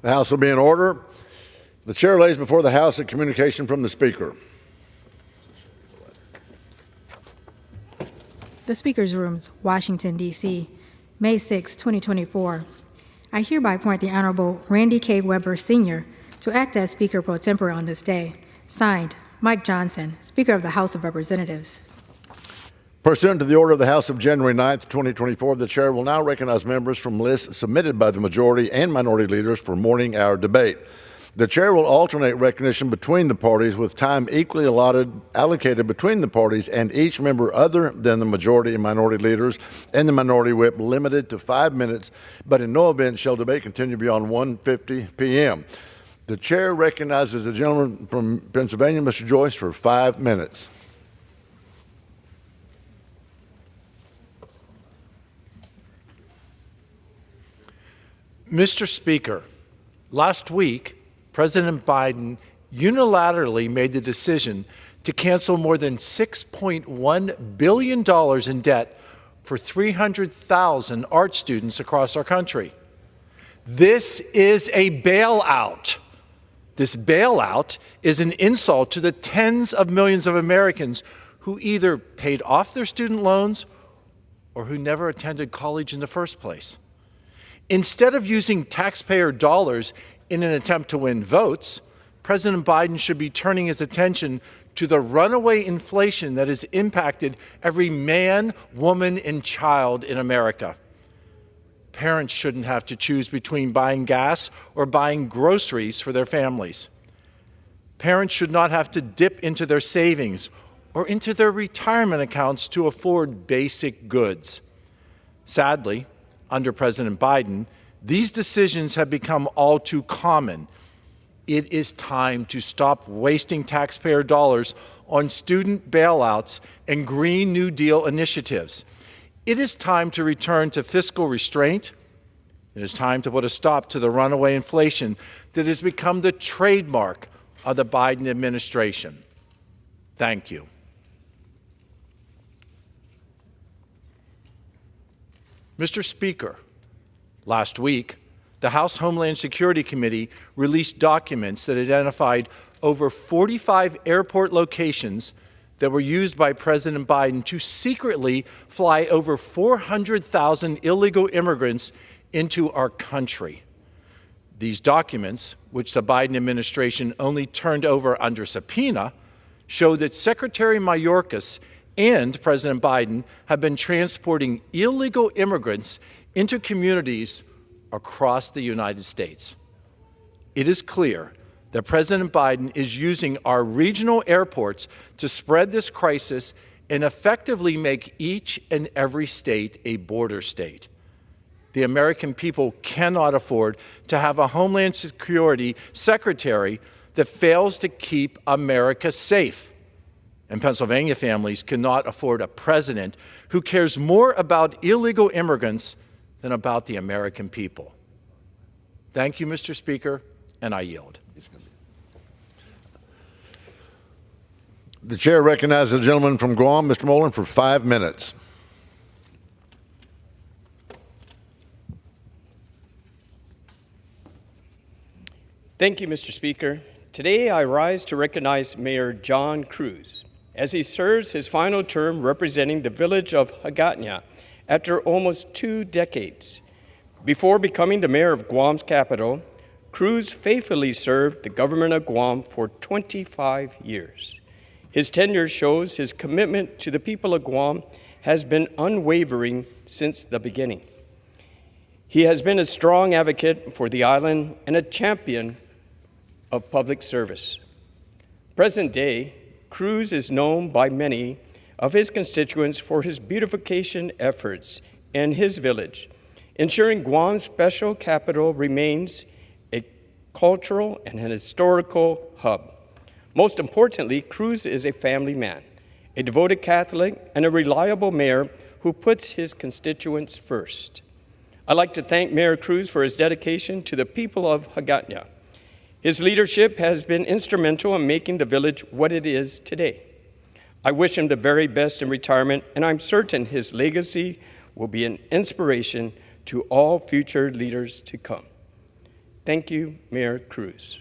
The House will be in order. The chair lays before the House a communication from the Speaker. The Speaker's Rooms, Washington, D.C., May 6, 2024. I hereby appoint the Honorable Randy K. Weber, Sr. to act as Speaker pro tempore on this day. Signed, Mike Johnson, Speaker of the House of Representatives. Pursuant to the order of the House of January 9, 2024, the chair will now recognize members from lists submitted by the majority and minority leaders for morning hour debate. The chair will alternate recognition between the parties with time equally allocated between the parties and each member other than the majority and minority leaders and the minority whip limited to 5 minutes, but in no event shall debate continue beyond 1:50 p.m. The chair recognizes the gentleman from Pennsylvania, Mr. Joyce, for 5 minutes. Mr. Speaker, last week, President Biden unilaterally made the decision to cancel more than $6.1 billion in debt for 300,000 art students across our country. This is a bailout. This bailout is an insult to the tens of millions of Americans who either paid off their student loans or who never attended college in the first place. Instead of using taxpayer dollars in an attempt to win votes, President Biden should be turning his attention to the runaway inflation that has impacted every man, woman, and child in America. Parents shouldn't have to choose between buying gas or buying groceries for their families. Parents should not have to dip into their savings or into their retirement accounts to afford basic goods. Sadly, under President Biden, these decisions have become all too common. It is time to stop wasting taxpayer dollars on student bailouts and Green New Deal initiatives. It is time to return to fiscal restraint. It is time to put a stop to the runaway inflation that has become the trademark of the Biden administration. Thank you. Mr. Speaker, last week, the House Homeland Security Committee released documents that identified over 45 airport locations that were used by President Biden to secretly fly over 400,000 illegal immigrants into our country. These documents, which the Biden administration only turned over under subpoena, show that Secretary Mayorkas and President Biden have been transporting illegal immigrants into communities across the United States. It is clear that President Biden is using our regional airports to spread this crisis and effectively make each and every state a border state. The American people cannot afford to have a Homeland Security secretary that fails to keep America safe. And Pennsylvania families cannot afford a president who cares more about illegal immigrants than about the American people. Thank you, Mr. Speaker, and I yield. The chair recognizes the gentleman from Guam, Mr. Molan, for 5 minutes. Thank you, Mr. Speaker. Today I rise to recognize Mayor John Cruz as he serves his final term representing the village of Hagåtña after almost 2 decades. Before becoming the mayor of Guam's capital, Cruz faithfully served the government of Guam for 25 years. His tenure shows his commitment to the people of Guam has been unwavering since the beginning. He has been a strong advocate for the island and a champion of public service. Present day, Cruz is known by many of his constituents for his beautification efforts in his village, ensuring Guam's special capital remains a cultural and an historical hub. Most importantly, Cruz is a family man, a devoted Catholic, and a reliable mayor who puts his constituents first. I'd like to thank Mayor Cruz for his dedication to the people of Hagåtña. His leadership has been instrumental in making the village what it is today. I wish him the very best in retirement, and I'm certain his legacy will be an inspiration to all future leaders to come. Thank you, Mayor Cruz.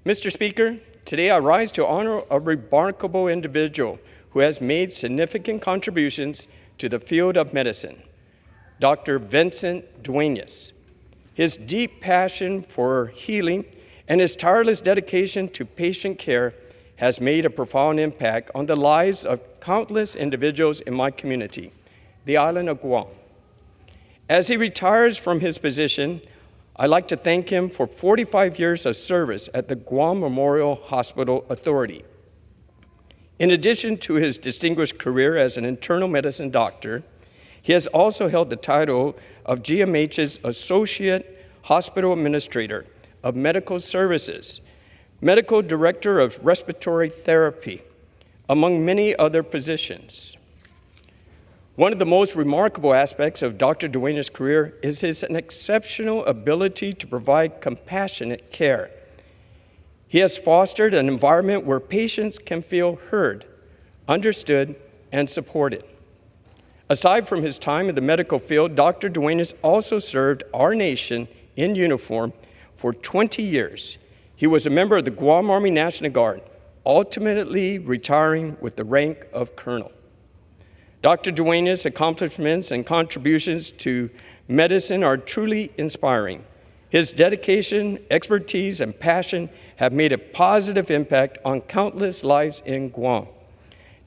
Mr. Speaker, today I rise to honor a remarkable individual who has made significant contributions to the field of medicine, Dr. Vincent Dueñas. His deep passion for healing and his tireless dedication to patient care has made a profound impact on the lives of countless individuals in my community, the island of Guam. As he retires from his position, I'd like to thank him for 45 years of service at the Guam Memorial Hospital Authority. In addition to his distinguished career as an internal medicine doctor, he has also held the title of GMH's Associate Hospital Administrator of Medical Services, Medical Director of Respiratory Therapy, among many other positions. One of the most remarkable aspects of Dr. Dueñas' career is his exceptional ability to provide compassionate care. He has fostered an environment where patients can feel heard, understood, and supported. Aside from his time in the medical field, Dr. Dueñas also served our nation in uniform for 20 years. He was a member of the Guam Army National Guard, ultimately retiring with the rank of colonel. Dr. Dueñas' accomplishments and contributions to medicine are truly inspiring. His dedication, expertise, and passion have made a positive impact on countless lives in Guam.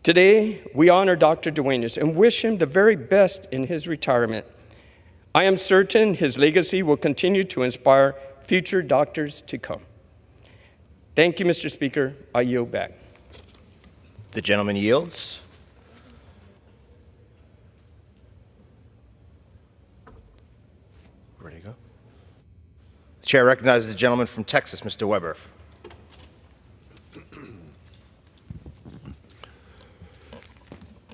Today, we honor Dr. Dueñas and wish him the very best in his retirement. I am certain his legacy will continue to inspire future doctors to come. Thank you, Mr. Speaker. I yield back. The gentleman yields. Ready to go? The chair recognizes the gentleman from Texas, Mr. Weber.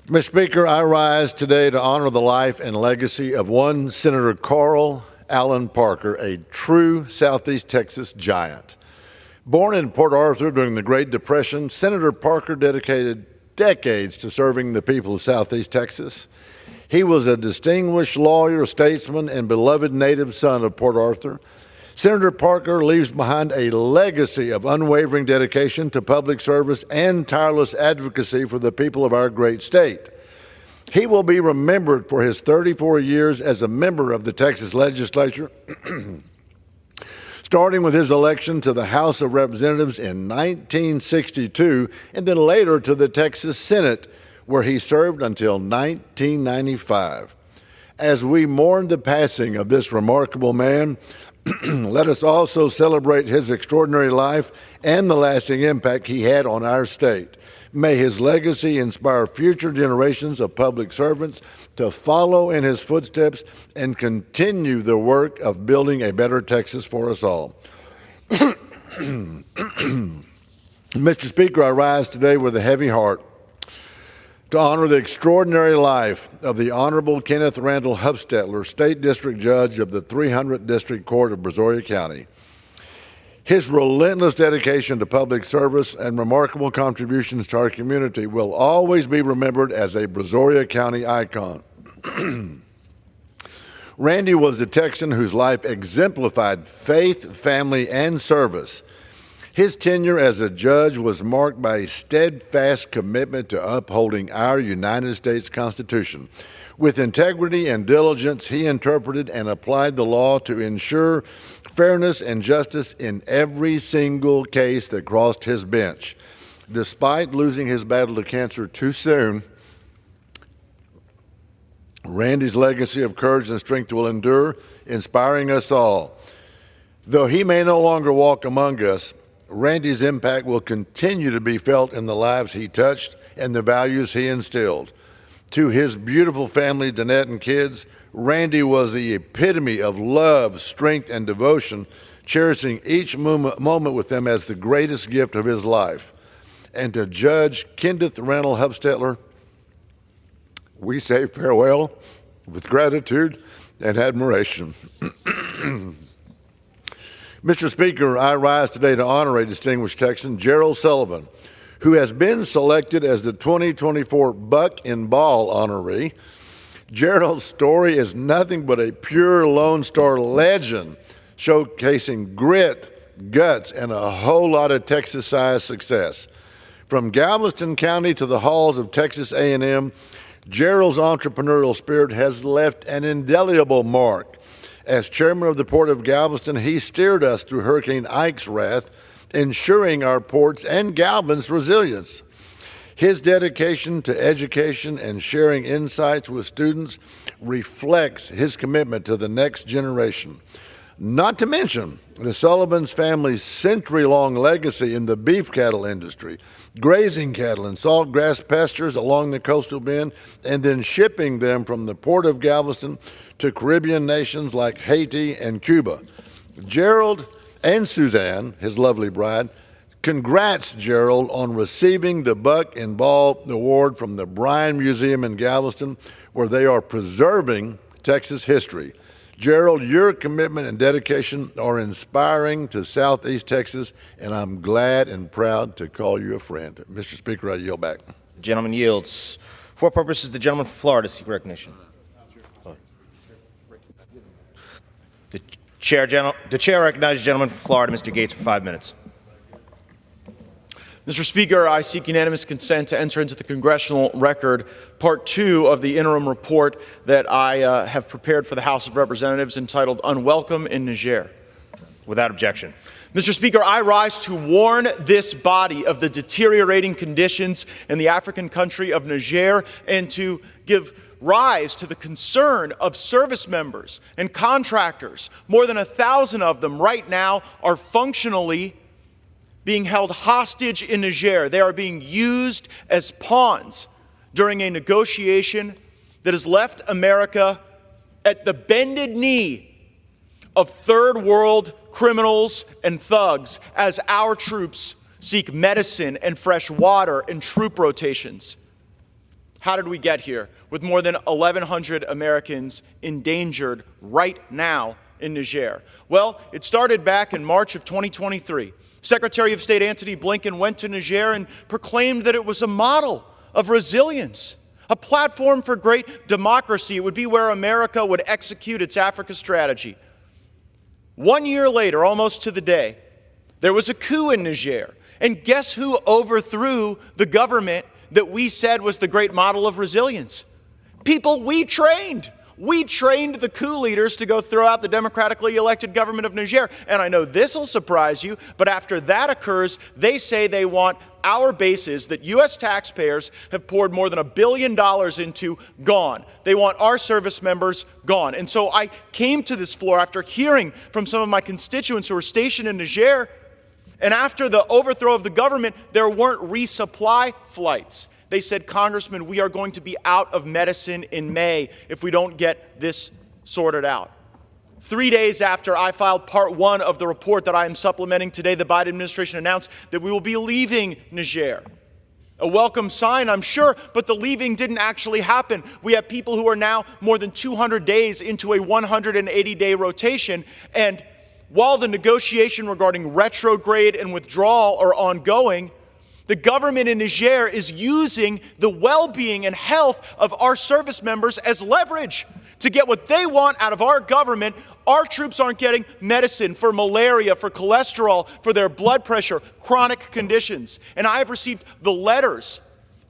Mr. Speaker, I rise today to honor the life and legacy of one Senator Carl Allen Parker, a true Southeast Texas giant. Born in Port Arthur during the Great Depression, Senator Parker dedicated decades to serving the people of Southeast Texas. He was a distinguished lawyer, statesman, and beloved native son of Port Arthur. Senator Parker leaves behind a legacy of unwavering dedication to public service and tireless advocacy for the people of our great state. He will be remembered for his 34 years as a member of the Texas legislature, starting with his election to the House of Representatives in 1962 and then later to the Texas Senate, where he served until 1995. As we mourn the passing of this remarkable man, let us also celebrate his extraordinary life and the lasting impact he had on our state. May his legacy inspire future generations of public servants to follow in his footsteps and continue the work of building a better Texas for us all. Mr. Speaker, I rise today with a heavy heart to honor the extraordinary life of the Honorable Kenneth Randall Hufstetler, State District Judge of the 300th District Court of Brazoria County. His relentless dedication to public service and remarkable contributions to our community will always be remembered as a Brazoria County icon. Randy was a Texan whose life exemplified faith, family, and service. His tenure as a judge was marked by a steadfast commitment to upholding our United States Constitution. With integrity and diligence, he interpreted and applied the law to ensure fairness and justice in every single case that crossed his bench. Despite losing his battle to cancer too soon, Randy's legacy of courage and strength will endure, inspiring us all. Though he may no longer walk among us, Randy's impact will continue to be felt in the lives he touched and the values he instilled. To his beautiful family, Danette and kids, Randy was the epitome of love, strength, and devotion, cherishing each moment with them as the greatest gift of his life. And to Judge Kenneth Randall Hufstetler, we say farewell with gratitude and admiration. Mr. Speaker, I rise today to honor a distinguished Texan, Gerald Sullivan, who has been selected as the 2024 Buck and Ball honoree. Gerald's story is nothing but a pure Lone Star legend, showcasing grit, guts, and a whole lot of Texas-sized success. From Galveston County to the halls of Texas A&M, Gerald's entrepreneurial spirit has left an indelible mark. As chairman of the Port of Galveston, he steered us through Hurricane Ike's wrath, ensuring our port's and Galveston's resilience. His dedication to education and sharing insights with students reflects his commitment to the next generation. Not to mention the Sullivan's family's century-long legacy in the beef cattle industry, grazing cattle and saltgrass pastures along the coastal bend, and then shipping them from the Port of Galveston to Caribbean nations like Haiti and Cuba. Gerald and Suzanne, his lovely bride, congrats, Gerald, on receiving the Buck and Ball Award from the Bryan Museum in Galveston, where they are preserving Texas history. Gerald, your commitment and dedication are inspiring to Southeast Texas, and I'm glad and proud to call you a friend. Mr. Speaker, I yield back. The gentleman yields. For purposes, the gentleman from Florida seek recognition. The chair recognizes the gentleman from Florida, Mr. Gates, for 5 minutes. Mr. Speaker, I seek unanimous consent to enter into the congressional record Part 2 of the interim report that I have prepared for the House of Representatives entitled Unwelcome in Niger. Without objection. Mr. Speaker, I rise to warn this body of the deteriorating conditions in the African country of Niger and to give rise to the concern of service members and contractors. More than 1,000 of them right now are functionally being held hostage in Niger. They are being used as pawns during a negotiation that has left America at the bended knee of third world criminals and thugs as our troops seek medicine and fresh water and troop rotations. How did we get here with more than 1,100 Americans endangered right now in Niger? Well, it started back in March of 2023. Secretary of State Antony Blinken went to Niger and proclaimed that it was a model of resilience, a platform for great democracy. It would be where America would execute its Africa strategy. 1 year later, almost to the day, there was a coup in Niger. And guess who overthrew the government that we said was the great model of resilience? People we trained. We trained the coup leaders to go throw out the democratically elected government of Niger. And I know this will surprise you, but after that occurs, they say they want our bases that U.S. taxpayers have poured more than $1 billion into gone. They want our service members gone. And so I came to this floor after hearing from some of my constituents who were stationed in Niger. And after the overthrow of the government, there weren't resupply flights. They said, Congressman, we are going to be out of medicine in May if we don't get this sorted out. 3 days after I filed Part 1 of the report that I am supplementing today, the Biden administration announced that we will be leaving Niger. A welcome sign, I'm sure, but the leaving didn't actually happen. We have people who are now more than 200 days into a 180-day rotation, and while the negotiation regarding retrograde and withdrawal are ongoing, the government in Niger is using the well-being and health of our service members as leverage to get what they want out of our government. Our troops aren't getting medicine for malaria, for cholesterol, for their blood pressure, chronic conditions. And I have received the letters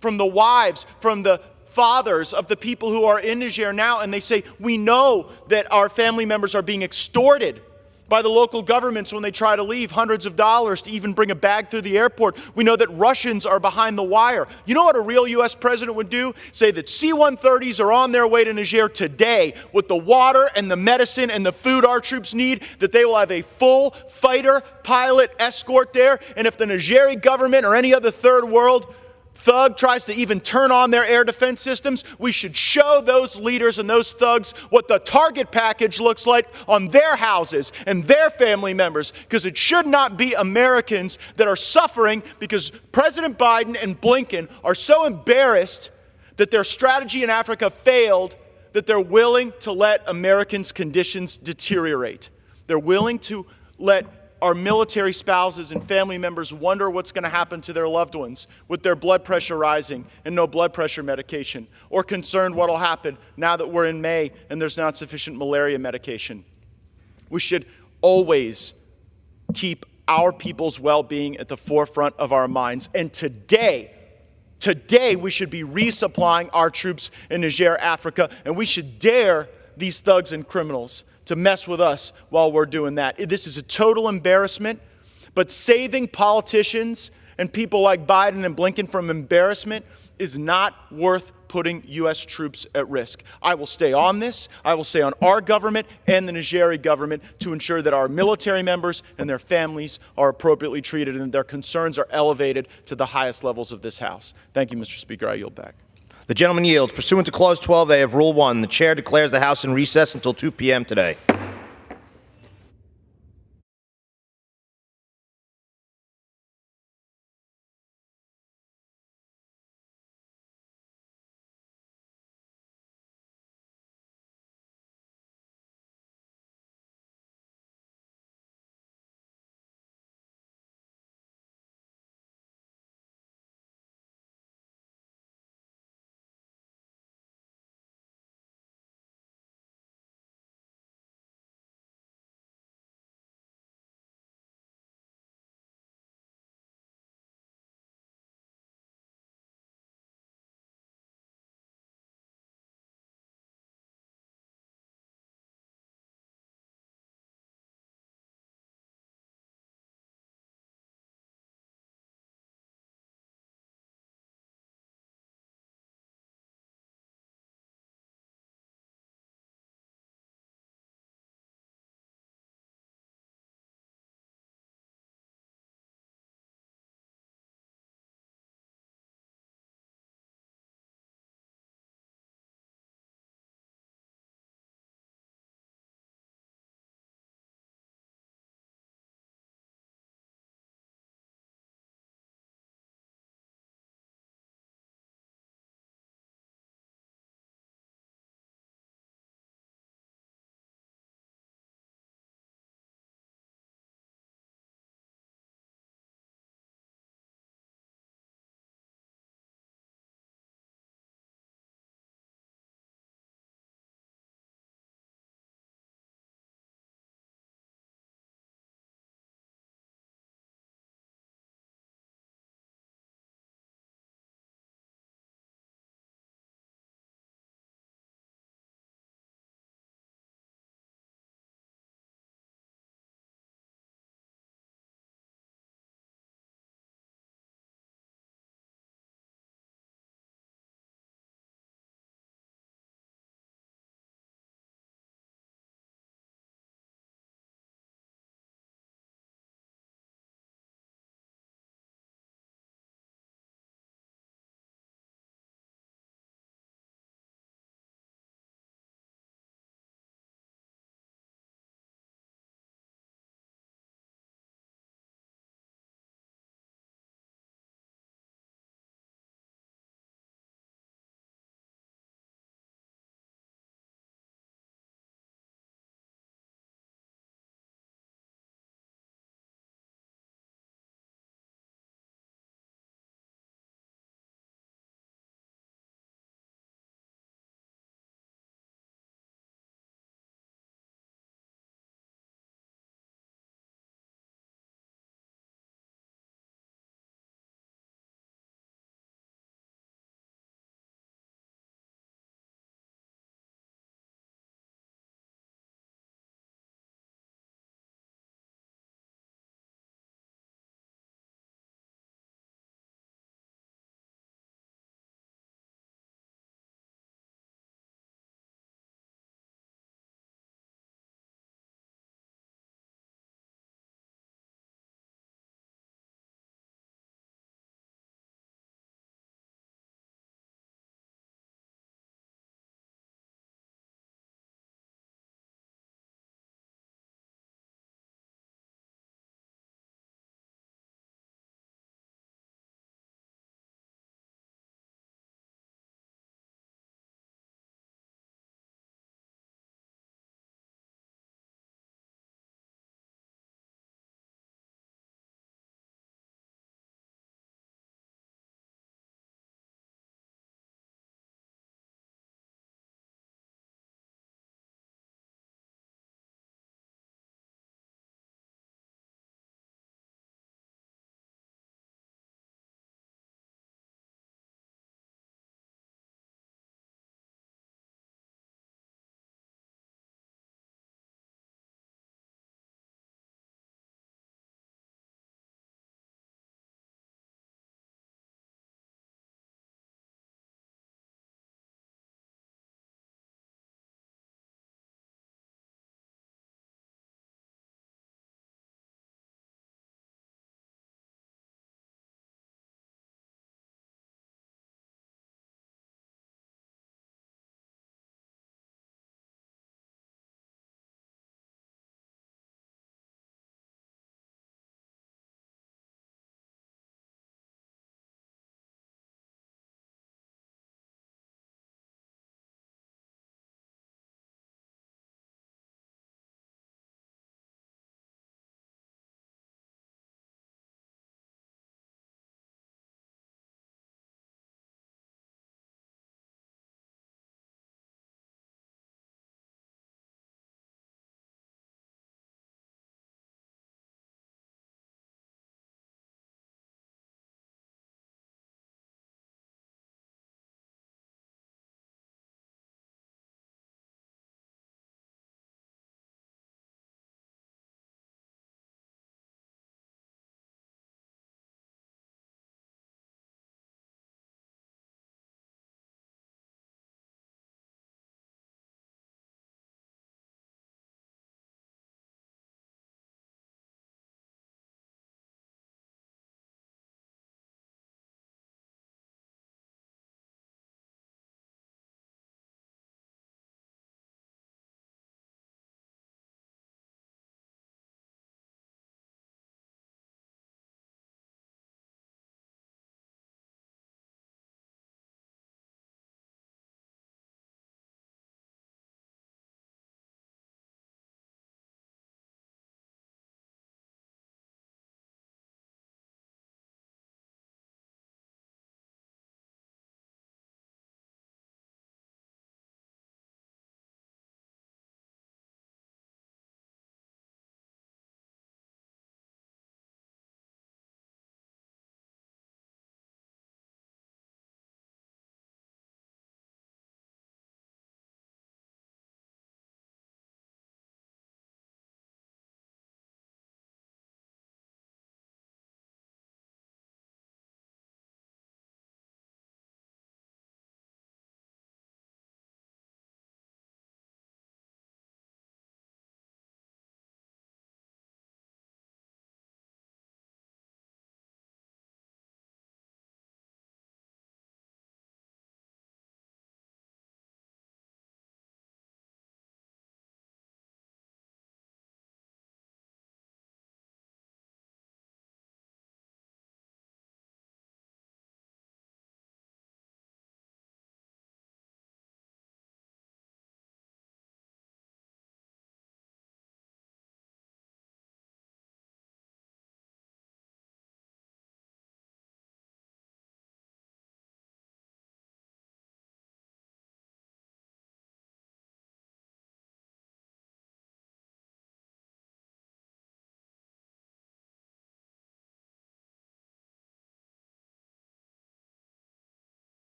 from the wives, from the fathers of the people who are in Niger now, and they say, we know that our family members are being extorted by the local governments when they try to leave, hundreds of dollars to even bring a bag through the airport. We know that Russians are behind the wire. You know what a real U.S. president would do? Say that C-130s are on their way to Niger today with the water and the medicine and the food our troops need, that they will have a full fighter pilot escort there. And if the Nigerian government or any other third world thug tries to even turn on their air defense systems, we should show those leaders and those thugs what the target package looks like on their houses and their family members, because it should not be Americans that are suffering because President Biden and Blinken are so embarrassed that their strategy in Africa failed that they're willing to let Americans' conditions deteriorate. They're willing to let our military spouses and family members wonder what's going to happen to their loved ones with their blood pressure rising and no blood pressure medication, or concerned what will happen now that we're in May and there's not sufficient malaria medication. We should always keep our people's well-being at the forefront of our minds. And today we should be resupplying our troops in Niger, Africa, and we should dare these thugs and criminals to mess with us while we're doing that. This is a total embarrassment, but saving politicians and people like Biden and Blinken from embarrassment is not worth putting U.S. troops at risk. I will stay on this. I will stay on our government and the Nigeri government to ensure that our military members and their families are appropriately treated and their concerns are elevated to the highest levels of this House. Thank you, Mr. Speaker. I yield back. The gentleman yields. Pursuant to Clause 12A of Rule 1, the chair declares the House in recess until 2 p.m. today.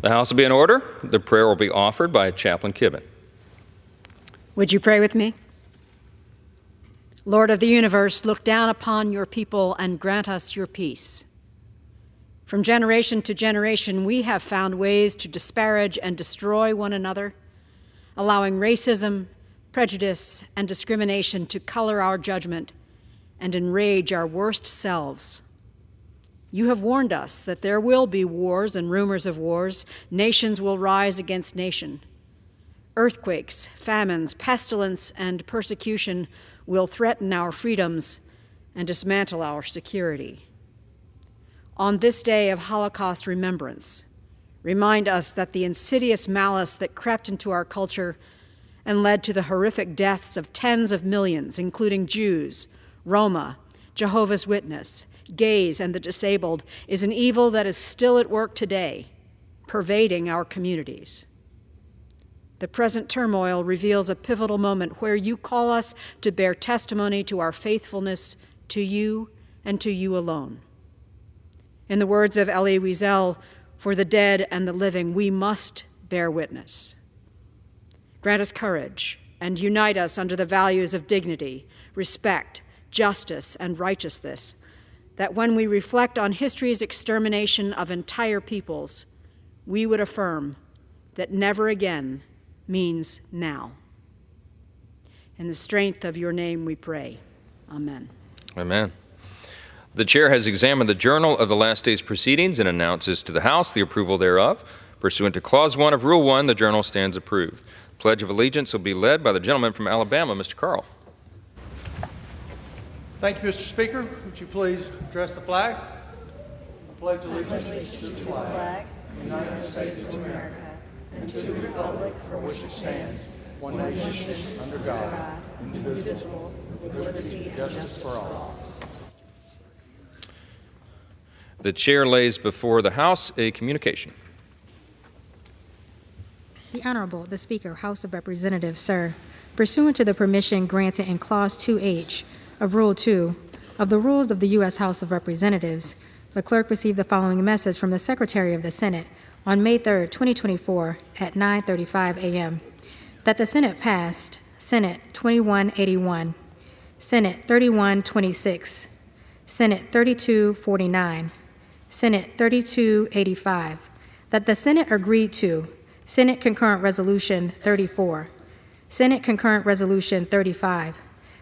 The House will be in order. The prayer will be offered by Chaplain Kibben. Would you pray with me? Lord of the universe, look down upon your people and grant us your peace. From generation to generation, we have found ways to disparage and destroy one another, allowing racism, prejudice, and discrimination to color our judgment and enrage our worst selves. You have warned us that there will be wars and rumors of wars. Nations will rise against nation. Earthquakes, famines, pestilence, and persecution will threaten our freedoms and dismantle our security. On this day of Holocaust remembrance, remind us that the insidious malice that crept into our culture and led to the horrific deaths of tens of millions, including Jews, Roma, Jehovah's Witness, gays, and the disabled, is an evil that is still at work today, pervading our communities. The present turmoil reveals a pivotal moment where you call us to bear testimony to our faithfulness to you and to you alone. In the words of Elie Wiesel, for the dead and the living, we must bear witness. Grant us courage and unite us under the values of dignity, respect, justice, and righteousness, that when we reflect on history's extermination of entire peoples, we would affirm that never again means now. In the strength of your name we pray. Amen. Amen. The chair has examined the journal of the last day's proceedings and announces to the House the approval thereof. Pursuant to Clause 1 of Rule 1, the journal stands approved. The Pledge of Allegiance will be led by the gentleman from Alabama, Mr. Carl. Thank you, Mr. Speaker. Would you please address the flag? I pledge allegiance to the flag of the United States of America and to the republic for which it stands, one nation, under God, indivisible, with liberty and justice for all. The chair lays before the House a communication. The Honorable, the Speaker, House of Representatives, sir, pursuant to the permission granted in Clause 2H of Rule 2 of the Rules of the U.S. House of Representatives, the clerk received the following message from the Secretary of the Senate on May 3, 2024 at 9:35 a.m. that the Senate passed Senate 2181, Senate 3126, Senate 3249, Senate 3285, that the Senate agreed to Senate Concurrent Resolution 34, Senate Concurrent Resolution 35,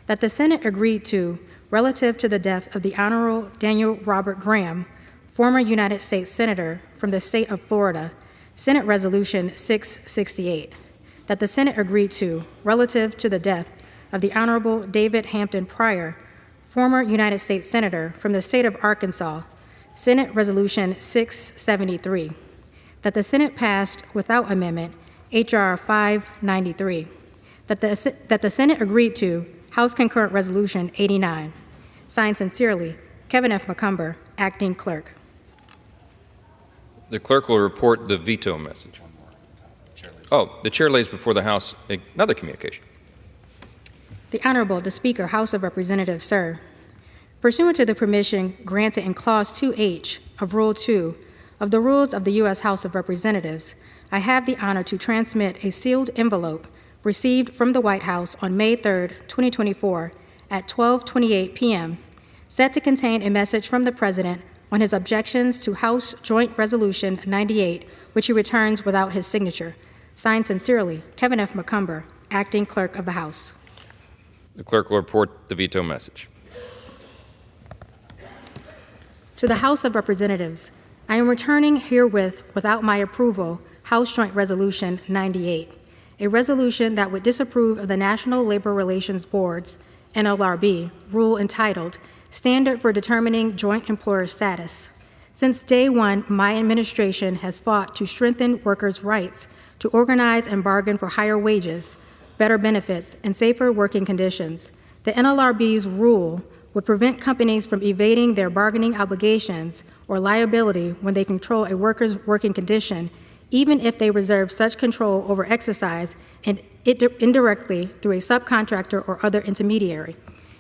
that the Senate agreed to relative to the death of the Honorable Daniel Robert Graham, former United States Senator from the state of Florida, Senate Resolution 668, that the Senate agreed to relative to the death of the Honorable David Hampton Pryor, former United States Senator from the state of Arkansas, Senate Resolution 673, that the Senate passed without amendment H.R. 593, that the Senate agreed to House Concurrent Resolution 89. Signed sincerely, Kevin F. McCumber, Acting Clerk. The clerk will report the veto message. Oh, the chair lays before the House another communication. The Honorable, the Speaker, House of Representatives, sir. Pursuant to the permission granted in Clause 2H of Rule 2 of the Rules of the U.S. House of Representatives, I have the honor to transmit a sealed envelope received from the White House on May 3, 2024 at 12:28 p.m., set to contain a message from the President on his objections to House Joint Resolution 98, which he returns without his signature. Signed sincerely, Kevin F. McCumber, Acting Clerk of the House. The clerk will report the veto message. To the House of Representatives, I am returning herewith, without my approval, House Joint Resolution 98, a resolution that would disapprove of the National Labor Relations Board's, NLRB, rule entitled Standard for Determining Joint Employer Status. Since day one, my administration has fought to strengthen workers' rights to organize and bargain for higher wages, better benefits, and safer working conditions. The NLRB's rule would prevent companies from evading their bargaining obligations or liability when they control a worker's working condition, even if they reserve such control over exercise and indirectly through a subcontractor or other intermediary.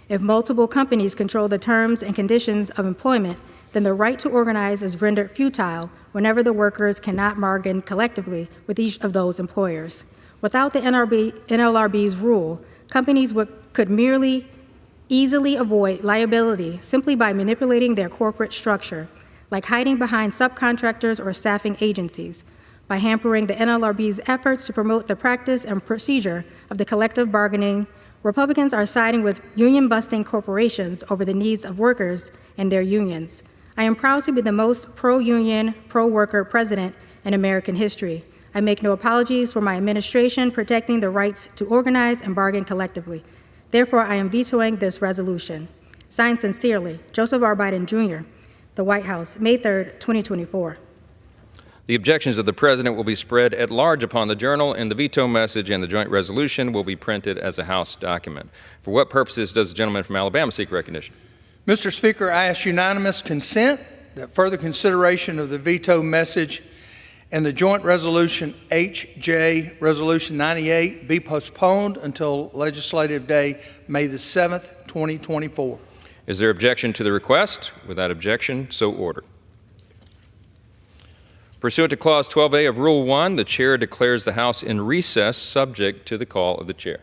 If multiple companies control the terms and conditions of employment, then the right to organize is rendered futile whenever the workers cannot bargain collectively with each of those employers. Without the NLRB's rule, companies could merely easily avoid liability simply by manipulating their corporate structure, like hiding behind subcontractors or staffing agencies. By hampering the NLRB's efforts to promote the practice and procedure of the collective bargaining, Republicans are siding with union-busting corporations over the needs of workers and their unions. I am proud to be the most pro-union, pro-worker president in American history. I make no apologies for my administration protecting the rights to organize and bargain collectively. Therefore, I am vetoing this resolution. Signed sincerely, Joseph R. Biden, Jr., the White House, May 3, 2024. The objections of the President will be spread at large upon the Journal, and the veto message and the joint resolution will be printed as a House document. For what purposes does the gentleman from Alabama seek recognition? Mr. Speaker, I ask unanimous consent that further consideration of the veto message and the joint resolution HJ Resolution 98 be postponed until legislative day, May the 7th, 2024. Is there objection to the request? Without objection, so ordered. Pursuant to Clause 12A of Rule 1, the Chair declares the House in recess subject to the call of the Chair.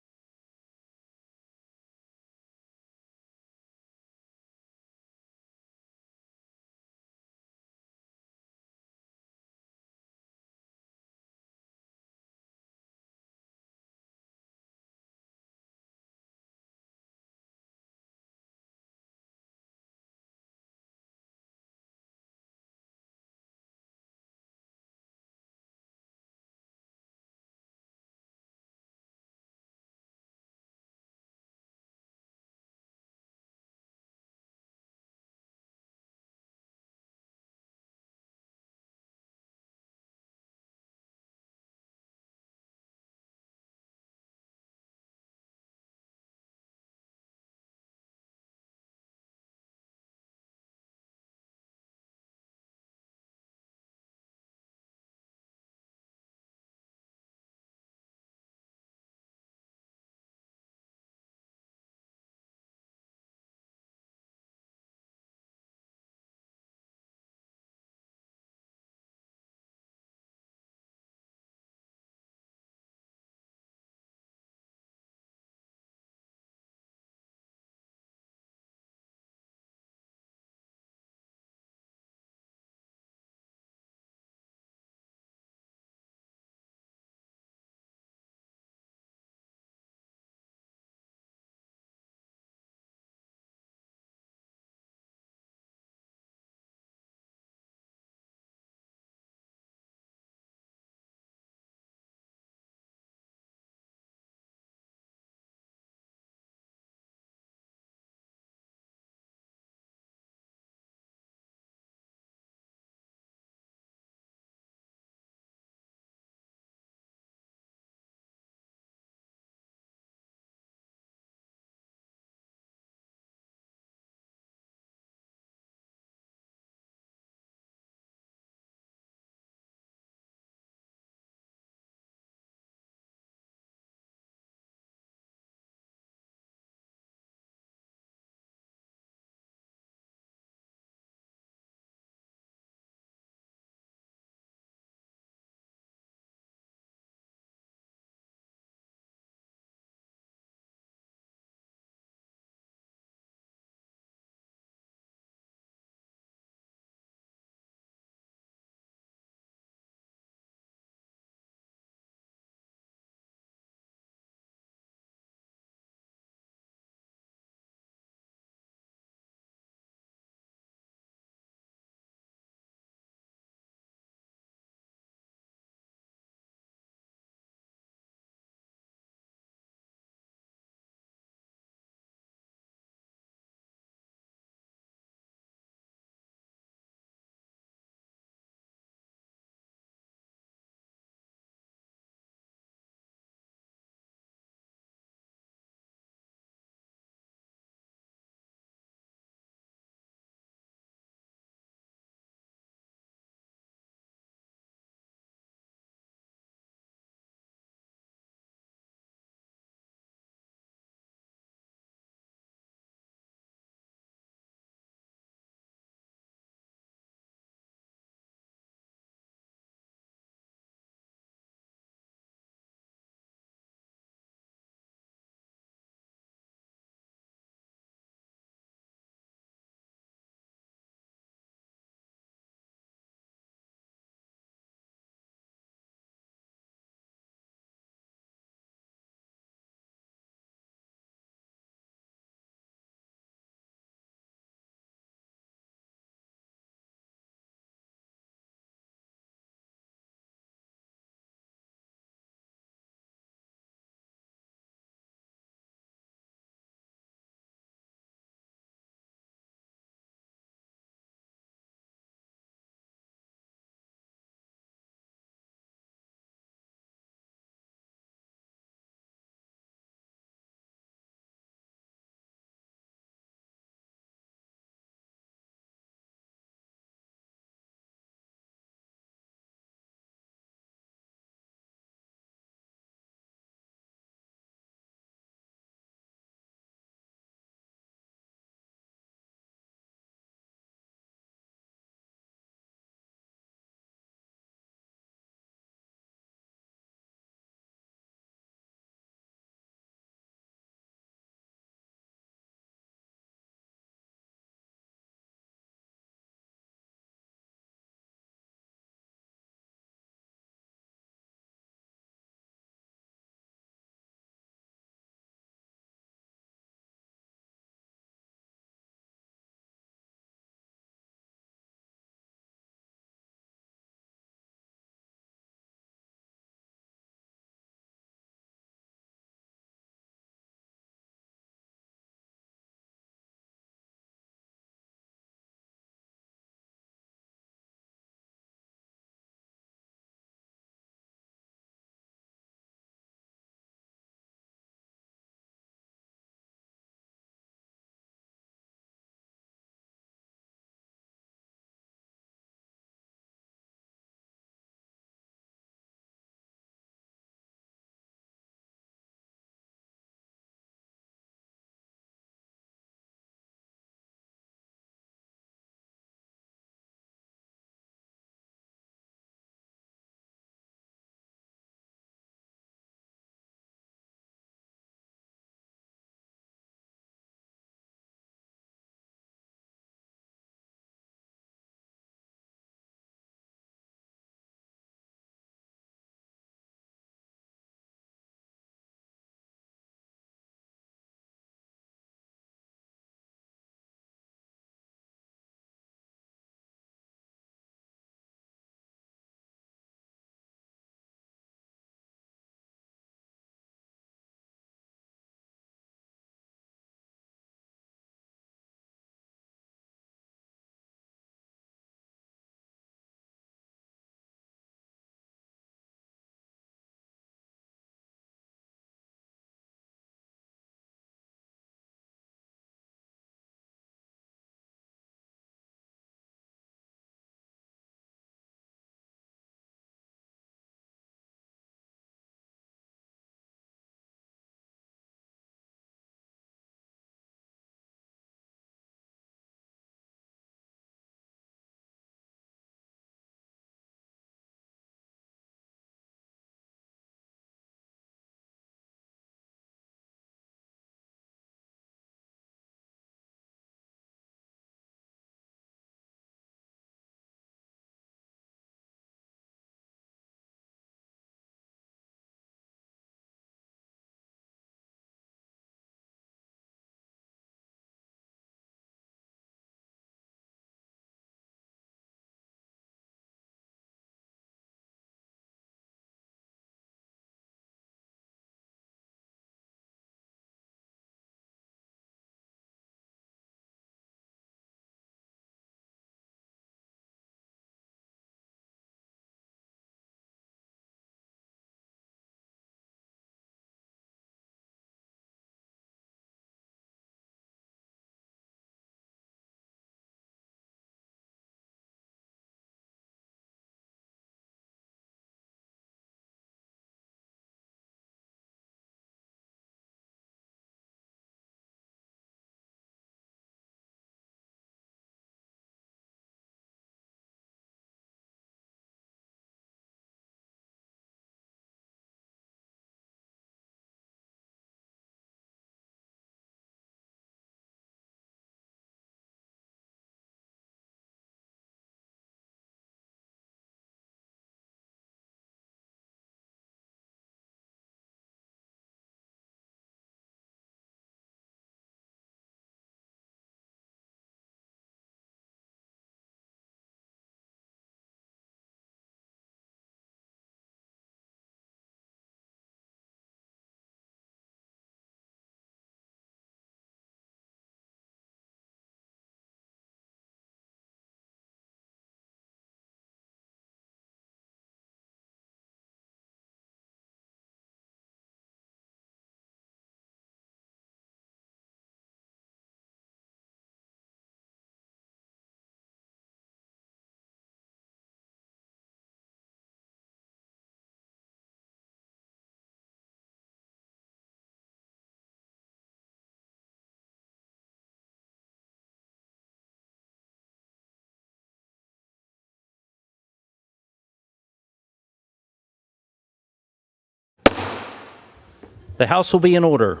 The House will be in order.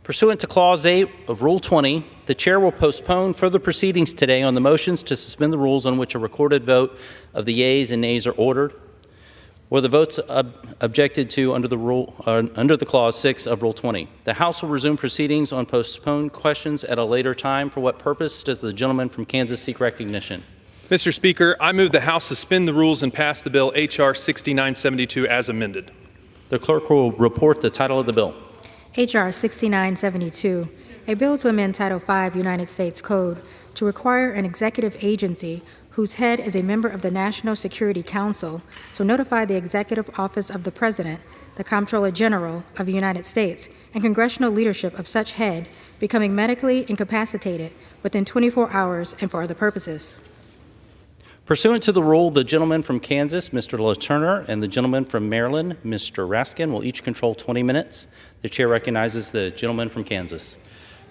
Pursuant to Clause 8 of Rule 20, the Chair will postpone further proceedings today on the motions to suspend the rules on which a recorded vote of the yeas and nays are ordered, or the votes objected to under the Clause 6 of Rule 20. The House will resume proceedings on postponed questions at a later time. For what purpose does the gentleman from Kansas seek recognition? Mr. Speaker, I move the House suspend the rules and pass the bill H.R. 6972 as amended. The clerk will report the title of the bill. H.R. 6972, a bill to amend Title V United States Code to require an executive agency whose head is a member of the National Security Council to notify the Executive Office of the President, the Comptroller General of the United States, and congressional leadership of such head becoming medically incapacitated within 24 hours and for other purposes. Pursuant to the rule, the gentleman from Kansas, Mr. LaTurner, and the gentleman from Maryland, Mr. Raskin, will each control 20 minutes. The Chair recognizes the gentleman from Kansas.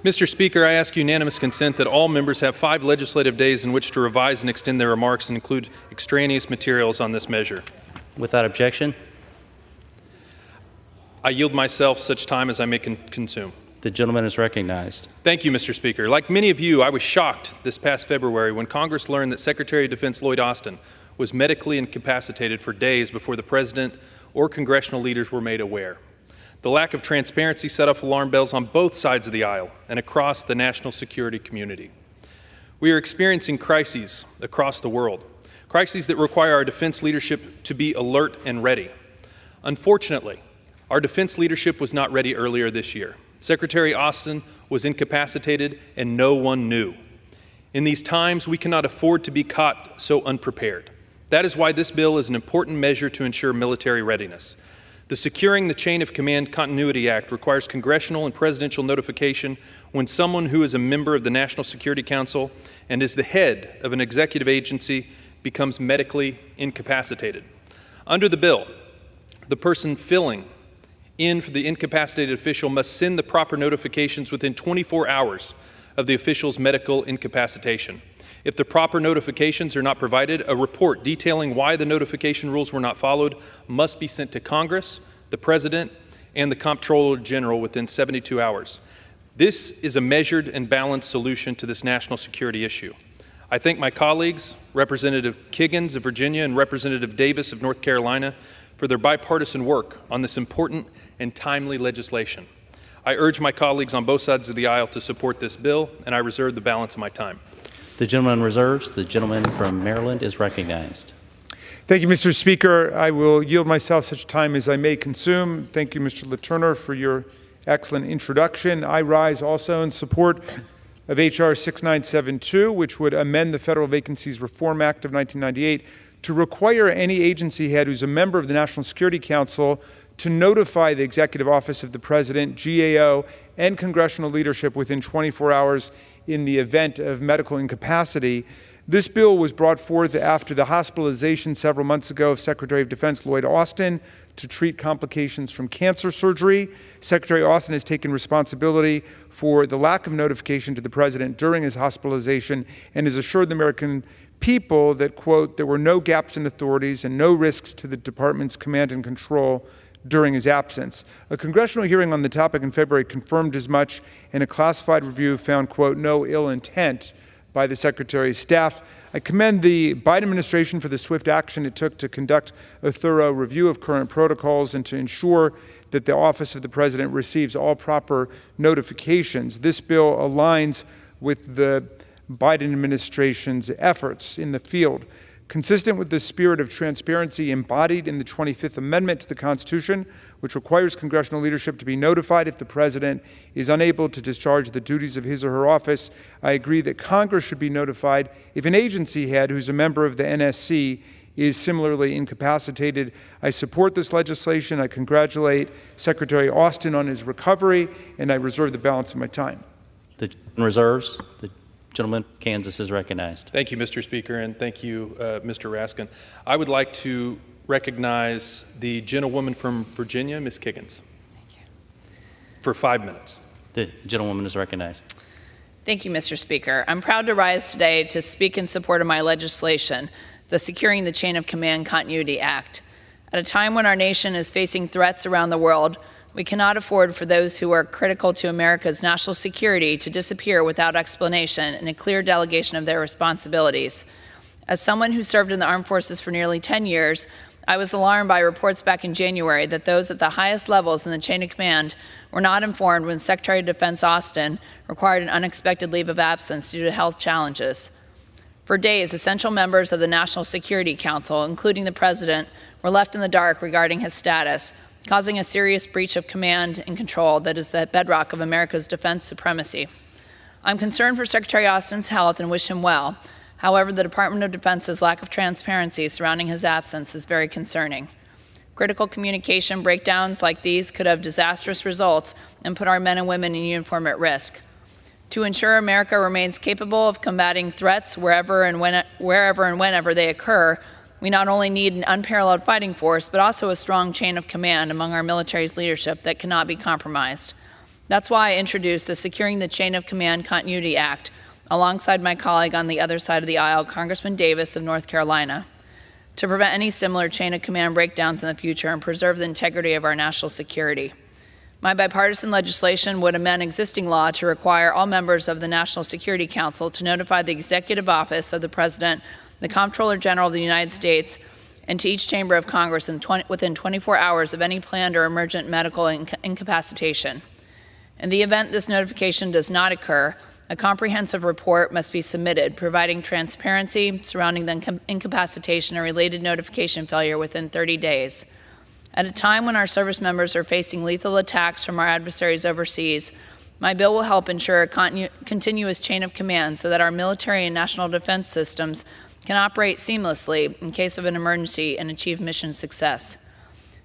Mr. Speaker, I ask unanimous consent that all members have 5 legislative days in which to revise and extend their remarks and include extraneous materials on this measure. Without objection, I yield myself such time as I may consume. the gentleman is recognized. Thank you, Mr. Speaker. Like many of you, I was shocked this past February when Congress learned that Secretary of Defense Lloyd Austin was medically incapacitated for days before the President or congressional leaders were made aware. The lack of transparency set off alarm bells on both sides of the aisle and across the national security community. We are experiencing crises across the world, crises that require our defense leadership to be alert and ready. Unfortunately, our defense leadership was not ready earlier this year. Secretary Austin was incapacitated and no one knew. In these times, we cannot afford to be caught so unprepared. That is why this bill is an important measure to ensure military readiness. The Securing the Chain of Command Continuity Act requires congressional and presidential notification when someone who is a member of the National Security Council and is the head of an executive agency becomes medically incapacitated. Under the bill, the person filling in for the incapacitated official must send the proper notifications within 24 hours of the official's medical incapacitation. If the proper notifications are not provided, a report detailing why the notification rules were not followed must be sent to Congress, the President, and the Comptroller General within 72 hours. This is a measured and balanced solution to this national security issue. I thank my colleagues, Representative Kiggins of Virginia and Representative Davis of North Carolina, for their bipartisan work on this important and timely legislation. I urge my colleagues on both sides of the aisle to support this bill, and I reserve the balance of my time. The gentleman reserves. The gentleman from Maryland is recognized. Thank you, Mr. Speaker. I will yield myself such time as I may consume. Thank you, Mr. LaTurner, for your excellent introduction. I rise also in support of H.R. 6972, which would amend the Federal Vacancies Reform Act of 1998 to require any agency head who's a member of the National Security Council to notify the Executive Office of the President, GAO, and congressional leadership within 24 hours in the event of medical incapacity. This bill was brought forth after the hospitalization several months ago of Secretary of Defense Lloyd Austin to treat complications from cancer surgery. Secretary Austin has taken responsibility for the lack of notification to the President during his hospitalization and has assured the American people that, quote, there were no gaps in authorities and no risks to the department's command and control during his absence. A congressional hearing on the topic in February confirmed as much, and a classified review found, quote, no ill intent by the Secretary's staff. I commend the Biden administration for the swift action it took to conduct a thorough review of current protocols and to ensure that the Office of the President receives all proper notifications. This bill aligns with the Biden administration's efforts in the field. Consistent with the spirit of transparency embodied in the 25th Amendment to the Constitution, which requires congressional leadership to be notified if the President is unable to discharge the duties of his or her office, I agree that Congress should be notified if an agency head who's a member of the NSC is similarly incapacitated. I support this legislation. I congratulate Secretary Austin on his recovery, and I reserve the balance of my time. The reserves. The gentleman from Kansas is recognized. Thank you, Mr. Speaker, and thank you, Mr. Raskin. I would like to recognize the gentlewoman from Virginia, Ms. Kiggins, for 5 minutes. The gentlewoman is recognized. Thank you, Mr. Speaker. I'm proud to rise today to speak in support of my legislation, the Securing the Chain of Command Continuity Act. At a time when our nation is facing threats around the world, We cannot afford for those who are critical to America's national security to disappear without explanation and a clear delegation of their responsibilities. As someone who served in the armed forces for nearly 10 years, I was alarmed by reports back in January that those at the highest levels in the chain of command were not informed when Secretary of Defense Austin required an unexpected leave of absence due to health challenges. For days, essential members of the National Security Council, including the President, were left in the dark regarding his status, causing a serious breach of command and control that is the bedrock of America's defense supremacy. I'm concerned for Secretary Austin's health and wish him well. However, the Department of Defense's lack of transparency surrounding his absence is very concerning. Critical communication breakdowns like these could have disastrous results and put our men and women in uniform at risk. To ensure America remains capable of combating threats wherever and whenever they occur, we not only need an unparalleled fighting force, but also a strong chain of command among our military's leadership that cannot be compromised. That's why I introduced the Securing the Chain of Command Continuity Act, alongside my colleague on the other side of the aisle, Congressman Davis of North Carolina, to prevent any similar chain of command breakdowns in the future and preserve the integrity of our national security. My bipartisan legislation would amend existing law to require all members of the National Security Council to notify the Executive Office of the President, the Comptroller General of the United States, and to each chamber of Congress within 24 hours of any planned or emergent medical incapacitation. In the event this notification does not occur, a comprehensive report must be submitted, providing transparency surrounding the incapacitation or related notification failure within 30 days. At a time when our service members are facing lethal attacks from our adversaries overseas, my bill will help ensure a continuous chain of command so that our military and national defense systems can operate seamlessly in case of an emergency and achieve mission success.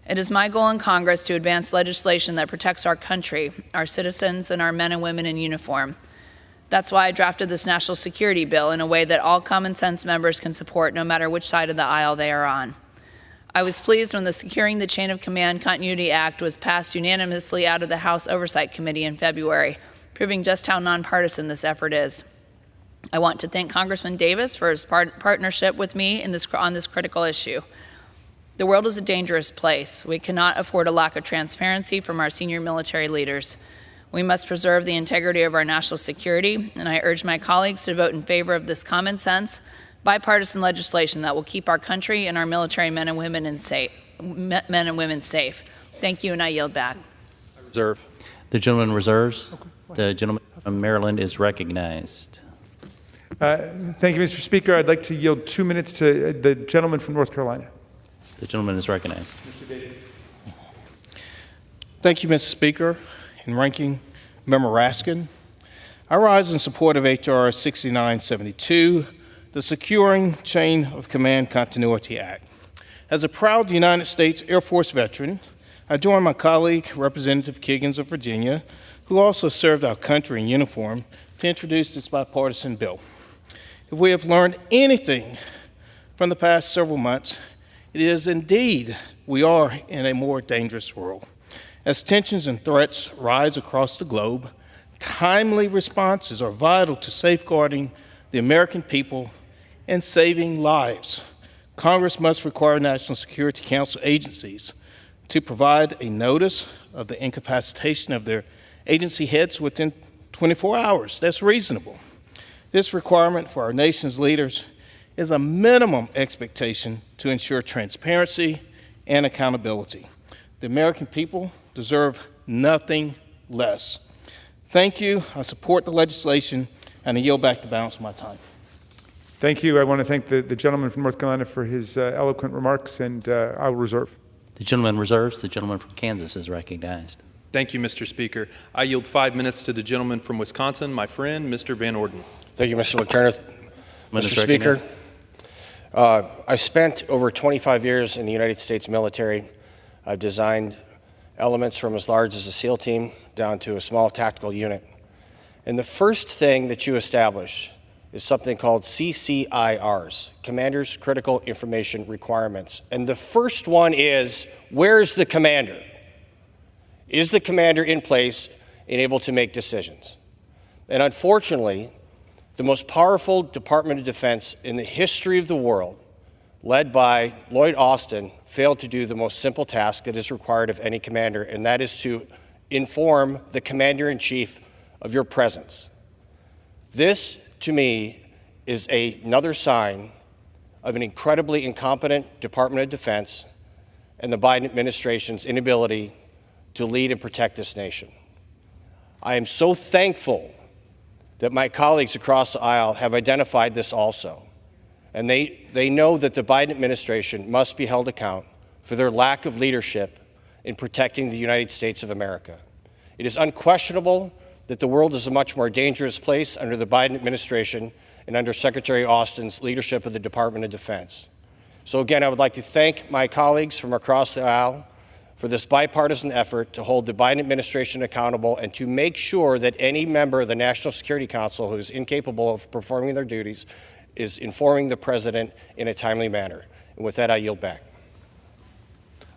It is my goal in Congress to advance legislation that protects our country, our citizens, and our men and women in uniform. That's why I drafted this national security bill in a way that all common sense members can support no matter which side of the aisle they are on. I was pleased when the Securing the Chain of Command Continuity Act was passed unanimously out of the House Oversight Committee in February, proving just how nonpartisan this effort is. I want to thank Congressman Davis for his partnership with me on this critical issue. The world is a dangerous place. We cannot afford a lack of transparency from our senior military leaders. We must preserve the integrity of our national security, and I urge my colleagues to vote in favor of this common sense, bipartisan legislation that will keep our country and our military men and women safe. Thank you, and I yield back. Reserve. The gentleman reserves. The gentleman from Maryland is recognized. Thank you, Mr. Speaker. I'd like to yield 2 minutes to the gentleman from North Carolina. The gentleman is recognized. Thank you, Mr. Speaker and Ranking Member Raskin. I rise in support of H.R. 6972, the Securing Chain of Command Continuity Act. As a proud United States Air Force veteran, I join my colleague, Representative Kiggins of Virginia, who also served our country in uniform, to introduce this bipartisan bill. If we have learned anything from the past several months, it is indeed we are in a more dangerous world. As tensions and threats rise across the globe, timely responses are vital to safeguarding the American people and saving lives. Congress must require National Security Council agencies to provide a notice of the incapacitation of their agency heads within 24 hours. That's reasonable. This requirement for our nation's leaders is a minimum expectation to ensure transparency and accountability. The American people deserve nothing less. Thank you. I support the legislation, and I yield back the balance of my time. Thank you. I want to thank the gentleman from North Carolina for his eloquent remarks, and I will reserve. The gentleman reserves. The gentleman from Kansas is recognized. Thank you, Mr. Speaker. I yield 5 minutes to the gentleman from Wisconsin, my friend, Mr. Van Orden. Thank you, Mr. Letourneau. Mr. Speaker, I spent over 25 years in the United States military. I've designed elements from as large as a SEAL team down to a small tactical unit. And the first thing that you establish is something called CCIRs, Commander's Critical Information Requirements. And the first one is, where's the commander? Is the commander in place and able to make decisions? And unfortunately, the most powerful Department of Defense in the history of the world led by Lloyd Austin, failed to do the most simple task that is required of any commander, and that is to inform the commander-in-chief of your presence. This, to me, is another sign of an incredibly incompetent Department of Defense and the Biden administration's inability to lead and protect this nation. I am so thankful that my colleagues across the aisle have identified this also. And they know that the Biden administration must be held account for their lack of leadership in protecting the United States of America. It is unquestionable that the world is a much more dangerous place under the Biden administration and under Secretary Austin's leadership of the Department of Defense. So again, I would like to thank my colleagues from across the aisle for this bipartisan effort to hold the Biden administration accountable and to make sure that any member of the National Security Council who is incapable of performing their duties is informing the President in a timely manner. And with that, I yield back.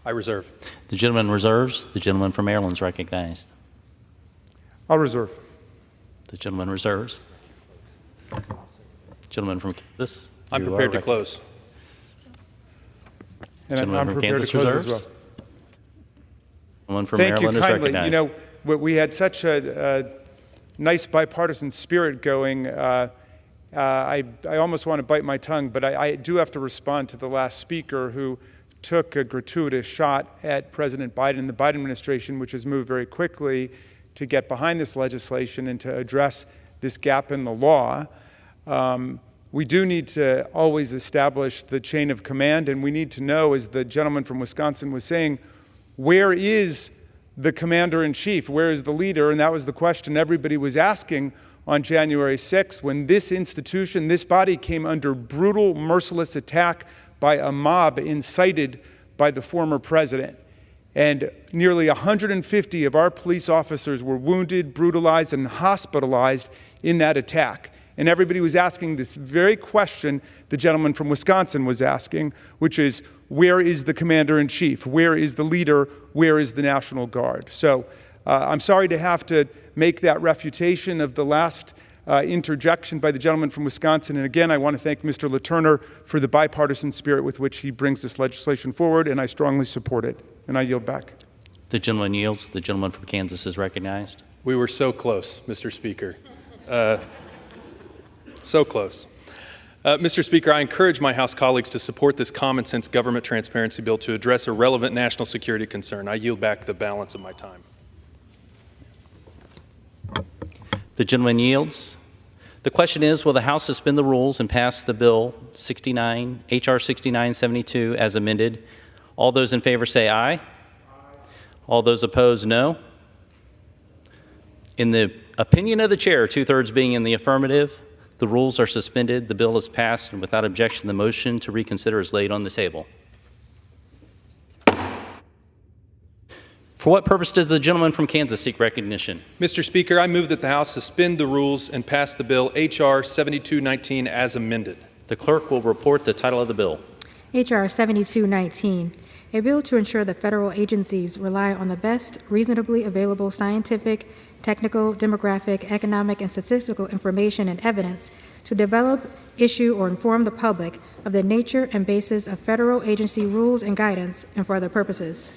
I reserve. The gentleman reserves. The gentleman from Maryland is recognized. I'll reserve. The gentleman reserves. The gentleman from Kansas. I'm prepared to close. And Gentleman I'm from prepared Kansas to close reserves. as well. Gentleman from Thank Maryland you is kindly. recognized. You know, we had such a nice bipartisan spirit going. I almost want to bite my tongue, but I do have to respond to the last speaker who took a gratuitous shot at President Biden and the Biden administration, which has moved very quickly to get behind this legislation and to address this gap in the law. We do need to always establish the chain of command, and we need to know, as the gentleman from Wisconsin was saying, where is the commander-in-chief? Where is the leader? And that was the question everybody was asking on January 6th when this institution, this body, came under brutal, merciless attack by a mob incited by the former president. And nearly 150 of our police officers were wounded, brutalized, and hospitalized in that attack. And everybody was asking this very question the gentleman from Wisconsin was asking, which is, where is the commander-in-chief? Where is the leader? Where is the National Guard? So I'm sorry to have to make that refutation of the last interjection by the gentleman from Wisconsin. And again, I want to thank Mr. LeTurner for the bipartisan spirit with which he brings this legislation forward, and I strongly support it. And I yield back. The gentleman yields. The gentleman from Kansas is recognized. We were so close, Mr. Speaker. So close. Mr. Speaker, I encourage my House colleagues to support this common sense government transparency bill to address a relevant national security concern. I yield back the balance of my time. The gentleman yields. The question is, will the House suspend the rules and pass the bill H.R. 6972 as amended? All those in favor say aye. All those opposed, no. In the opinion of the chair, 2/3 being in the affirmative, the rules are suspended, the bill is passed, and without objection, the motion to reconsider is laid on the table. For what purpose does the gentleman from Kansas seek recognition? Mr. Speaker, I move that the House suspend the rules and pass the bill H.R. 7219 as amended. The clerk will report the title of the bill. H.R. 7219, a bill to ensure that federal agencies rely on the best reasonably available scientific, technical, demographic, economic, and statistical information and evidence to develop, issue, or inform the public of the nature and basis of federal agency rules and guidance and for other purposes.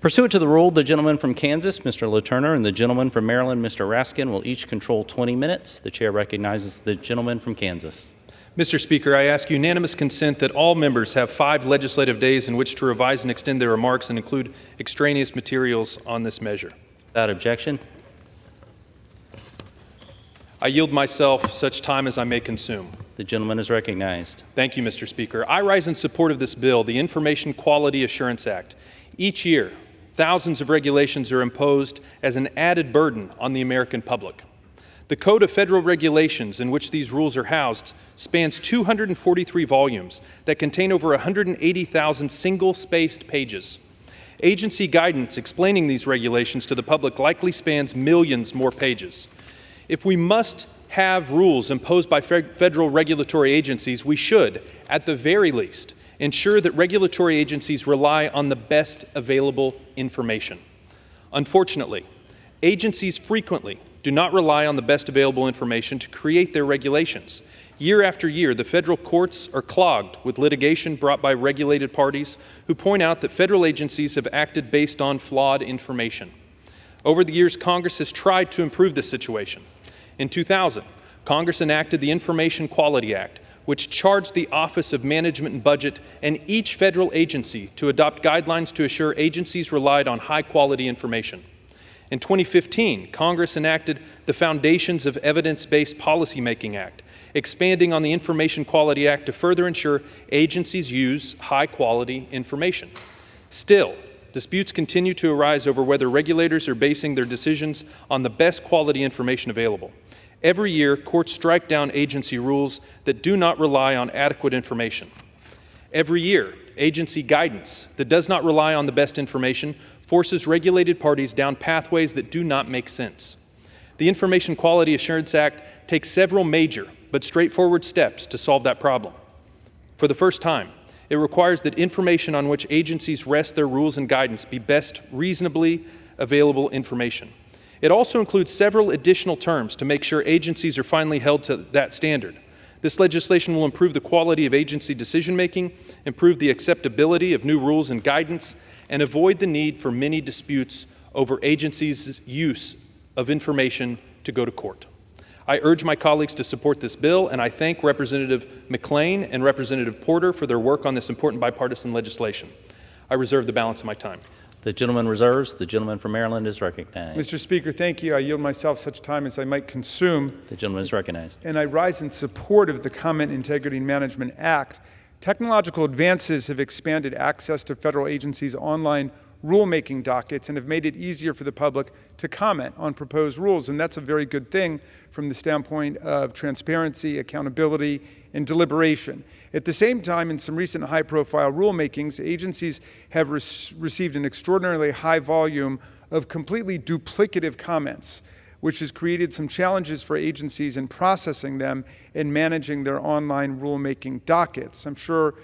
Pursuant to the rule, the gentleman from Kansas, Mr. LeTurner, and the gentleman from Maryland, Mr. Raskin, will each control 20 minutes. The chair recognizes the gentleman from Kansas. Mr. Speaker, I ask unanimous consent that all members have 5 legislative days in which to revise and extend their remarks and include extraneous materials on this measure. Without objection. I yield myself such time as I may consume. The gentleman is recognized. Thank you, Mr. Speaker. I rise in support of this bill, the Information Quality Assurance Act. Each year, thousands of regulations are imposed as an added burden on the American public. The Code of Federal Regulations in which these rules are housed spans 243 volumes that contain over 180,000 single-spaced pages. Agency guidance explaining these regulations to the public likely spans millions more pages. If we must have rules imposed by federal regulatory agencies, we should, at the very least, ensure that regulatory agencies rely on the best available information. Unfortunately, agencies frequently do not rely on the best available information to create their regulations. Year after year, the federal courts are clogged with litigation brought by regulated parties who point out that federal agencies have acted based on flawed information. Over the years, Congress has tried to improve this situation. In 2000, Congress enacted the Information Quality Act, which charged the Office of Management and Budget and each federal agency to adopt guidelines to assure agencies relied on high-quality information. In 2015, Congress enacted the Foundations of Evidence-Based Policymaking Act, expanding on the Information Quality Act to further ensure agencies use high-quality information. Still, disputes continue to arise over whether regulators are basing their decisions on the best quality information available. Every year, courts strike down agency rules that do not rely on adequate information. Every year, agency guidance that does not rely on the best information forces regulated parties down pathways that do not make sense. The Information Quality Assurance Act takes several major but straightforward steps to solve that problem. For the first time, it requires that information on which agencies rest their rules and guidance be best reasonably available information. It also includes several additional terms to make sure agencies are finally held to that standard. This legislation will improve the quality of agency decision-making, improve the acceptability of new rules and guidance, and avoid the need for many disputes over agencies' use of information to go to court. I urge my colleagues to support this bill, and I thank Representative McClain and Representative Porter for their work on this important bipartisan legislation. I reserve the balance of my time. The gentleman reserves. The gentleman from Maryland is recognized. Mr. Speaker, thank you. I yield myself such time as I might consume. The gentleman is recognized. And I rise in support of the Comment Integrity and Management Act. Technological advances have expanded access to federal agencies' online rulemaking dockets and have made it easier for the public to comment on proposed rules. And that's a very good thing from the standpoint of transparency, accountability, and deliberation. At the same time, in some recent high-profile rulemakings, agencies have received an extraordinarily high volume of completely duplicative comments, which has created some challenges for agencies in processing them and managing their online rulemaking dockets. I'm sure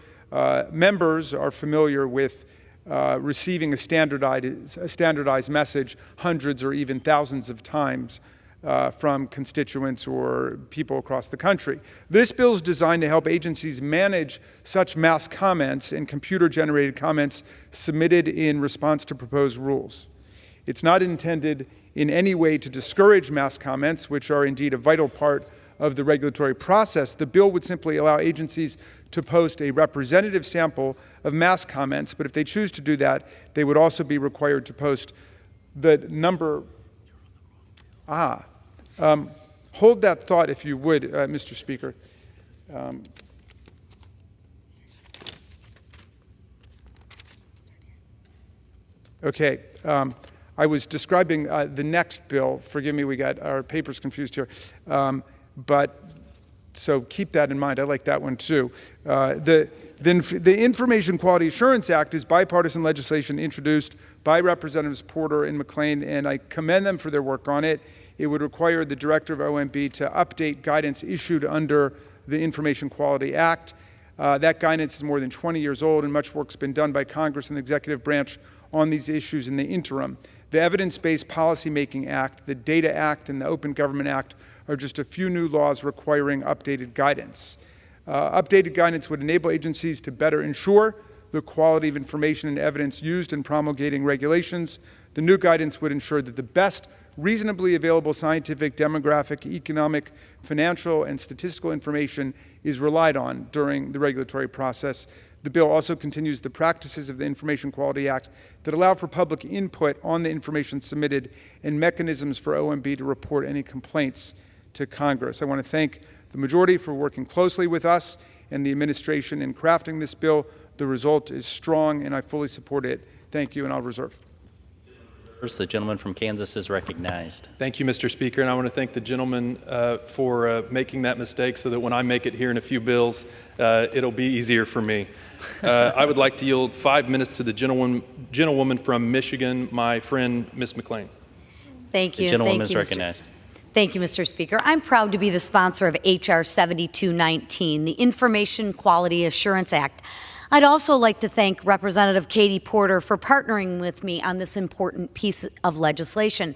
members are familiar with receiving a standardized message hundreds or even thousands of times from constituents or people across the country. This bill is designed to help agencies manage such mass comments and computer-generated comments submitted in response to proposed rules. It's not intended in any way to discourage mass comments, which are indeed a vital part of the regulatory process. The bill would simply allow agencies to post a representative sample of mass comments, but if they choose to do that, they would also be required to post the number. Hold that thought, if you would, Mr. Speaker. Okay. I was describing the next bill. Forgive me, we got our papers confused here. So keep that in mind. I like that one too. The Information Quality Assurance Act is bipartisan legislation introduced by Representatives Porter and McClain, and I commend them for their work on it. It would require the Director of OMB to update guidance issued under the Information Quality Act. That guidance is more than 20 years old, and much work's been done by Congress and the executive branch on these issues in the interim. The Evidence-Based Policymaking Act, the Data Act, and the Open Government Act are just a few new laws requiring updated guidance. Updated guidance would enable agencies to better ensure the quality of information and evidence used in promulgating regulations. The new guidance would ensure that the best reasonably available scientific, demographic, economic, financial, and statistical information is relied on during the regulatory process. The bill also continues the practices of the Information Quality Act that allow for public input on the information submitted and mechanisms for OMB to report any complaints to Congress. I want to thank the majority for working closely with us and the administration in crafting this bill. The result is strong, and I fully support it. Thank you, and I'll reserve. The gentleman from Kansas is recognized. Thank you, Mr. Speaker, and I want to thank the gentleman for making that mistake so that when I make it here in a few bills, it'll be easier for me. I would like to yield 5 minutes to the gentlewoman from Michigan, my friend, Ms. McClain. Thank you. The gentlewoman is recognized. Thank you, Mr. Speaker. I'm proud to be the sponsor of H.R. 7219, the Information Quality Assurance Act. I'd also like to thank Representative Katie Porter for partnering with me on this important piece of legislation.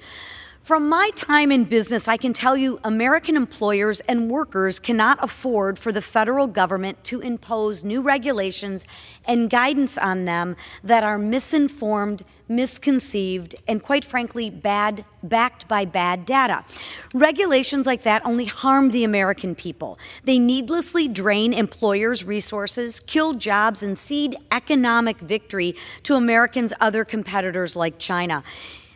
From my time in business, I can tell you American employers and workers cannot afford for the federal government to impose new regulations and guidance on them that are misinformed, misconceived, and quite frankly, backed by bad data. Regulations like that only harm the American people. They needlessly drain employers' resources, kill jobs, and cede economic victory to Americans' other competitors like China.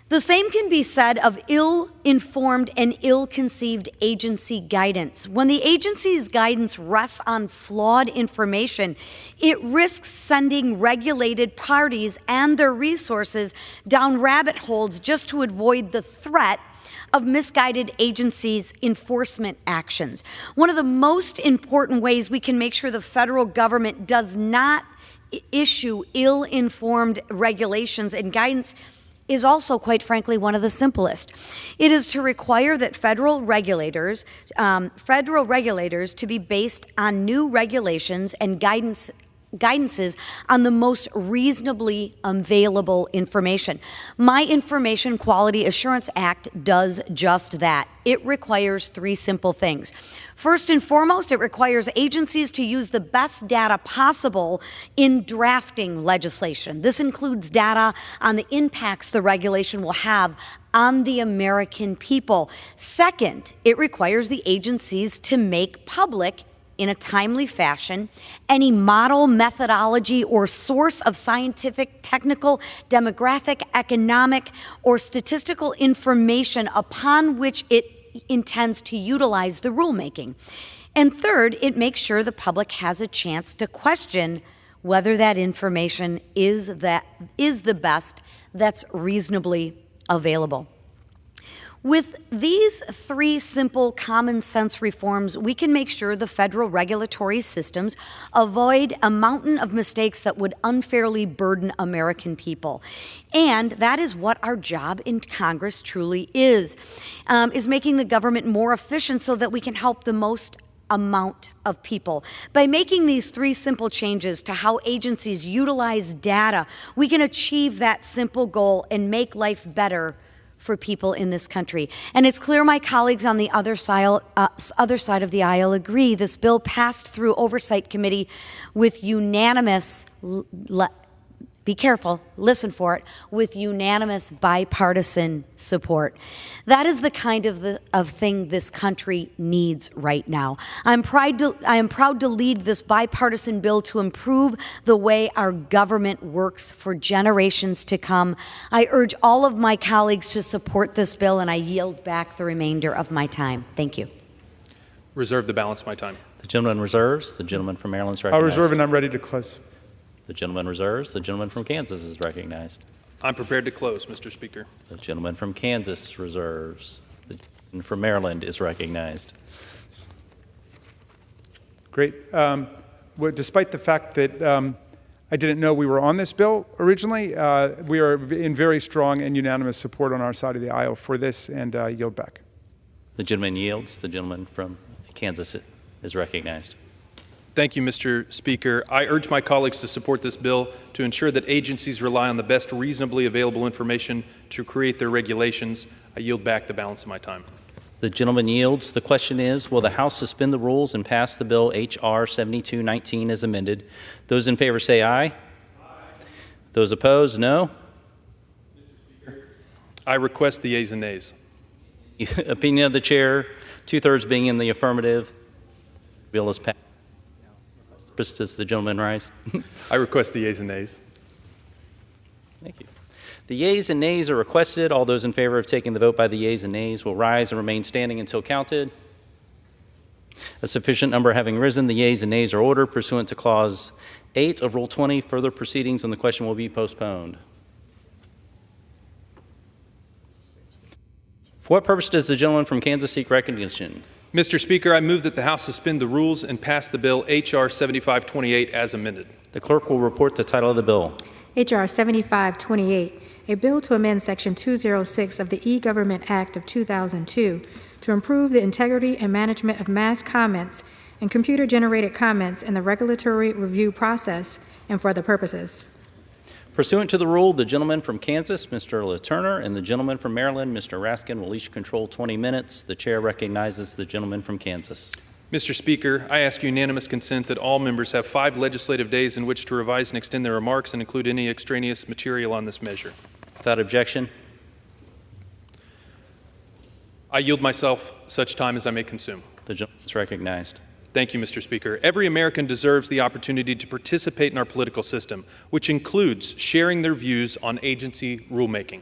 The same can be said of ill-informed and ill-conceived agency guidance. When the agency's guidance rests on flawed information, it risks sending regulated parties and their resources down rabbit holes just to avoid the threat of misguided agencies' enforcement actions. One of the most important ways we can make sure the federal government does not issue ill-informed regulations and guidance is also, quite frankly, one of the simplest. It is to require that federal regulators to be based on new regulations and guidances on the most reasonably available information. My Information Quality Assurance Act does just that. It requires three simple things. First and foremost, it requires agencies to use the best data possible in drafting legislation. This includes data on the impacts the regulation will have on the American people. Second, it requires the agencies to make public in a timely fashion any model, methodology, or source of scientific, technical, demographic, economic, or statistical information upon which it intends to utilize the rulemaking. And third, it makes sure the public has a chance to question whether that information is the best that's reasonably available. With these three simple common sense reforms, we can make sure the federal regulatory systems avoid a mountain of mistakes that would unfairly burden American people. And that is what our job in Congress truly is making the government more efficient so that we can help the most amount of people. By making these three simple changes to how agencies utilize data, we can achieve that simple goal and make life better for people in this country. And it's clear my colleagues on the other side of the aisle agree. This bill passed through Oversight Committee with unanimous, be careful, listen for it, with unanimous bipartisan support. That is the kind of thing this country needs right now. I am proud to lead this bipartisan bill to improve the way our government works for generations to come. I urge all of my colleagues to support this bill, and I yield back the remainder of my time. Thank you. Reserve the balance of my time. The gentleman reserves. The gentleman from Maryland is recognized. I'll reserve, and I'm ready to close. The gentleman reserves. The gentleman from Kansas is recognized. I'm prepared to close, Mr. Speaker. The gentleman from Kansas reserves. The gentleman from Maryland is recognized. Great. Despite the fact that I didn't know we were on this bill originally, we are in very strong and unanimous support on our side of the aisle for this, and yield back. The gentleman yields. The gentleman from Kansas is recognized. Thank you, Mr. Speaker. I urge my colleagues to support this bill to ensure that agencies rely on the best reasonably available information to create their regulations. I yield back the balance of my time. The gentleman yields. The question is, will the House suspend the rules and pass the bill H.R. 7219 as amended? Those in favor say aye. Aye. Those opposed, no. Mr. Speaker, I request the yeas and nays. Opinion of the chair, 2/3 being in the affirmative. Bill is passed. Does the gentleman rise? I request the yeas and nays. Thank you. The yeas and nays are requested. All those in favor of taking the vote by the yeas and nays will rise and remain standing until counted. A sufficient number having risen, the yeas and nays are ordered. Pursuant to Clause 8 of Rule 20, further proceedings on the question will be postponed. For what purpose does the gentleman from Kansas seek recognition? Mr. Speaker, I move that the House suspend the rules and pass the bill H.R. 7528 as amended. The clerk will report the title of the bill. H.R. 7528, a bill to amend Section 206 of the E-Government Act of 2002 to improve the integrity and management of mass comments and computer-generated comments in the regulatory review process and for other purposes. Pursuant to the rule, the gentleman from Kansas, Mr. LaTurner, and the gentleman from Maryland, Mr. Raskin, will each control 20 minutes. The chair recognizes the gentleman from Kansas. Mr. Speaker, I ask unanimous consent that all members have 5 legislative days in which to revise and extend their remarks and include any extraneous material on this measure. Without objection, I yield myself such time as I may consume. the gentleman is recognized. Thank you, Mr. Speaker. Every American deserves the opportunity to participate in our political system, which includes sharing their views on agency rulemaking.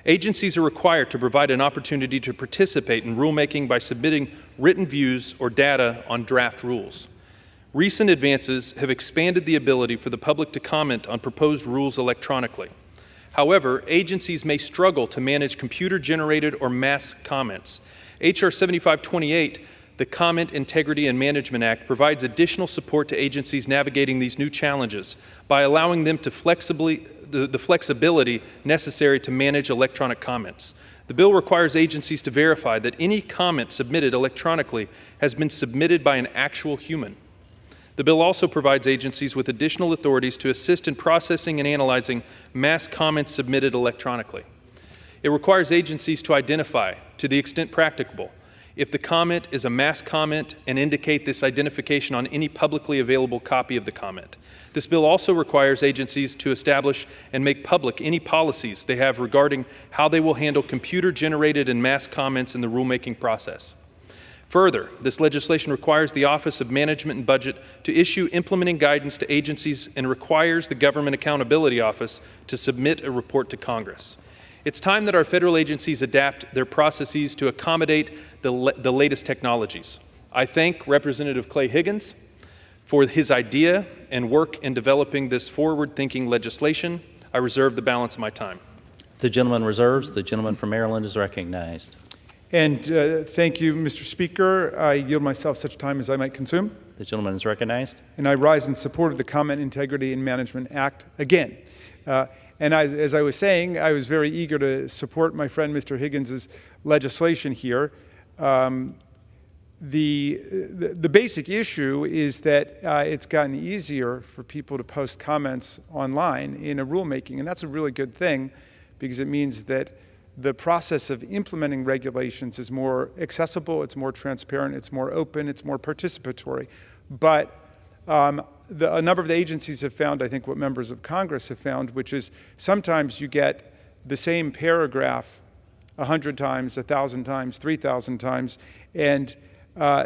Agencies are required to provide an opportunity to participate in rulemaking by submitting written views or data on draft rules. Recent advances have expanded the ability for the public to comment on proposed rules electronically. However, agencies may struggle to manage computer-generated or mass comments. H.R. 7528, the Comment Integrity and Management Act, provides additional support to agencies navigating these new challenges by allowing them to the flexibility necessary to manage electronic comments. The bill requires agencies to verify that any comment submitted electronically has been submitted by an actual human. The bill also provides agencies with additional authorities to assist in processing and analyzing mass comments submitted electronically. It requires agencies to identify, to the extent practicable, if the comment is a mass comment and indicate this identification on any publicly available copy of the comment. This bill also requires agencies to establish and make public any policies they have regarding how they will handle computer-generated and mass comments in the rulemaking process. Further, this legislation requires the Office of Management and Budget to issue implementing guidance to agencies and requires the Government Accountability Office to submit a report to Congress. It's time that our federal agencies adapt their processes to accommodate the latest technologies. I thank Representative Clay Higgins for his idea and work in developing this forward-thinking legislation. I reserve the balance of my time. The gentleman reserves. The gentleman from Maryland is recognized. And thank you, Mr. Speaker. I yield myself such time as I might consume. The gentleman is recognized. And I rise in support of the Comment Integrity and Management Act again. As I was saying, I was very eager to support my friend Mr. Higgins' legislation here. The basic issue is that it's gotten easier for people to post comments online in a rulemaking, and that's a really good thing because it means that the process of implementing regulations is more accessible, it's more transparent, it's more open, it's more participatory. But a number of the agencies have found, I think, what members of Congress have found, which is sometimes you get the same paragraph 100 times, 1,000 times, 3,000 times, and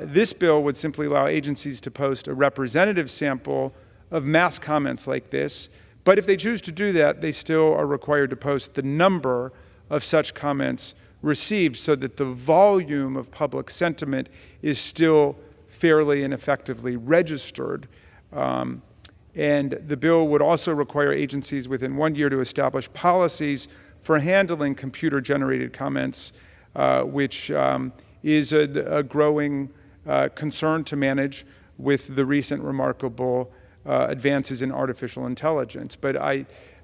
this bill would simply allow agencies to post a representative sample of mass comments like this, but if they choose to do that, they still are required to post the number of such comments received so that the volume of public sentiment is still fairly and effectively registered. And the bill would also require agencies within 1 year to establish policies for handling computer-generated comments, which is a growing concern to manage with the recent remarkable advances in artificial intelligence. But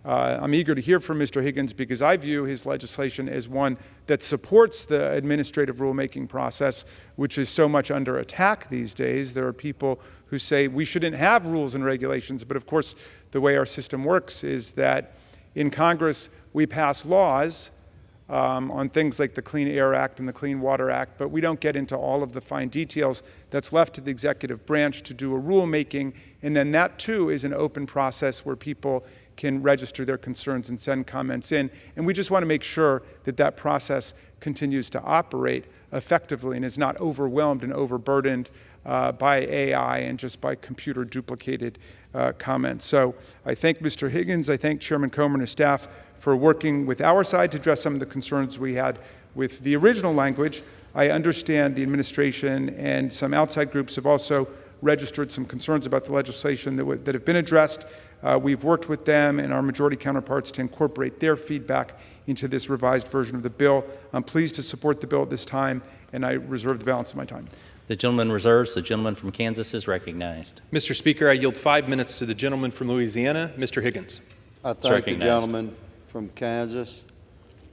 I'm eager to hear from Mr. Higgins because I view his legislation as one that supports the administrative rulemaking process, which is so much under attack these days. There are people who say we shouldn't have rules and regulations, but of course the way our system works is that in Congress we pass laws on things like the Clean Air Act and the Clean Water Act, but we don't get into all of the fine details. That's left to the executive branch to do a rulemaking, and then that too is an open process where people can register their concerns and send comments in. And we just want to make sure that that process continues to operate effectively and is not overwhelmed and overburdened by AI and just by computer duplicated comments. So I thank Mr. Higgins, I thank Chairman Comer and his staff for working with our side to address some of the concerns we had with the original language. I understand the administration and some outside groups have also registered some concerns about the legislation that have been addressed. We've worked with them and our majority counterparts to incorporate their feedback into this revised version of the bill. I'm pleased to support the bill at this time, and I reserve the balance of my time. The gentleman reserves. The gentleman from Kansas is recognized. Mr. Speaker, I yield 5 minutes to the gentleman from Louisiana, Mr. Higgins. I thank the gentleman from Kansas,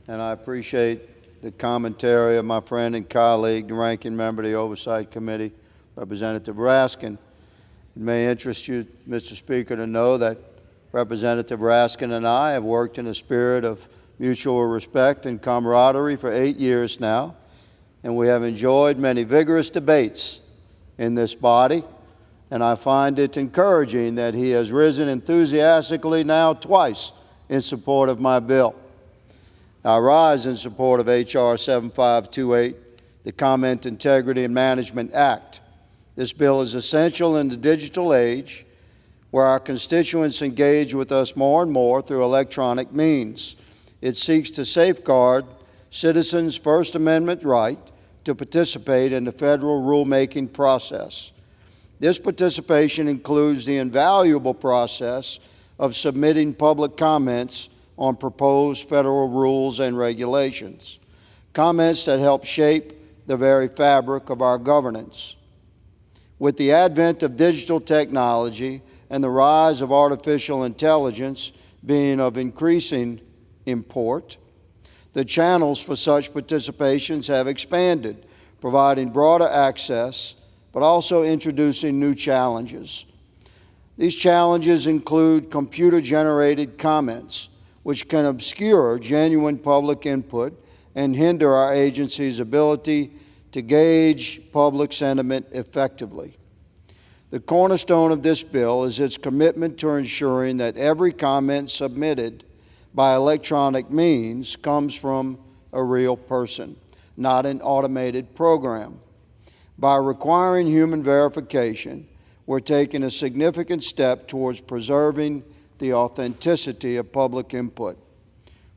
and I appreciate the commentary of my friend and colleague, the ranking member of the Oversight Committee, Representative Raskin. It may interest you, Mr. Speaker, to know that Representative Raskin and I have worked in a spirit of mutual respect and camaraderie for 8 years now, and we have enjoyed many vigorous debates in this body, and I find it encouraging that he has risen enthusiastically now twice in support of my bill. I rise in support of H.R. 7528, the Comment Integrity and Management Act. This bill is essential in the digital age, where our constituents engage with us more and more through electronic means. It seeks to safeguard citizens' First Amendment right to participate in the federal rulemaking process. This participation includes the invaluable process of submitting public comments on proposed federal rules and regulations, comments that help shape the very fabric of our governance. With the advent of digital technology and the rise of artificial intelligence being of increasing import, the channels for such participations have expanded, providing broader access, but also introducing new challenges. These challenges include computer-generated comments, which can obscure genuine public input and hinder our agency's ability to gauge public sentiment effectively. The cornerstone of this bill is its commitment to ensuring that every comment submitted by electronic means comes from a real person, not an automated program. By requiring human verification, we're taking a significant step towards preserving the authenticity of public input.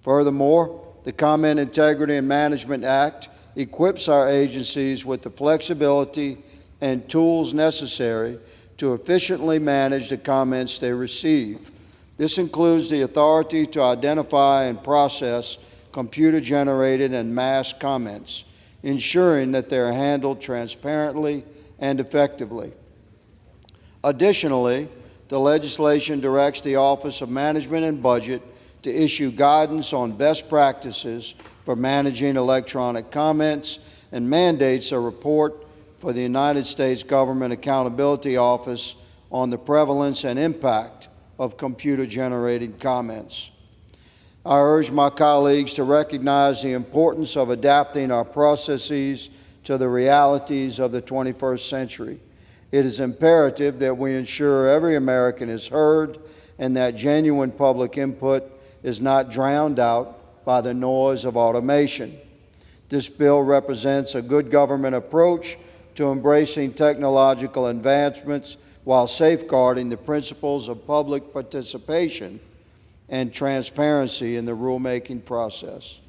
Furthermore, the Comment Integrity and Management Act equips our agencies with the flexibility and tools necessary to efficiently manage the comments they receive. This includes the authority to identify and process computer-generated and mass comments, ensuring that they are handled transparently and effectively. Additionally, the legislation directs the Office of Management and Budget to issue guidance on best practices for managing electronic comments and mandates a report for the United States Government Accountability Office on the prevalence and impact of computer-generated comments. I urge my colleagues to recognize the importance of adapting our processes to the realities of the 21st century. It is imperative that we ensure every American is heard and that genuine public input is not drowned out by the noise of automation. This bill represents a good government approach to embracing technological advancements while safeguarding the principles of public participation and transparency in the rulemaking process.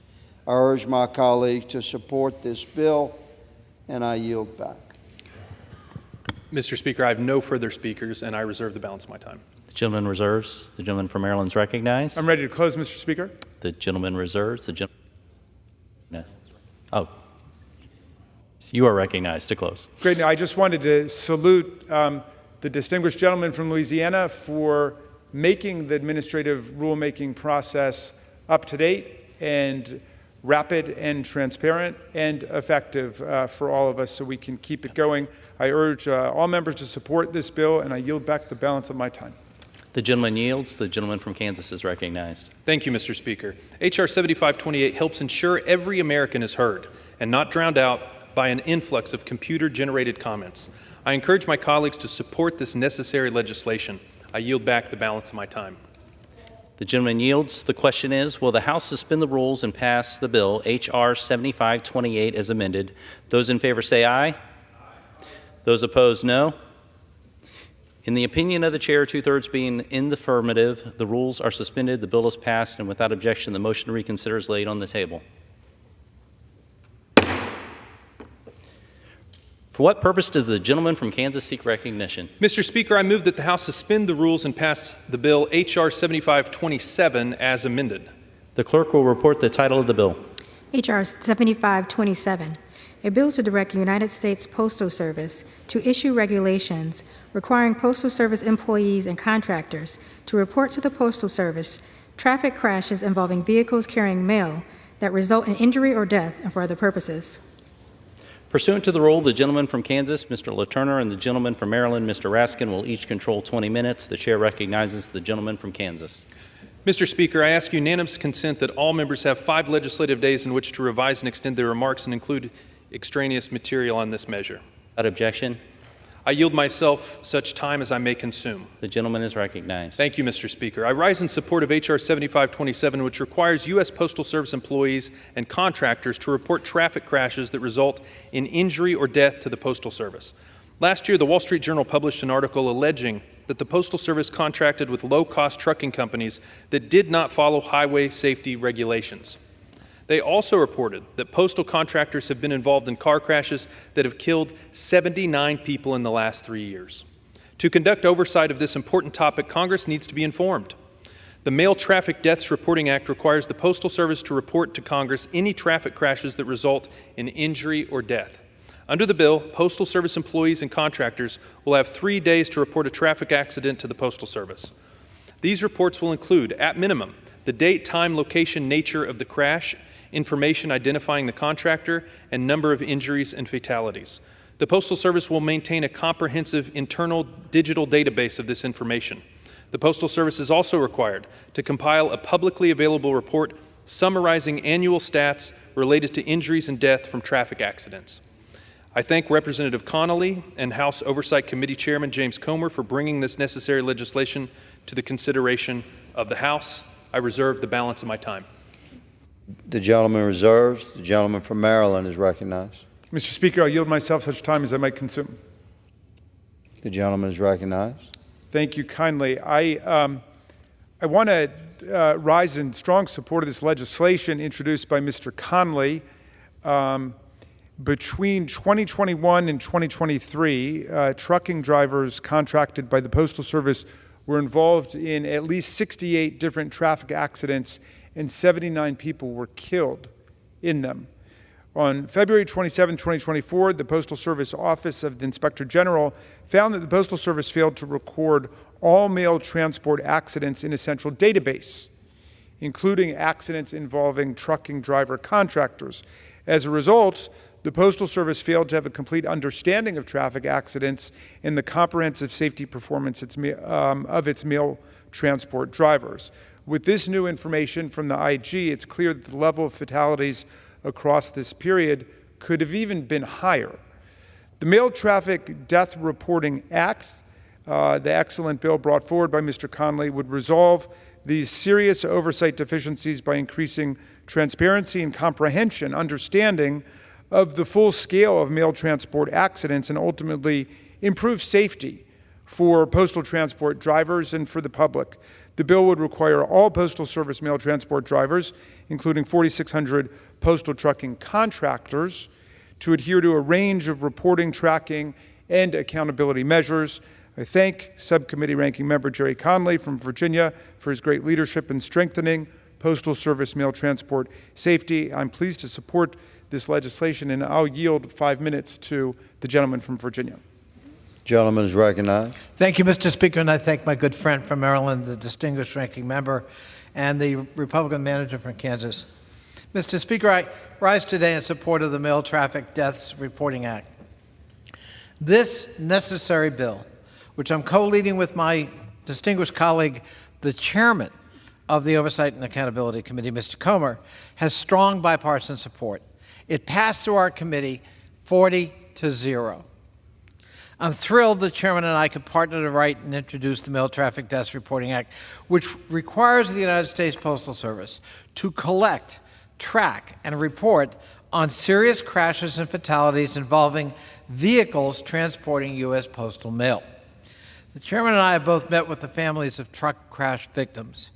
I urge my colleagues to support this bill, and I yield back. Mr. Speaker, I have no further speakers, and I reserve the balance of my time. The gentleman reserves. The gentleman from Maryland is recognized. I'm ready to close, Mr. Speaker. The gentleman reserves. The gentleman. Yes. Oh. You are recognized to close. Great. Now, I just wanted to salute the distinguished gentleman from Louisiana for making the administrative rulemaking process up to date and rapid and transparent and effective for all of us so we can keep it going. I urge all members to support this bill, and I yield back the balance of my time. The gentleman yields. The gentleman from Kansas is recognized. Thank you, Mr. Speaker. H.R. 7528 helps ensure every American is heard and not drowned out by an influx of computer-generated comments. I encourage my colleagues to support this necessary legislation. I yield back the balance of my time. The gentleman yields. The question is, will the House suspend the rules and pass the bill, H.R. 7528, as amended? Those in favor say aye. Those opposed, no. In the opinion of the chair, 2/3 being in the affirmative, the rules are suspended, the bill is passed, and without objection, the motion to reconsider is laid on the table. For what purpose does the gentleman from Kansas seek recognition? Mr. Speaker, I move that the House suspend the rules and pass the bill H.R. 7527 as amended. The clerk will report the title of the bill. H.R. 7527, a bill to direct the United States Postal Service to issue regulations requiring Postal Service employees and contractors to report to the Postal Service traffic crashes involving vehicles carrying mail that result in injury or death and for other purposes. Pursuant to the rule, the gentleman from Kansas, Mr. LaTurner, and the gentleman from Maryland, Mr. Raskin, will each control 20 minutes. The chair recognizes the gentleman from Kansas. Mr. Speaker, I ask unanimous consent that all members have 5 legislative days in which to revise and extend their remarks and include extraneous material on this measure. Without objection, I yield myself such time as I may consume. the gentleman is recognized. Thank you, Mr. Speaker. I rise in support of H.R. 7527, which requires U.S. Postal Service employees and contractors to report traffic crashes that result in injury or death to the Postal Service. Last year, the Wall Street Journal published an article alleging that the Postal Service contracted with low-cost trucking companies that did not follow highway safety regulations. They also reported that postal contractors have been involved in car crashes that have killed 79 people in the last 3 years. To conduct oversight of this important topic, Congress needs to be informed. The Mail Traffic Deaths Reporting Act requires the Postal Service to report to Congress any traffic crashes that result in injury or death. Under the bill, Postal Service employees and contractors will have 3 days to report a traffic accident to the Postal Service. These reports will include, at minimum, the date, time, location, nature of the crash, information identifying the contractor, and number of injuries and fatalities. The Postal Service will maintain a comprehensive internal digital database of this information. The Postal Service is also required to compile a publicly available report summarizing annual stats related to injuries and death from traffic accidents. I thank Representative Connolly and House Oversight Committee Chairman James Comer for bringing this necessary legislation to the consideration of the House. I reserve the balance of my time. The gentleman reserves. The gentleman from Maryland is recognized. Mr. Speaker, I'll yield myself such time as I might consume. The gentleman is recognized. Thank you kindly. I want to rise in strong support of this legislation introduced by Mr. Conley. Between 2021 and 2023, trucking drivers contracted by the Postal Service were involved in at least 68 different traffic accidents, and 79 people were killed in them. On February 27, 2024, the Postal Service Office of the Inspector General found that the Postal Service failed to record all mail transport accidents in a central database, including accidents involving trucking driver contractors. As a result, the Postal Service failed to have a complete understanding of traffic accidents and the comprehensive safety performance of its mail transport drivers. With this new information from the IG, it's clear that the level of fatalities across this period could have even been higher. The Mail Traffic Death Reporting Act, the excellent bill brought forward by Mr. Conley, would resolve these serious oversight deficiencies by increasing transparency and comprehension, understanding of the full scale of mail transport accidents, and ultimately improve safety for postal transport drivers and for the public. The bill would require all Postal Service mail transport drivers, including 4,600 postal trucking contractors, to adhere to a range of reporting, tracking, and accountability measures. I thank Subcommittee Ranking Member Jerry Conley from Virginia for his great leadership in strengthening Postal Service mail transport safety. I'm pleased to support this legislation, and I'll yield 5 minutes to the gentleman from Virginia. Gentleman is recognized. Thank you, Mr. Speaker, and I thank my good friend from Maryland, the distinguished ranking member, and the Republican manager from Kansas. Mr. Speaker, I rise today in support of the Mail Traffic Deaths Reporting Act. This necessary bill, which I'm co-leading with my distinguished colleague, the chairman of the Oversight and Accountability Committee, Mr. Comer, has strong bipartisan support. It passed through our committee 40-0. I'm thrilled the chairman and I could partner to write and introduce the Mail Traffic Deaths Reporting Act, which requires the United States Postal Service to collect, track, and report on serious crashes and fatalities involving vehicles transporting U.S. postal mail. The chairman and I have both met with the families of truck crash victims.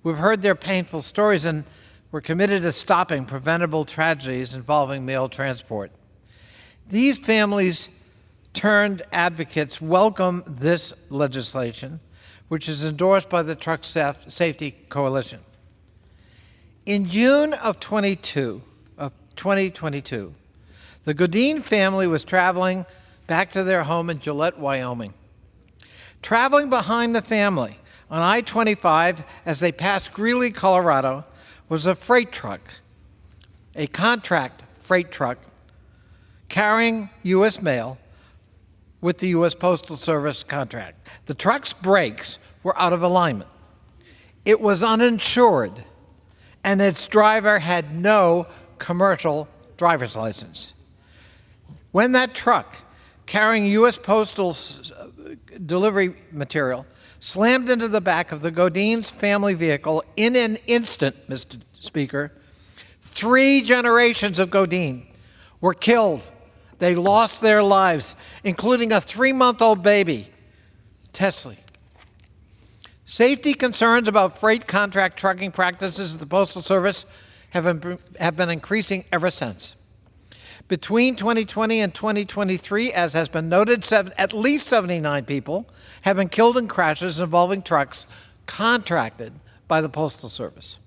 We've heard their painful stories, and we're committed to stopping preventable tragedies involving mail transport. These families turned advocates welcome this legislation, which is endorsed by the Truck Safety Coalition. In June of 2022, the Godine family was traveling back to their home in Gillette, Wyoming. Traveling behind the family on I-25 as they passed Greeley, Colorado, was a freight truck, a contract freight truck carrying U.S. mail with the U.S. Postal Service contract. The truck's brakes were out of alignment. It was uninsured, and its driver had no commercial driver's license. When that truck carrying U.S. Postal delivery material slammed into the back of the Godin's family vehicle in an instant, Mr. Speaker, 3 generations of Godin were killed. They lost their lives, including a 3-month-old baby, Tesley. Safety concerns about freight contract trucking practices at the Postal Service have been increasing ever since. Between 2020 and 2023, as has been noted, at least 79 people have been killed in crashes involving trucks contracted by the Postal Service.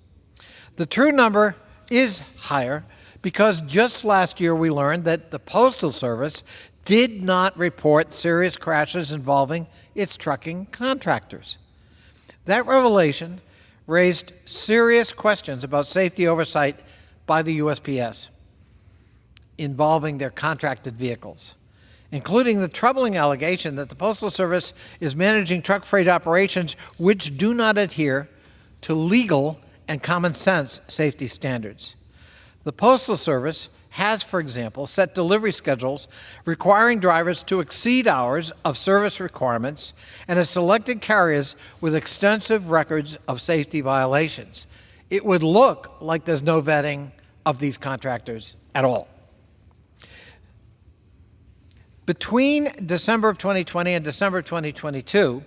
The true number is higher because just last year we learned that the Postal Service did not report serious crashes involving its trucking contractors. That revelation raised serious questions about safety oversight by the USPS involving their contracted vehicles, including the troubling allegation that the Postal Service is managing truck freight operations which do not adhere to legal and common sense safety standards. The Postal Service has, for example, set delivery schedules requiring drivers to exceed hours of service requirements and has selected carriers with extensive records of safety violations. It would look like there's no vetting of these contractors at all. Between December of 2020 and December of 2022,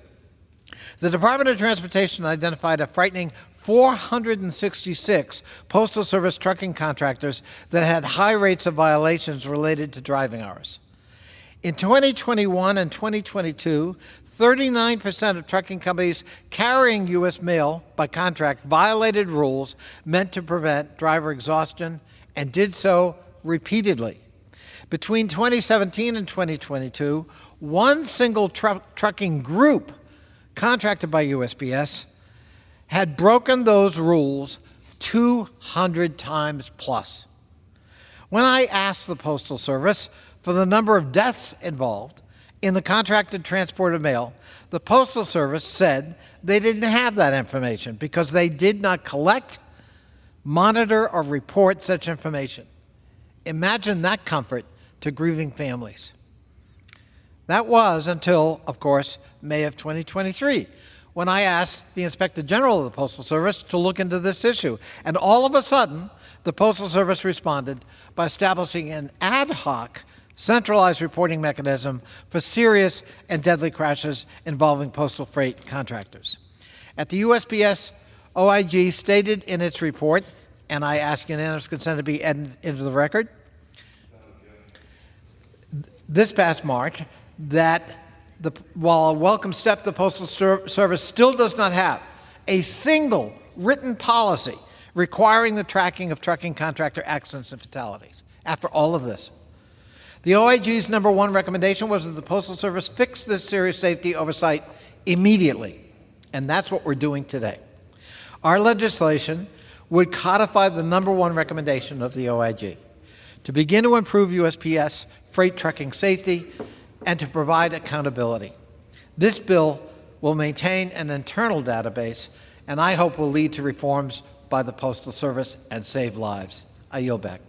the Department of Transportation identified a frightening 466 Postal Service trucking contractors that had high rates of violations related to driving hours. In 2021 and 2022, 39% of trucking companies carrying U.S. mail by contract violated rules meant to prevent driver exhaustion and did so repeatedly. Between 2017 and 2022, one single trucking group contracted by USPS had broken those rules 200 times plus. When I asked the Postal Service for the number of deaths involved in the contracted transport of mail, the Postal Service said they didn't have that information because they did not collect, monitor, or report such information. Imagine that comfort to grieving families. That was until, of course, May of 2023, when I asked the Inspector General of the Postal Service to look into this issue. And all of a sudden, the Postal Service responded by establishing an ad hoc, centralized reporting mechanism for serious and deadly crashes involving postal freight contractors. At the USPS, OIG stated in its report, and I ask unanimous consent to be added into the record, this past March, that while a welcome step, the Postal Service still does not have a single written policy requiring the tracking of trucking contractor accidents and fatalities. After all of this, the OIG's #1 recommendation was that the Postal Service fix this serious safety oversight immediately, and that's what we're doing today. Our legislation would codify the #1 recommendation of the OIG to begin to improve USPS freight trucking safety and to provide accountability. This bill will maintain an internal database and I hope will lead to reforms by the Postal Service and save lives. I yield back.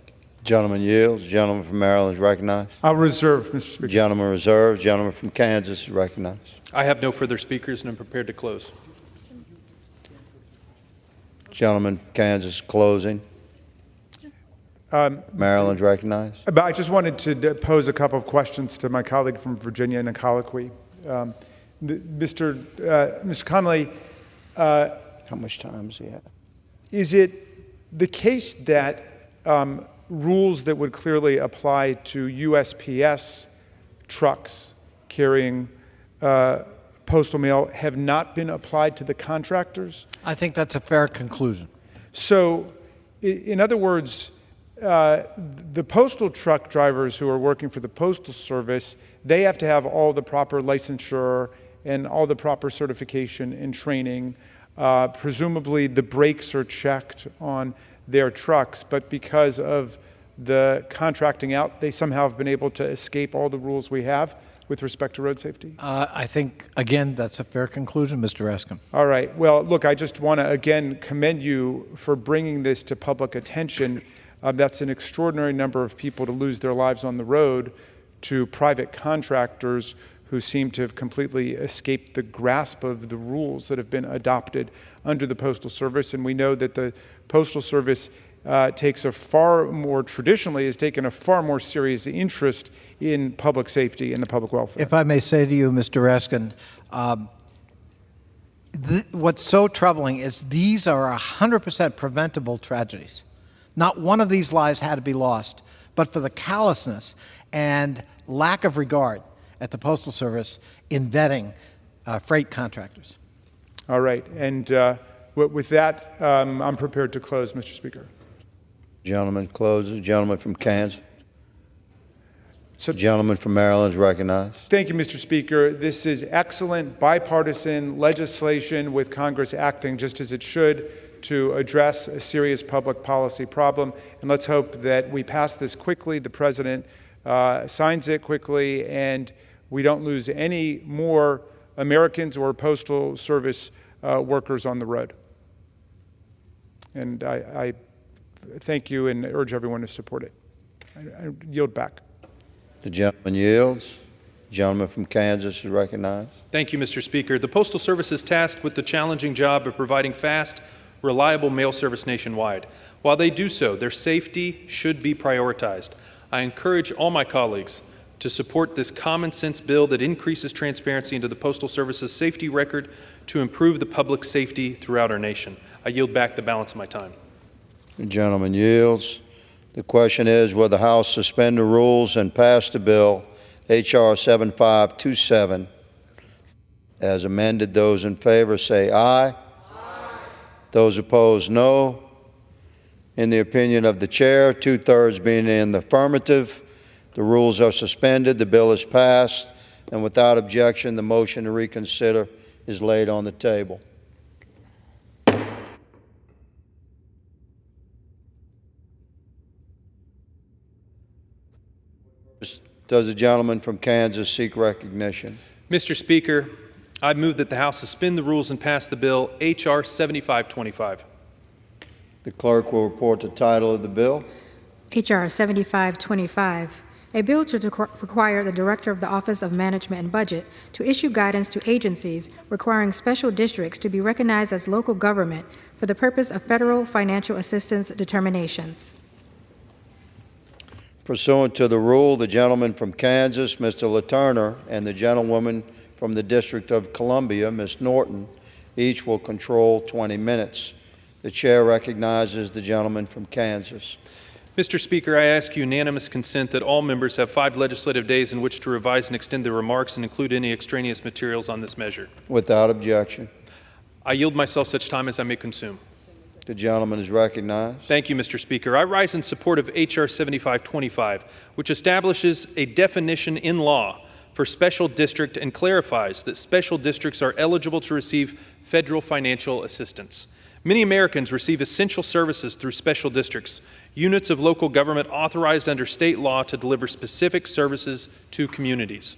Gentleman yields. Gentleman from Maryland is recognized. I'll reserve, Mr. Speaker. Gentleman reserves. Gentleman from Kansas is recognized. I have no further speakers and I'm prepared to close. Gentleman from Kansas closing. Maryland's recognized. But I just wanted to pose a couple of questions to my colleague from Virginia in a colloquy. Mr. Connolly. How much time does he have? Is it the case that rules that would clearly apply to USPS trucks carrying postal mail have not been applied to the contractors? I think that's a fair conclusion. So, in other words, the postal truck drivers who are working for the Postal Service, they have to have all the proper licensure and all the proper certification and training. Presumably the brakes are checked on their trucks, but because of the contracting out, they somehow have been able to escape all the rules we have with respect to road safety? I think, again, that's a fair conclusion, Mr. Raskin. All right. Well, look, I just want to, again, commend you for bringing this to public attention. That's an extraordinary number of people to lose their lives on the road to private contractors who seem to have completely escaped the grasp of the rules that have been adopted under the Postal Service. And we know that the Postal Service traditionally has taken a far more serious interest in public safety and the public welfare. If I may say to you, Mr. Raskin, what's so troubling is these are 100% preventable tragedies. Not one of these lives had to be lost, but for the callousness and lack of regard at the Postal Service in vetting freight contractors. All right. And with that, I'm prepared to close, Mr. Speaker. Gentleman closes. Gentleman from Kansas. Gentleman from Maryland is recognized. Thank you, Mr. Speaker. This is excellent bipartisan legislation with Congress acting just as it should to address a serious public policy problem. And let's hope that we pass this quickly, the President signs it quickly, and we don't lose any more Americans or Postal Service workers on the road. And I thank you and urge everyone to support it. I yield back. The gentleman yields. Gentleman from Kansas is recognized. Thank you, Mr. Speaker. The Postal Service is tasked with the challenging job of providing fast, reliable mail service nationwide. While they do so, their safety should be prioritized. I encourage all my colleagues to support this common sense bill that increases transparency into the Postal Service's safety record to improve the public safety throughout our nation. I yield back the balance of my time. The gentleman yields. The question is, will the House suspend the rules and pass the bill H.R. 7527 as amended? Those in favor say aye. Aye. Those opposed, no. In the opinion of the chair, 2/3 being in the affirmative, the rules are suspended, the bill is passed, and without objection, the motion to reconsider is laid on the table. Does the gentleman from Kansas seek recognition? Mr. Speaker, I move that the House suspend the rules and pass the bill H.R. 7525. The clerk will report the title of the bill. H.R. 7525, a bill to require the Director of the Office of Management and Budget to issue guidance to agencies requiring special districts to be recognized as local government for the purpose of federal financial assistance determinations. Pursuant to the rule, the gentleman from Kansas, Mr. LaTurner, and the gentlewoman from the District of Columbia, Ms. Norton, each will control 20 minutes. The chair recognizes the gentleman from Kansas. Mr. Speaker, I ask unanimous consent that all members have 5 legislative days in which to revise and extend their remarks and include any extraneous materials on this measure. Without objection. I yield myself such time as I may consume. The gentleman is recognized. Thank you, Mr. Speaker. I rise in support of H.R. 7525, which establishes a definition in law for special district and clarifies that special districts are eligible to receive federal financial assistance. Many Americans receive essential services through special districts, units of local government authorized under state law to deliver specific services to communities.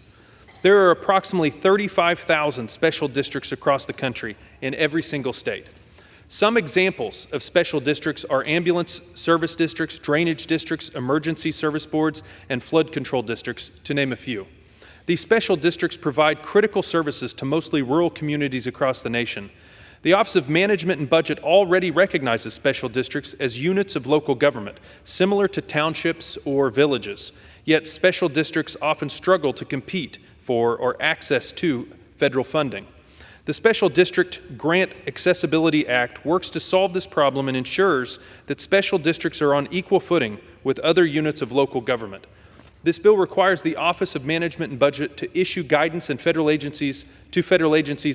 There are approximately 35,000 special districts across the country in every single state. Some examples of special districts are ambulance service districts, drainage districts, emergency service boards, and flood control districts, to name a few. These special districts provide critical services to mostly rural communities across the nation. The Office of Management and Budget already recognizes special districts as units of local government, similar to townships or villages. Yet special districts often struggle to compete for or access to federal funding. The Special District Grant Accessibility Act works to solve this problem and ensures that special districts are on equal footing with other units of local government. This bill requires the Office of Management and Budget to issue guidance to federal agencies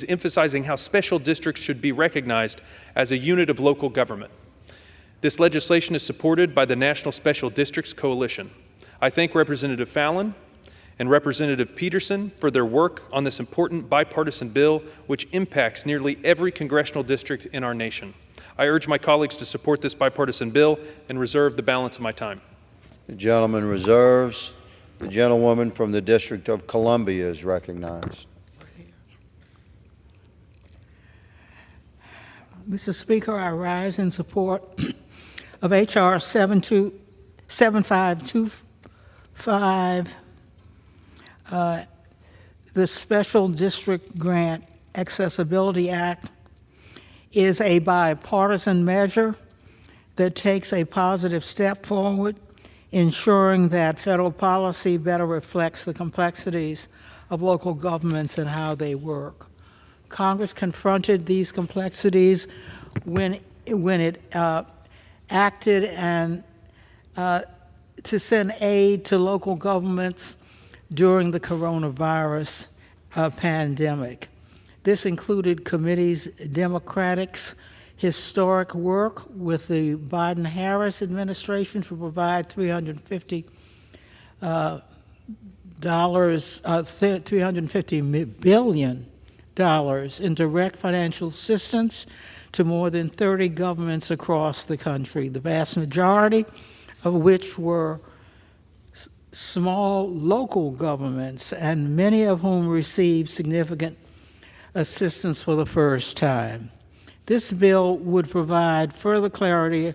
emphasizing how special districts should be recognized as a unit of local government. This legislation is supported by the National Special Districts Coalition. I thank Representative Fallon and Representative Peterson for their work on this important bipartisan bill, which impacts nearly every congressional district in our nation. I urge my colleagues to support this bipartisan bill and reserve the balance of my time. The gentleman reserves. The gentlewoman from the District of Columbia is recognized. Mr. Speaker, I rise in support of H.R. 7525, the Special District Grant Accessibility Act is a bipartisan measure that takes a positive step forward, ensuring that federal policy better reflects the complexities of local governments and how they work. Congress confronted these complexities when it acted and to send aid to local governments during the coronavirus pandemic. This included committee's Democrats' historic work with the Biden-Harris administration to provide $350 billion in direct financial assistance to more than 30 governments across the country, the vast majority of which were small local governments, and many of whom received significant assistance for the first time. This bill would provide further clarity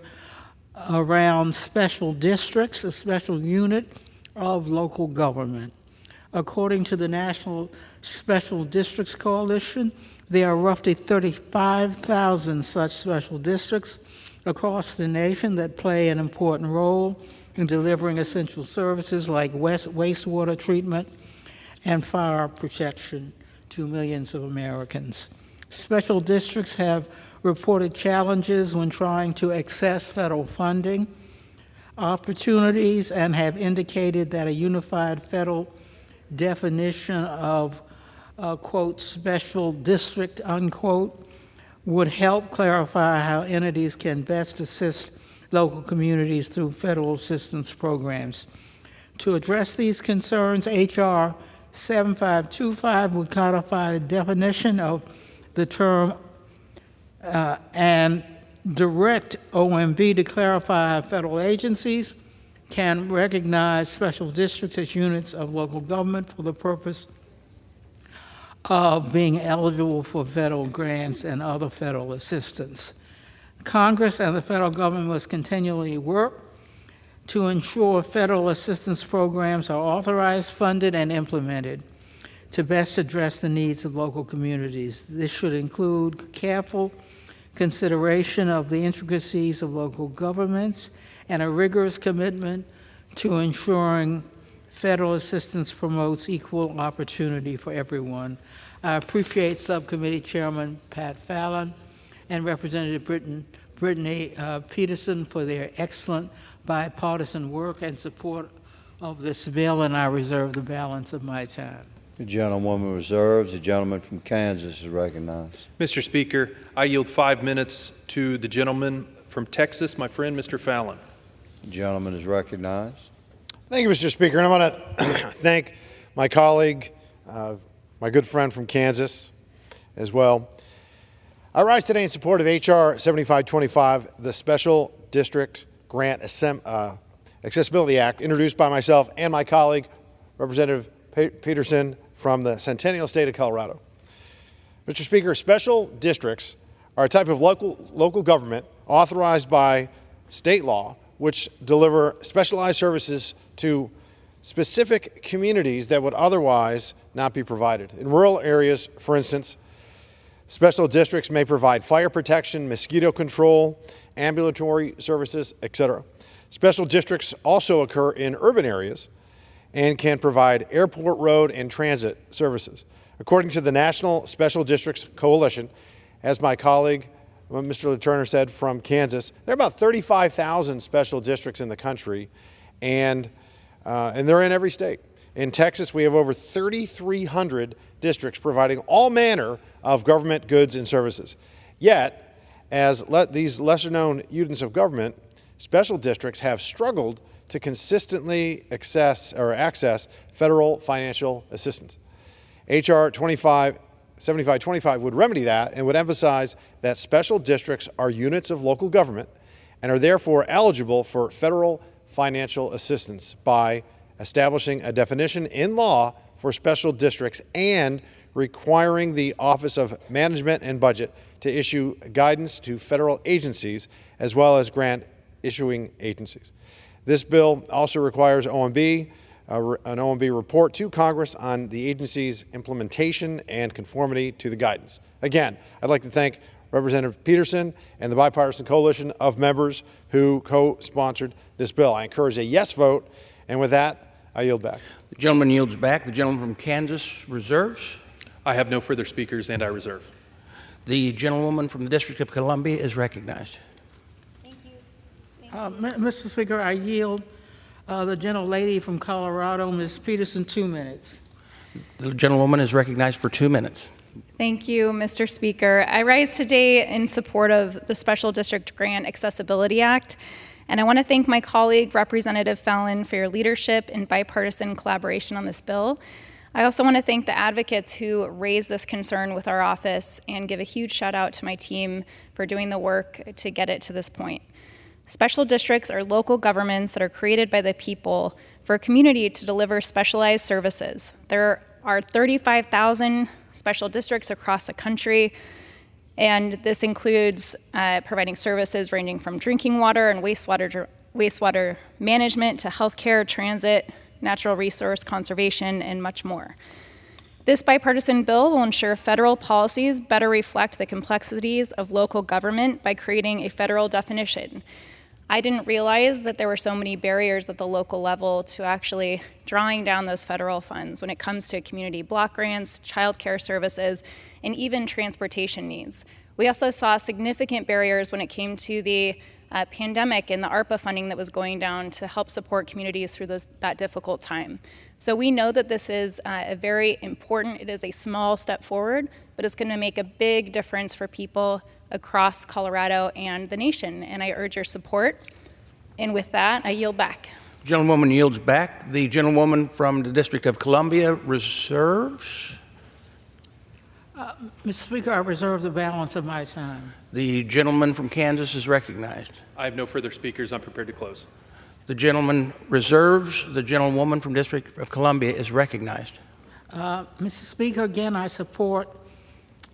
around special districts, a special unit of local government. According to the National Special Districts Coalition, there are roughly 35,000 such special districts across the nation that play an important role in delivering essential services like wastewater treatment and fire protection to millions of Americans. Special districts have reported challenges when trying to access federal funding opportunities and have indicated that a unified federal definition of, quote, special district, unquote, would help clarify how entities can best assist local communities through federal assistance programs. To address these concerns, H.R. 7525 would codify the definition of the term and direct OMB to clarify how federal agencies can recognize special districts as units of local government for the purpose of being eligible for federal grants and other federal assistance. Congress and the federal government must continually work to ensure federal assistance programs are authorized, funded, and implemented to best address the needs of local communities. This should include careful consideration of the intricacies of local governments and a rigorous commitment to ensuring federal assistance promotes equal opportunity for everyone. I appreciate Subcommittee Chairman Pat Fallon and Representative Brittany Peterson for their excellent bipartisan work and support of this bill, and I reserve the balance of my time. The gentlewoman reserves. The gentleman from Kansas is recognized. Mr. Speaker, I yield 5 minutes to the gentleman from Texas, my friend, Mr. Fallon. The gentleman is recognized. Thank you, Mr. Speaker. And I want to thank my colleague, my good friend from Kansas as well. I rise today in support of H.R. 7525, the Special District Grant Accessibility Act, introduced by myself and my colleague, Representative Peterson from the Centennial State of Colorado. Mr. Speaker, special districts are a type of local government authorized by state law which deliver specialized services to specific communities that would otherwise not be provided. In rural areas, for instance, special districts may provide fire protection, mosquito control, ambulatory services, etc. Special districts also occur in urban areas and can provide airport, road, and transit services. According to the National Special Districts Coalition, as my colleague, Mr. Letourneau said, from Kansas, there are about 35,000 special districts in the country, and they're in every state. In Texas, we have over 3,300 districts providing all manner of government goods and services. Yet, as these lesser-known units of government, special districts have struggled to consistently access federal financial assistance. H.R. 7525 would remedy that and would emphasize that special districts are units of local government and are therefore eligible for federal financial assistance by establishing a definition in law for special districts and requiring the Office of Management and Budget to issue guidance to federal agencies as well as grant issuing agencies. This bill also requires an OMB report to Congress on the agency's implementation and conformity to the guidance. Again, I'd like to thank Representative Peterson and the bipartisan coalition of members who co-sponsored this bill. I encourage a yes vote, and with that, I yield back. The gentleman yields back. The gentleman from Kansas reserves. I have no further speakers, and I reserve. The gentlewoman from the District of Columbia is recognized. Mr. Speaker, I yield the gentlelady from Colorado, Ms. Peterson, 2 minutes. The gentlewoman is recognized for 2 minutes. Thank you, Mr. Speaker. I rise today in support of the Special District Grant Accessibility Act, and I want to thank my colleague, Representative Fallon, for your leadership and bipartisan collaboration on this bill. I also want to thank the advocates who raised this concern with our office and give a huge shout out to my team for doing the work to get it to this point. Special districts are local governments that are created by the people for a community to deliver specialized services. There are 35,000 special districts across the country, and this includes providing services ranging from drinking water and wastewater management to healthcare, transit, natural resource conservation, and much more. This bipartisan bill will ensure federal policies better reflect the complexities of local government by creating a federal definition. I didn't realize that there were so many barriers at the local level to actually drawing down those federal funds when it comes to community block grants, child care services, and even transportation needs. We also saw significant barriers when it came to the pandemic and the ARPA funding that was going down to help support communities through that difficult time. So we know that this is a very important, it is a small step forward, but it's going to make a big difference for people across Colorado and the nation, and I urge your support. And with that, I yield back. The gentlewoman yields back. The gentlewoman from the District of Columbia reserves. Mr. Speaker, I reserve the balance of my time. The gentleman from Kansas is recognized. I have no further speakers. I'm prepared to close. The gentleman reserves. The gentlewoman from District of Columbia is recognized. Mr. Speaker, again, I support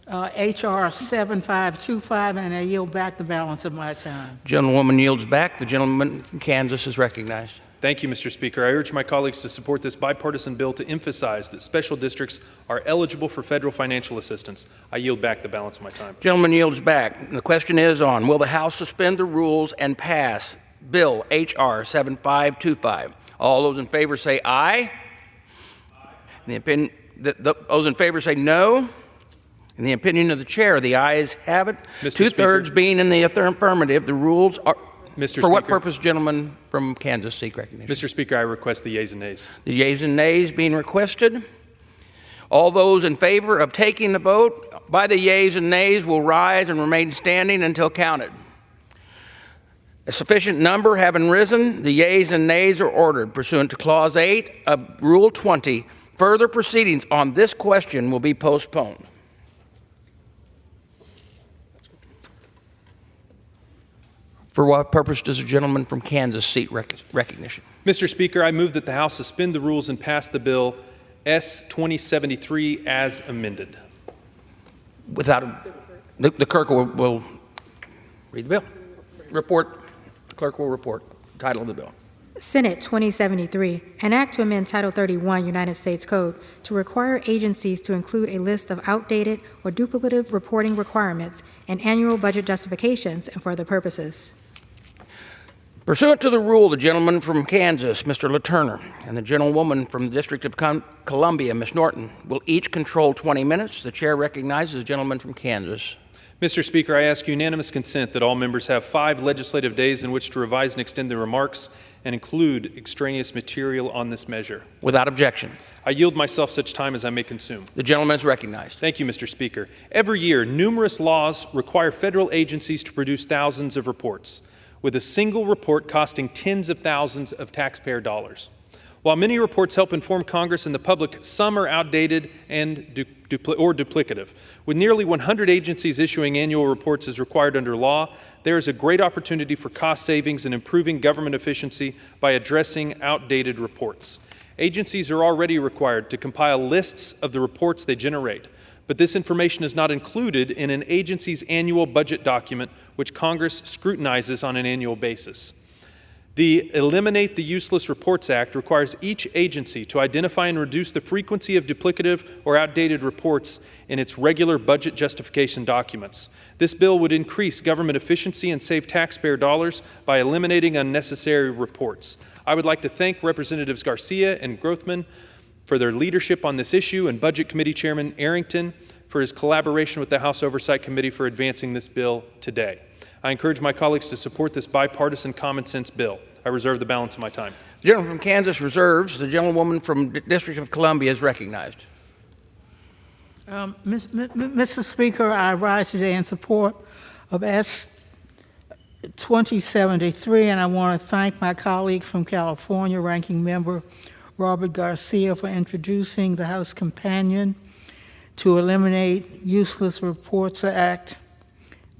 H.R. 7525, and I yield back the balance of my time. Gentlewoman yields back. The gentleman from Kansas is recognized. Thank you, Mr. Speaker. I urge my colleagues to support this bipartisan bill to emphasize that special districts are eligible for federal financial assistance. I yield back the balance of my time. Gentleman yields back. The question is on, will the House suspend the rules and pass Bill H.R. 7525? All those in favor say aye. Those in favor say no. In the opinion of the chair, the ayes have it. Two-thirds being in the affirmative, the rules are... For what purpose, gentleman from Kansas, seek recognition? Mr. Speaker, I request the yeas and nays. The yeas and nays being requested. All those in favor of taking the vote by the yeas and nays will rise and remain standing until counted. A sufficient number having risen, the yeas and nays are ordered. Pursuant to Clause 8 of Rule 20, further proceedings on this question will be postponed. For what purpose does the gentleman from Kansas seek recognition? Mr. Speaker, I move that the House suspend the rules and pass the bill S-2073 as amended. The clerk will read the bill. The clerk will report the title of the bill. Senate 2073, an act to amend Title 31 United States Code to require agencies to include a list of outdated or duplicative reporting requirements and annual budget justifications and for other purposes. Pursuant to the rule, the gentleman from Kansas, Mr. LaTurner, and the gentlewoman from the District of Columbia, Ms. Norton, will each control 20 minutes. The chair recognizes the gentleman from Kansas. Mr. Speaker, I ask unanimous consent that all members have 5 legislative days in which to revise and extend their remarks and include extraneous material on this measure. Without objection. I yield myself such time as I may consume. The gentleman is recognized. Thank you, Mr. Speaker. Every year, numerous laws require federal agencies to produce thousands of reports, with a single report costing tens of thousands of taxpayer dollars. While many reports help inform Congress and the public, some are outdated and duplicative. With nearly 100 agencies issuing annual reports as required under law, there is a great opportunity for cost savings and improving government efficiency by addressing outdated reports. Agencies are already required to compile lists of the reports they generate, but this information is not included in an agency's annual budget document, which Congress scrutinizes on an annual basis. The Eliminate the Useless Reports Act requires each agency to identify and reduce the frequency of duplicative or outdated reports in its regular budget justification documents. This bill would increase government efficiency and save taxpayer dollars by eliminating unnecessary reports. I would like to thank Representatives Garcia and Grothman for their leadership on this issue, and Budget Committee Chairman Arrington for his collaboration with the House Oversight Committee for advancing this bill today. I encourage my colleagues to support this bipartisan common sense bill. I reserve the balance of my time. The gentleman from Kansas reserves. The gentlewoman from the District of Columbia is recognized. Mr. Speaker, I rise today in support of S. 2073, and I want to thank my colleague from California, Ranking Member Robert Garcia, for introducing the House Companion to Eliminate Useless Reports Act,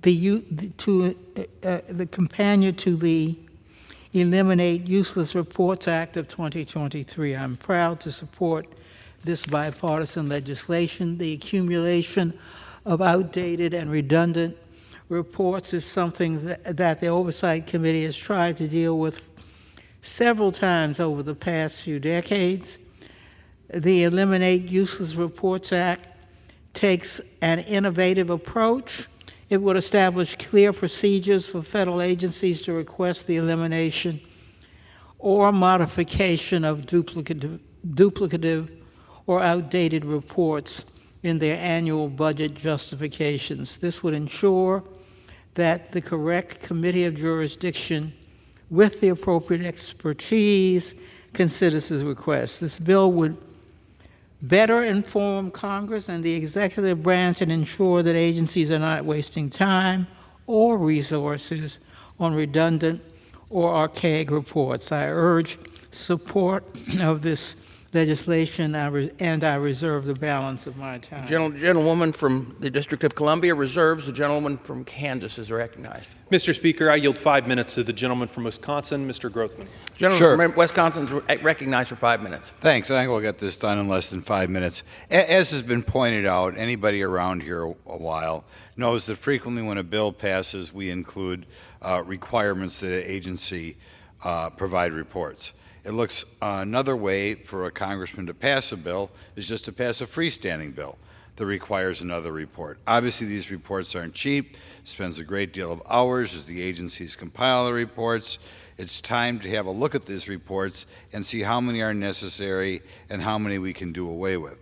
the companion to the Eliminate Useless Reports Act of 2023. I'm proud to support this bipartisan legislation. The accumulation of outdated and redundant reports is something that the Oversight Committee has tried to deal with several times over the past few decades. The Eliminate Useless Reports Act takes an innovative approach. It would establish clear procedures for federal agencies to request the elimination or modification of duplicative or outdated reports in their annual budget justifications. This would ensure that the correct committee of jurisdiction with the appropriate expertise considers this request. This bill would better inform Congress and the executive branch and ensure that agencies are not wasting time or resources on redundant or archaic reports. I urge support of this legislation, and I reserve the balance of my time. Gentlewoman from the District of Columbia reserves. The gentleman from Kansas is recognized. Mr. Speaker, I yield 5 minutes to the gentleman from Wisconsin, Mr. Grothman. Gentleman from Wisconsin is recognized for 5 minutes. Thanks. I think we'll get this done in less than 5 minutes. As has been pointed out, anybody around here a while knows that frequently when a bill passes, we include requirements that an agency provide reports. It looks another way for a congressman to pass a bill is just to pass a freestanding bill that requires another report. Obviously, these reports aren't cheap. Spends a great deal of hours as the agencies compile the reports. It's time to have a look at these reports and see how many are necessary and how many we can do away with.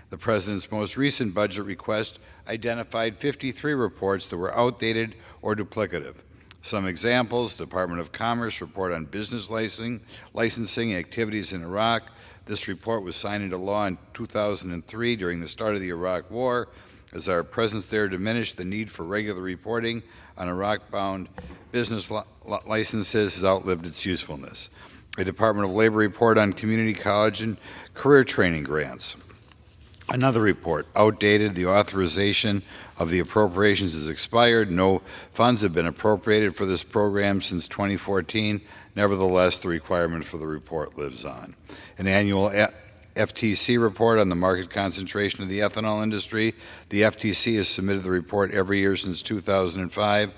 The President's most recent budget request identified 53 reports that were outdated or duplicative. Some examples: Department of Commerce report on business licensing activities in Iraq. This report was signed into law in 2003 during the start of the Iraq War. As our presence there diminished, the need for regular reporting on Iraq-bound business licenses has outlived its usefulness. A Department of Labor report on community college and career training grants. Another report, outdated. The authorization of the appropriations has expired. No funds have been appropriated for this program since 2014. Nevertheless, the requirement for the report lives on. An annual FTC report on the market concentration of the ethanol industry. The FTC has submitted the report every year since 2005,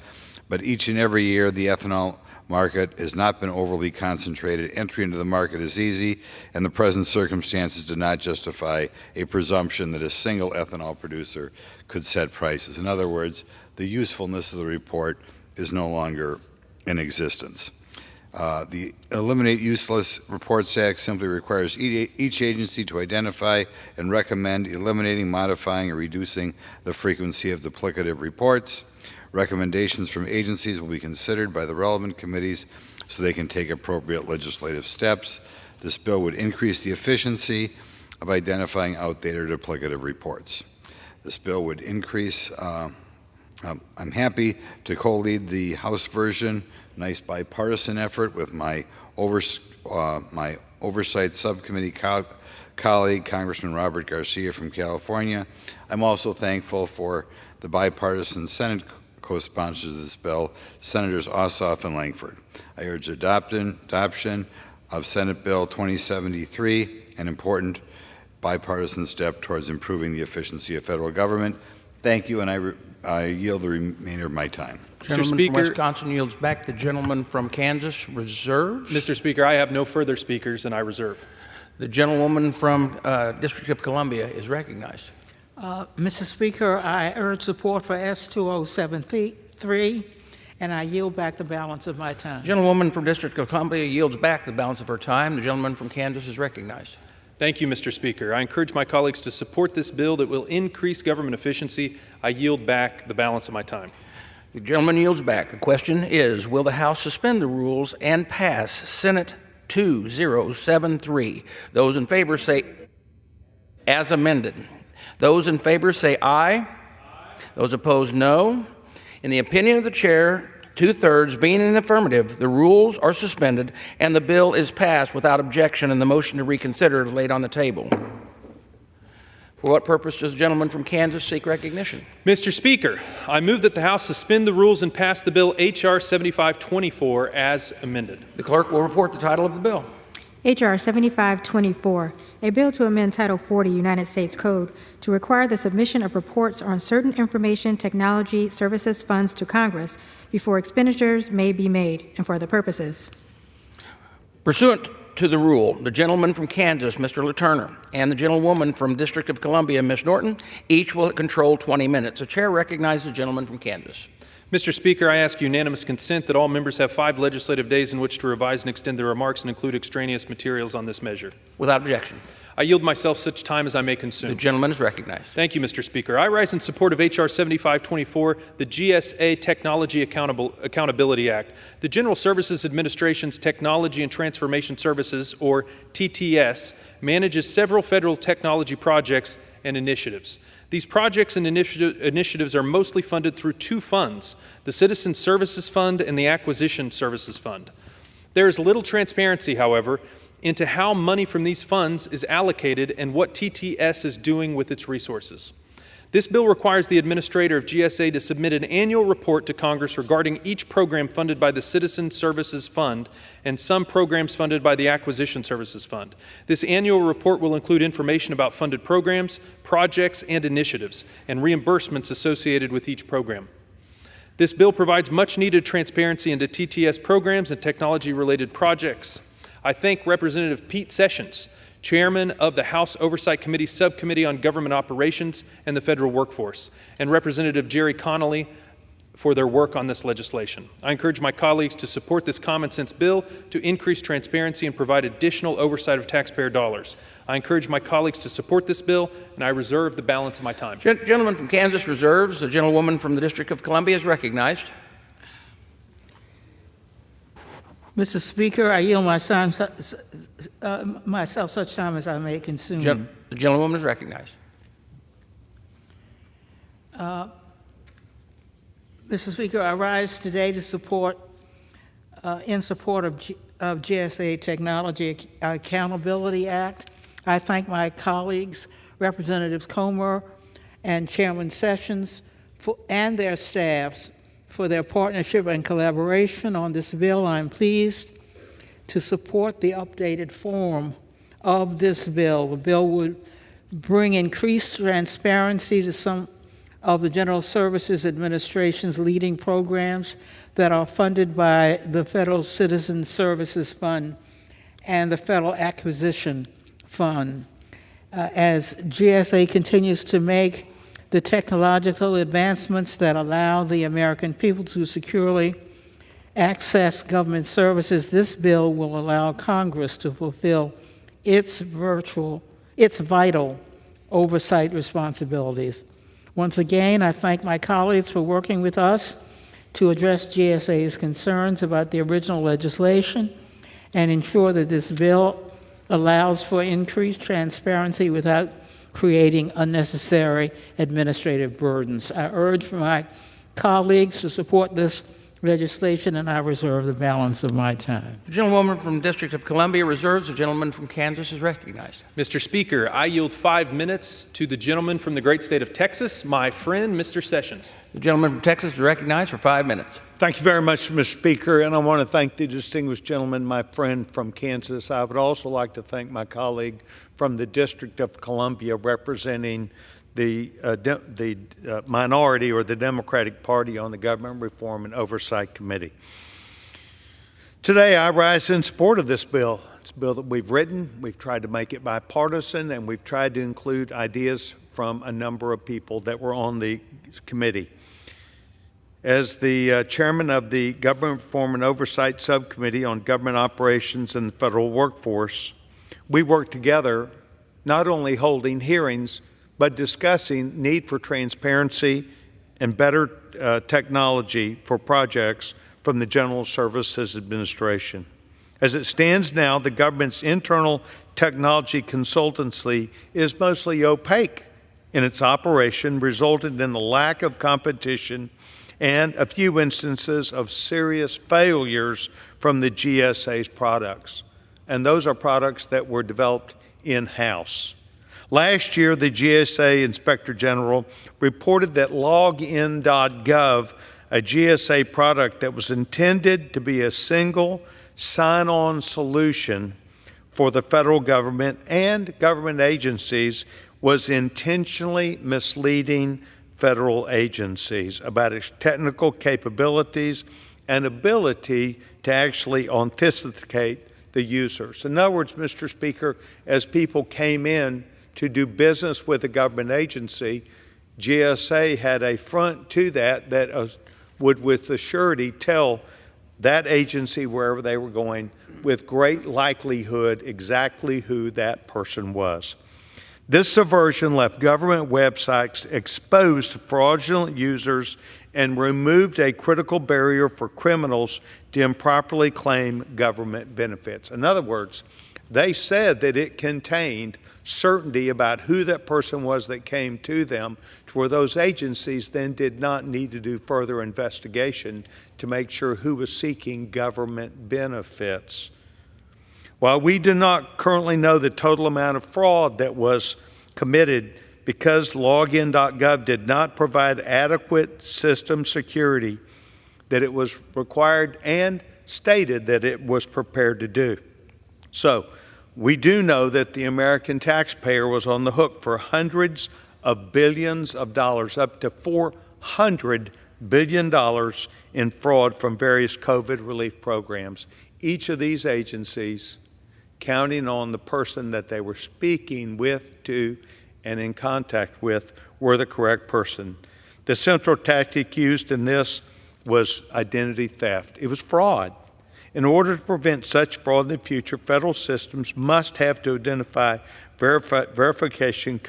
but each and every year the ethanol market has not been overly concentrated. Entry into the market is easy, and the present circumstances do not justify a presumption that a single ethanol producer could set prices. In other words, the usefulness of the report is no longer in existence. The Eliminate Useless Reports Act simply requires each agency to identify and recommend eliminating, modifying, or reducing the frequency of duplicative reports. Recommendations from agencies will be considered by the relevant committees so they can take appropriate legislative steps. This bill would increase the efficiency of identifying outdated or duplicative reports. This bill would increase I'm happy to co-lead the House version, nice bipartisan effort with my oversight subcommittee colleague, Congressman Robert Garcia from California. I'm also thankful for the bipartisan Senate co-sponsors of this bill, Senators Ossoff and Langford. I urge adoption of Senate Bill 2073, an important bipartisan step towards improving the efficiency of federal government. Thank you, and I yield the remainder of my time. Gentleman from Wisconsin yields back. The gentleman from Kansas reserves. Mr. Speaker, I have no further speakers, and I reserve. The gentlewoman from District of Columbia is recognized. Mr. Speaker, I urge support for S2073, and I yield back the balance of my time. The gentlewoman from District of Columbia yields back the balance of her time. The gentleman from Kansas is recognized. Thank you, Mr. Speaker. I encourage my colleagues to support this bill that will increase government efficiency. I yield back the balance of my time. The gentleman yields back. The question is, will the House suspend the rules and pass Senate 2073? Those in favor say as amended. Those in favor say aye. Those opposed, no. In the opinion of the chair, 2/3 being in the affirmative, the rules are suspended and the bill is passed without objection, and the motion to reconsider is laid on the table. For what purpose does the gentleman from Kansas seek recognition? Mr. Speaker, I move that the House suspend the rules and pass the bill H.R. 7524 as amended. The clerk will report the title of the bill. H.R. 7524, a bill to amend Title 40 United States Code to require the submission of reports on certain information technology services funds to Congress before expenditures may be made and for other purposes. Pursuant to the rule, the gentleman from Kansas, Mr. LaTurner, and the gentlewoman from District of Columbia, Ms. Norton, each will control 20 minutes. The chair recognizes the gentleman from Kansas. Mr. Speaker, I ask unanimous consent that all members have 5 legislative days in which to revise and extend their remarks and include extraneous materials on this measure. Without objection. I yield myself such time as I may consume. The gentleman is recognized. Thank you, Mr. Speaker. I rise in support of H.R. 7524, the GSA Technology Accountability Act. The General Services Administration's Technology and Transformation Services, or TTS, manages several federal technology projects and initiatives. These projects and initiatives are mostly funded through 2 funds, the Citizen Services Fund and the Acquisition Services Fund. There is little transparency, however, into how money from these funds is allocated and what TTS is doing with its resources. This bill requires the administrator of GSA to submit an annual report to Congress regarding each program funded by the Citizen Services Fund and some programs funded by the Acquisition Services Fund. This annual report will include information about funded programs, projects, and initiatives, and reimbursements associated with each program. This bill provides much-needed transparency into TTS programs and technology-related projects. I thank Representative Pete Sessions, Chairman of the House Oversight Committee Subcommittee on Government Operations and the Federal Workforce, and Representative Jerry Connolly for their work on this legislation. I encourage my colleagues to support this common-sense bill to increase transparency and provide additional oversight of taxpayer dollars. I encourage my colleagues to support this bill, and I reserve the balance of my time. Gentleman from Kansas reserves. The gentlewoman from the District of Columbia is recognized. Mr. Speaker, I yield myself such time as I may consume. The gentlewoman is recognized. Mr. Speaker, I rise today to support, in support of GSA Technology Accountability Act. I thank my colleagues, Representatives Comer and Chairman Sessions, and their staffs for their partnership and collaboration on this bill. I'm pleased to support the updated form of this bill. The bill would bring increased transparency to some of the General Services Administration's leading programs that are funded by the Federal Citizen Services Fund and the Federal Acquisition Fund. As GSA continues to make the technological advancements that allow the American people to securely access government services, this bill will allow Congress to fulfill its vital oversight responsibilities. Once again, I thank my colleagues for working with us to address GSA's concerns about the original legislation and ensure that this bill allows for increased transparency without creating unnecessary administrative burdens. I urge my colleagues to support this legislation, and I reserve the balance of my time. The gentlewoman from the District of Columbia reserves. The gentleman from Kansas is recognized. Mr. Speaker, I yield 5 minutes to the gentleman from the great state of Texas, my friend, Mr. Sessions. The gentleman from Texas is recognized for 5 minutes. Thank you very much, Mr. Speaker, and I want to thank the distinguished gentleman, my friend from Kansas. I would also like to thank my colleague from the District of Columbia representing the minority or the Democratic Party on the Government Reform and Oversight Committee. Today, I rise in support of this bill. It's a bill that we've written. We've tried to make it bipartisan, and we've tried to include ideas from a number of people that were on the committee. As the chairman of the Government Reform and Oversight Subcommittee on Government Operations and the Federal Workforce, we work together, not only holding hearings, but discussing need for transparency and better technology for projects from the General Services Administration. As it stands now, the government's internal technology consultancy is mostly opaque in its operation, resulting in the lack of competition and a few instances of serious failures from the GSA's products. And those are products that were developed in-house. Last year, the GSA Inspector General reported that Login.gov, a GSA product that was intended to be a single sign-on solution for the federal government and government agencies, was intentionally misleading federal agencies about its technical capabilities and ability to actually authenticate the users. In other words, Mr. Speaker, as people came in to do business with a government agency, GSA had a front to that would with the surety tell that agency wherever they were going with great likelihood exactly who that person was. This subversion left government websites exposed to fraudulent users and removed a critical barrier for criminals to improperly claim government benefits. In other words, they said that it contained certainty about who that person was that came to them, to where those agencies then did not need to do further investigation to make sure who was seeking government benefits. While we do not currently know the total amount of fraud that was committed because Login.gov did not provide adequate system security that it was required and stated that it was prepared to do. So, we do know that the American taxpayer was on the hook for hundreds of billions of dollars, up to $400 billion in fraud from various COVID relief programs. Each of these agencies counting on the person that they were speaking with, to, and in contact with were the correct person. The central tactic used in this was identity theft. It was fraud. In order to prevent such fraud in the future, federal systems must have to identify verification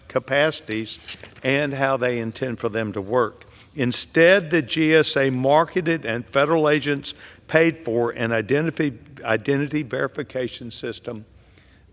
capacities and how they intend for them to work. Instead, the GSA marketed and federal agents paid for an identity verification system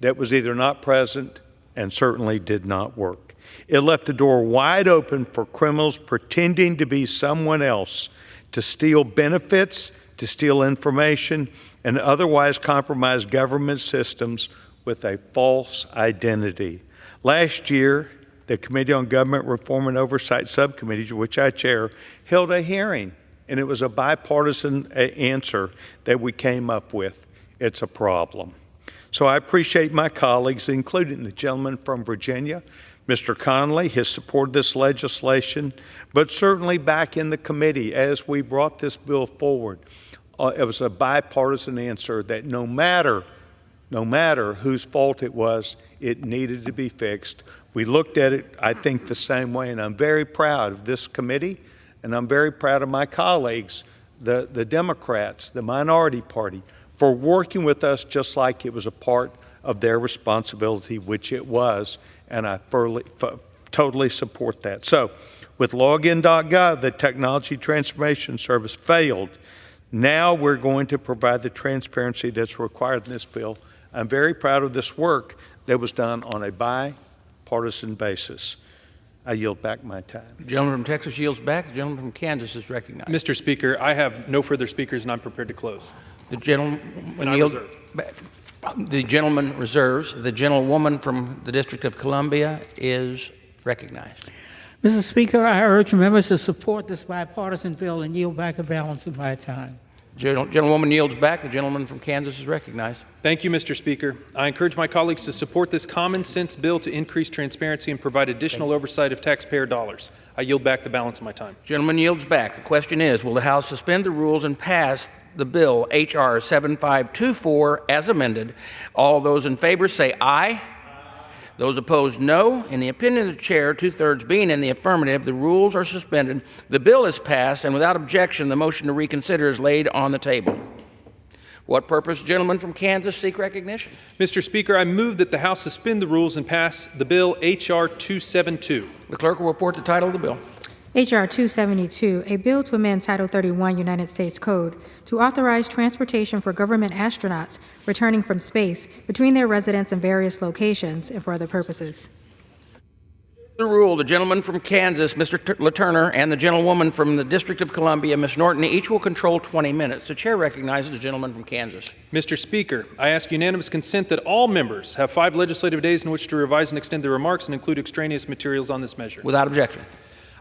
that was either not present and certainly did not work. It left the door wide open for criminals pretending to be someone else to steal benefits, to steal information, and otherwise compromise government systems with a false identity. Last year, the Committee on Government Reform and Oversight Subcommittee, which I chair, held a hearing, and it was a bipartisan answer that we came up with. It's a problem. So I appreciate my colleagues, including the gentleman from Virginia, Mr. Conley, his support of this legislation, but certainly back in the committee as we brought this bill forward. It was a bipartisan answer that no matter whose fault it was, it needed to be fixed. We looked at it, I think, the same way, and I'm very proud of this committee, and I'm very proud of my colleagues, the Democrats, the minority party, for working with us just like it was a part of their responsibility, which it was, and I totally support that. So, with Login.gov, the Technology Transformation Service failed. Now we're going to provide the transparency that's required in this bill. I'm very proud of this work that was done on a bipartisan basis. I yield back my time. The gentleman from Texas yields back. The gentleman from Kansas is recognized. Mr. Speaker, I have no further speakers, and I'm prepared to close. The gentleman The gentleman reserves. The gentlewoman from the District of Columbia is recognized. Mr. Speaker, I urge members to support this bipartisan bill and yield back the balance of my time. Gentlewoman yields back. The gentleman from Kansas is recognized. Thank you, Mr. Speaker. I encourage my colleagues to support this common sense bill to increase transparency and provide additional oversight of taxpayer dollars. I yield back the balance of my time. Gentleman yields back. The question is, will the House suspend the rules and pass the bill H.R. 7524 as amended? All those in favor say aye. Those opposed, no. In the opinion of the chair, 2/3 being in the affirmative, the rules are suspended. The bill is passed, and without objection, the motion to reconsider is laid on the table. What purpose, gentleman from Kansas, seek recognition? Mr. Speaker, I move that the House suspend the rules and pass the bill H.R. 272. The clerk will report the title of the bill. H.R. 272, a bill to amend Title 31 United States Code to authorize transportation for government astronauts returning from space between their residence and various locations and for other purposes. The rule, the gentleman from Kansas, Mr. LaTurner, and the gentlewoman from the District of Columbia, Ms. Norton, each will control 20 minutes. The chair recognizes the gentleman from Kansas. Mr. Speaker, I ask unanimous consent that all members have 5 legislative days in which to revise and extend their remarks and include extraneous materials on this measure. Without objection.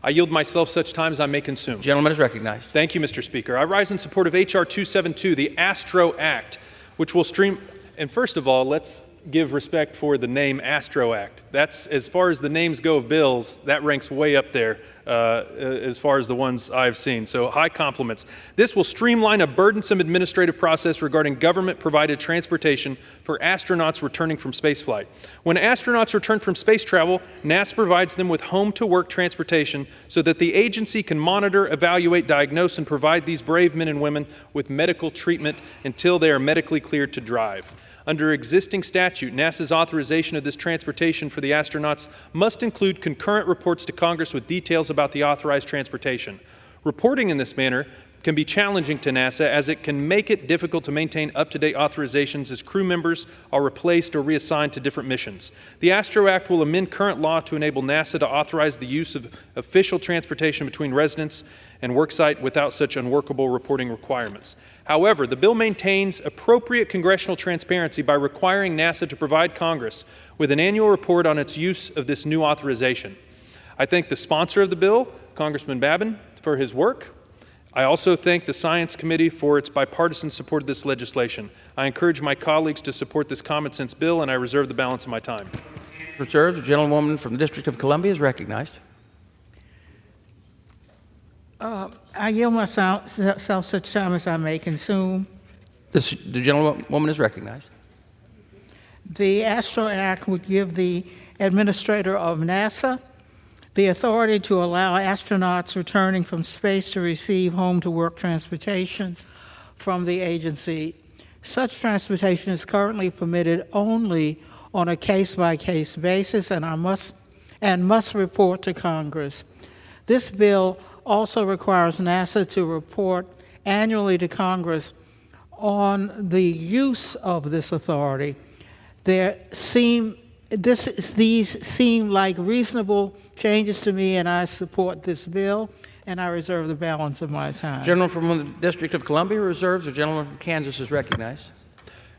I yield myself such time as I may consume. Gentleman is recognized. Thank you, Mr. Speaker. I rise in support of H.R. 272, the Astro Act, which will stream... And first of all, let's give respect for the name Astro Act. That's, as far as the names go of bills, that ranks way up there as far as the ones I've seen. So high compliments. This will streamline a burdensome administrative process regarding government-provided transportation for astronauts returning from spaceflight. When astronauts return from space travel, NASA provides them with home-to-work transportation so that the agency can monitor, evaluate, diagnose, and provide these brave men and women with medical treatment until they are medically cleared to drive. Under existing statute, NASA's authorization of this transportation for the astronauts must include concurrent reports to Congress with details about the authorized transportation. Reporting in this manner can be challenging to NASA as it can make it difficult to maintain up-to-date authorizations as crew members are replaced or reassigned to different missions. The Astro Act will amend current law to enable NASA to authorize the use of official transportation between residence and worksite without such unworkable reporting requirements. However, the bill maintains appropriate congressional transparency by requiring NASA to provide Congress with an annual report on its use of this new authorization. I thank the sponsor of the bill, Congressman Babin, for his work. I also thank the Science Committee for its bipartisan support of this legislation. I encourage my colleagues to support this common sense bill, and I reserve the balance of my time. Reserves, the gentlewoman from the District of Columbia is recognized. I yield myself such time as I may consume. The gentlewoman is recognized. The Astro Act would give the administrator of NASA the authority to allow astronauts returning from space to receive home-to-work transportation from the agency. Such transportation is currently permitted only on a case-by-case basis and must report to Congress. This bill also requires NASA to report annually to Congress on the use of this authority. These seem like reasonable changes to me, and I support this bill, and I reserve the balance of my time. Gentleman from the District of Columbia reserves. The gentleman from Kansas is recognized.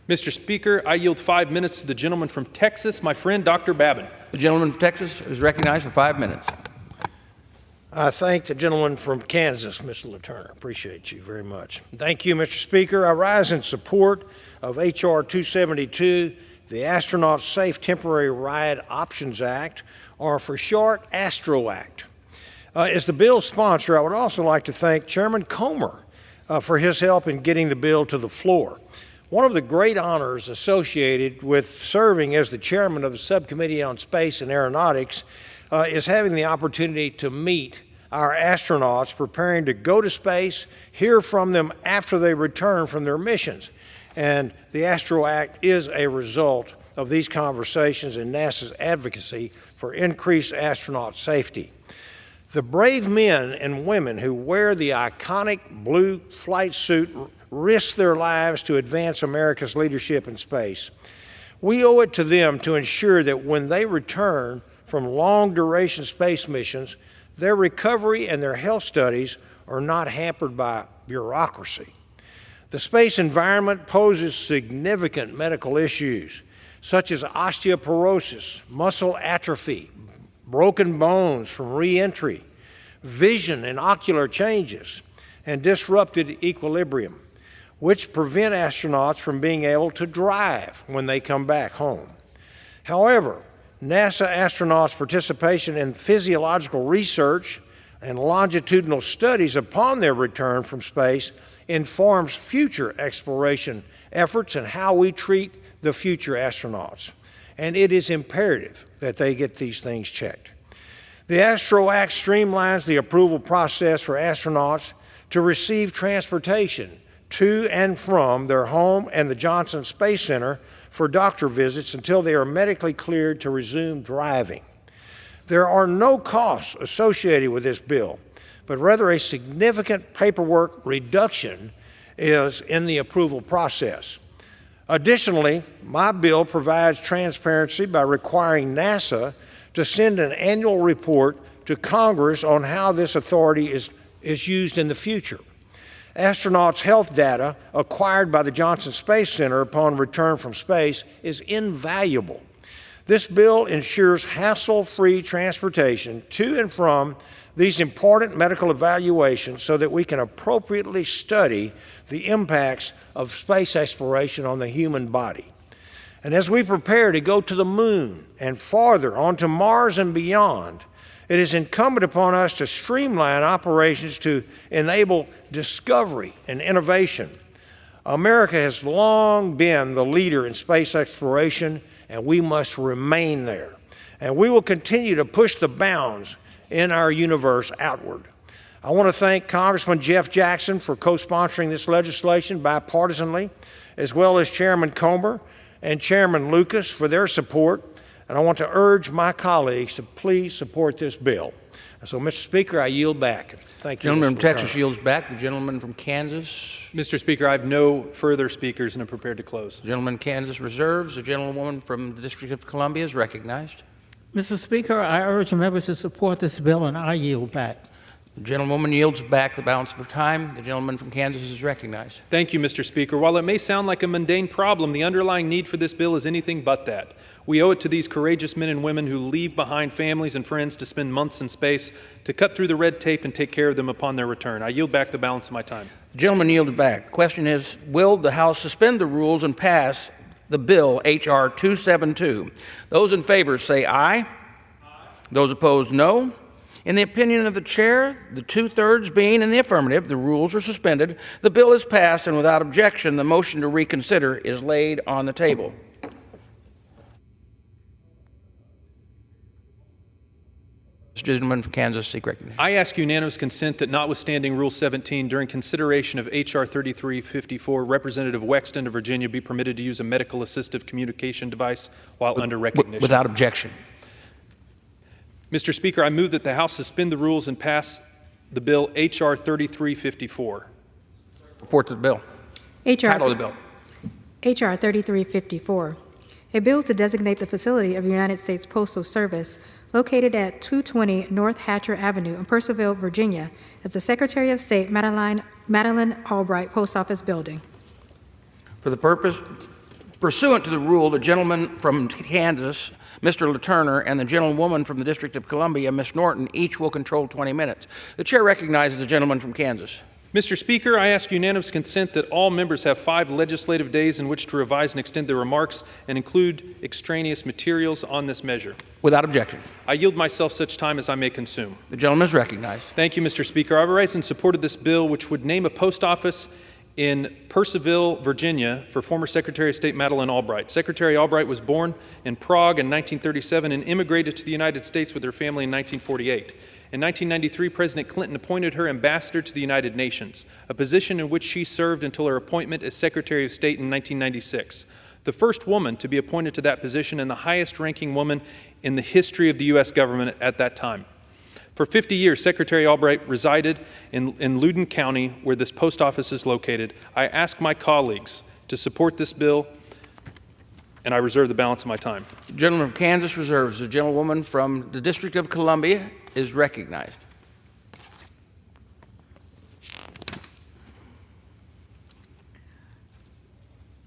Mr. Speaker, I yield 5 minutes to the gentleman from Texas, my friend Dr. Babin. The gentleman from Texas is recognized for 5 minutes. I thank the gentleman from Kansas, Mr. LaTurner. Appreciate you very much. Thank you, Mr. Speaker. I rise in support of H.R. 272, the Astronaut Safe Temporary Ride Options Act, or for short, Astro Act. As the bill's sponsor, I would also like to thank Chairman Comer for his help in getting the bill to the floor. One of the great honors associated with serving as the chairman of the Subcommittee on Space and Aeronautics is having the opportunity to meet our astronauts preparing to go to space, hear from them after they return from their missions. And the Astro Act is a result of these conversations and NASA's advocacy for increased astronaut safety. The brave men and women who wear the iconic blue flight suit risk their lives to advance America's leadership in space. We owe it to them to ensure that when they return from long-duration space missions, their recovery and their health studies are not hampered by bureaucracy. The space environment poses significant medical issues, such as osteoporosis, muscle atrophy, broken bones from re-entry, vision and ocular changes, and disrupted equilibrium, which prevent astronauts from being able to drive when they come back home. However, NASA astronauts' participation in physiological research and longitudinal studies upon their return from space informs future exploration efforts and how we treat the future astronauts. And it is imperative that they get these things checked. The Astro Act streamlines the approval process for astronauts to receive transportation to and from their home and the Johnson Space Center for doctor visits until they are medically cleared to resume driving. There are no costs associated with this bill, but rather a significant paperwork reduction is in the approval process. Additionally, my bill provides transparency by requiring NASA to send an annual report to Congress on how this authority is used in the future. Astronauts' health data acquired by the Johnson Space Center upon return from space is invaluable. This bill ensures hassle-free transportation to and from these important medical evaluations so that we can appropriately study the impacts of space exploration on the human body. And as we prepare to go to the moon and farther onto Mars and beyond, it is incumbent upon us to streamline operations to enable discovery and innovation. America has long been the leader in space exploration, and we must remain there. And we will continue to push the bounds in our universe outward. I want to thank Congressman Jeff Jackson for co-sponsoring this legislation bipartisanly, as well as Chairman Comer and Chairman Lucas for their support. And I want to urge my colleagues to please support this bill. So, Mr. Speaker, I yield back. Thank you. Gentleman from Texas yields back. The gentleman from Kansas. Mr. Speaker, I have no further speakers and am prepared to close. The gentleman from Kansas reserves. The gentlewoman from the District of Columbia is recognized. Mr. Speaker, I urge members to support this bill, and I yield back. The gentlewoman yields back the balance of her time. The gentleman from Kansas is recognized. Thank you, Mr. Speaker. While it may sound like a mundane problem, the underlying need for this bill is anything but that. We owe it to these courageous men and women who leave behind families and friends to spend months in space, to cut through the red tape and take care of them upon their return. I yield back the balance of my time. The gentleman yielded back. The question is, will the House suspend the rules and pass the bill H.R. 272? Those in favor say aye. Aye. Those opposed, no. In the opinion of the chair, the two-thirds being in the affirmative, the rules are suspended. The bill is passed, and without objection, the motion to reconsider is laid on the table. Mr. Gentleman from Kansas, seek recognition. I ask unanimous consent that notwithstanding Rule 17, during consideration of H.R. 3354, Representative Wexton of Virginia be permitted to use a medical assistive communication device while under recognition. Without objection. Mr. Speaker, I move that the House suspend the rules and pass the bill H.R. 3354. Report to the bill. Title of the bill. H.R. 3354, a bill to designate the facility of the United States Postal Service located at 220 North Hatcher Avenue in Purcellville, Virginia, as the Secretary of State Madeleine Albright Post Office Building. For the purpose, pursuant to the rule, the gentleman from Kansas, Mr. LaTurner, and the gentlewoman from the District of Columbia, Ms. Norton, each will control 20 minutes. The chair recognizes the gentleman from Kansas. Mr. Speaker, I ask unanimous consent that all members have 5 legislative days in which to revise and extend their remarks and include extraneous materials on this measure. Without objection. I yield myself such time as I may consume. The gentleman is recognized. Thank you, Mr. Speaker. I rise in support of this bill, which would name a post office in Purcellville, Virginia, for former Secretary of State Madeleine Albright. Secretary Albright was born in Prague in 1937 and immigrated to the United States with her family in 1948. In 1993, President Clinton appointed her ambassador to the United Nations, a position in which she served until her appointment as Secretary of State in 1996. The first woman to be appointed to that position and the highest-ranking woman in the history of the U.S. government at that time. For 50 years, Secretary Albright resided in Loudoun County, where this post office is located. I ask my colleagues to support this bill, and I reserve the balance of my time. The gentleman from Kansas reserves. The gentlewoman from the District of Columbia is recognized.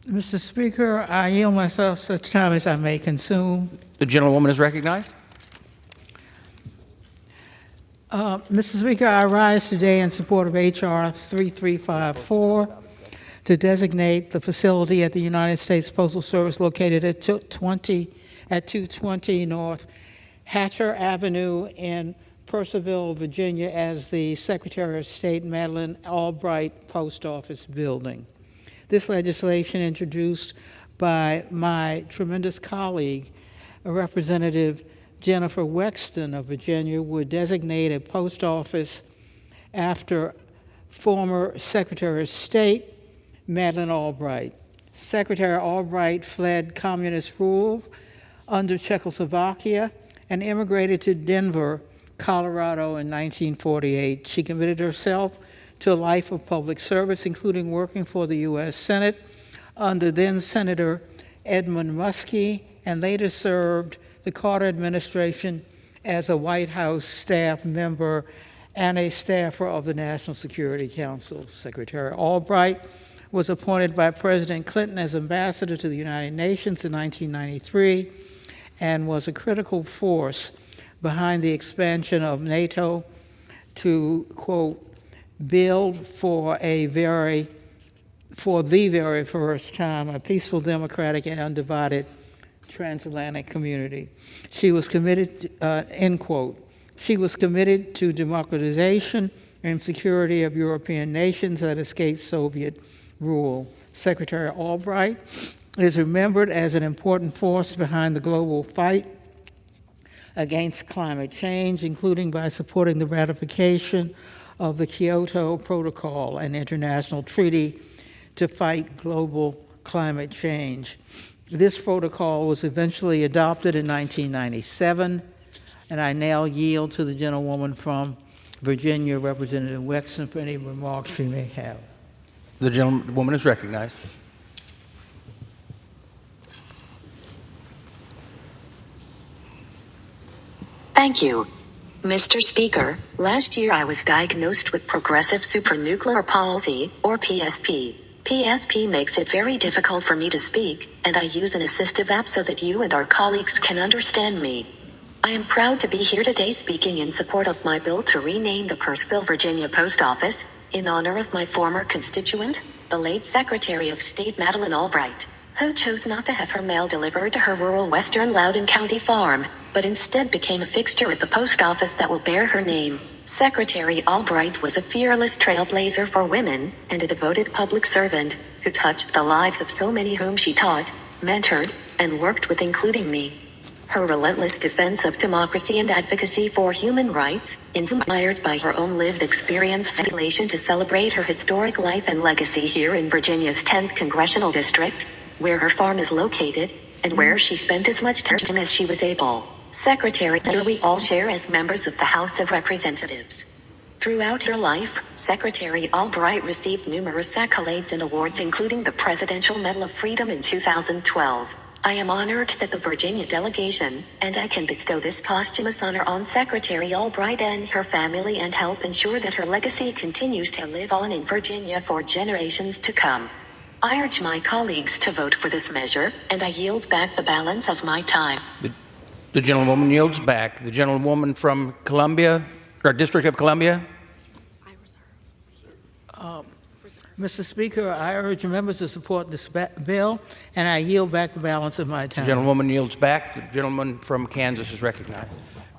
Mr. Speaker, I yield myself such time as I may consume. The gentlewoman is recognized. Mr. Speaker, I rise today in support of H.R. 3354 to designate the facility at the United States Postal Service located at 220 North Hatcher Avenue in Purcellville, Virginia, as the Secretary of State Madeleine Albright Post Office building. This legislation, introduced by my tremendous colleague, Representative Jennifer Wexton of Virginia, would designate a post office after former Secretary of State Madeleine Albright. Secretary Albright fled communist rule under Czechoslovakia and immigrated to Denver, Colorado in 1948. She committed herself to a life of public service, including working for the U.S. Senate under then-Senator Edmund Muskie, and later served the Carter administration as a White House staff member and a staffer of the National Security Council. Secretary Albright was appointed by President Clinton as ambassador to the United Nations in 1993 and was a critical force behind the expansion of NATO to, quote, build for the very first time a peaceful, democratic, and undivided transatlantic community. She was committed, end quote. She was committed to democratization and security of European nations that escaped Soviet rule. Secretary Albright is remembered as an important force behind the global fight against climate change, including by supporting the ratification of the Kyoto Protocol, an international treaty to fight global climate change. This protocol was eventually adopted in 1997, and I now yield to the gentlewoman from Virginia, Representative Wexton, for any remarks she may have. The gentlewoman is recognized. Thank you. Mr. Speaker, last year I was diagnosed with progressive supranuclear palsy, or PSP. PSP makes it very difficult for me to speak, and I use an assistive app so that you and our colleagues can understand me. I am proud to be here today speaking in support of my bill to rename the Purcellville, Virginia Post Office, in honor of my former constituent, the late Secretary of State Madeleine Albright, who chose not to have her mail delivered to her rural western Loudoun County farm, but instead became a fixture at the post office that will bear her name. Secretary Albright was a fearless trailblazer for women and a devoted public servant who touched the lives of so many whom she taught, mentored, and worked with, including me. Her relentless defense of democracy and advocacy for human rights, inspired by her own lived experience and elation to celebrate her historic life and legacy here in Virginia's 10th Congressional District, where her farm is located, and where she spent as much time as she was able. Secretary, we all share as members of the House of Representatives. Throughout her life, Secretary Albright received numerous accolades and awards, including the Presidential Medal of Freedom in 2012. I am honored that the Virginia delegation, and I can bestow this posthumous honor on Secretary Albright and her family and help ensure that her legacy continues to live on in Virginia for generations to come. I urge my colleagues to vote for this measure, and I yield back the balance of my time. The gentlewoman yields back. The gentlewoman from Columbia, or District of Columbia. Mr. Speaker, I urge members to support this bill, and I yield back the balance of my time. The gentlewoman yields back. The gentleman from Kansas is recognized.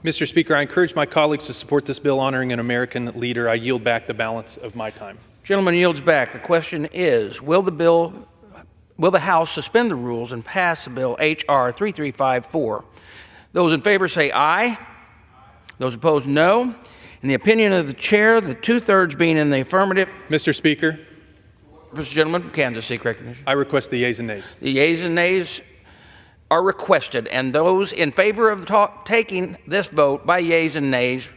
Mr. Speaker, I encourage my colleagues to support this bill honoring an American leader. I yield back the balance of my time. Gentleman yields back. The question is, will the House suspend the rules and pass the bill H.R. 3354? Those in favor say aye. Those opposed, no. In the opinion of the chair, the two-thirds being in the affirmative. Mr. Speaker. Mr. Gentleman from Kansas, seek recognition. I request the yeas and nays. The yeas and nays are requested, and those in favor of taking this vote by yeas and nays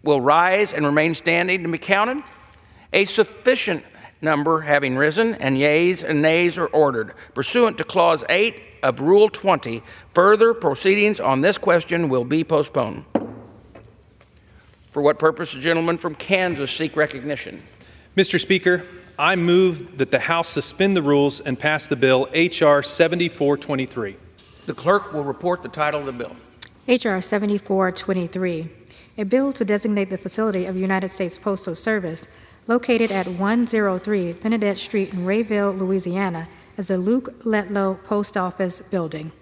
will rise and remain standing to be counted. A sufficient number having risen, and yeas and nays are ordered. Pursuant to Clause 8 of Rule 20. Further proceedings on this question will be postponed. For what purpose the gentleman from Kansas seek recognition? Mr. Speaker, I move that the House suspend the rules and pass the bill H.R. 7423. The clerk will report the title of the bill. H.R. 7423, a bill to designate the facility of United States Postal Service located at 103 Benedette Street in Rayville, Louisiana, as a Luke Letlow Post Office building.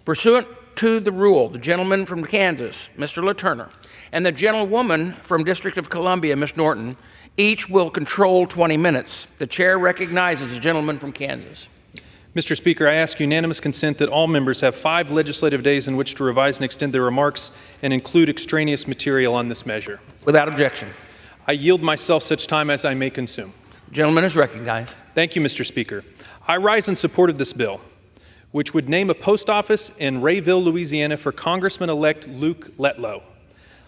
Pursuant to the rule, the gentleman from Kansas, Mr. LaTurner, and the gentlewoman from District of Columbia, Ms. Norton, each will control 20 minutes. The chair recognizes the gentleman from Kansas. Mr. Speaker, I ask unanimous consent that all members have 5 legislative days in which to revise and extend their remarks and include extraneous material on this measure. Without objection. I yield myself such time as I may consume. The gentleman is recognized. Thank you, Mr. Speaker. I rise in support of this bill, which would name a post office in Rayville, Louisiana for Congressman-elect Luke Letlow.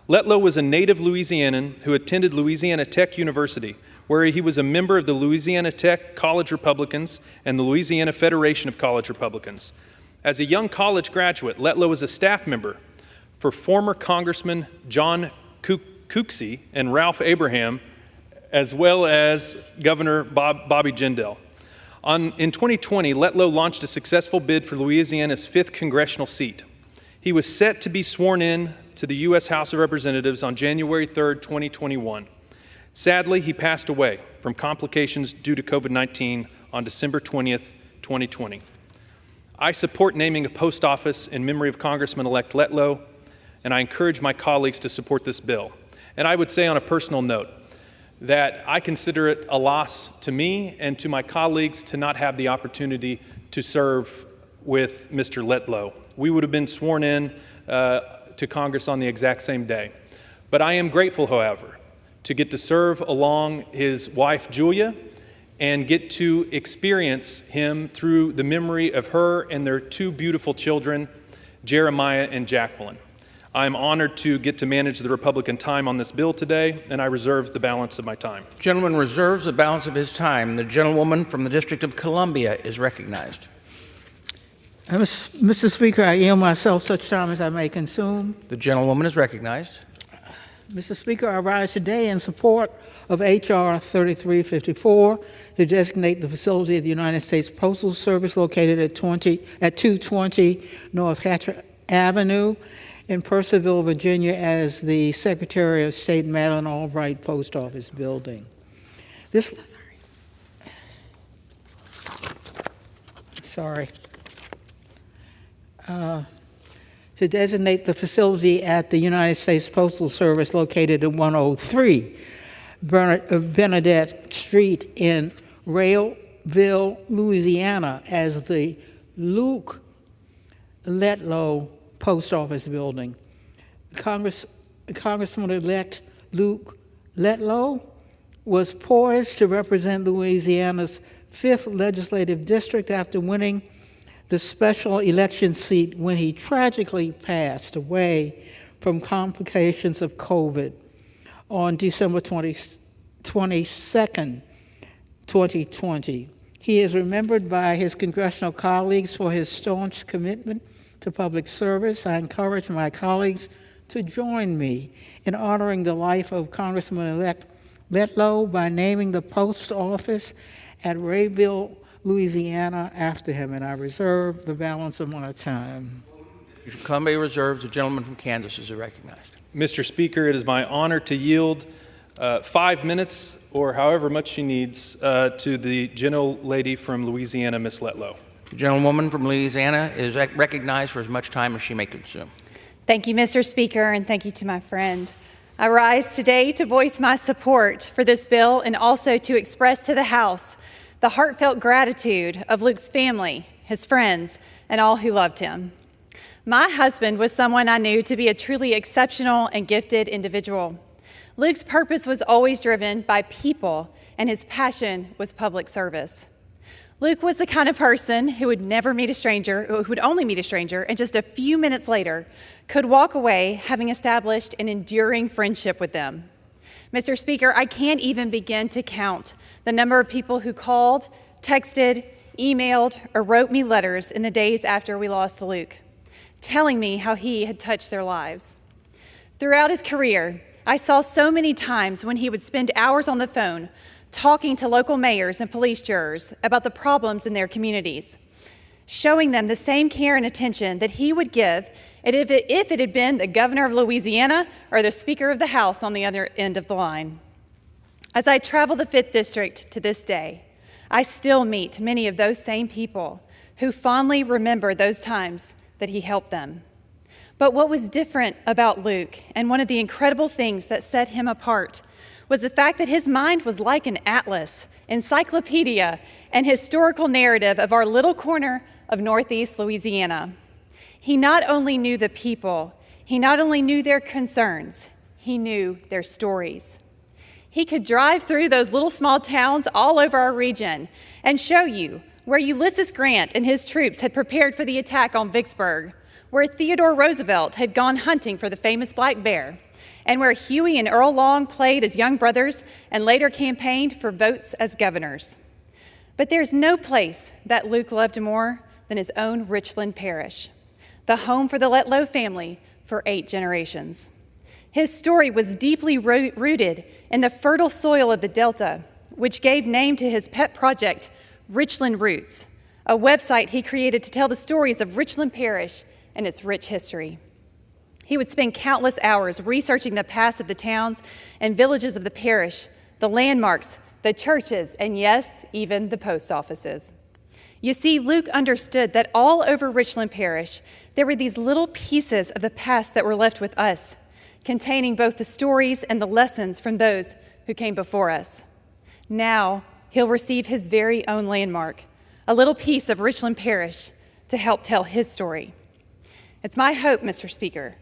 Letlow was a native Louisianan who attended Louisiana Tech University, where he was a member of the Louisiana Tech College Republicans and the Louisiana Federation of College Republicans. As a young college graduate, Letlow was a staff member for former Congressman John Cooksey and Ralph Abraham, as well as Governor Bobby Jindal. In 2020, Letlow launched a successful bid for Louisiana's 5th congressional seat. He was set to be sworn in to the U.S. House of Representatives on January 3, 2021. Sadly, he passed away from complications due to COVID-19 on December 20th, 2020. I support naming a post office in memory of Congressman-elect Letlow, and I encourage my colleagues to support this bill. And I would say on a personal note that I consider it a loss to me and to my colleagues to not have the opportunity to serve with Mr. Letlow. We would have been sworn in to Congress on the exact same day. But I am grateful, however, to get to serve along his wife, Julia, and get to experience him through the memory of her and their 2 beautiful children, Jeremiah and Jacqueline. I'm honored to get to manage the Republican time on this bill today, and I reserve the balance of my time. The gentleman reserves the balance of his time. The gentlewoman from the District of Columbia is recognized. Mr. Speaker, I yield myself such time as I may consume. The gentlewoman is recognized. Mr. Speaker, I rise today in support of H.R. 3354 to designate the facility of the United States Postal Service located at 220 North Hatcher Avenue in Purcellville, Virginia, as the Secretary of State Madeleine Albright Post Office building. To designate the facility at the United States Postal Service located at 103 Benedette Street in Rayville, Louisiana, as the Luke Letlow Post Office building. Congressman-elect Luke Letlow was poised to represent Louisiana's 5th legislative district after winning the special election seat when he tragically passed away from complications of COVID on December 22nd, 2020. He is remembered by his congressional colleagues for his staunch commitment to public service. I encourage my colleagues to join me in honoring the life of Congressman-elect Letlow by naming the post office at Rayville, Louisiana after him, and I reserve the balance of my time. Columbia reserves. The gentleman from Kansas is recognized. Mr. Speaker, it is my honor to yield 5 minutes, or however much she needs, to the gentlelady from Louisiana, Ms. Letlow. The gentlewoman from Louisiana is recognized for as much time as she may consume. Thank you, Mr. Speaker, and thank you to my friend. I rise today to voice my support for this bill and also to express to the House the heartfelt gratitude of Luke's family, his friends, and all who loved him. My husband was someone I knew to be a truly exceptional and gifted individual. Luke's purpose was always driven by people, and his passion was public service. Luke was the kind of person who would never meet a stranger, who would only meet a stranger, and just a few minutes later could walk away having established an enduring friendship with them. Mr. Speaker, I can't even begin to count the number of people who called, texted, emailed, or wrote me letters in the days after we lost Luke, telling me how he had touched their lives. Throughout his career, I saw so many times when he would spend hours on the phone talking to local mayors and police jurors about the problems in their communities, showing them the same care and attention that he would give if it had been the governor of Louisiana or the Speaker of the House on the other end of the line. As I travel the 5th District to this day, I still meet many of those same people who fondly remember those times that he helped them. But what was different about Luke, and one of the incredible things that set him apart, was the fact that his mind was like an atlas, encyclopedia, and historical narrative of our little corner of Northeast Louisiana. He not only knew the people, he not only knew their concerns, he knew their stories. He could drive through those little small towns all over our region and show you where Ulysses Grant and his troops had prepared for the attack on Vicksburg, where Theodore Roosevelt had gone hunting for the famous black bear, and where Huey and Earl Long played as young brothers and later campaigned for votes as governors. But there's no place that Luke loved more than his own Richland Parish, the home for the Letlow family for 8 generations. His story was deeply rooted in the fertile soil of the Delta, which gave name to his pet project, Richland Roots, a website he created to tell the stories of Richland Parish and its rich history. He would spend countless hours researching the past of the towns and villages of the parish, the landmarks, the churches, and yes, even the post offices. You see, Luke understood that all over Richland Parish, there were these little pieces of the past that were left with us, containing both the stories and the lessons from those who came before us. Now, he'll receive his very own landmark, a little piece of Richland Parish, to help tell his story. It's my hope, Mr. Speaker,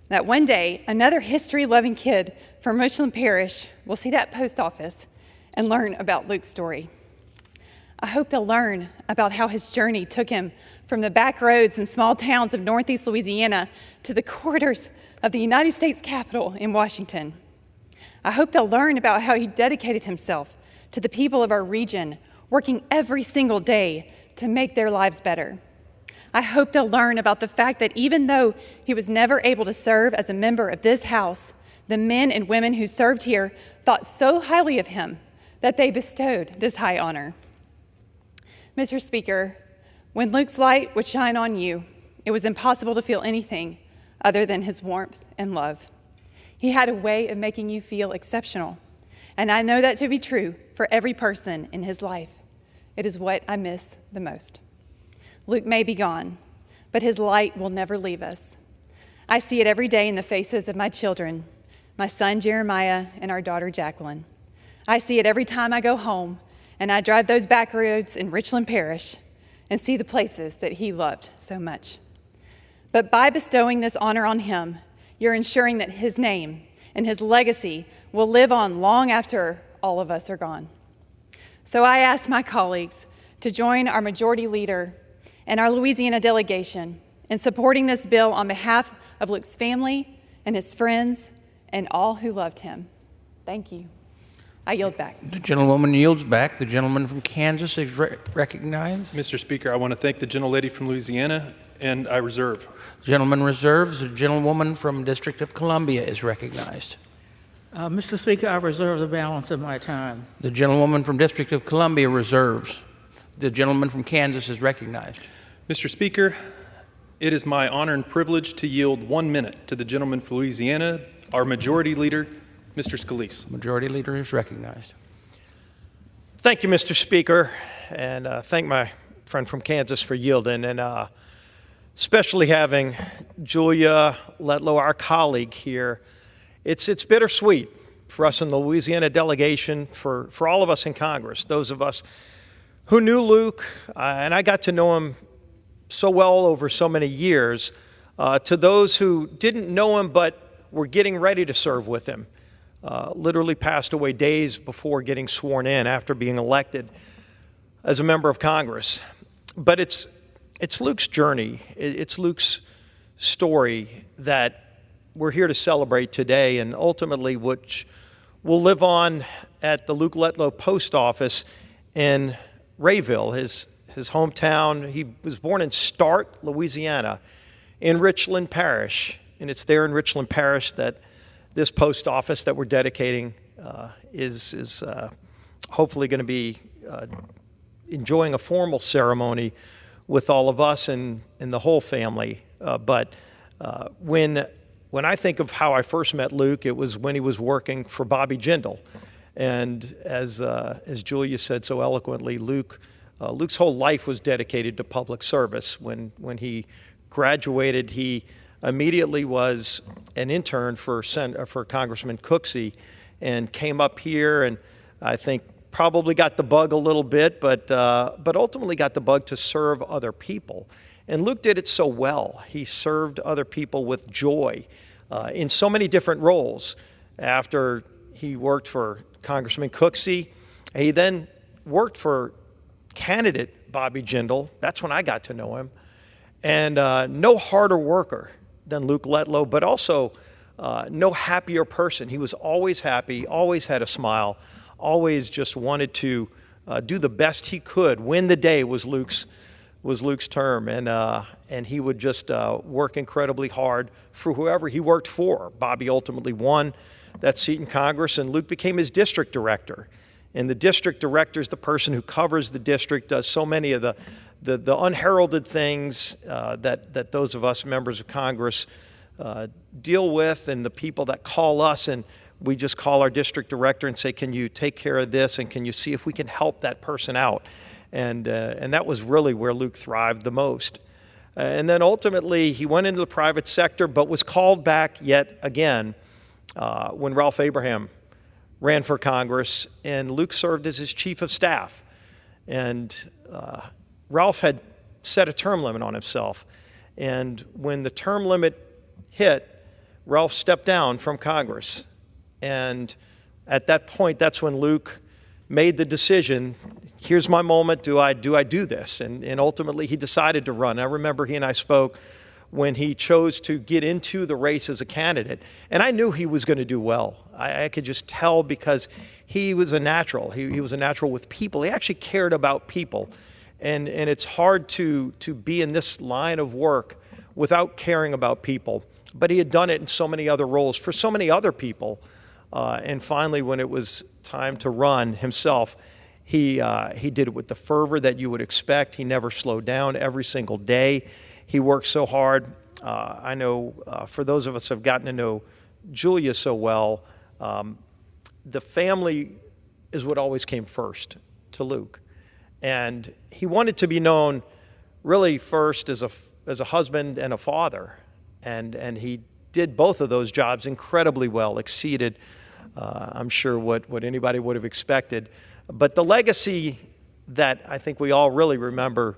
that one day another history-loving kid from Richland Parish will see that post office and learn about Luke's story. I hope they'll learn about how his journey took him from the back roads and small towns of Northeast Louisiana to the corridors of the United States Capitol in Washington. I hope they'll learn about how he dedicated himself to the people of our region, working every single day to make their lives better. I hope they'll learn about the fact that even though he was never able to serve as a member of this House, the men and women who served here thought so highly of him that they bestowed this high honor. Mr. Speaker, when Luke's light would shine on you, it was impossible to feel anything other than his warmth and love. He had a way of making you feel exceptional, and I know that to be true for every person in his life. It is what I miss the most. Luke may be gone, but his light will never leave us. I see it every day in the faces of my children, my son Jeremiah and our daughter Jacqueline. I see it every time I go home and I drive those back roads in Richland Parish and see the places that he loved so much. But by bestowing this honor on him, you're ensuring that his name and his legacy will live on long after all of us are gone. So I ask my colleagues to join our majority leader and our Louisiana delegation in supporting this bill on behalf of Luke's family and his friends and all who loved him. Thank you. I yield back. The gentlewoman yields back. The gentleman from Kansas is recognized. Mr. Speaker, I want to thank the gentlelady from Louisiana, and I reserve. The gentleman reserves. The gentlewoman from District of Columbia is recognized. Mr. Speaker, I reserve the balance of my time. The gentlewoman from District of Columbia reserves. The gentleman from Kansas is recognized. Mr. Speaker, it is my honor and privilege to yield 1 minute to the gentleman from Louisiana, our majority leader, Mr. Scalise. Majority leader is recognized. Thank you, Mr. Speaker, and thank my friend from Kansas for yielding, and especially having Julia Letlow, our colleague here. It's bittersweet for us in the Louisiana delegation, for all of us in Congress, those of us who knew Luke, and I got to know him so well over so many years, to those who didn't know him but were getting ready to serve with him. Literally passed away days before getting sworn in after being elected as a member of Congress. But it's Luke's journey, it's Luke's story that we're here to celebrate today, and ultimately which will live on at the Luke Letlow Post Office in Rayville, his his hometown. He was born in Start, Louisiana, in Richland Parish. And it's there in Richland Parish that this post office that we're dedicating is hopefully going to be enjoying a formal ceremony with all of us and the whole family. But when I think of how I first met Luke, it was when he was working for Bobby Jindal. And as Julia said so eloquently, Luke's whole life was dedicated to public service. When he graduated, he immediately was an intern for Congressman Cooksey and came up here, and I think probably got the bug a little bit, but ultimately got the bug to serve other people. And Luke did it so well. He served other people with joy in so many different roles. After he worked for Congressman Cooksey, he then worked for candidate Bobby Jindal. That's when I got to know him. And no harder worker than Luke Letlow, but also no happier person. He was always happy, always had a smile, always just wanted to do the best he could when the day was Luke's term. And he would just work incredibly hard for whoever he worked for. Bobby ultimately won that seat in Congress, and Luke became his district director. And the district director is the person who covers the district, does so many of the unheralded things that those of us members of Congress deal with, and the people that call us, and we just call our district director and say, can you take care of this, and can you see if we can help that person out? And that was really where Luke thrived the most. And then ultimately, he went into the private sector, but was called back yet again when Ralph Abraham ran for Congress, and Luke served as his chief of staff. And Ralph had set a term limit on himself. And when the term limit hit, Ralph stepped down from Congress. And at that point, that's when Luke made the decision, here's my moment, do I do this? And ultimately, he decided to run. I remember he and I spoke when he chose to get into the race as a candidate. And I knew he was going to do well. I could just tell because he was a natural. He was a natural with people. He actually cared about people. And it's hard to be in this line of work without caring about people. But he had done it in so many other roles for so many other people. And finally, when it was time to run himself, he did it with the fervor that you would expect. He never slowed down every single day. He worked so hard. I know for those of us who have gotten to know Julia so well, the family is what always came first to Luke. And he wanted to be known really first as a husband and a father. And he did both of those jobs incredibly well, exceeded, I'm sure, what anybody would have expected. But the legacy that I think we all really remember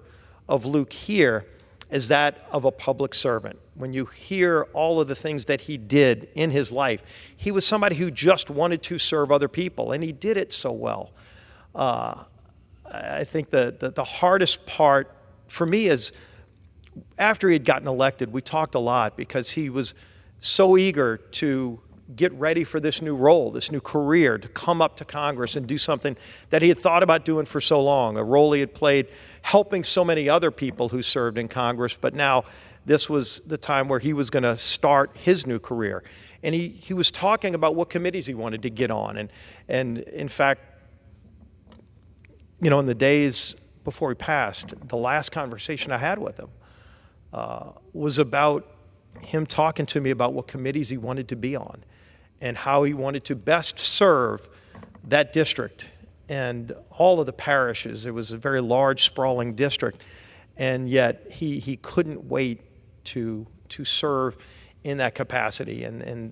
of Luke here is that of a public servant. When you hear all of the things that he did in his life, he was somebody who just wanted to serve other people, and he did it so well. I think the hardest part for me is after he had gotten elected, we talked a lot because he was so eager to get ready for this new role, this new career, to come up to Congress and do something that he had thought about doing for so long, a role he had played helping so many other people who served in Congress. But now this was the time where he was going to start his new career. And he was talking about what committees he wanted to get on. And in fact, in the days before he passed, the last conversation I had with him was about him talking to me about what committees he wanted to be on and how he wanted to best serve that district and all of the parishes. It was a very large, sprawling district, and yet he couldn't wait to serve in that capacity. And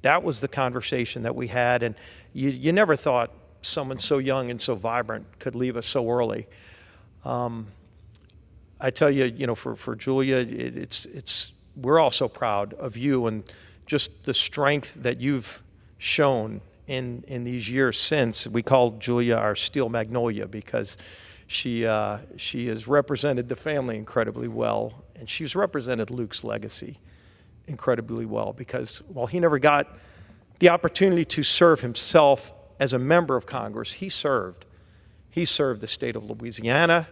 that was the conversation that we had, and you never thought someone so young and so vibrant could leave us so early. I tell you, for Julia, we're all so proud of you and just the strength that you've shown in these years since. We call Julia our steel magnolia because she has represented the family incredibly well, and she's represented Luke's legacy incredibly well because while he never got the opportunity to serve himself as a member of Congress, he served the state of Louisiana.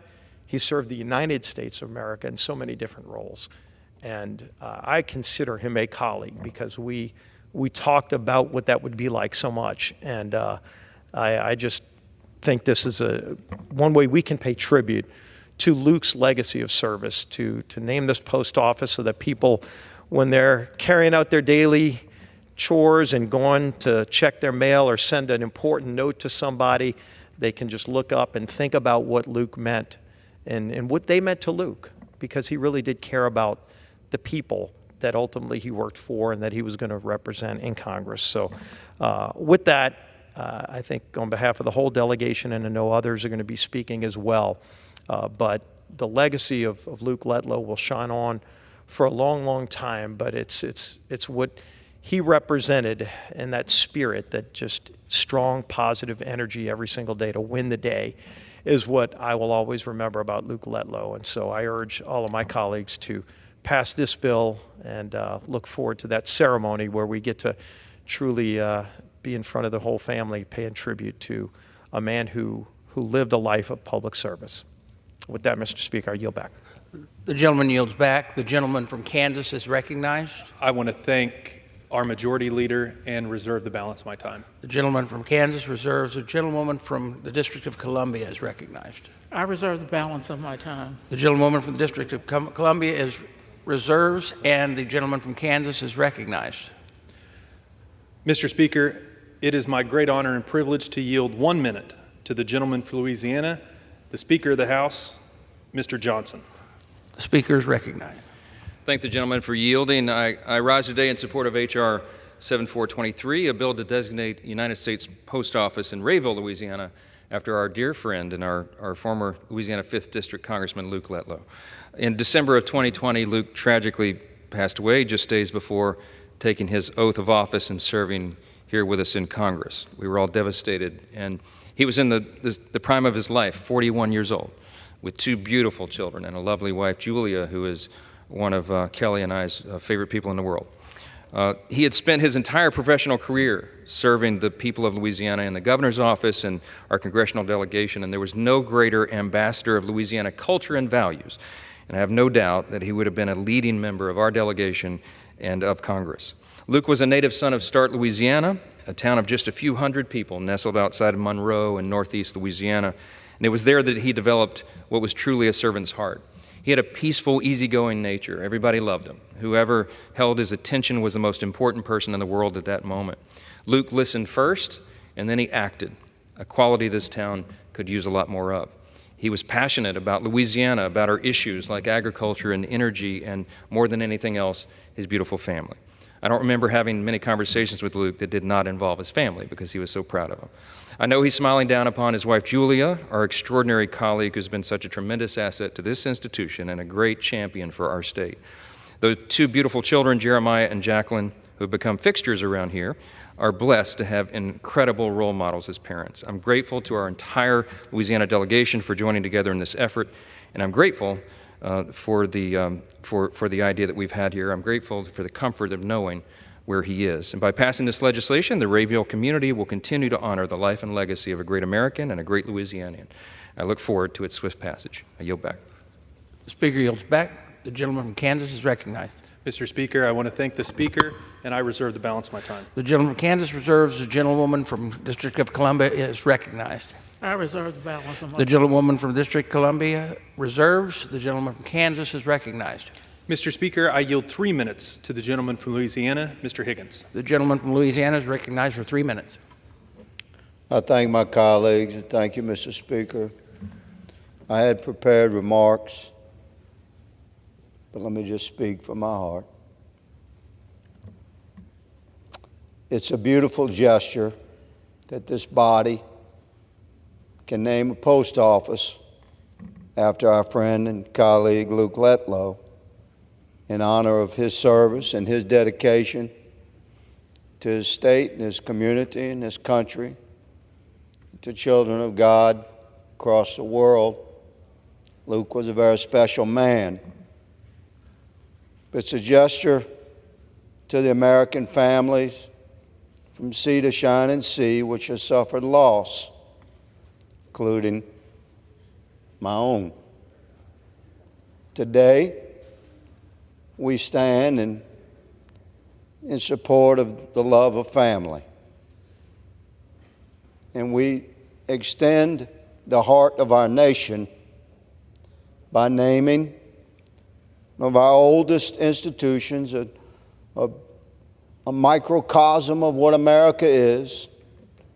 He served the United States of America in so many different roles. And I consider him a colleague because we talked about what that would be like so much. And I just think this is one way we can pay tribute to Luke's legacy of service, to name this post office so that people, when they're carrying out their daily chores and going to check their mail or send an important note to somebody, they can just look up and think about what Luke meant and what they meant to Luke, because he really did care about the people that ultimately he worked for and that he was going to represent in Congress. So with that, I think on behalf of the whole delegation, and I know others are going to be speaking as well, but the legacy of Luke Letlow will shine on for a long, long time, but it's what he represented, and that spirit, that just strong, positive energy every single day to win the day, is what I will always remember about Luke Letlow. And so I urge all of my colleagues to pass this bill and look forward to that ceremony where we get to truly be in front of the whole family, paying tribute to a man who lived a life of public service. With that, Mr. Speaker, I yield back. The gentleman yields back. The gentleman from Kansas is recognized. I want to thank our majority leader and reserve the balance of my time. The gentleman from Kansas reserves. The gentlewoman from the District of Columbia is recognized. I reserve the balance of my time. The gentlewoman from the District of Columbia is reserves, and the gentleman from Kansas is recognized. Mr. Speaker, it is my great honor and privilege to yield 1 minute to the gentleman from Louisiana, the Speaker of the House, Mr. Johnson. The Speaker is recognized. Thank the gentleman for yielding. I rise today in support of H.R. 7423, a bill to designate United States Post Office in Rayville, Louisiana, after our dear friend and our former Louisiana 5th District Congressman Luke Letlow. In December of 2020, Luke tragically passed away just days before taking his oath of office and serving here with us in Congress. We were all devastated, and he was in the prime of his life, 41 years old, with 2 beautiful children and a lovely wife, Julia, who is one of Kelly and I's favorite people in the world. He had spent his entire professional career serving the people of Louisiana in the governor's office and our congressional delegation, and there was no greater ambassador of Louisiana culture and values. And I have no doubt that he would have been a leading member of our delegation and of Congress. Luke was a native son of Start, Louisiana, a town of just a few hundred people nestled outside of Monroe in northeast Louisiana. And it was there that he developed what was truly a servant's heart. He had a peaceful, easygoing nature. Everybody loved him. Whoever held his attention was the most important person in the world at that moment. Luke listened first, and then he acted, a quality this town could use a lot more of. He was passionate about Louisiana, about our issues like agriculture and energy, and more than anything else, his beautiful family. I don't remember having many conversations with Luke that did not involve his family because he was so proud of him. I know he's smiling down upon his wife, Julia, our extraordinary colleague who's been such a tremendous asset to this institution and a great champion for our state. Those 2 beautiful children, Jeremiah and Jacqueline, who have become fixtures around here, are blessed to have incredible role models as parents. I'm grateful to our entire Louisiana delegation for joining together in this effort, and I'm grateful for the idea that we've had here. I'm grateful for the comfort of knowing where he is. And by passing this legislation, the Rayville community will continue to honor the life and legacy of a great American and a great Louisianian. I look forward to its swift passage. I yield back. The Speaker yields back. The gentleman from Kansas is recognized. Mr. Speaker, I want to thank the Speaker, and I reserve the balance of my time. The gentleman from Kansas reserves. The gentlewoman from District of Columbia is recognized. I reserve the balance of my The gentlewoman from District of Columbia reserves. The gentleman from Kansas is recognized. Mr. Speaker, I yield 3 minutes to the gentleman from Louisiana, Mr. Higgins. The gentleman from Louisiana is recognized for 3 minutes. I thank my colleagues, and thank you, Mr. Speaker. I had prepared remarks, but let me just speak from my heart. It's a beautiful gesture that this body can name a post office after our friend and colleague Luke Letlow in honor of his service and his dedication to his state and his community and his country, to children of God across the world. Luke was a very special man. But it's a gesture to the American families from sea to shining sea which have suffered loss, including my own. Today, we stand in support of the love of family. And we extend the heart of our nation by naming one of our oldest institutions, a microcosm of what America is,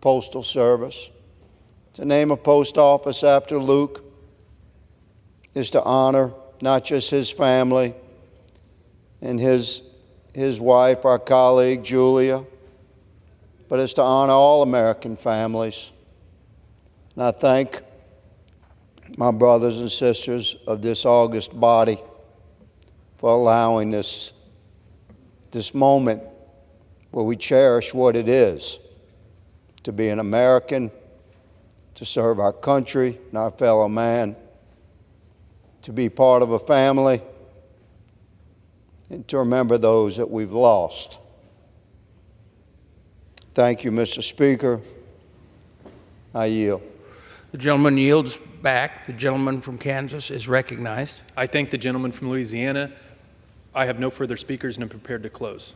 Postal Service. To name a post office after Luke is to honor not just his family and his wife, our colleague Julia, but it's to honor all American families. And I thank my brothers and sisters of this august body for allowing this moment where we cherish what it is to be an American, to serve our country and our fellow man, to be part of a family, and to remember those that we've lost. Thank you, Mr. Speaker. I yield. The gentleman yields back. The gentleman from Kansas is recognized. I thank the gentleman from Louisiana. I have no further speakers and am prepared to close.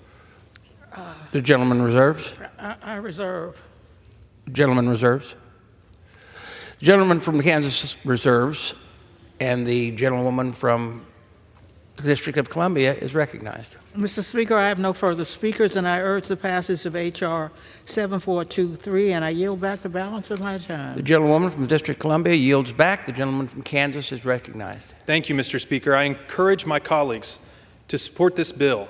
The gentleman reserves. I reserve. The gentleman reserves. The gentleman from Kansas reserves, and the gentlewoman from the District of Columbia is recognized. Mr. Speaker, I have no further speakers, and I urge the passage of H.R. 7423, and I yield back the balance of my time. The gentlewoman from the District of Columbia yields back. The gentleman from Kansas is recognized. Thank you, Mr. Speaker. I encourage my colleagues to support this bill,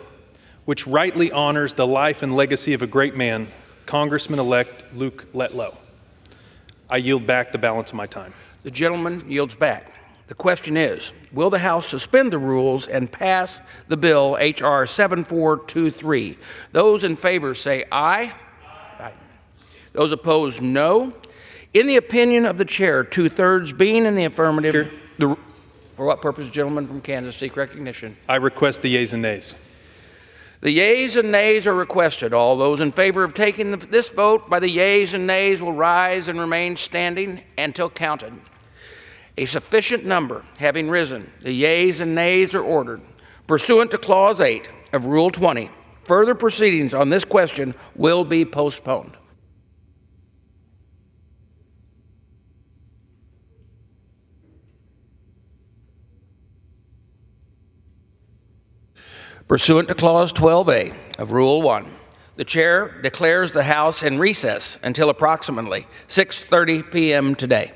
which rightly honors the life and legacy of a great man, Congressman-elect Luke Letlow. I yield back the balance of my time. The gentleman yields back. The question is, will the House suspend the rules and pass the bill H.R. 7423? Those in favor say aye. Aye. Those opposed, no. In the opinion of the chair, 2/3 being in the affirmative, for what purpose, gentleman from Kansas, seek recognition? I request the yeas and nays. The yeas and nays are requested. All those in favor of taking this vote by the yeas and nays will rise and remain standing until counted. A sufficient number having risen, the yeas and nays are ordered. Pursuant to Clause 8 of Rule 20, further proceedings on this question will be postponed. Pursuant to Clause 12A of Rule 1, the Chair declares the House in recess until approximately 6:30 p.m. today.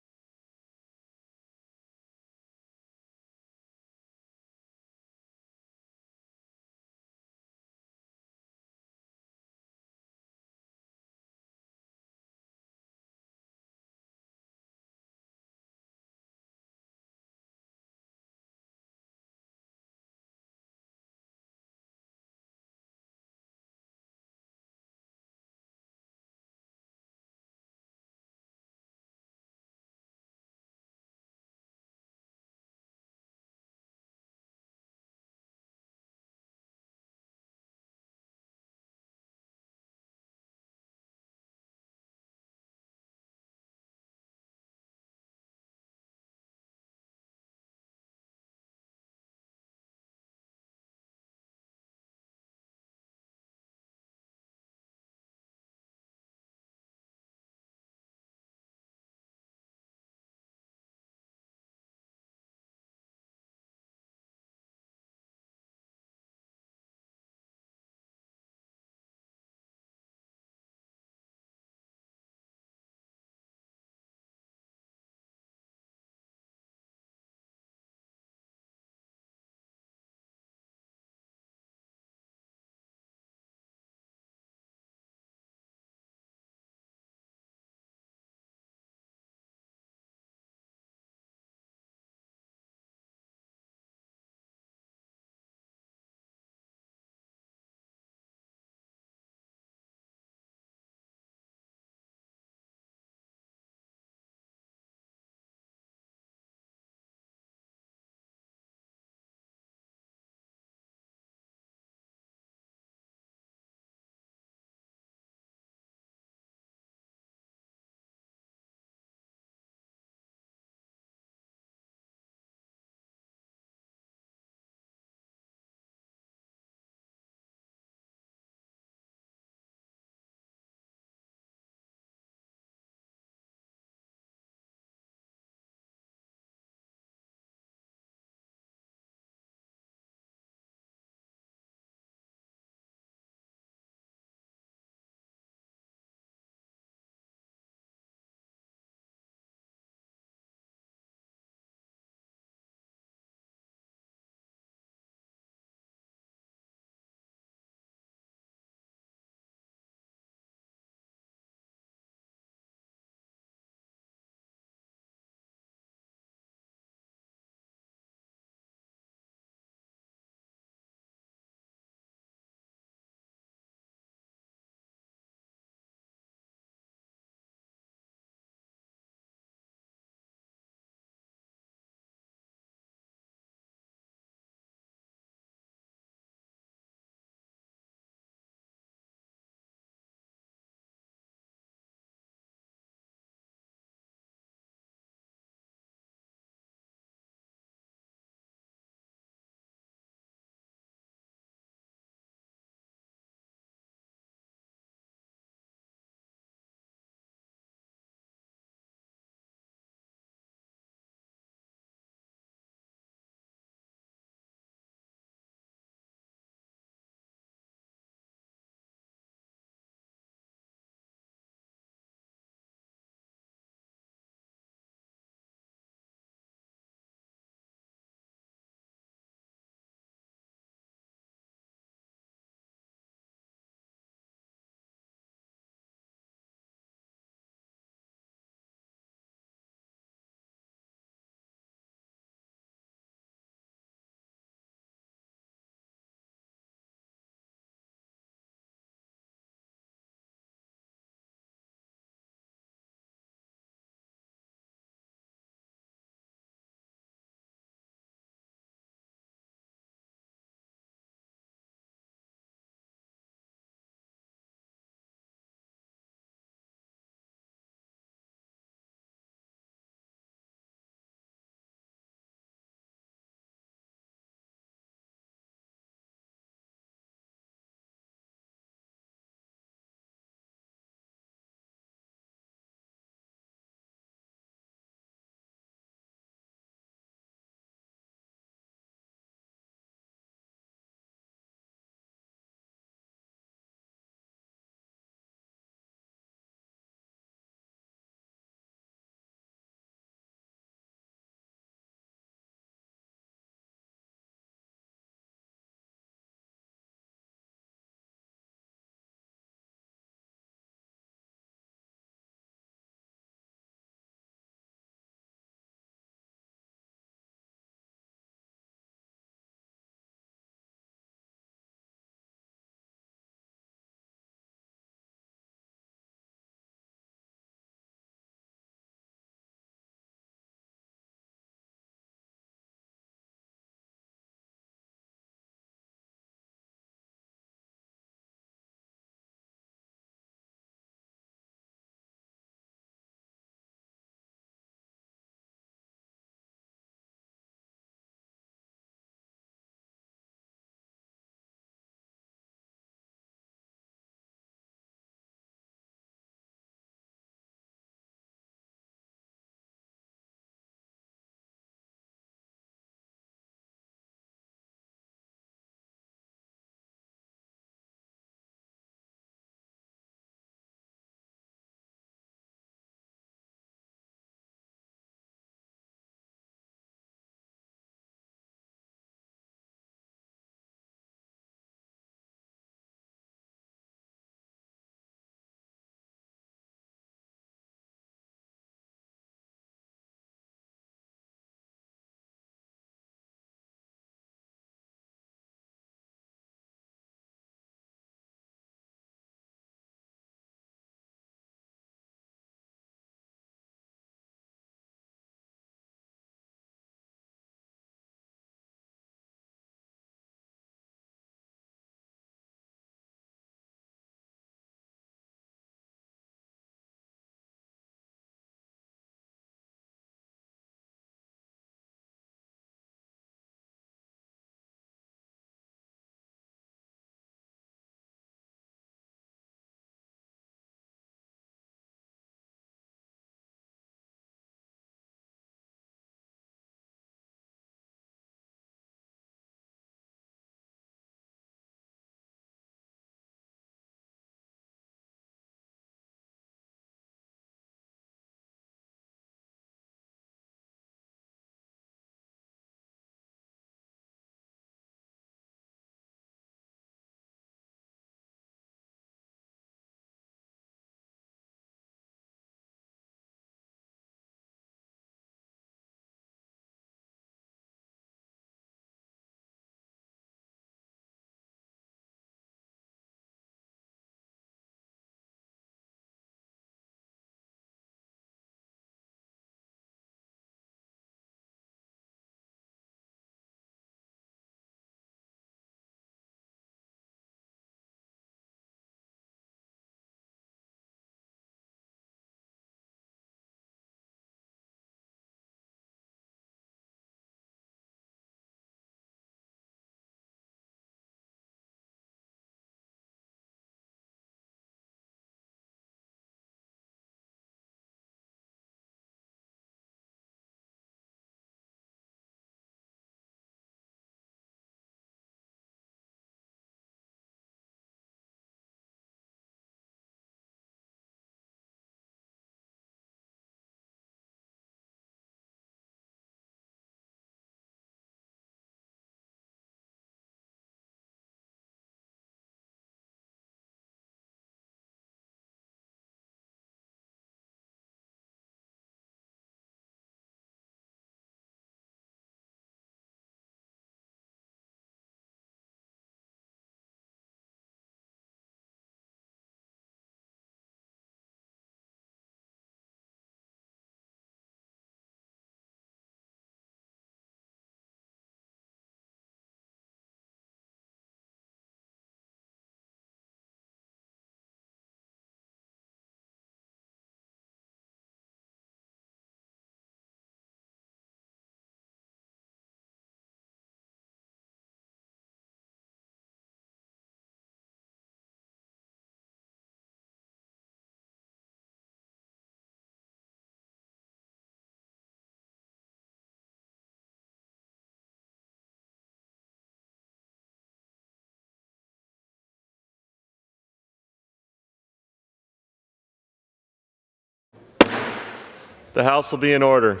The House will be in order.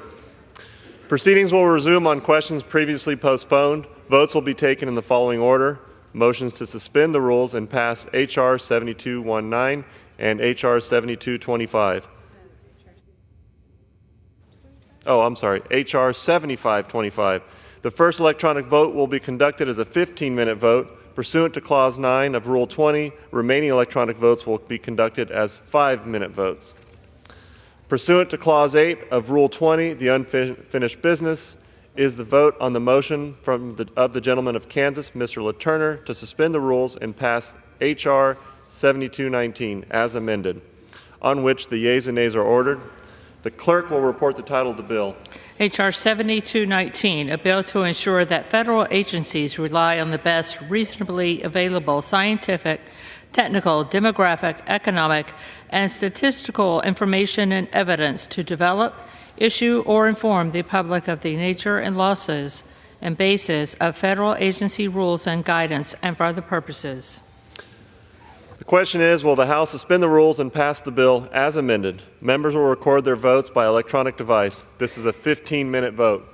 Proceedings will resume on questions previously postponed. Votes will be taken in the following order. Motions to suspend the rules and pass H.R. 7219 and H.R. 7225. Oh, I'm sorry, H.R. 7525. The first electronic vote will be conducted as a 15-minute vote. Pursuant to Clause 9 of Rule 20, remaining electronic votes will be conducted as 5-minute votes. Pursuant to Clause 8 of Rule 20, the unfinished business is the vote on the motion of the gentleman of Kansas, Mr. LaTurner, to suspend the rules and pass H.R. 7219 as amended, on which the yeas and nays are ordered. The clerk will report the title of the bill. H.R. 7219, a bill to ensure that federal agencies rely on the best reasonably available scientific, technical, demographic, economic, and statistical information and evidence to develop, issue, or inform the public of the nature and losses and basis of federal agency rules and guidance and for other purposes. The question is, will the House suspend the rules and pass the bill as amended? Members will record their votes by electronic device. This is a 15-minute vote.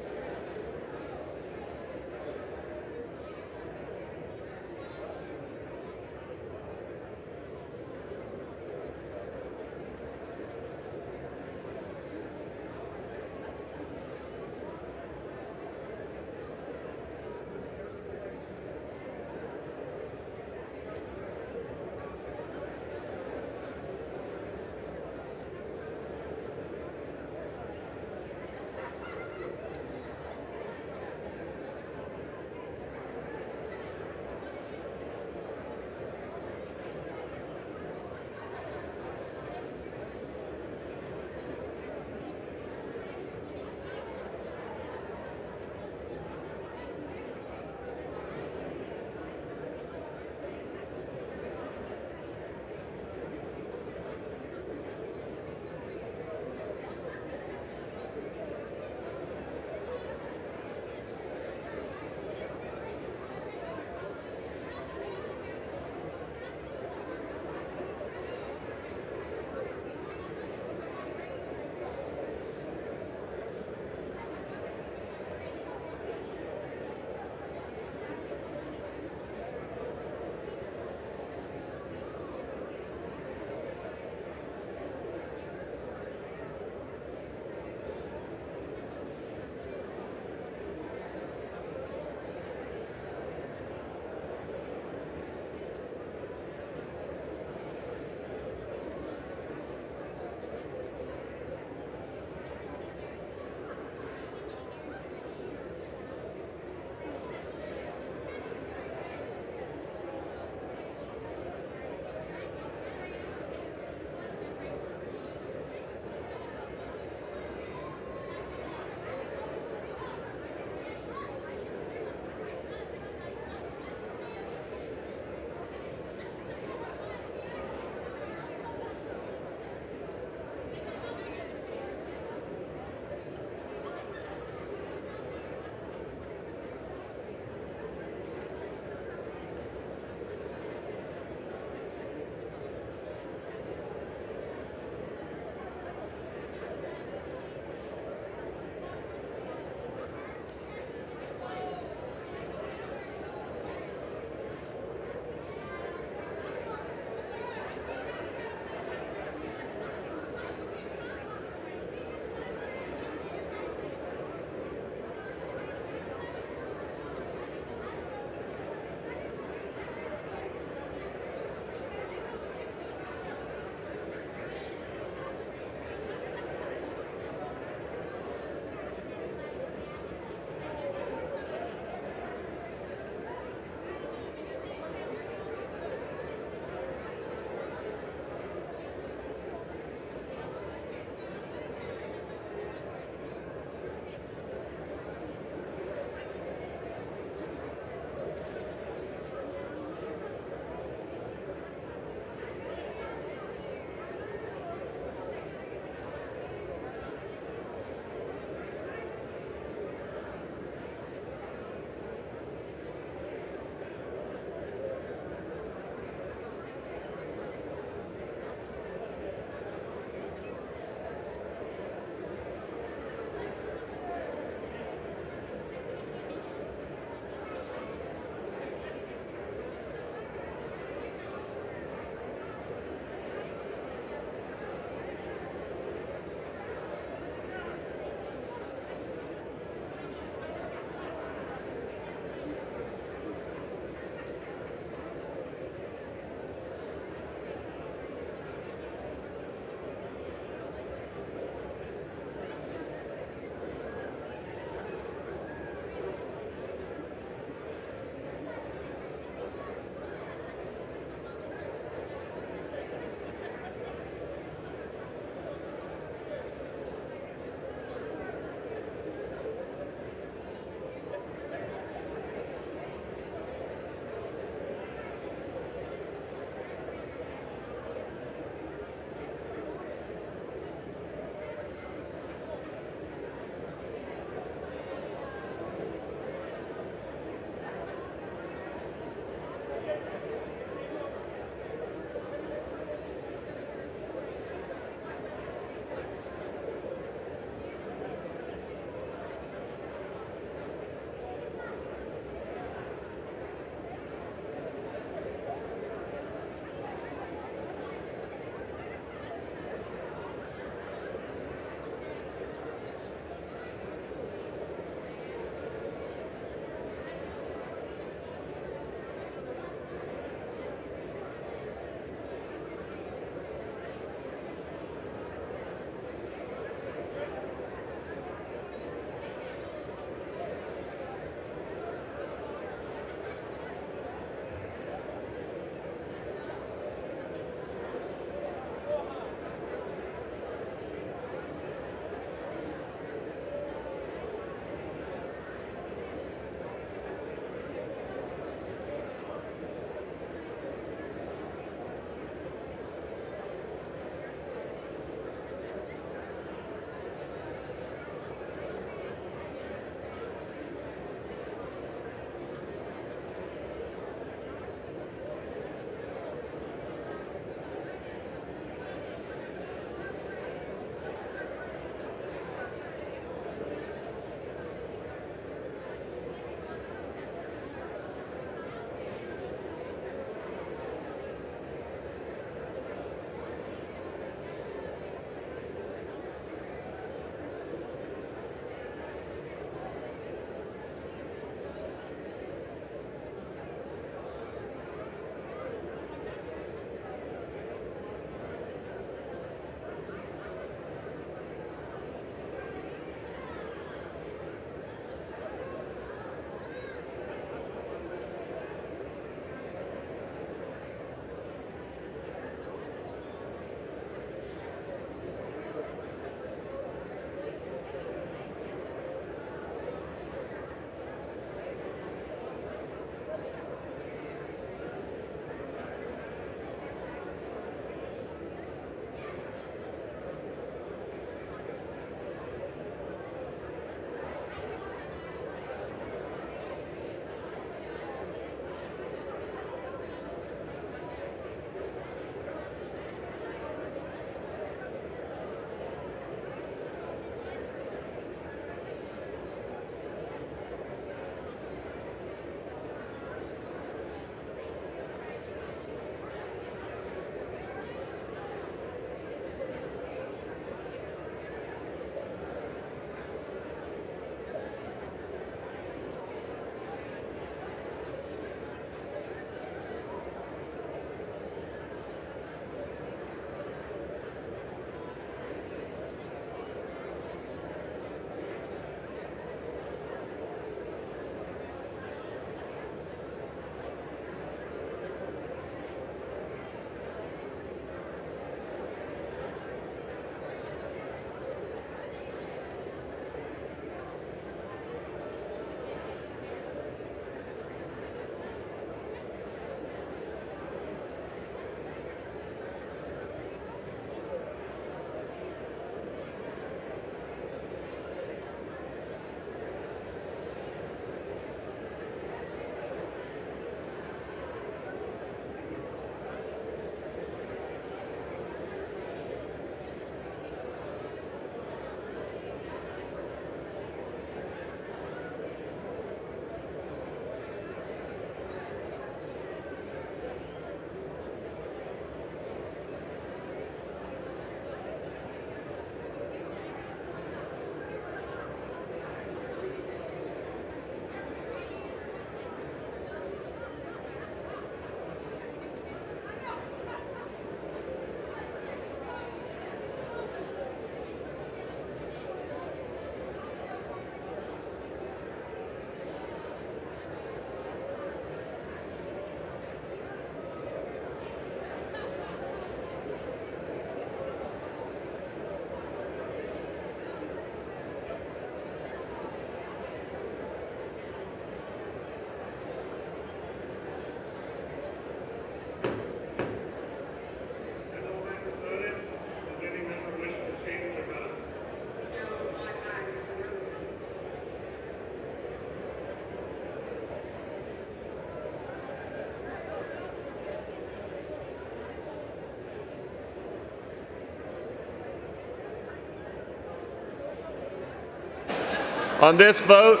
On this vote,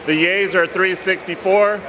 the yeas are 364.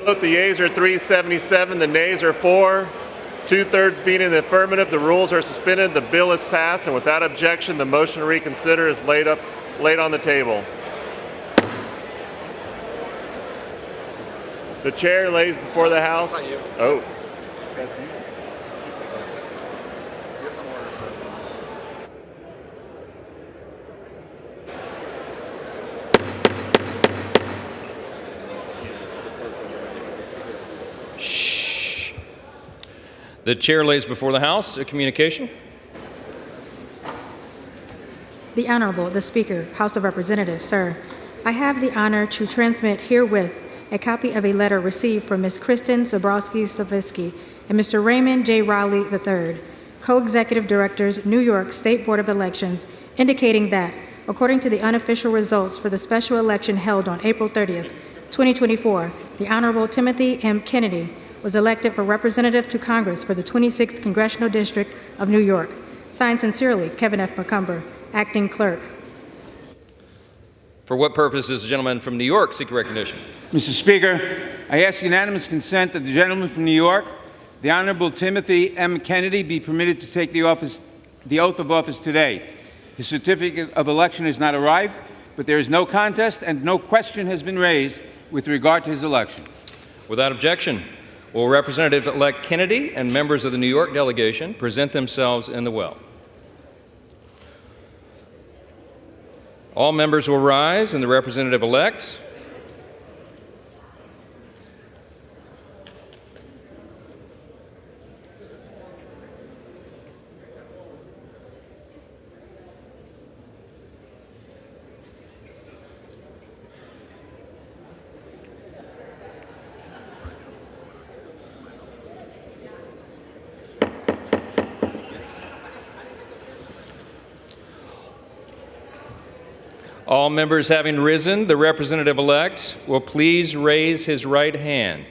Vote, the yeas are 377, the nays are 4. 2/3 being in the affirmative, the rules are suspended, the bill is passed, and without objection, the motion to reconsider is laid on the table. The chair lays before the House. Oh. The chair lays before the House a communication. The Honorable, the Speaker, House of Representatives, sir. I have the honor to transmit herewith a copy of a letter received from Ms. Kristen Zabrowski-Savitsky and Mr. Raymond J. Rowley III, Co-Executive Directors, New York State Board of Elections, indicating that, according to the unofficial results for the special election held on April 30th, 2024, the Honorable Timothy M. Kennedy was elected for Representative to Congress for the 26th Congressional District of New York. Signed sincerely, Kevin F. McCumber, Acting Clerk. For what purpose does the gentleman from New York seek recognition? Mr. Speaker, I ask unanimous consent that the gentleman from New York, the Honorable Timothy M. Kennedy, be permitted to take the oath of office today. His certificate of election has not arrived, but there is no contest and no question has been raised with regard to his election. Without objection, will Representative-elect Kennedy and members of the New York delegation present themselves in the well? All members will rise and the representative-elect. All members having risen, the representative-elect will please raise his right hand.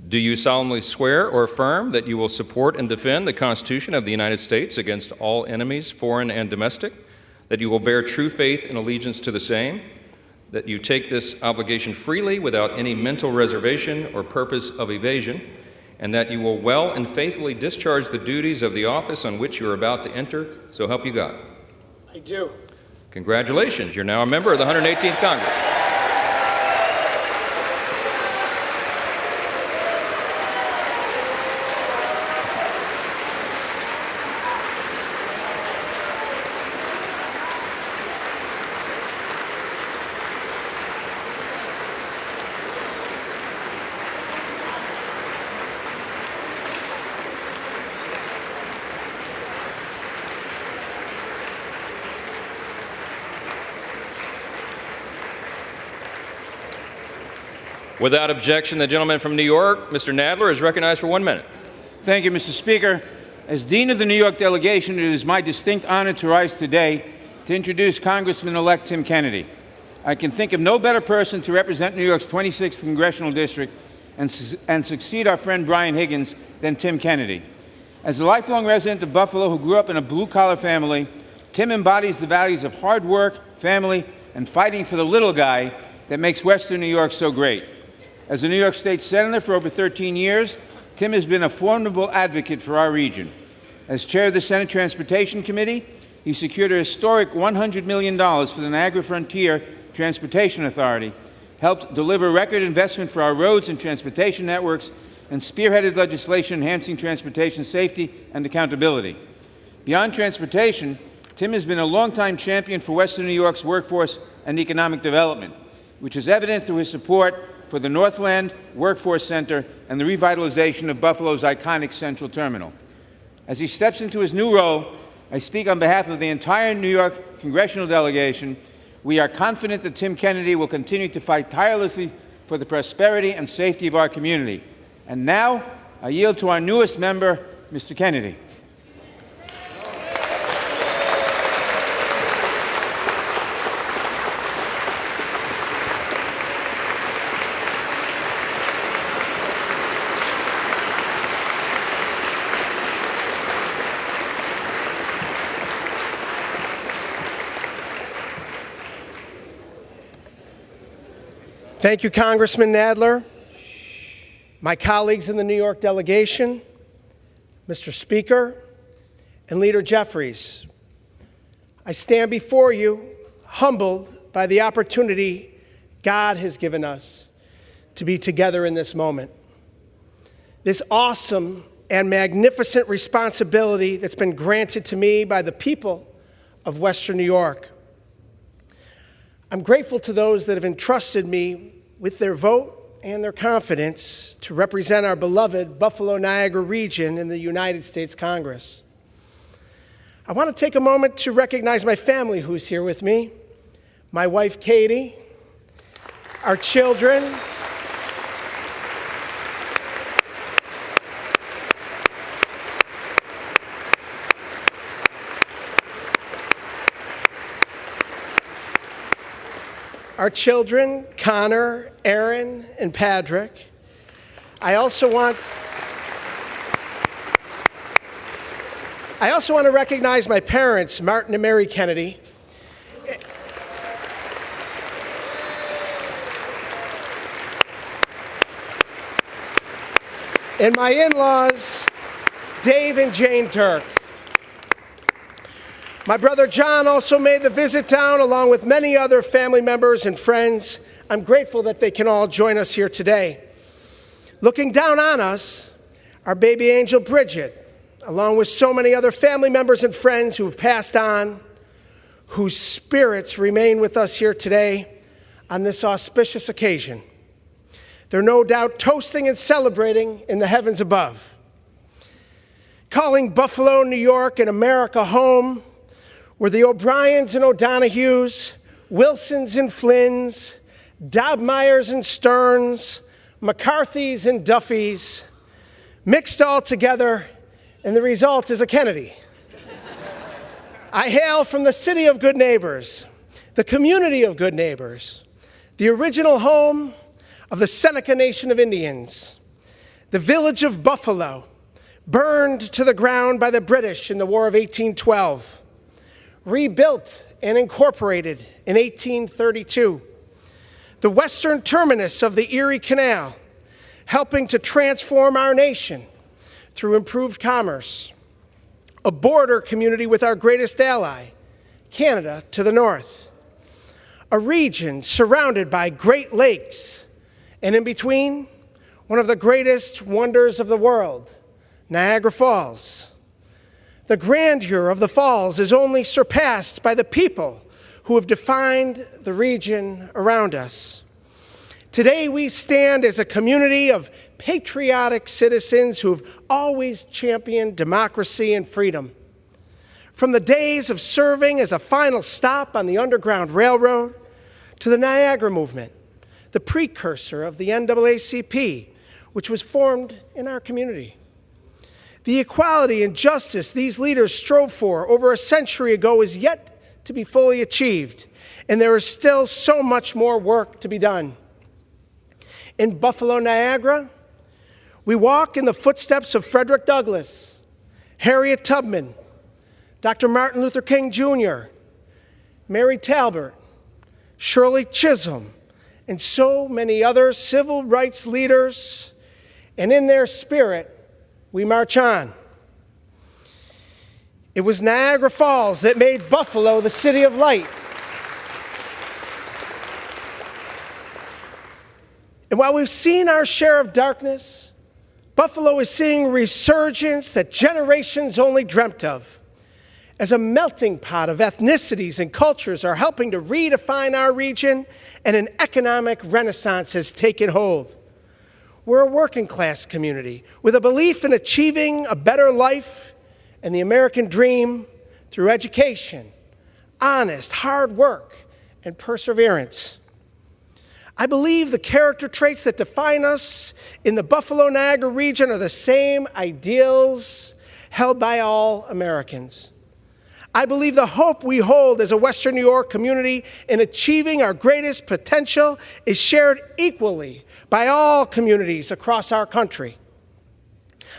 Do you solemnly swear or affirm that you will support and defend the Constitution of the United States against all enemies, foreign and domestic, that you will bear true faith and allegiance to the same, that you take this obligation freely without any mental reservation or purpose of evasion, and that you will well and faithfully discharge the duties of the office on which you are about to enter, so help you God? I do. Congratulations, you're now a member of the 118th Congress. Without objection, the gentleman from New York, Mr. Nadler, is recognized for 1 minute. Thank you, Mr. Speaker. As Dean of the New York delegation, it is my distinct honor to rise today to introduce Congressman-elect Tim Kennedy. I can think of no better person to represent New York's 26th Congressional District and succeed our friend Brian Higgins than Tim Kennedy. As a lifelong resident of Buffalo who grew up in a blue-collar family, Tim embodies the values of hard work, family, and fighting for the little guy that makes Western New York so great. As a New York State Senator for over 13 years, Tim has been a formidable advocate for our region. As chair of the Senate Transportation Committee, he secured a historic $100 million for the Niagara Frontier Transportation Authority, helped deliver record investment for our roads and transportation networks, and spearheaded legislation enhancing transportation safety and accountability. Beyond transportation, Tim has been a longtime champion for Western New York's workforce and economic development, which is evident through his support for the Northland Workforce Center and the revitalization of Buffalo's iconic Central Terminal. As he steps into his new role, I speak on behalf of the entire New York congressional delegation. We are confident that Tim Kennedy will continue to fight tirelessly for the prosperity and safety of our community. And now, I yield to our newest member, Mr. Kennedy. Thank you, Congressman Nadler, my colleagues in the New York delegation, Mr. Speaker, and Leader Jeffries. I stand before you humbled by the opportunity God has given us to be together in this moment. This awesome and magnificent responsibility that's been granted to me by the people of Western New York. I'm grateful to those that have entrusted me with their vote and their confidence to represent our beloved Buffalo-Niagara region in the United States Congress. I want to take a moment to recognize my family who's here with me, my wife Katie, our children, Connor, Aaron, and Patrick. I also want to recognize my parents, Martin and Mary Kennedy. And my in-laws, Dave and Jane Turk. My brother John also made the visit down along with many other family members and friends. I'm grateful that they can all join us here today. Looking down on us, our baby angel Bridget, along with so many other family members and friends who have passed on, whose spirits remain with us here today on this auspicious occasion. They're no doubt toasting and celebrating in the heavens above. Calling Buffalo, New York, and America home were the O'Briens and O'Donohues, Wilsons and Flynns, Dobmeyers and Stearns, McCarthys and Duffys, mixed all together, and the result is a Kennedy. I hail from the city of good neighbors, the community of good neighbors, the original home of the Seneca Nation of Indians, the village of Buffalo, burned to the ground by the British in the War of 1812, rebuilt and incorporated in 1832, the western terminus of the Erie Canal, helping to transform our nation through improved commerce, a border community with our greatest ally, Canada, to the north, a region surrounded by Great Lakes, and in between, one of the greatest wonders of the world, Niagara Falls. The grandeur of the falls is only surpassed by the people who have defined the region around us. Today we stand as a community of patriotic citizens who have always championed democracy and freedom. From the days of serving as a final stop on the Underground Railroad to the Niagara Movement, the precursor of the NAACP, which was formed in our community. The equality and justice these leaders strove for over a century ago is yet to be fully achieved, and there is still so much more work to be done. In Buffalo, Niagara, we walk in the footsteps of Frederick Douglass, Harriet Tubman, Dr. Martin Luther King Jr., Mary Talbert, Shirley Chisholm, and so many other civil rights leaders, and in their spirit, we march on. It was Niagara Falls that made Buffalo the city of light. And while we've seen our share of darkness, Buffalo is seeing resurgence that generations only dreamt of. as a melting pot of ethnicities and cultures are helping to redefine our region, and an economic renaissance has taken hold. We're a working class community with a belief in achieving a better life and the American dream through education, honest, hard work, and perseverance. I believe the character traits that define us in the Buffalo-Niagara region are the same ideals held by all Americans. I believe the hope we hold as a Western New York community in achieving our greatest potential is shared equally by all communities across our country.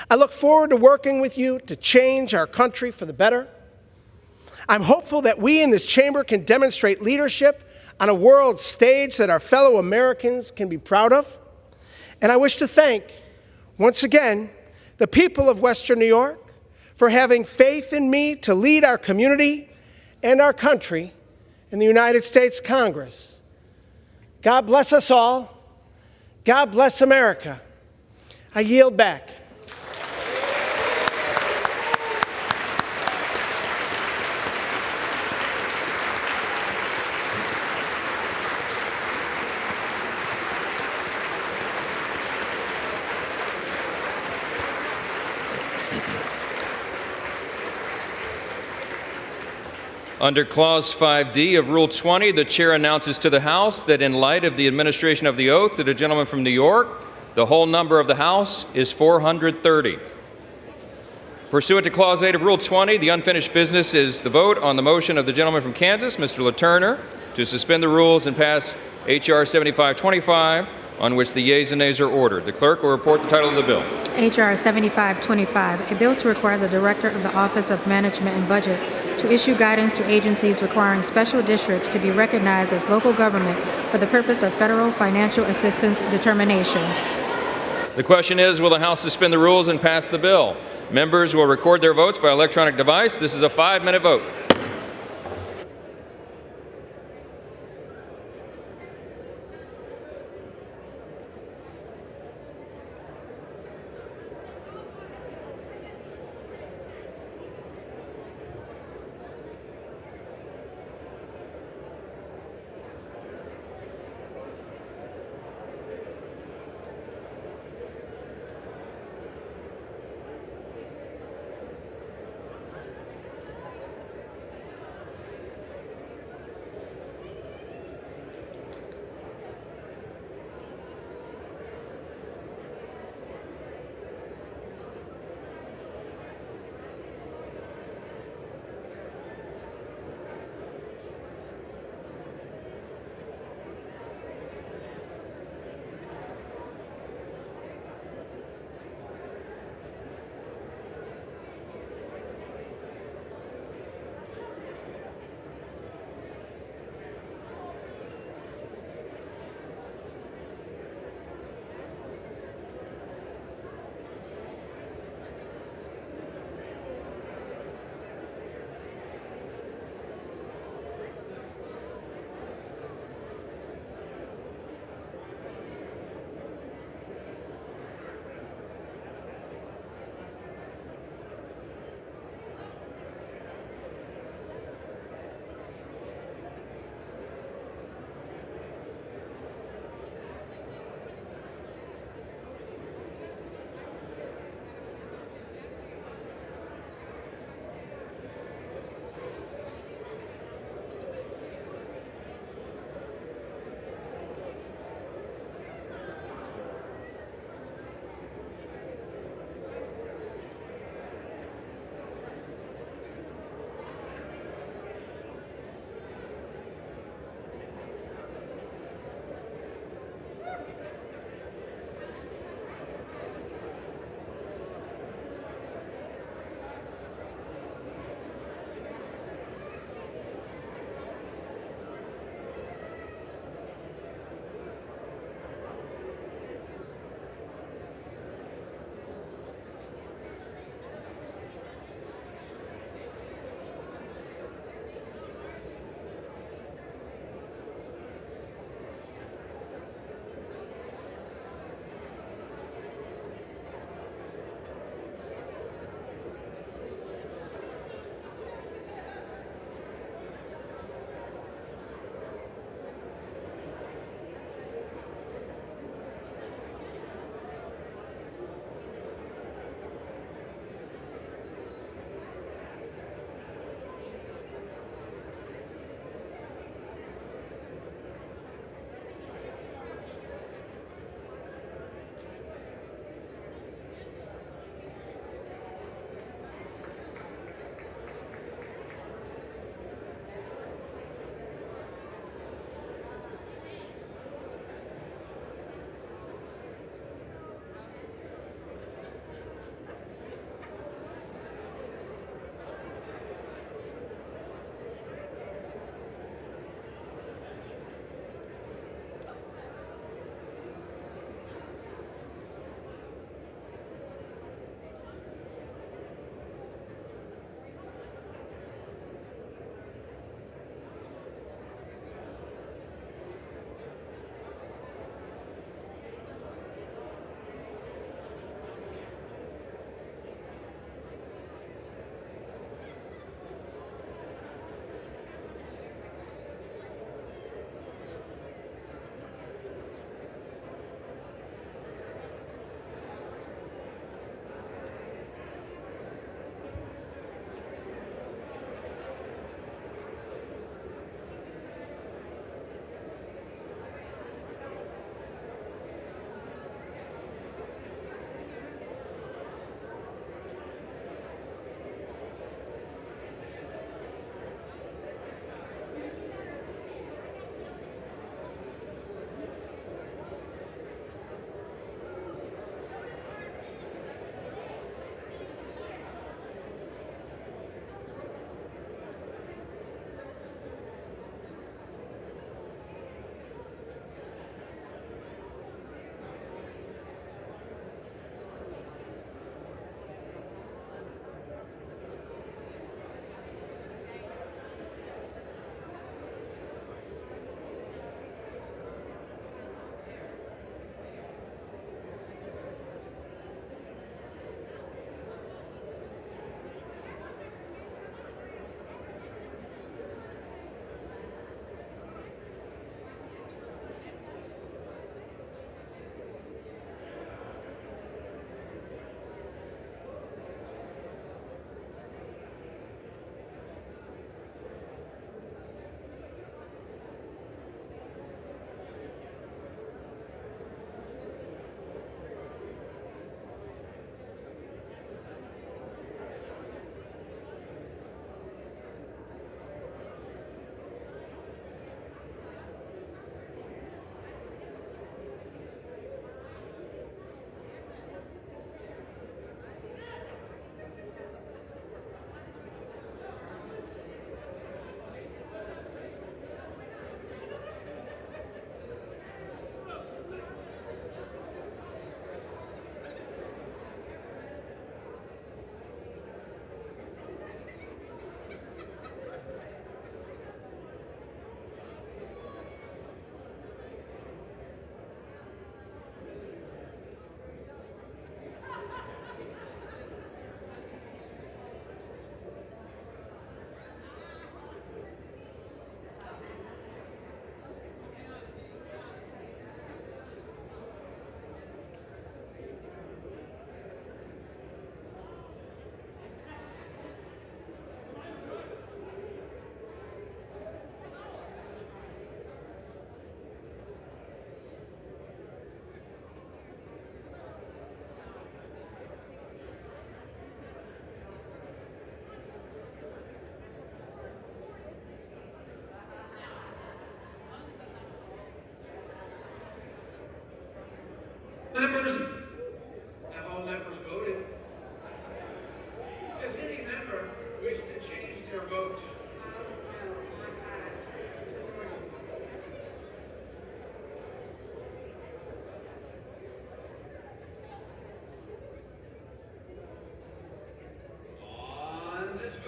I look forward to working with you to change our country for the better. I'm hopeful that we in this chamber can demonstrate leadership on a world stage that our fellow Americans can be proud of. And I wish to thank, once again, the people of Western New York for having faith in me to lead our community and our country in the United States Congress. God bless us all. God bless America. I yield back. Under Clause 5D of Rule 20, the chair announces to the House that in light of the administration of the oath to the gentleman from New York, the whole number of the House is 430. Pursuant to Clause 8 of Rule 20, the unfinished business is the vote on the motion of the gentleman from Kansas, Mr. Letourneau, to suspend the rules and pass H.R. 7525, on which the yeas and nays are ordered. The clerk will report the title of the bill. H.R. 7525, a bill to require the Director of the Office of Management and Budget to issue guidance to agencies requiring special districts to be recognized as local government for the purpose of federal financial assistance determinations. The question is, will the House suspend the rules and pass the bill? Members will record their votes by electronic device. This is a 5-minute vote.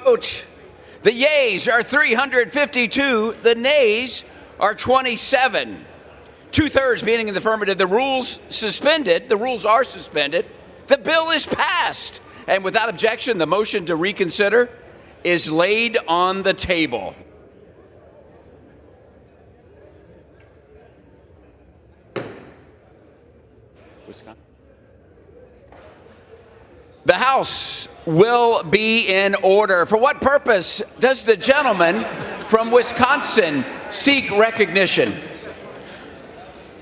vote. The yeas are 352, the nays are 27. 2/3 being in the affirmative, the rules are suspended. The bill is passed. And without objection, the motion to reconsider is laid on the table. The House will be in order. For what purpose does the gentleman from Wisconsin seek recognition?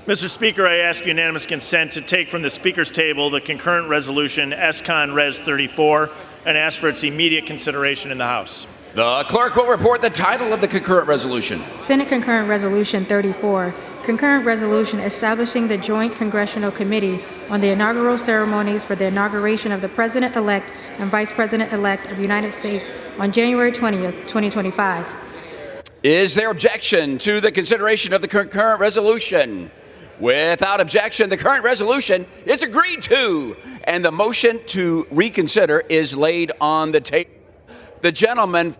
Mr. Speaker, I ask unanimous consent to take from the Speaker's table the concurrent resolution S-Con Res 34 and ask for its immediate consideration in the House. The clerk will report the title of the concurrent resolution. Senate Concurrent Resolution 34, concurrent resolution establishing the Joint Congressional Committee on the inaugural ceremonies for the inauguration of the President-elect and Vice President-elect of the United States on January 20th, 2025. Is there objection to the consideration of the concurrent resolution? Without objection, the current resolution is agreed to, and the motion to reconsider is laid on the table. The gentleman,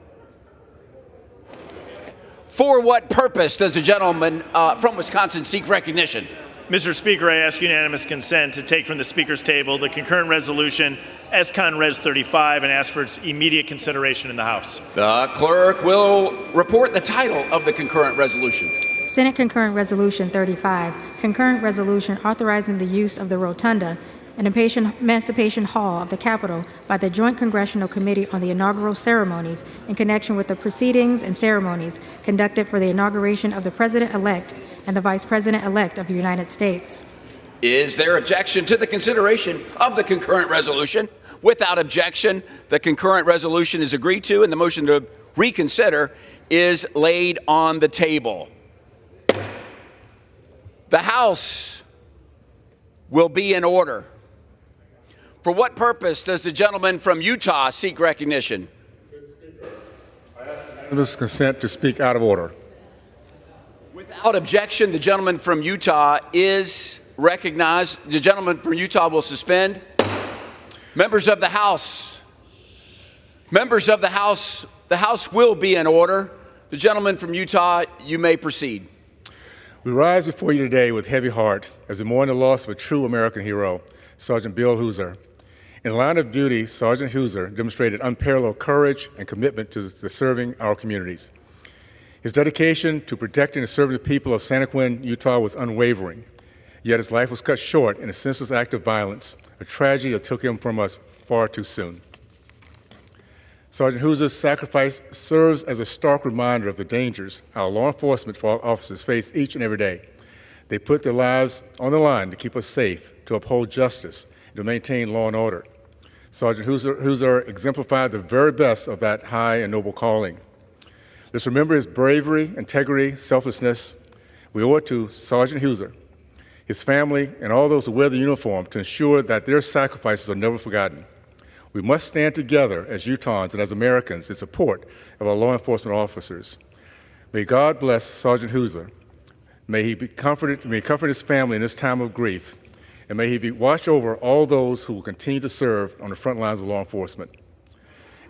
for what purpose does the gentleman from Wisconsin seek recognition? Mr. Speaker, I ask unanimous consent to take from the Speaker's table the concurrent resolution S-Con Res 35 and ask for its immediate consideration in the House. The clerk will report the title of the concurrent resolution. Senate Concurrent Resolution 35, concurrent resolution authorizing the use of the rotunda and Emancipation Hall of the Capitol by the Joint Congressional Committee on the inaugural ceremonies in connection with the proceedings and ceremonies conducted for the inauguration of the President-elect and the Vice President-elect of the United States. Is there objection to the consideration of the concurrent resolution? Without objection, the concurrent resolution is agreed to, and the motion to reconsider is laid on the table. The House will be in order. For what purpose does the gentleman from Utah seek recognition? Unanimous consent to speak out of order. Without objection, the gentleman from Utah is recognized. The gentleman from Utah will suspend. Members of the House, the House will be in order. The gentleman from Utah, you may proceed. We rise before you today with heavy heart as we mourn the loss of a true American hero, Sergeant Bill Hooser. In the line of duty, Sergeant Hooser demonstrated unparalleled courage and commitment to serving our communities. His dedication to protecting and serving the people of Santaquin, Utah was unwavering, yet his life was cut short in a senseless act of violence, a tragedy that took him from us far too soon. Sergeant Hooser's sacrifice serves as a stark reminder of the dangers our law enforcement officers face each and every day. They put their lives on the line to keep us safe, to uphold justice, and to maintain law and order. Sergeant Hooser exemplified the very best of that high and noble calling. Let's remember his bravery, integrity, selflessness. We owe it to Sergeant Hooser, his family, and all those who wear the uniform to ensure that their sacrifices are never forgotten. We must stand together as Utahns and as Americans in support of our law enforcement officers. May God bless Sergeant Hooser. May he comfort his family in this time of grief, and may he watch over all those who will continue to serve on the front lines of law enforcement.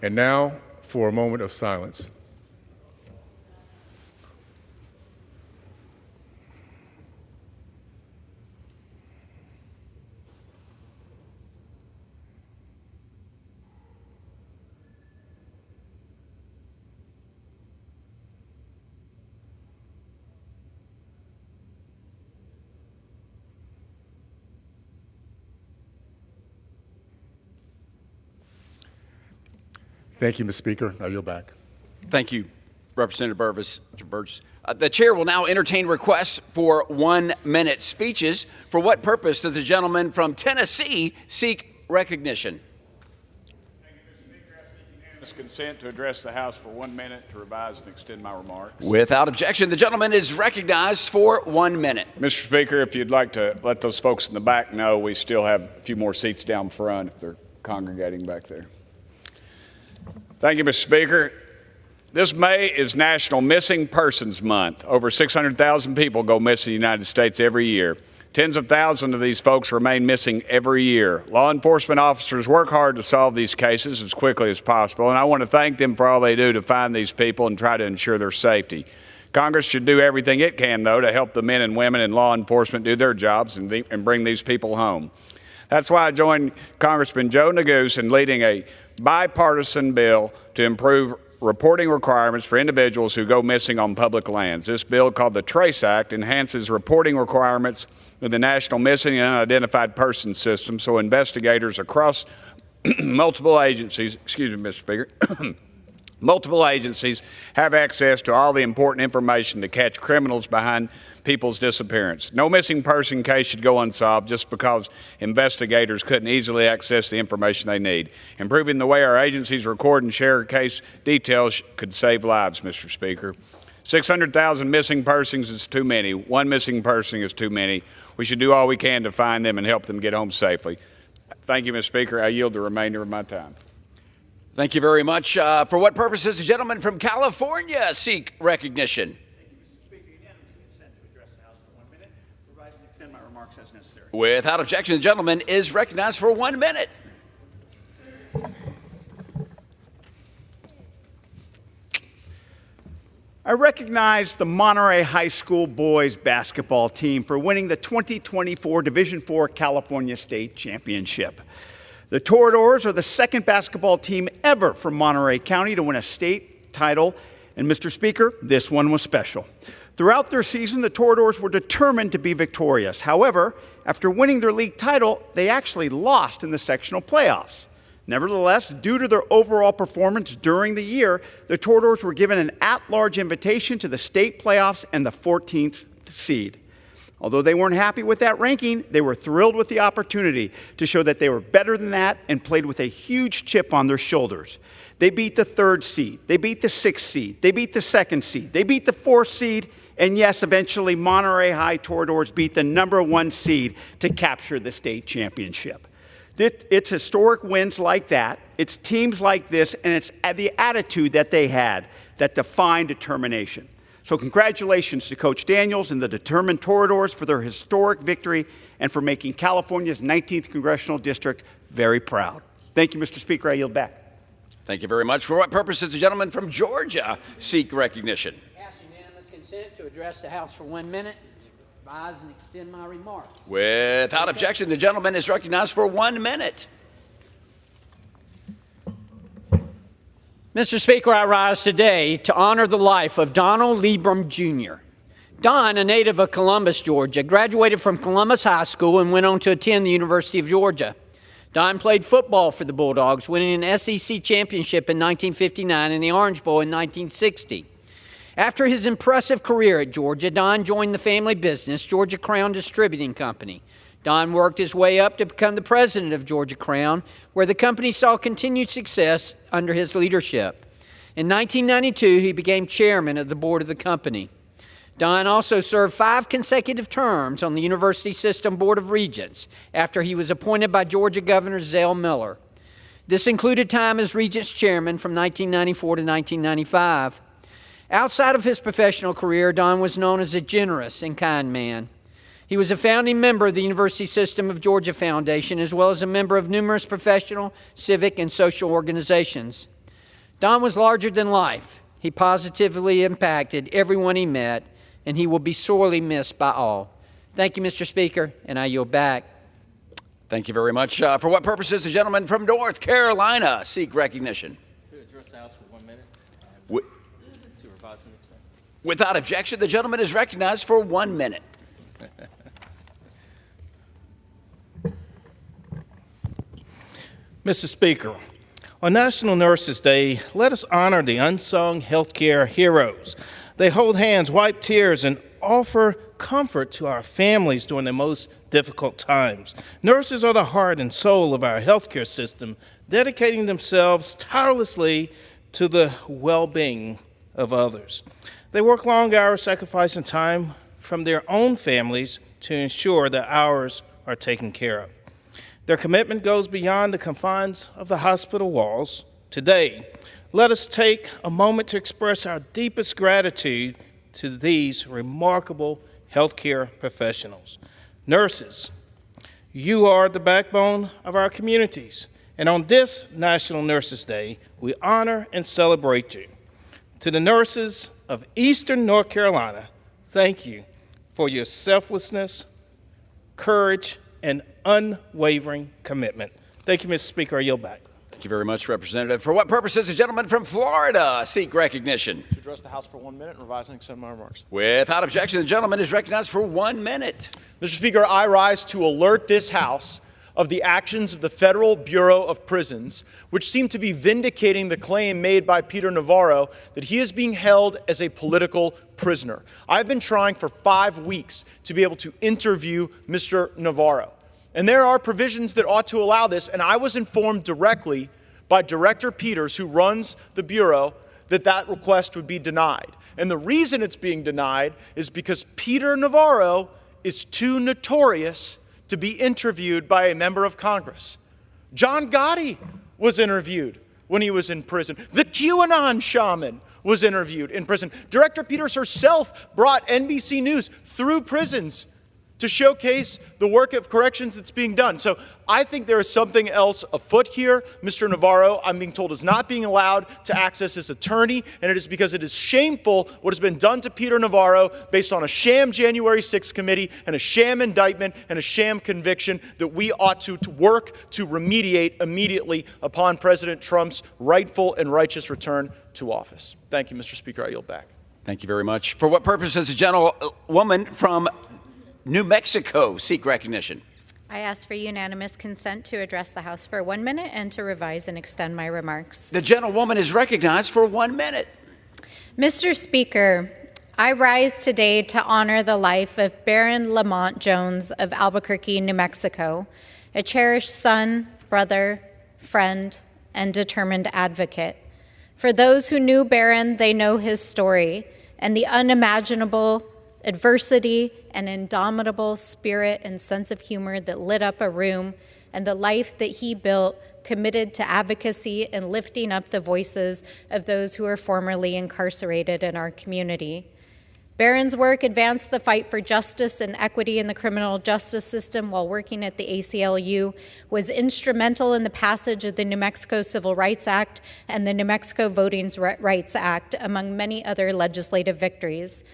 And now for a moment of silence. Thank you, Mr. Speaker. I yield back. Thank you, Representative Burgess. The chair will now entertain requests for 1-minute speeches. For what purpose does the gentleman from Tennessee seek recognition? Thank you, Mr. Speaker. I seek unanimous consent to address the House for 1 minute to revise and extend my remarks. Without objection, the gentleman is recognized for 1 minute. Mr. Speaker, if you'd like to let those folks in the back know, we still have a few more seats down front if they're congregating back there. Thank you, Mr. Speaker. This May is National Missing Persons Month. Over 600,000 people go missing in the United States every year. Tens of thousands of these folks remain missing every year. Law enforcement officers work hard to solve these cases as quickly as possible, and I want to thank them for all they do to find these people and try to ensure their safety. Congress should do everything it can, though, to help the men and women in law enforcement do their jobs and bring these people home. That's why I joined Congressman Joe Neguse in leading a bipartisan bill to improve reporting requirements for individuals who go missing on public lands. This bill, called the TRACE Act, enhances reporting requirements with the National Missing and Unidentified Persons System so investigators across multiple agencies, excuse me, Mr. Speaker, multiple agencies have access to all the important information to catch criminals behind people's disappearance. No missing person case should go unsolved just because investigators couldn't easily access the information they need. Improving the way our agencies record and share case details could save lives, Mr. Speaker. 600,000 missing persons is too many. One missing person is too many. We should do all we can to find them and help them get home safely. Thank you, Mr. Speaker. I yield the remainder of my time. Thank you very much. For what purpose does the gentleman from California seek recognition? Without objection, the gentleman is recognized for 1 minute. I recognize the Monterey High School boys basketball team for winning the 2024 Division IV California State Championship. The Toradors are the second basketball team ever from Monterey County to win a state title, and Mr. Speaker, this one was special. Throughout their season, the Toradors were determined to be victorious. However, after winning their league title, they actually lost in the sectional playoffs. Nevertheless, due to their overall performance during the year, the Toradors were given an at-large invitation to the state playoffs and the 14th seed. Although they weren't happy with that ranking, they were thrilled with the opportunity to show that they were better than that and played with a huge chip on their shoulders. They beat the 3rd seed, they beat the 6th seed, they beat the 2nd seed, they beat the 4th seed, and yes, eventually Monterey High Toradors beat the #1 seed to capture the state championship. It's historic wins like that, it's teams like this, and it's the attitude that they had that defined determination. So congratulations to Coach Daniels and the determined Toradors for their historic victory and for making California's 19th Congressional District very proud. Thank you, Mr. Speaker. I yield back. Thank you very much. For what purpose does the gentleman from Georgia seek recognition? Ask unanimous consent to address the House for 1 minute. Revise and extend my remarks. Without objection, the gentleman is recognized for 1 minute. Mr. Speaker, I rise today to honor the life of Donald Liebram Jr. Don, a native of Columbus, Georgia, graduated from Columbus High School and went on to attend the University of Georgia. Don played football for the Bulldogs, winning an SEC championship in 1959 and the Orange Bowl in 1960. After his impressive career at Georgia, Don joined the family business, Georgia Crown Distributing Company. Don worked his way up to become the president of Georgia Crown, where the company saw continued success under his leadership. In 1992, he became chairman of the board of the company. Don also served 5 consecutive terms on the University System Board of Regents after he was appointed by Georgia Governor Zell Miller. This included time as Regents chairman from 1994 to 1995. Outside of his professional career, Don was known as a generous and kind man. He was a founding member of the University System of Georgia Foundation, as well as a member of numerous professional, civic, and social organizations. Don was larger than life. He positively impacted everyone he met, and he will be sorely missed by all. Thank you, Mr. Speaker, and I yield back. Thank you very much. For what purpose does the gentleman from North Carolina seek recognition? To address the House for 1 minute. To revise and extend. Without objection, the gentleman is recognized for 1 minute. Mr. Speaker, on National Nurses Day, let us honor the unsung healthcare heroes. They hold hands, wipe tears, and offer comfort to our families during the most difficult times. Nurses are the heart and soul of our healthcare system, dedicating themselves tirelessly to the well-being of others. They work long hours, sacrificing time from their own families to ensure that ours are taken care of. Their commitment goes beyond the confines of the hospital walls. Today, let us take a moment to express our deepest gratitude to these remarkable healthcare professionals. Nurses, you are the backbone of our communities. And on this National Nurses Day, we honor and celebrate you. To the nurses of Eastern North Carolina, thank you for your selflessness, courage, and unwavering commitment. Thank you, Mr. Speaker. I yield back. Thank you very much, Representative. For what purpose does the gentleman from Florida seek recognition? To address the House for 1 minute and revise and extend my remarks. Without objection, the gentleman is recognized for 1 minute. Mr. Speaker, I rise to alert this House of the actions of the Federal Bureau of Prisons, which seem to be vindicating the claim made by Peter Navarro that he is being held as a political prisoner. I've been trying for 5 weeks to be able to interview Mr. Navarro. And there are provisions that ought to allow this, and I was informed directly by Director Peters, who runs the Bureau, that that request would be denied. And the reason it's being denied is because Peter Navarro is too notorious to be interviewed by a member of Congress. John Gotti was interviewed when he was in prison. The QAnon shaman was interviewed in prison. Director Peters herself brought NBC News through prisons to showcase the work of corrections that's being done. So I think there is something else afoot here. Mr. Navarro, I'm being told, is not being allowed to access his attorney, and it is because it is shameful what has been done to Peter Navarro based on a sham January 6th committee and a sham indictment and a sham conviction that we ought to work to remediate immediately upon President Trump's rightful and righteous return to office. Thank you, Mr. Speaker. I yield back. Thank you very much. For what purpose does the gentlewoman from New Mexico seek recognition? I ask for unanimous consent to address the House for 1 minute and to revise and extend my remarks. The gentlewoman is recognized for 1 minute. Mr. Speaker, I rise today to honor the life of Baron Lamont Jones of Albuquerque, New Mexico, a cherished son, brother, friend, and determined advocate. For those who knew Baron, they know his story and the unimaginable adversity and indomitable spirit and sense of humor that lit up a room, and the life that he built committed to advocacy and lifting up the voices of those who were formerly incarcerated in our community. Baron's work advanced the fight for justice and equity in the criminal justice system while working at the ACLU, was instrumental in the passage of the New Mexico Civil Rights Act and the New Mexico Voting Rights Act, among many other legislative victories.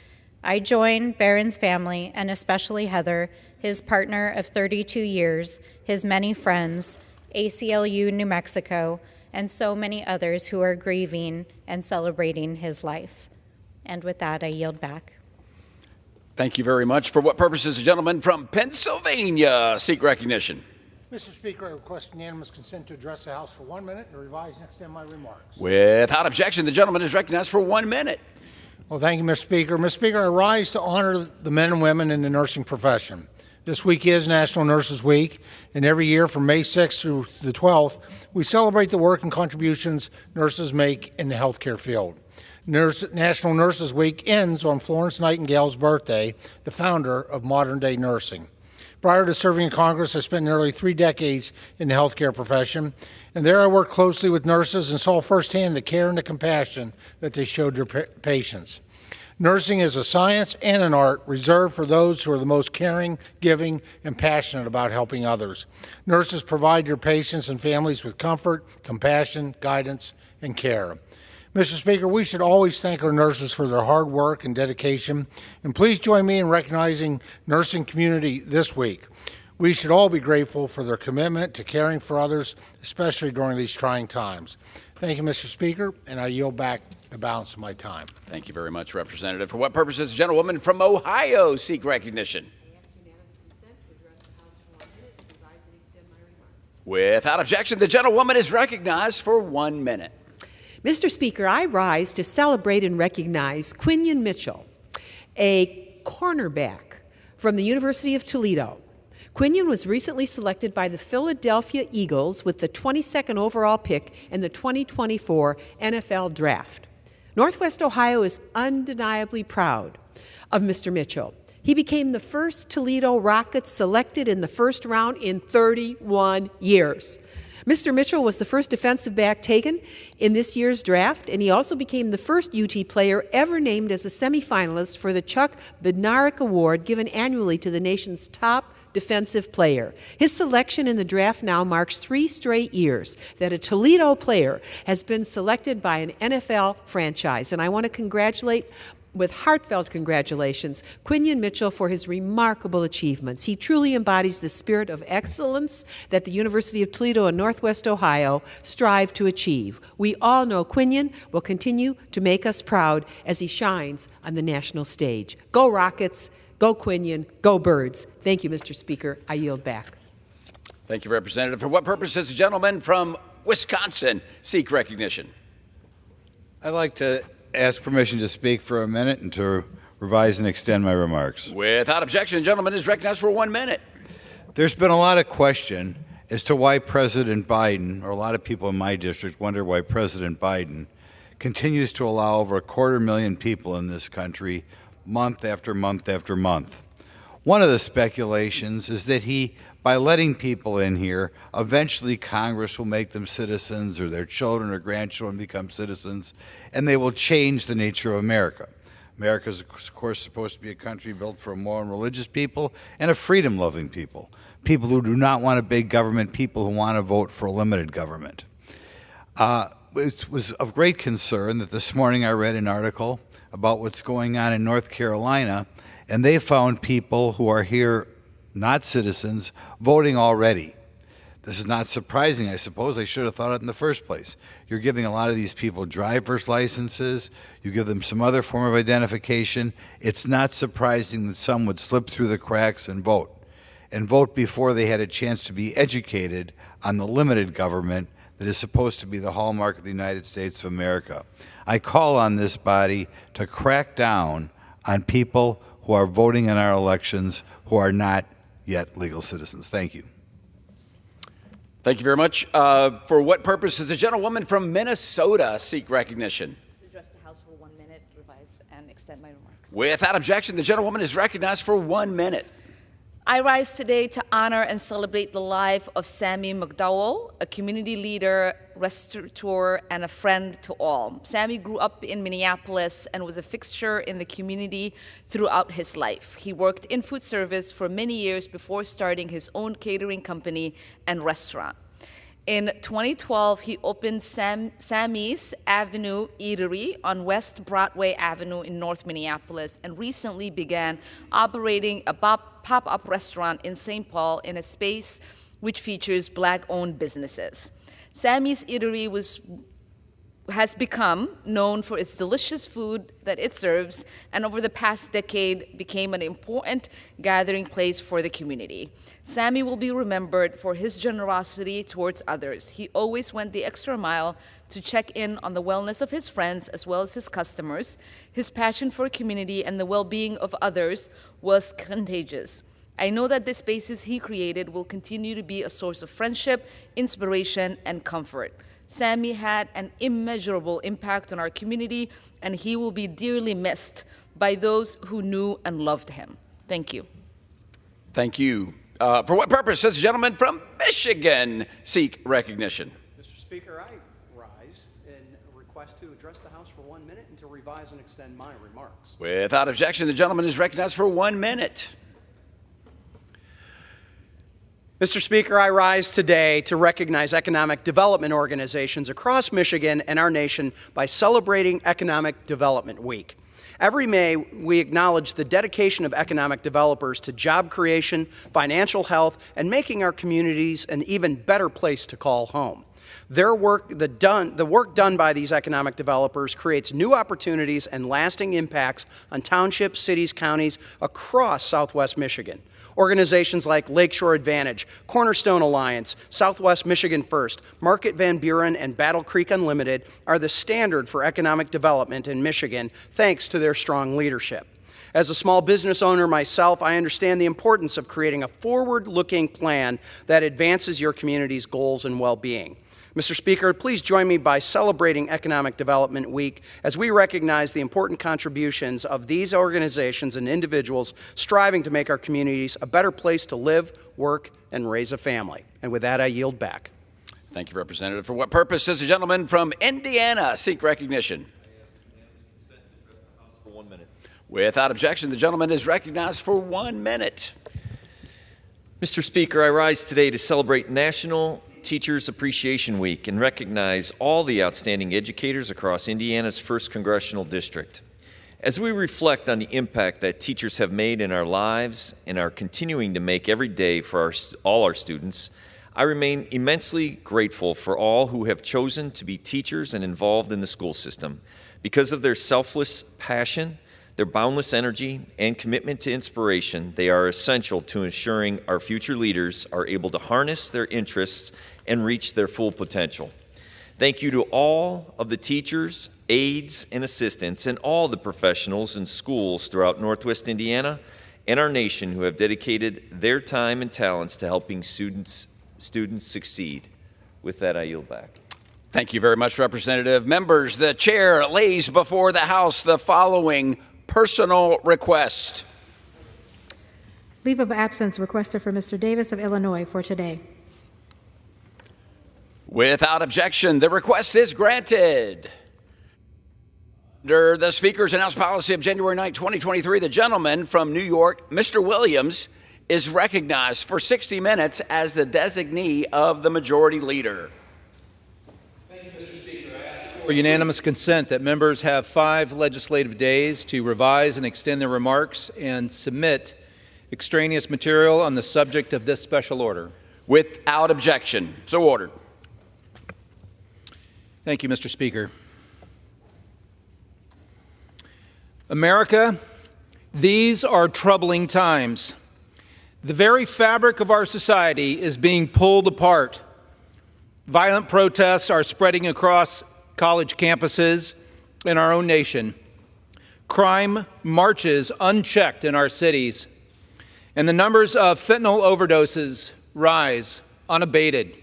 I join Baron's family, and especially Heather, his partner of 32 years, his many friends, ACLU New Mexico, and so many others who are grieving and celebrating his life. And with that, I yield back. Thank you very much. For what purpose does the gentleman from Pennsylvania seek recognition? Mr. Speaker, I request unanimous consent to address the House for 1 minute and revise and extend my remarks. Without objection, the gentleman is recognized for 1 minute. Well, thank you, Mr. Speaker. Mr. Speaker, I rise to honor the men and women in the nursing profession. This week is National Nurses Week, and every year from May 6th through the 12th, we celebrate the work and contributions nurses make in the healthcare field. National Nurses Week ends on Florence Nightingale's birthday, the founder of modern-day nursing. Prior to serving in Congress, I spent nearly 3 decades in the healthcare profession, and there I worked closely with nurses and saw firsthand the care and the compassion that they showed their patients. Nursing is a science and an art reserved for those who are the most caring, giving, and passionate about helping others. Nurses provide their patients and families with comfort, compassion, guidance, and care. Mr. Speaker, we should always thank our nurses for their hard work and dedication, and please join me in recognizing nursing community this week. We should all be grateful for their commitment to caring for others, especially during these trying times. Thank you, Mr. Speaker, and I yield back the balance of my time. Thank you very much, Representative. For what purpose does the gentlewoman from Ohio seek recognition? Without objection, the gentlewoman is recognized for 1 minute. Mr. Speaker, I rise to celebrate and recognize Quinion Mitchell, a cornerback from the University of Toledo. Quinion was recently selected by the Philadelphia Eagles with the 22nd overall pick in the 2024 NFL Draft. Northwest Ohio is undeniably proud of Mr. Mitchell. He became the first Toledo Rockets selected in the first round in 31 years. Mr. Mitchell was the first defensive back taken in this year's draft, and he also became the first UT player ever named as a semifinalist for the Chuck Bednarik Award given annually to the nation's top defensive player. His selection in the draft now marks 3 straight years that a Toledo player has been selected by an NFL franchise. And I want to congratulate, with heartfelt congratulations, Quinion Mitchell for his remarkable achievements. He truly embodies the spirit of excellence that the University of Toledo and Northwest Ohio strive to achieve. We all know Quinion will continue to make us proud as he shines on the national stage. Go Rockets, go Quinion, go Birds. Thank you, Mr. Speaker. I yield back. Thank you, Representative. For what purpose does the gentleman from Wisconsin seek recognition? I'd like to ask permission to speak for a minute and to revise and extend my remarks. Without objection, the gentleman is recognized for 1 minute. There's been a lot of question as to why President Biden, or a lot of people in my district wonder why President Biden continues to allow over 250,000 people in this country month after month after month. One of the speculations is that he, by letting people in here, eventually Congress will make them citizens, or their children or grandchildren become citizens, and they will change the nature of America. America is, of course, supposed to be a country built for a moral and religious people and a freedom-loving people, people who do not want a big government, people who want to vote for a limited government. It was of great concern that this morning I read an article about what's going on in North Carolina, and they found people who are here, not citizens, voting already. This is not surprising, I suppose. I should have thought it in the first place. You're giving a lot of these people driver's licenses. You give them some other form of identification. It's not surprising that some would slip through the cracks and vote before they had a chance to be educated on the limited government that is supposed to be the hallmark of the United States of America. I call on this body to crack down on people who are voting in our elections who are not yet legal citizens. Thank you. Thank you very much. For what purpose does the gentlewoman from Minnesota seek recognition? To address the House for 1 minute, revise and extend my remarks. Without objection, the gentlewoman is recognized for 1 minute. I rise today to honor and celebrate the life of Sammy McDowell, a community leader, restaurateur, and a friend to all. Sammy grew up in Minneapolis and was a fixture in the community throughout his life. He worked in food service for many years before starting his own catering company and restaurant. In 2012, he opened Sammy's Avenue Eatery on West Broadway Avenue in North Minneapolis, and recently began operating a pop-up restaurant in St. Paul in a space which features Black-owned businesses. Sammy's Eatery has become known for its delicious food that it serves, and over the past decade became an important gathering place for the community. Sammy will be remembered for his generosity towards others. He always went the extra mile to check in on the wellness of his friends as well as his customers. His passion for community and the well-being of others was contagious. I know that the spaces he created will continue to be a source of friendship, inspiration, and comfort. Sammy had an immeasurable impact on our community, and he will be dearly missed by those who knew and loved him. Thank you. Thank you. For what purpose does the gentleman from Michigan seek recognition? Mr. Speaker, I rise in request to address the House for 1 minute and to revise and extend my remarks. Without objection, the gentleman is recognized for 1 minute. Mr. Speaker, I rise today to recognize economic development organizations across Michigan and our nation by celebrating Economic Development Week. Every May, we acknowledge the dedication of economic developers to job creation, financial health, and making our communities an even better place to call home. Their work, the work done by these economic developers creates new opportunities and lasting impacts on townships, cities, counties across Southwest Michigan. Organizations like Lakeshore Advantage, Cornerstone Alliance, Southwest Michigan First, Market Van Buren, and Battle Creek Unlimited are the standard for economic development in Michigan, thanks to their strong leadership. As a small business owner myself, I understand the importance of creating a forward-looking plan that advances your community's goals and well-being. Mr. Speaker, please join me by celebrating Economic Development Week as we recognize the important contributions of these organizations and individuals striving to make our communities a better place to live, work, and raise a family. And with that, I yield back. Thank you, Representative. For what purpose does the gentleman from Indiana seek recognition? For 1 minute. Without objection, the gentleman is recognized for 1 minute. Mr. Speaker, I rise today to celebrate National Teachers Appreciation Week and recognize all the outstanding educators across Indiana's 1st Congressional District. As we reflect on the impact that teachers have made in our lives and are continuing to make every day for all our students, I remain immensely grateful for all who have chosen to be teachers and involved in the school system. Because of their selfless passion, their boundless energy, and commitment to inspiration, they are essential to ensuring our future leaders are able to harness their interests and reach their full potential. Thank you to all of the teachers, aides, and assistants, and all the professionals in schools throughout Northwest Indiana and our nation who have dedicated their time and talents to helping students succeed. With that, I yield back. Thank you very much, Representative. Members, the chair lays before the House the following personal request. Leave of absence requested for Mr. Davis of Illinois for today. Without objection, the request is granted. Under the Speaker's announced policy of January 9, 2023, the gentleman from New York, Mr. Williams, is recognized for 60 minutes as the designee of the Majority Leader. Thank you, Mr. Speaker. I ask for unanimous consent that members have 5 legislative days to revise and extend their remarks and submit extraneous material on the subject of this special order. Without objection. So ordered. Thank you, Mr. Speaker. America, these are troubling times. The very fabric of our society is being pulled apart. Violent protests are spreading across college campuses in our own nation. Crime marches unchecked in our cities, and the numbers of fentanyl overdoses rise unabated.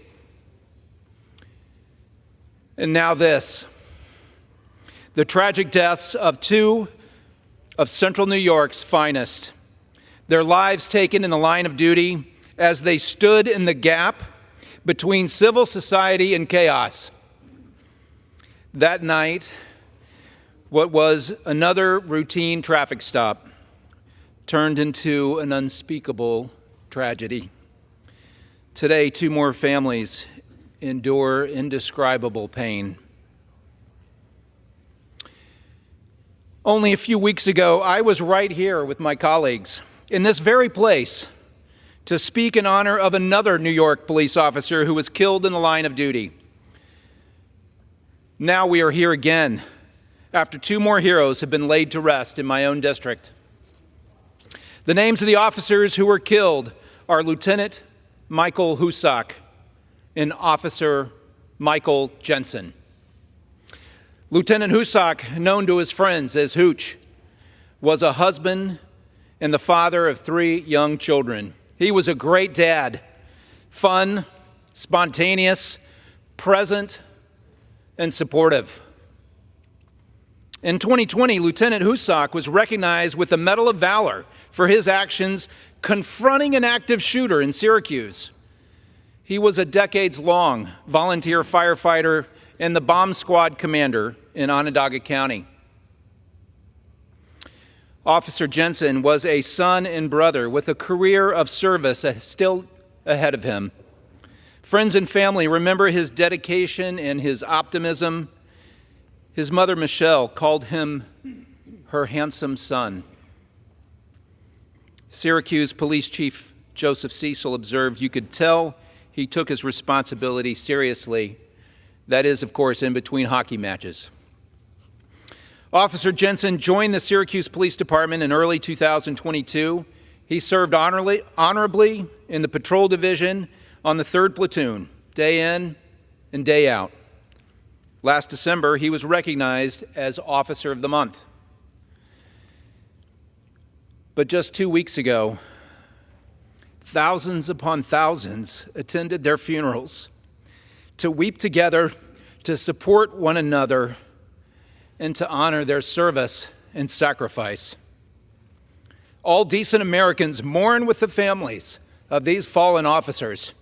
And now this, the tragic deaths of 2 of Central New York's finest, their lives taken in the line of duty as they stood in the gap between civil society and chaos. That night, what was another routine traffic stop turned into an unspeakable tragedy. Today, 2 more families endure indescribable pain. Only a few weeks ago, I was right here with my colleagues in this very place to speak in honor of another New York police officer who was killed in the line of duty. Now we are here again after 2 more heroes have been laid to rest in my own district. The names of the officers who were killed are Lieutenant Michael Husak and Officer Michael Jensen. Lieutenant Husak, known to his friends as Hooch, was a husband and the father of 3 young children. He was a great dad, fun, spontaneous, present, and supportive. In 2020, Lieutenant Husak was recognized with the Medal of Valor for his actions confronting an active shooter in Syracuse. He was a decades-long volunteer firefighter and the bomb squad commander in Onondaga County. Officer Jensen was a son and brother with a career of service still ahead of him. Friends and family remember his dedication and his optimism. His mother, Michelle, called him her handsome son. Syracuse Police Chief Joseph Cecil observed, "You could tell he took his responsibility seriously. That is, of course, in between hockey matches." Officer Jensen joined the Syracuse Police Department in early 2022. He served honorably in the Patrol Division on the 3rd Platoon, day in and day out. Last December, he was recognized as Officer of the Month. But just 2 weeks ago, thousands upon thousands attended their funerals to weep together, to support one another, and to honor their service and sacrifice. All decent Americans mourn with the families of these fallen officers.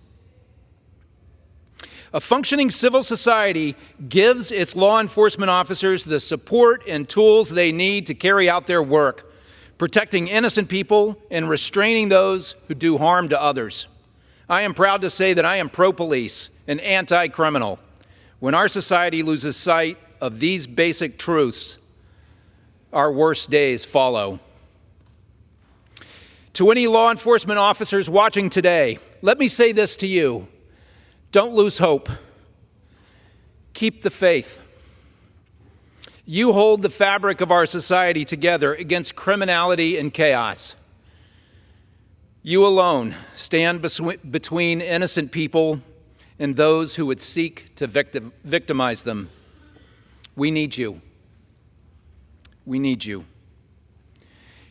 A functioning civil society gives its law enforcement officers the support and tools they need to carry out their work, protecting innocent people and restraining those who do harm to others. I am proud to say that I am pro-police and anti-criminal. When our society loses sight of these basic truths, our worst days follow. To any law enforcement officers watching today, let me say this to you. Don't lose hope. Keep the faith. You hold the fabric of our society together against criminality and chaos. You alone stand between innocent people and those who would seek to victimize them. We need you. We need you.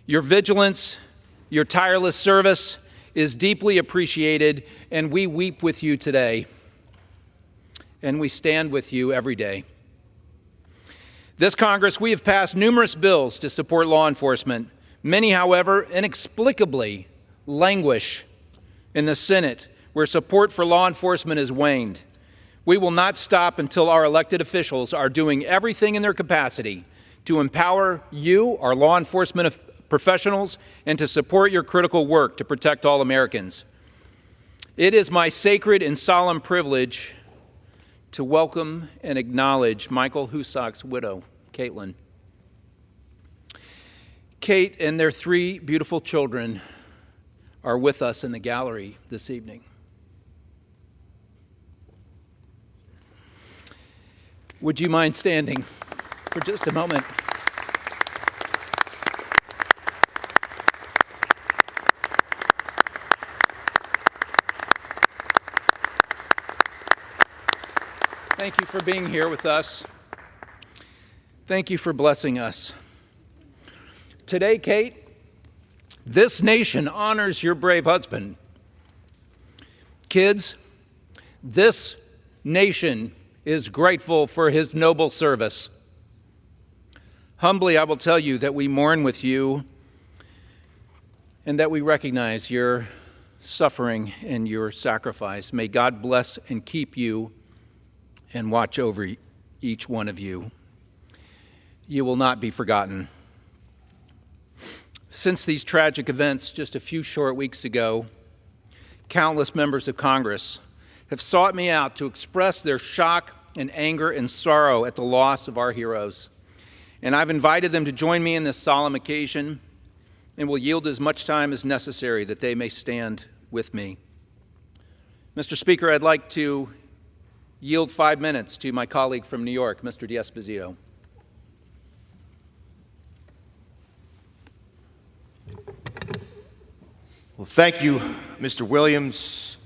Your vigilance, your tireless service is deeply appreciated, and we weep with you today, and we stand with you every day. This Congress, we have passed numerous bills to support law enforcement. Many, however, inexplicably languish in the Senate, where support for law enforcement has waned. We will not stop until our elected officials are doing everything in their capacity to empower you, our law enforcement professionals, and to support your critical work to protect all Americans. It is my sacred and solemn privilege to welcome and acknowledge Michael Husak's widow, Caitlin. Kate and their 3 beautiful children are with us in the gallery this evening. Would you mind standing for just a moment? Thank you for being here with us. Thank you for blessing us. Today, Kate, this nation honors your brave husband. Kids, this nation is grateful for his noble service. Humbly, I will tell you that we mourn with you and that we recognize your suffering and your sacrifice. May God bless and keep you and watch over each one of you. You will not be forgotten. Since these tragic events just a few short weeks ago, countless members of Congress have sought me out to express their shock and anger and sorrow at the loss of our heroes. And I've invited them to join me in this solemn occasion and will yield as much time as necessary that they may stand with me. Mr. Speaker, I'd like to yield 5 minutes to my colleague from New York, Mr. D'Esposito. Well, thank you, Mr. Williams.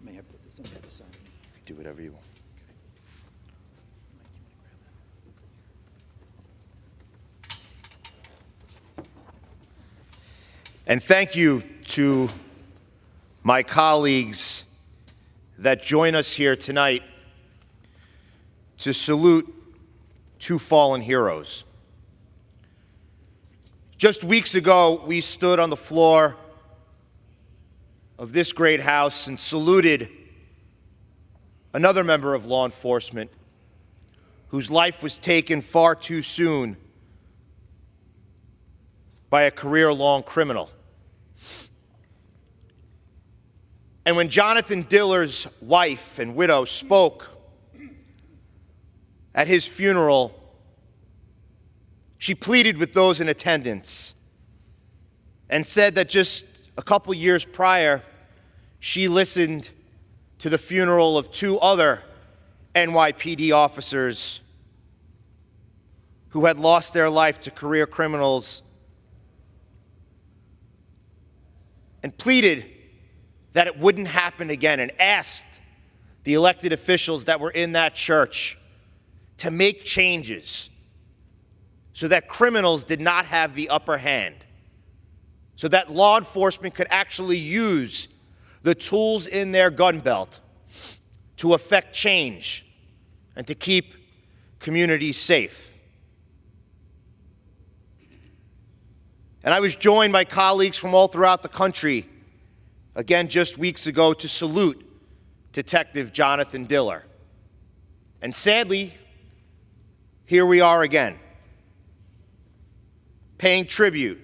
May I put this on the other side? Do whatever you want. And thank you to my colleagues that join us here tonight to salute 2 fallen heroes. Just weeks ago, we stood on the floor of this great house and saluted another member of law enforcement whose life was taken far too soon by a career-long criminal. And when Jonathan Diller's wife and widow spoke at his funeral, she pleaded with those in attendance and said that just a couple years prior, she listened to the funeral of 2 other NYPD officers who had lost their life to career criminals and pleaded that it wouldn't happen again and asked the elected officials that were in that church to make changes so that criminals did not have the upper hand, so that law enforcement could actually use the tools in their gun belt to effect change and to keep communities safe. And I was joined by colleagues from all throughout the country, again just weeks ago, to salute Detective Jonathan Diller. And sadly, here we are again. paying tribute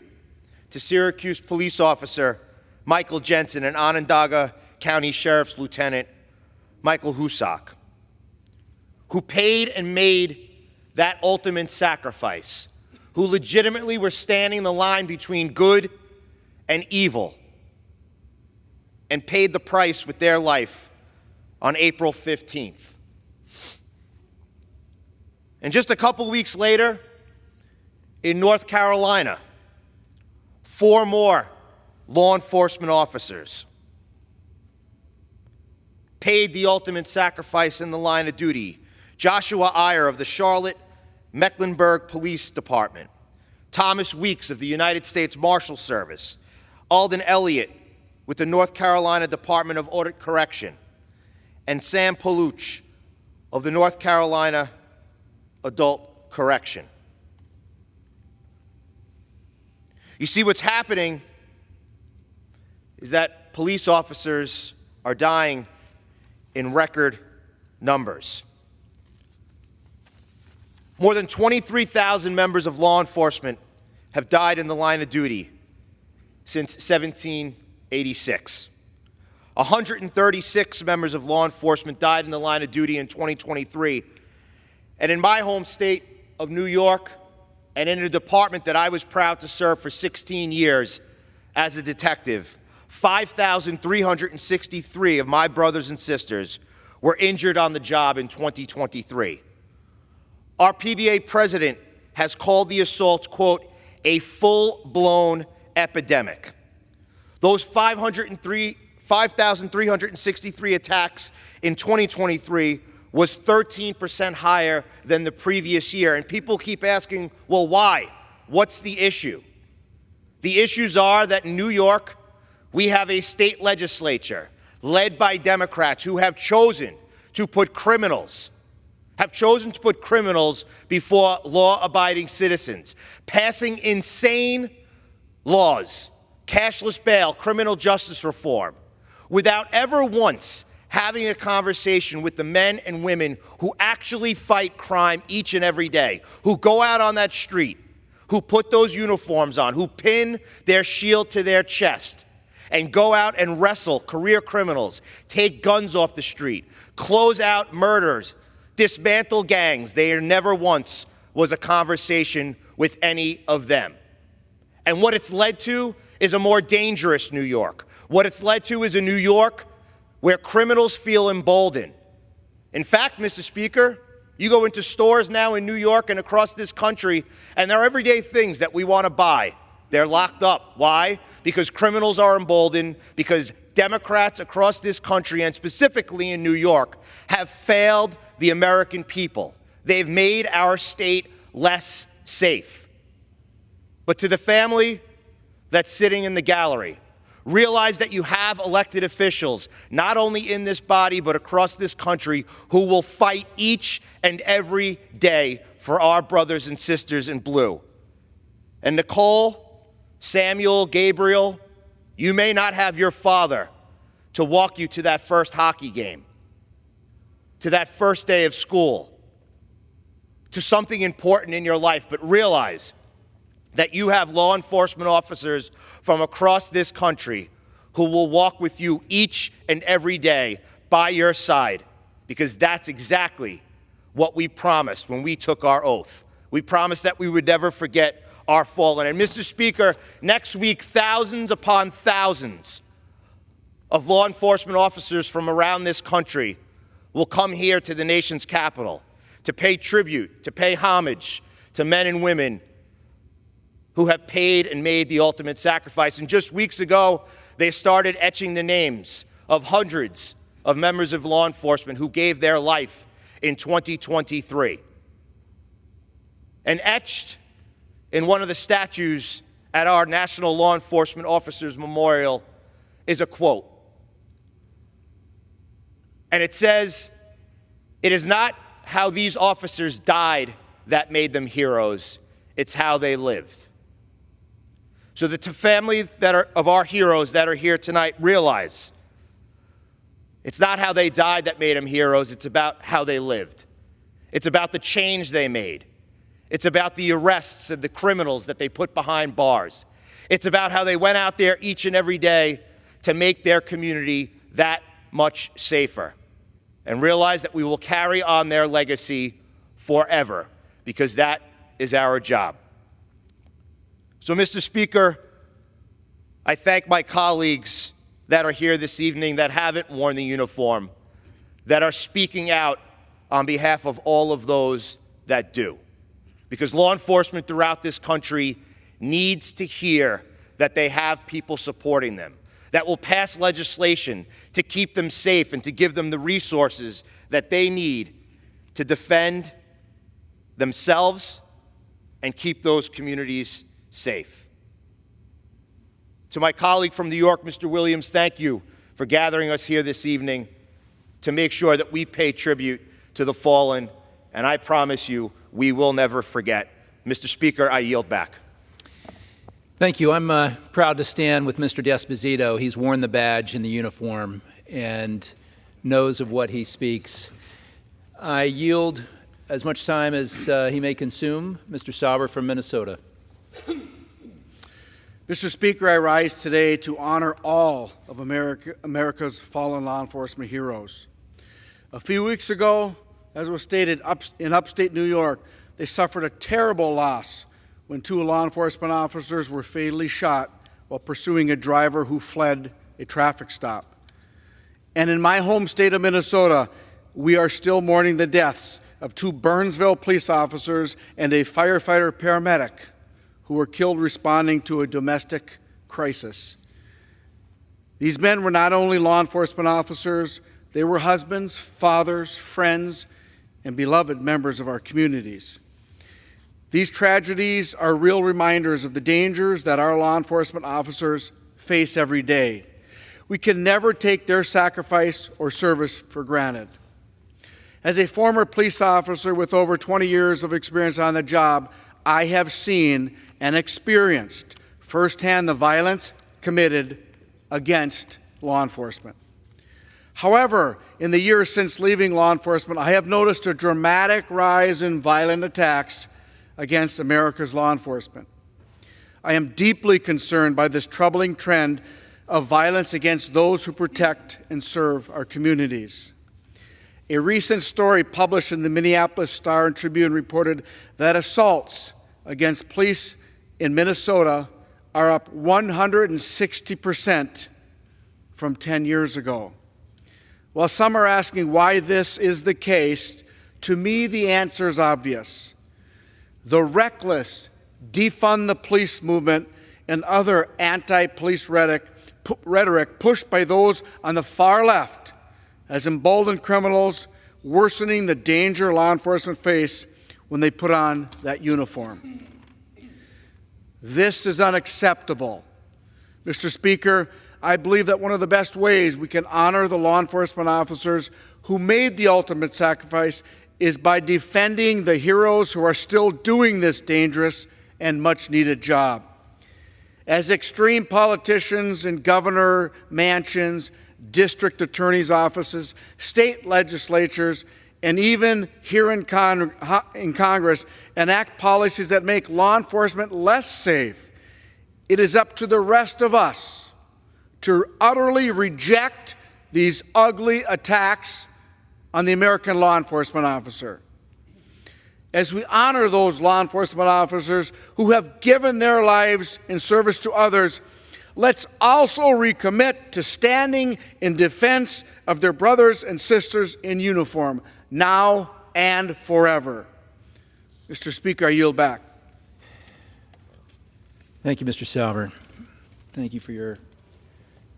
to Syracuse police officer Michael Jensen and Onondaga County Sheriff's Lieutenant Michael Husak, who paid and made that ultimate sacrifice, who legitimately were standing the line between good and evil, and paid the price with their life on April 15th. And just a couple weeks later, in North Carolina, 4 more law enforcement officers paid the ultimate sacrifice in the line of duty. Joshua Iyer of the Charlotte Mecklenburg Police Department, Thomas Weeks of the United States Marshal Service, Alden Elliott with the North Carolina Department of Audit Correction, and Sam Paluch of the North Carolina Adult Correction. You see, what's happening is that police officers are dying in record numbers. More than 23,000 members of law enforcement have died in the line of duty since 1786. 136 members of law enforcement died in the line of duty in 2023. And in my home state of New York, and in a department that I was proud to serve for 16 years as a detective, 5,363 of my brothers and sisters were injured on the job in 2023. Our PBA president has called the assaults, quote, a full-blown epidemic. Those 5,363 attacks in 2023 was 13% higher than the previous year. And people keep asking, well, why? What's the issue? The issues are that in New York, we have a state legislature led by Democrats who have chosen to put criminals before law-abiding citizens, passing insane laws, cashless bail, criminal justice reform, without ever once having a conversation with the men and women who actually fight crime each and every day, who go out on that street, who put those uniforms on, who pin their shield to their chest, and go out and wrestle career criminals, take guns off the street, close out murders, dismantle gangs. There never once was a conversation with any of them. And what it's led to is a more dangerous New York. What it's led to is a New York where criminals feel emboldened. In fact, Mr. Speaker, you go into stores now in New York and across this country, and there are everyday things that we want to buy. They're locked up. Why? Because criminals are emboldened, because Democrats across this country, and specifically in New York, have failed the American people. They've made our state less safe. But to the family that's sitting in the gallery, realize that you have elected officials, not only in this body, but across this country, who will fight each and every day for our brothers and sisters in blue. And Nicole, Samuel, Gabriel, you may not have your father to walk you to that first hockey game, to that first day of school, to something important in your life, but realize that you have law enforcement officers from across this country who will walk with you each and every day by your side, because that's exactly what we promised when we took our oath. We promised that we would never forget our fallen. And Mr. Speaker, next week, thousands upon thousands of law enforcement officers from around this country will come here to the nation's capital to pay tribute, to pay homage to men and women who have paid and made the ultimate sacrifice. And just weeks ago, they started etching the names of hundreds of members of law enforcement who gave their life in 2023. And etched in one of the statues at our National Law Enforcement Officers Memorial is a quote. And it says, "It is not how these officers died that made them heroes, it's how they lived." So the family of our heroes that are here tonight realize it's not how they died that made them heroes, it's about how they lived. It's about the change they made. It's about the arrests and the criminals that they put behind bars. It's about how they went out there each and every day to make their community that much safer, and realize that we will carry on their legacy forever, because that is our job. So, Mr. Speaker, I thank my colleagues that are here this evening that haven't worn the uniform, that are speaking out on behalf of all of those that do. Because law enforcement throughout this country needs to hear that they have people supporting them, that will pass legislation to keep them safe and to give them the resources that they need to defend themselves and keep those communities safe. To my colleague from New York, Mr. Williams, thank you for gathering us here this evening to make sure that we pay tribute to the fallen, and I promise you, we will never forget. Mr. Speaker, I yield back. Thank you. I'm proud to stand with Mr. D'Esposito. He's worn the badge and the uniform and knows of what he speaks. I yield as much time as he may consume. Mr. Sauber from Minnesota. Mr. Speaker, I rise today to honor all of America's fallen law enforcement heroes. A few weeks ago, as was stated, in upstate New York, they suffered a terrible loss when 2 law enforcement officers were fatally shot while pursuing a driver who fled a traffic stop. And in my home state of Minnesota, we are still mourning the deaths of 2 Burnsville police officers and a firefighter paramedic who were killed responding to a domestic crisis. These men were not only law enforcement officers, they were husbands, fathers, friends, and beloved members of our communities. These tragedies are real reminders of the dangers that our law enforcement officers face every day. We can never take their sacrifice or service for granted. As a former police officer with over 20 years of experience on the job, I have seen and experienced firsthand the violence committed against law enforcement. However, in the years since leaving law enforcement, I have noticed a dramatic rise in violent attacks against America's law enforcement. I am deeply concerned by this troubling trend of violence against those who protect and serve our communities. A recent story published in the Minneapolis Star and Tribune reported that assaults against police in Minnesota are up 160% from 10 years ago. While some are asking why this is the case, to me the answer is obvious. The reckless defund the police movement and other anti-police rhetoric pushed by those on the far left has emboldened criminals, worsening the danger law enforcement face when they put on that uniform. This is unacceptable. Mr. Speaker, I believe that one of the best ways we can honor the law enforcement officers who made the ultimate sacrifice is by defending the heroes who are still doing this dangerous and much-needed job. As extreme politicians in governor mansions, district attorneys' offices, state legislatures, and even here in Congress enact policies that make law enforcement less safe, it is up to the rest of us to utterly reject these ugly attacks on the American law enforcement officer. As we honor those law enforcement officers who have given their lives in service to others, let's also recommit to standing in defense of their brothers and sisters in uniform, now and forever. Mr. Speaker, I yield back. Thank you, Mr. Sauber. Thank you for your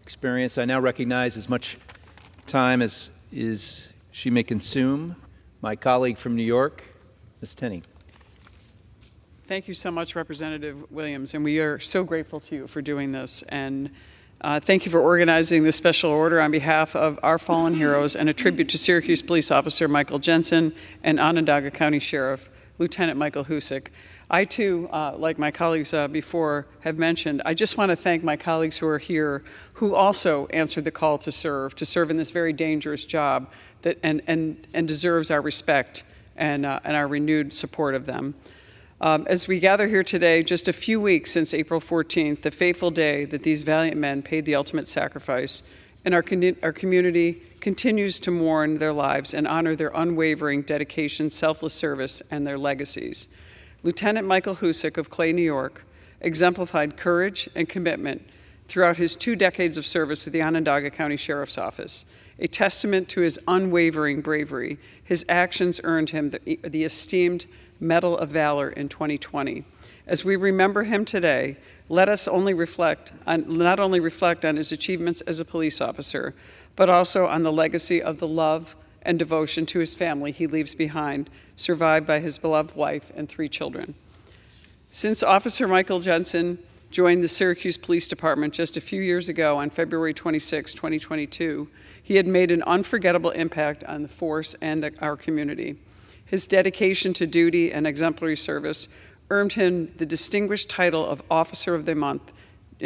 experience. I now recognize as much time as she may consume my colleague from New York, Ms. Tenney. Thank you so much, Representative Williams, and we are so grateful to you for doing this. And thank you for organizing this special order on behalf of our fallen heroes and a tribute to Syracuse Police Officer Michael Jensen and Onondaga County Sheriff Lieutenant Michael Husick. I, too, like my colleagues before have mentioned, I just want to thank my colleagues who are here who also answered the call to serve in this very dangerous job that, and deserves our respect and our renewed support of them. As we gather here today, just a few weeks since April 14th, the fateful day that these valiant men paid the ultimate sacrifice, and our community continues to mourn their lives and honor their unwavering dedication, selfless service, and their legacies. Lieutenant Michael Husak of Clay, New York, exemplified courage and commitment throughout his 2 decades of service with the Onondaga County Sheriff's Office. A testament to his unwavering bravery, his actions earned him the esteemed Medal of Valor in 2020. As we remember him today, let us not only reflect on his achievements as a police officer, but also on the legacy of the love and devotion to his family he leaves behind, survived by his beloved wife and 3 children. Since Officer Michael Jensen joined the Syracuse Police Department just a few years ago on February 26, 2022, he had made an unforgettable impact on the force and our community. His dedication to duty and exemplary service earned him the distinguished title of Officer of the Month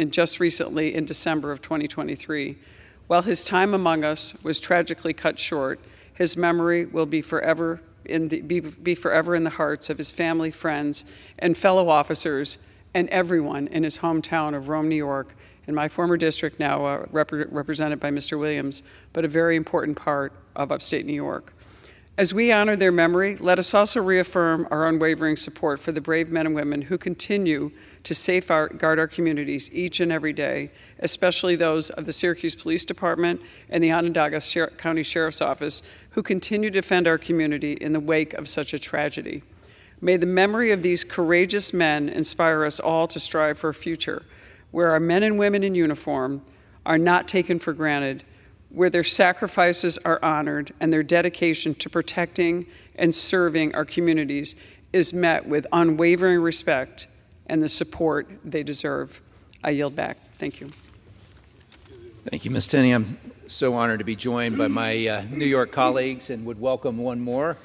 just recently in December of 2023. While his time among us was tragically cut short, his memory will be forever in the hearts of his family, friends, and fellow officers, and everyone in his hometown of Rome, New York, in my former district now represented by Mr. Williams, but a very important part of upstate New York. As we honor their memory, let us also reaffirm our unwavering support for the brave men and women who continue to safeguard our communities each and every day, especially those of the Syracuse Police Department and the Onondaga County Sheriff's Office, who continue to defend our community in the wake of such a tragedy. May the memory of these courageous men inspire us all to strive for a future where our men and women in uniform are not taken for granted, where their sacrifices are honored and their dedication to protecting and serving our communities is met with unwavering respect and the support they deserve. I yield back. Thank you. Thank you, Ms. Tenney. I'm so honored to be joined by my New York colleagues and would welcome one more.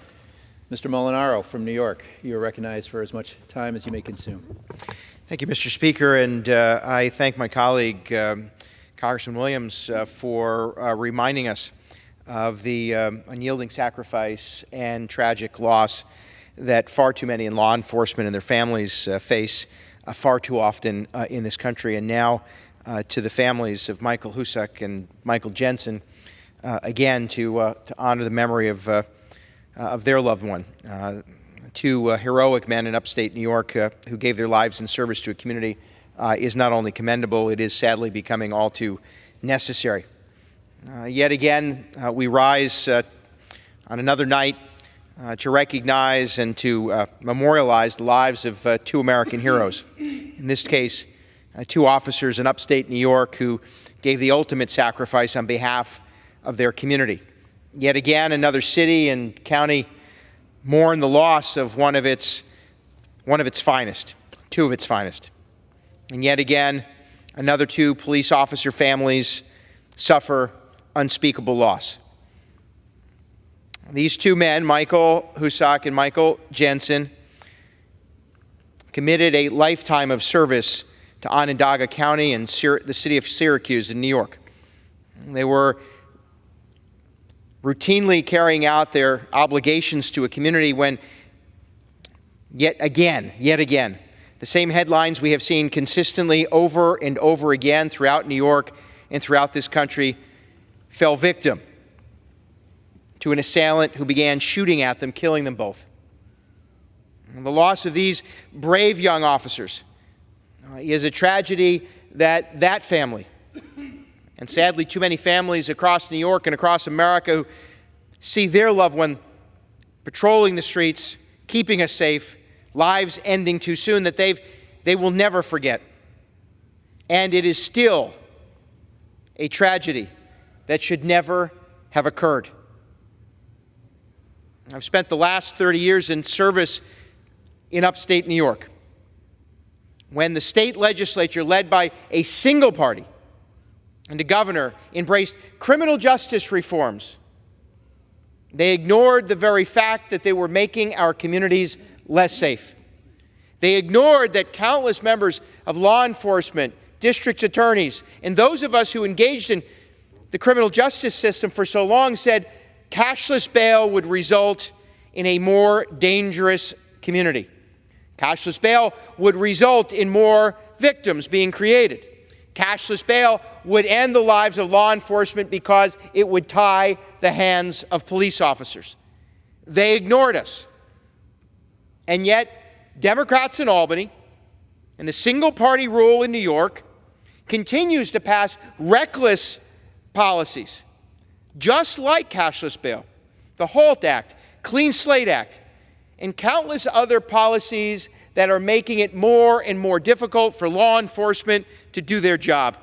Mr. Molinaro from New York, you are recognized for as much time as you may consume. Thank you, Mr. Speaker, and I thank my colleague, Congressman Williams, for reminding us of the unyielding sacrifice and tragic loss that far too many in law enforcement and their families face far too often in this country. And now to the families of Michael Husak and Michael Jensen, again, to honor the memory of their loved one. 2 heroic men in upstate New York who gave their lives in service to a community is not only commendable, it is sadly becoming all too necessary. Yet again, we rise on another night to recognize and to memorialize the lives of 2 American heroes. In this case, 2 officers in upstate New York who gave the ultimate sacrifice on behalf of their community. Yet again, another city and county mourn the loss of one of its finest, 2 of its finest. And yet again, another 2 police officer families suffer unspeakable loss. These 2 men, Michael Husak and Michael Jensen, committed a lifetime of service to Onondaga County and the city of Syracuse in New York. They were routinely carrying out their obligations to a community when, yet again, the same headlines we have seen consistently over and over again throughout New York and throughout this country fell victim to an assailant who began shooting at them, killing them both. And the loss of these brave young officers is a tragedy that family, and sadly too many families across New York and across America who see their loved one patrolling the streets, keeping us safe, lives ending too soon, that they will never forget. And it is still a tragedy that should never have occurred. I've spent the last 30 years in service in upstate New York, when the state legislature, led by a single party, and the governor embraced criminal justice reforms. They ignored the very fact that they were making our communities less safe. They ignored that countless members of law enforcement, district attorneys, and those of us who engaged in the criminal justice system for so long said cashless bail would result in a more dangerous community. Cashless bail would result in more victims being created. Cashless bail would end the lives of law enforcement because it would tie the hands of police officers. They ignored us. And yet, Democrats in Albany and the single-party rule in New York continues to pass reckless policies, just like cashless bail, the HALT Act, Clean Slate Act, and countless other policies that are making it more and more difficult for law enforcement to do their job.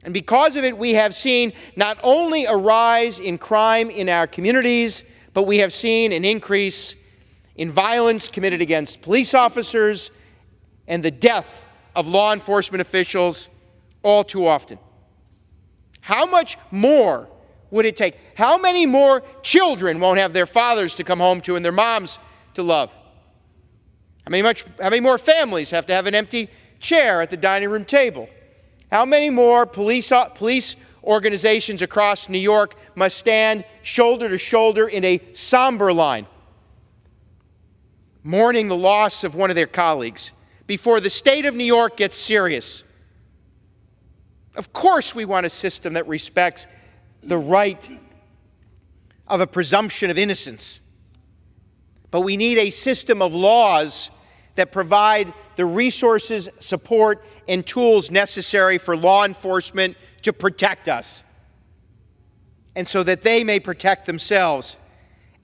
And because of it, we have seen not only a rise in crime in our communities, but we have seen an increase in violence committed against police officers and the death of law enforcement officials all too often. How much more would it take? How many more children won't have their fathers to come home to and their moms to love? How many more families have to have an empty chair at the dining room table? How many more police organizations across New York must stand shoulder to shoulder in a somber line, mourning the loss of one of their colleagues, before the state of New York gets serious? Of course we want a system that respects the right of a presumption of innocence. But we need a system of laws that provide the resources, support, and tools necessary for law enforcement to protect us, and so that they may protect themselves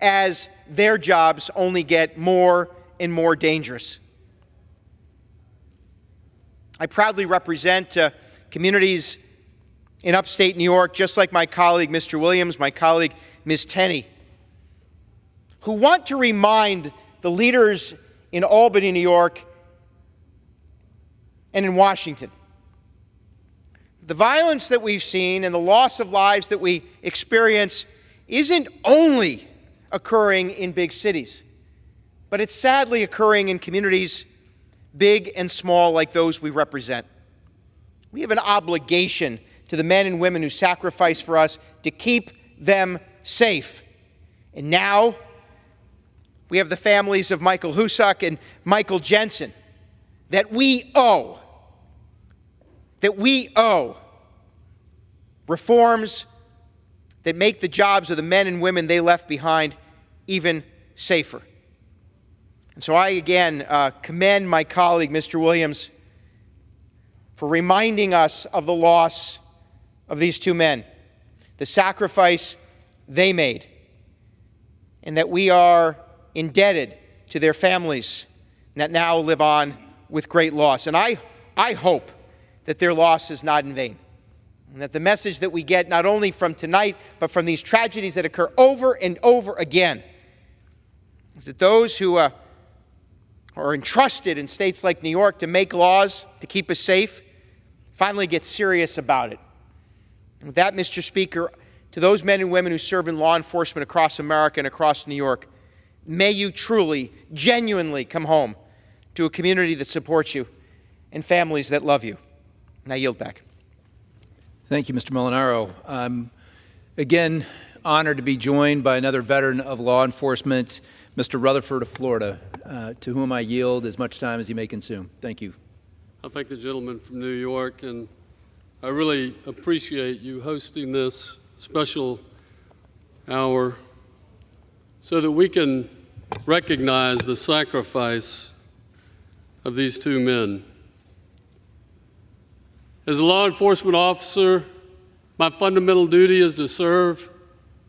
as their jobs only get more and more dangerous. I proudly represent communities in upstate New York, just like my colleague, Mr. Williams, my colleague, Ms. Tenney, who want to remind the leaders in Albany, New York, and in Washington, the violence that we've seen and the loss of lives that we experience isn't only occurring in big cities, but it's sadly occurring in communities big and small like those we represent. We have an obligation to the men and women who sacrifice for us to keep them safe. And now we have the families of Michael Husak and Michael Jensen that we owe reforms that make the jobs of the men and women they left behind even safer. And so I again commend my colleague, Mr. Williams, for reminding us of the loss of these two men, the sacrifice they made, and that we are indebted to their families that now live on with great loss. And I hope that their loss is not in vain, and that the message that we get not only from tonight, but from these tragedies that occur over and over again, is that those who are entrusted in states like New York to make laws to keep us safe finally get serious about it. And with that, Mr. Speaker, to those men and women who serve in law enforcement across America and across New York, may you truly, genuinely come home to a community that supports you and families that love you. And I yield back. Thank you, Mr. Molinaro. I'm again honored to be joined by another veteran of law enforcement, Mr. Rutherford of Florida, to whom I yield as much time as he may consume. Thank you. I thank the gentleman from New York, and I really appreciate you hosting this special hour so that we can recognize the sacrifice of these two men. As a law enforcement officer, my fundamental duty is to serve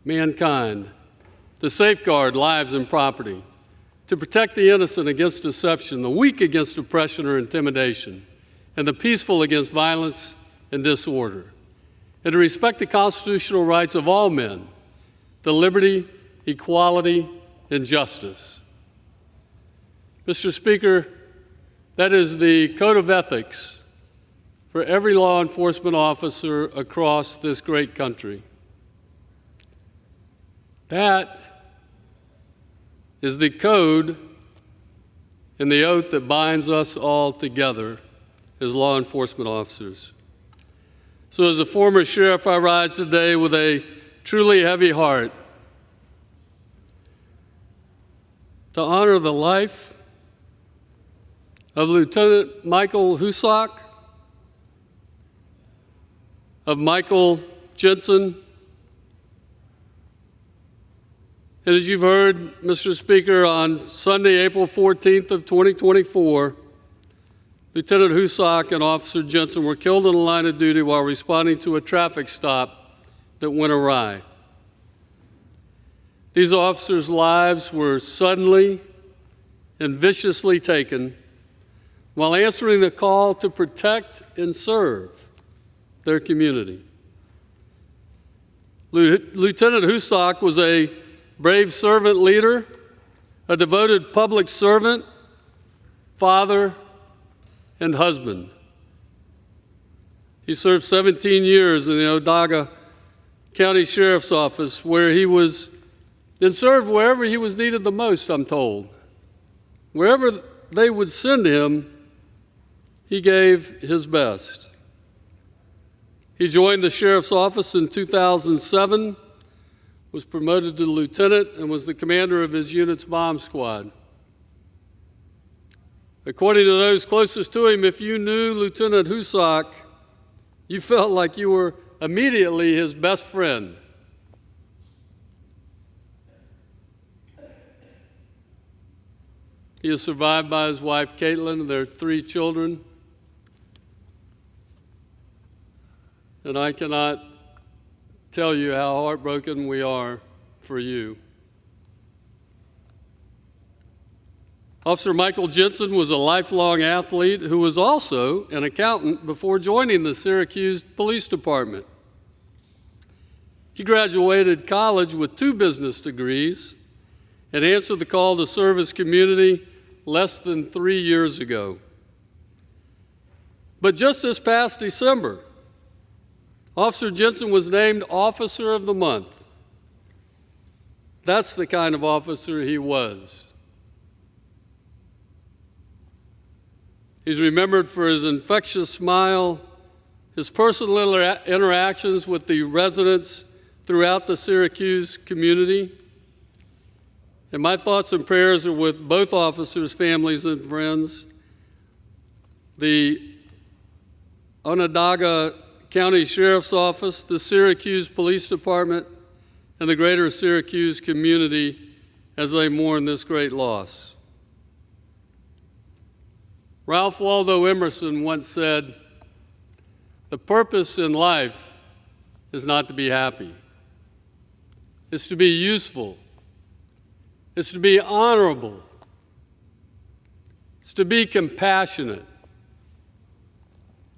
mankind, to safeguard lives and property, to protect the innocent against deception, the weak against oppression or intimidation, and the peaceful against violence and disorder, and to respect the constitutional rights of all men, the liberty, equality, and justice. Mr. Speaker, that is the code of ethics for every law enforcement officer across this great country. That is the code and the oath that binds us all together as law enforcement officers. So as a former sheriff, I rise today with a truly heavy heart to honor the life of Lieutenant Michael Husak, of Michael Jensen. And as you've heard, Mr. Speaker, on Sunday, April 14th of 2024, Lieutenant Husak and Officer Jensen were killed in the line of duty while responding to a traffic stop that went awry. These officers' lives were suddenly and viciously taken while answering the call to protect and serve their community. Lieutenant Husak was a brave servant leader, a devoted public servant, father, and husband. He served 17 years in the Onondaga County Sheriff's Office, where he was and served wherever he was needed the most, I'm told. Wherever they would send him, he gave his best. He joined the Sheriff's Office in 2007, was promoted to lieutenant, and was the commander of his unit's bomb squad. According to those closest to him, if you knew Lieutenant Husak, you felt like you were immediately his best friend. He is survived by his wife, Caitlin, and their 3 children. And I cannot tell you how heartbroken we are for you. Officer Michael Jensen was a lifelong athlete who was also an accountant before joining the Syracuse Police Department. He graduated college with 2 business degrees and answered the call to serve his community less than 3 years ago. But just this past December, Officer Jensen was named Officer of the Month. That's the kind of officer he was. He's remembered for his infectious smile, his personal interactions with the residents throughout the Syracuse community. And my thoughts and prayers are with both officers' families and friends. The Onondaga County Sheriff's Office, the Syracuse Police Department, and the greater Syracuse community as they mourn this great loss. Ralph Waldo Emerson once said, "The purpose in life is not to be happy. It's to be useful. It's to be honorable. It's to be compassionate.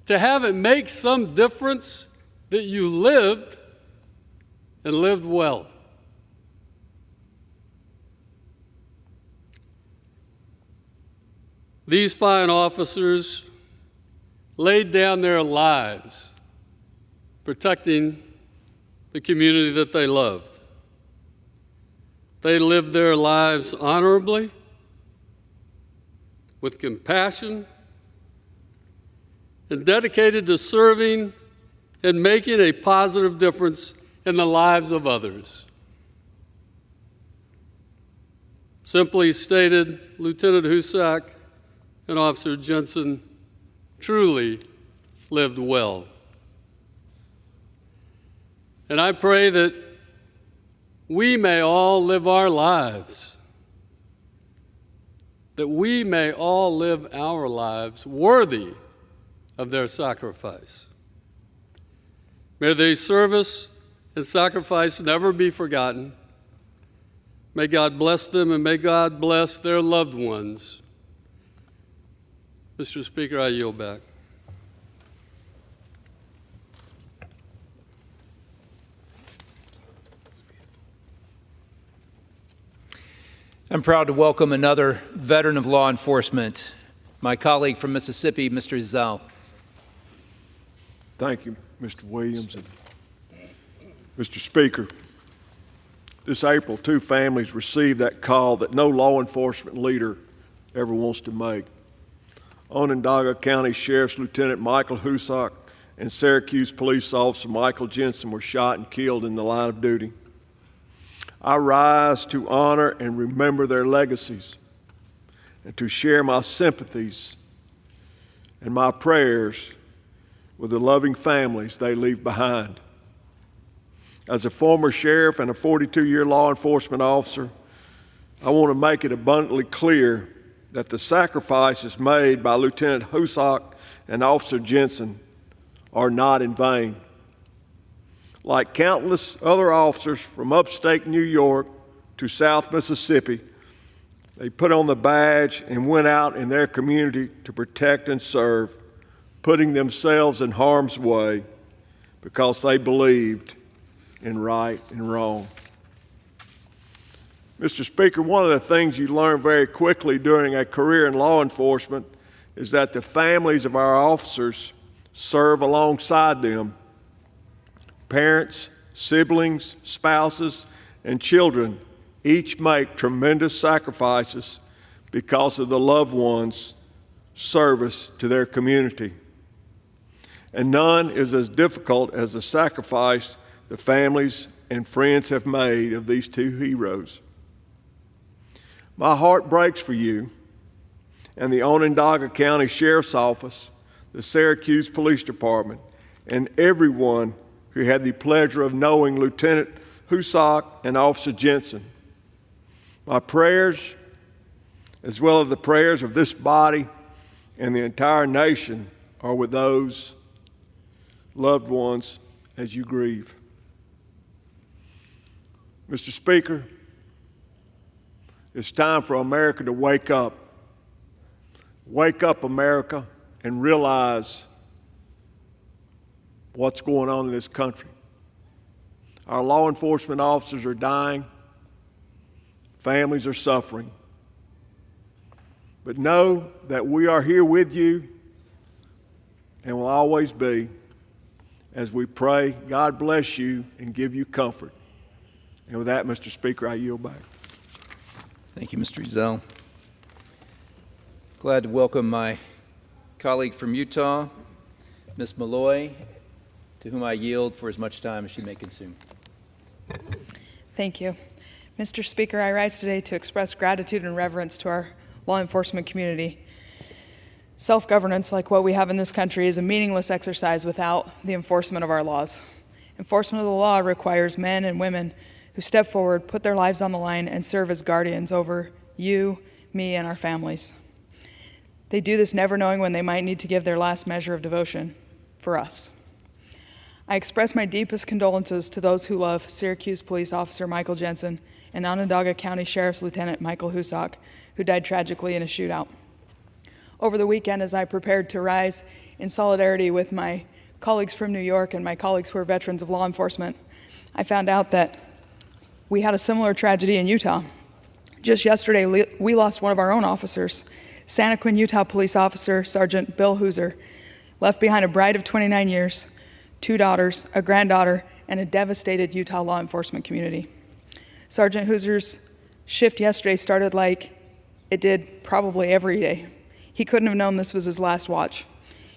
To have it make some difference that you lived and lived well." These fine officers laid down their lives protecting the community that they loved. They lived their lives honorably, with compassion, and dedicated to serving and making a positive difference in the lives of others. Simply stated, Lieutenant Husak and Officer Jensen truly lived well. And I pray that we may all live our lives, that we may all live our lives worthy of their sacrifice. May their service and sacrifice never be forgotten. May God bless them, and may God bless their loved ones. Mr. Speaker, I yield back. I'm proud to welcome another veteran of law enforcement, my colleague from Mississippi, Mr. Ezell. Thank you, Mr. Williams. And Mr. Speaker, this April, 2 families received that call that no law enforcement leader ever wants to make. Onondaga County Sheriff's Lieutenant Michael Husak and Syracuse Police Officer Michael Jensen were shot and killed in the line of duty. I rise to honor and remember their legacies and to share my sympathies and my prayers with the loving families they leave behind. As a former sheriff and a 42-year law enforcement officer, I want to make it abundantly clear that the sacrifices made by Lieutenant Husak and Officer Jensen are not in vain. Like countless other officers from upstate New York to South Mississippi, they put on the badge and went out in their community to protect and serve, putting themselves in harm's way because they believed in right and wrong. Mr. Speaker, one of the things you learn very quickly during a career in law enforcement is that the families of our officers serve alongside them. Parents, siblings, spouses, and children each make tremendous sacrifices because of the loved ones' service to their community. And none is as difficult as the sacrifice the families and friends have made of these two heroes. My heart breaks for you and the Onondaga County Sheriff's Office, the Syracuse Police Department, and everyone who had the pleasure of knowing Lieutenant Husak and Officer Jensen. My prayers, as well as the prayers of this body and the entire nation, are with those loved ones as you grieve. Mr. Speaker, it's time for America to wake up. Wake up, America, and realize what's going on in this country. Our law enforcement officers are dying. Families are suffering. But know that we are here with you and will always be as we pray, God bless you and give you comfort. And with that, Mr. Speaker, I yield back. Thank you, Mr. Ezell. Glad to welcome my colleague from Utah, Ms. Malloy, to whom I yield for as much time as she may consume. Thank you. Mr. Speaker, I rise today to express gratitude and reverence to our law enforcement community. Self-governance, like what we have in this country, is a meaningless exercise without the enforcement of our laws. Enforcement of the law requires men and women who step forward, put their lives on the line, and serve as guardians over you, me, and our families. They do this never knowing when they might need to give their last measure of devotion for us. I express my deepest condolences to those who love Syracuse Police Officer Michael Jensen and Onondaga County Sheriff's Lieutenant Michael Husak, who died tragically in a shootout. Over the weekend, as I prepared to rise in solidarity with my colleagues from New York and my colleagues who are veterans of law enforcement, I found out that we had a similar tragedy in Utah. Just yesterday, we lost one of our own officers. Santaquin, Utah police officer Sergeant Bill Hooser left behind a bride of 29 years, 2 daughters, a granddaughter, and a devastated Utah law enforcement community. Sergeant Hooser's shift yesterday started like it did probably every day. He couldn't have known this was his last watch.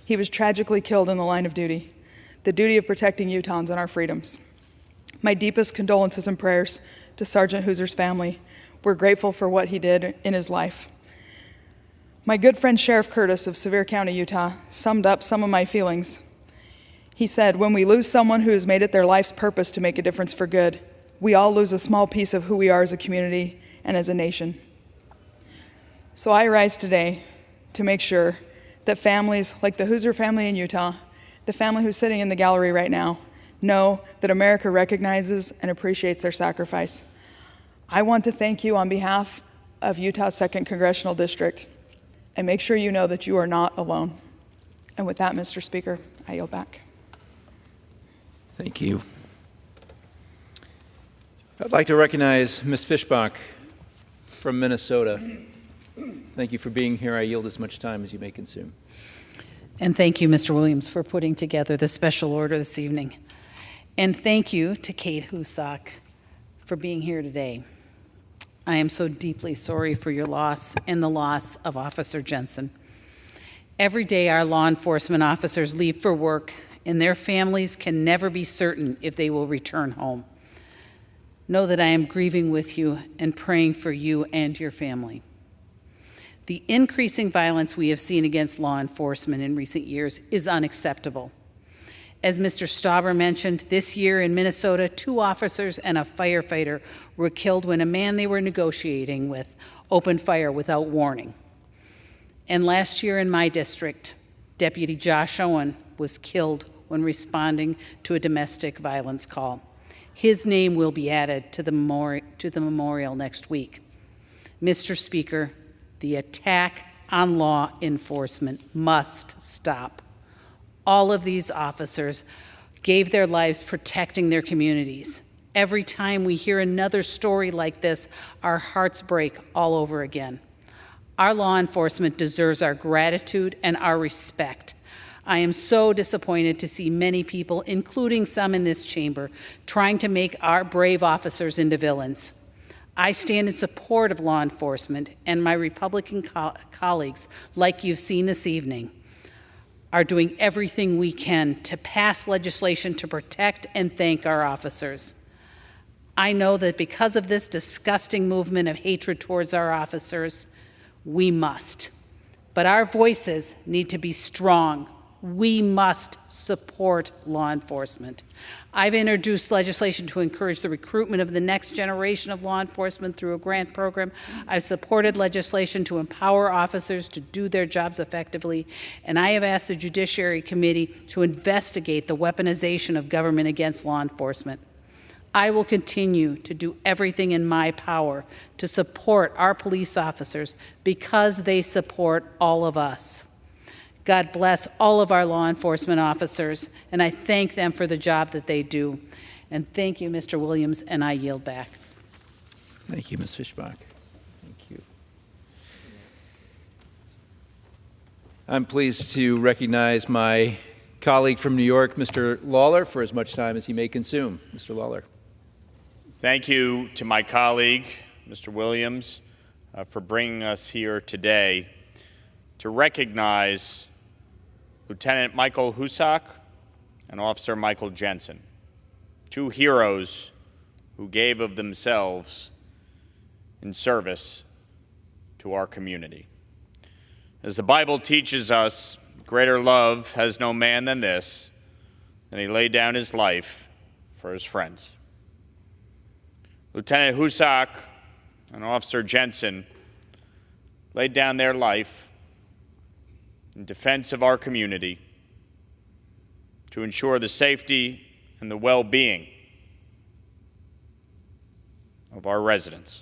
He was tragically killed in the line of duty, the duty of protecting Utahns and our freedoms. My deepest condolences and prayers to Sergeant Hooser's family. We're grateful for what he did in his life. My good friend Sheriff Curtis of Sevier County, Utah, summed up some of my feelings. He said, "When we lose someone who has made it their life's purpose to make a difference for good, we all lose a small piece of who we are as a community and as a nation." So I rise today to make sure that families like the Hooser family in Utah, the family who's sitting in the gallery right now, know that America recognizes and appreciates their sacrifice. I want to thank you on behalf of Utah's 2nd Congressional District, and make sure you know that you are not alone. And with that, Mr. Speaker, I yield back. Thank you. I'd like to recognize Ms. Fishbach from Minnesota. Thank you for being here. I yield as much time as you may consume. And thank you, Mr. Williams, for putting together this special order this evening. And thank you to Kate Husak for being here today. I am so deeply sorry for your loss and the loss of Officer Jensen. Every day our law enforcement officers leave for work and their families can never be certain if they will return home. Know that I am grieving with you and praying for you and your family. The increasing violence we have seen against law enforcement in recent years is unacceptable. As Mr. Stauber mentioned, this year in Minnesota, 2 officers and a firefighter were killed when a man they were negotiating with opened fire without warning. And last year in my district, Deputy Josh Owen was killed when responding to a domestic violence call. His name will be added to the memorial next week. Mr. Speaker, the attack on law enforcement must stop. All of these officers gave their lives protecting their communities. Every time we hear another story like this, our hearts break all over again. Our law enforcement deserves our gratitude and our respect. I am so disappointed to see many people, including some in this chamber, trying to make our brave officers into villains. I stand in support of law enforcement, and my Republican colleagues, like you've seen this evening, are doing everything we can to pass legislation to protect and thank our officers. I know that because of this disgusting movement of hatred towards our officers, we must. But our voices need to be strong. We must support law enforcement. I've introduced legislation to encourage the recruitment of the next generation of law enforcement through a grant program. I've supported legislation to empower officers to do their jobs effectively, and I have asked the Judiciary Committee to investigate the weaponization of government against law enforcement. I will continue to do everything in my power to support our police officers because they support all of us. God bless all of our law enforcement officers, and I thank them for the job that they do. And thank you, Mr. Williams, and I yield back. Thank you, Ms. Fischbach. Thank you. I'm pleased to recognize my colleague from New York, Mr. Lawler, for as much time as he may consume. Mr. Lawler. Thank you to my colleague, Mr. Williams, for bringing us here today to recognize Lieutenant Michael Husak and Officer Michael Jensen, 2 heroes who gave of themselves in service to our community. As the Bible teaches us, greater love has no man than this, and he laid down his life for his friends. Lieutenant Husak and Officer Jensen laid down their life in defense of our community to ensure the safety and the well-being of our residents.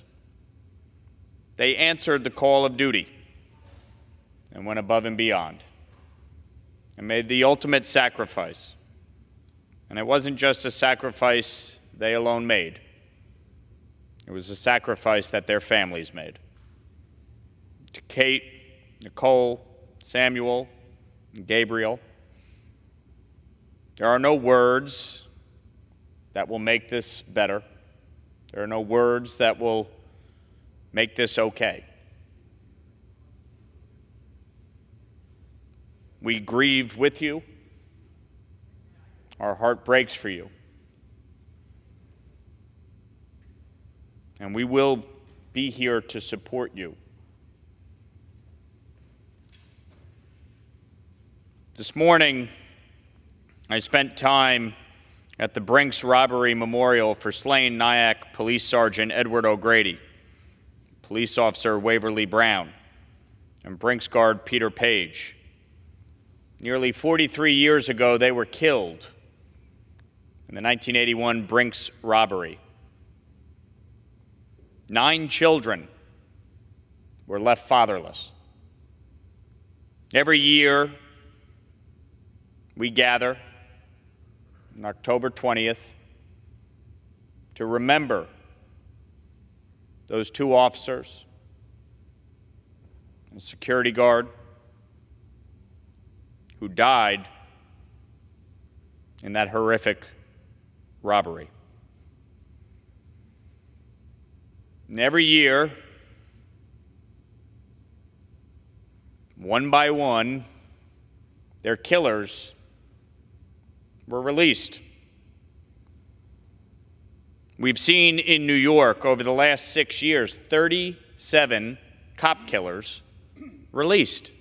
They answered the call of duty and went above and beyond and made the ultimate sacrifice. And it wasn't just a sacrifice they alone made. It was a sacrifice that their families made. To Kate, Nicole, Samuel, and Gabriel, there are no words that will make this better. There are no words that will make this okay. We grieve with you. Our heart breaks for you. And we will be here to support you. This morning, I spent time at the Brinks Robbery Memorial for slain Nyack Police Sergeant Edward O'Grady, Police Officer Waverly Brown, and Brinks Guard Peter Page. Nearly 43 years ago, they were killed in the 1981 Brinks robbery. 9 children were left fatherless. Every year, we gather on October 20th to remember those 2 officers and a security guard who died in that horrific robbery. And every year, one by one, their killers were released. We've seen in New York over the last 6 years, 37 cop killers released.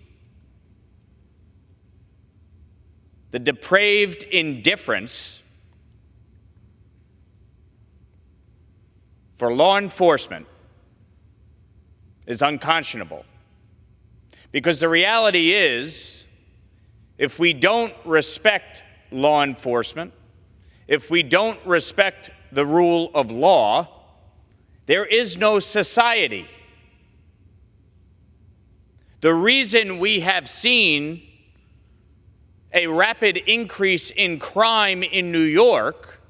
The depraved indifference for law enforcement is unconscionable. Because the reality is, if we don't respect law enforcement, if we don't respect the rule of law, there is no society. The reason we have seen a rapid increase in crime in New York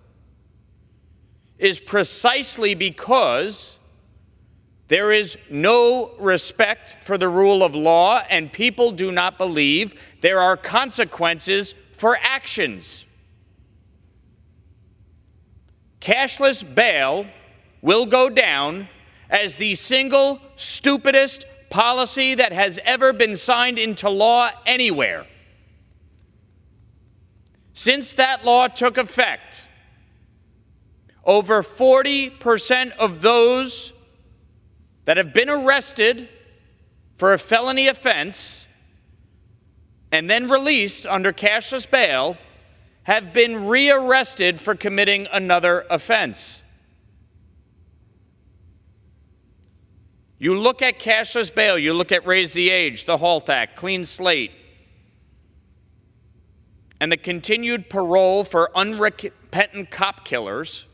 is precisely because there is no respect for the rule of law, and people do not believe there are consequences for actions. Cashless bail will go down as the single stupidest policy that has ever been signed into law anywhere. Since that law took effect, over 40% of those that have been arrested for a felony offense and then released under cashless bail have been rearrested for committing another offense. You look at cashless bail, you look at Raise the Age, the HALT Act, Clean Slate, and the continued parole for unrepentant cop killers.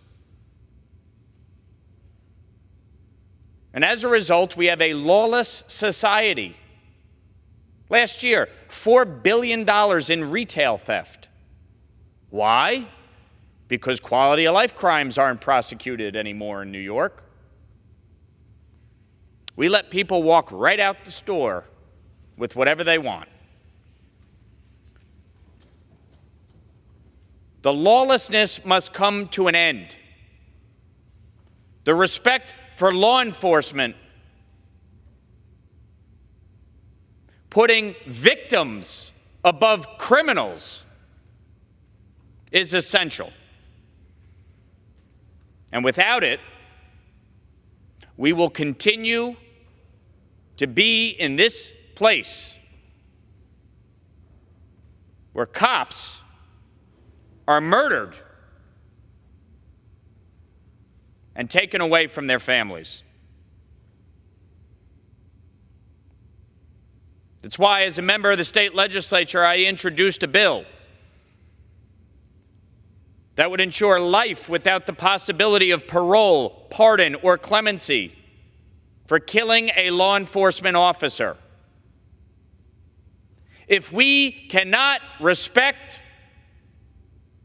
And as a result, we have a lawless society. Last year, $4 billion in retail theft. Why? Because quality of life crimes aren't prosecuted anymore in New York. We let people walk right out the store with whatever they want. The lawlessness must come to an end. The respect for law enforcement, putting victims above criminals, is essential. And without it, we will continue to be in this place where cops are murdered and taken away from their families. That's why, as a member of the state legislature, I introduced a bill that would ensure life without the possibility of parole, pardon, or clemency for killing a law enforcement officer. If we cannot respect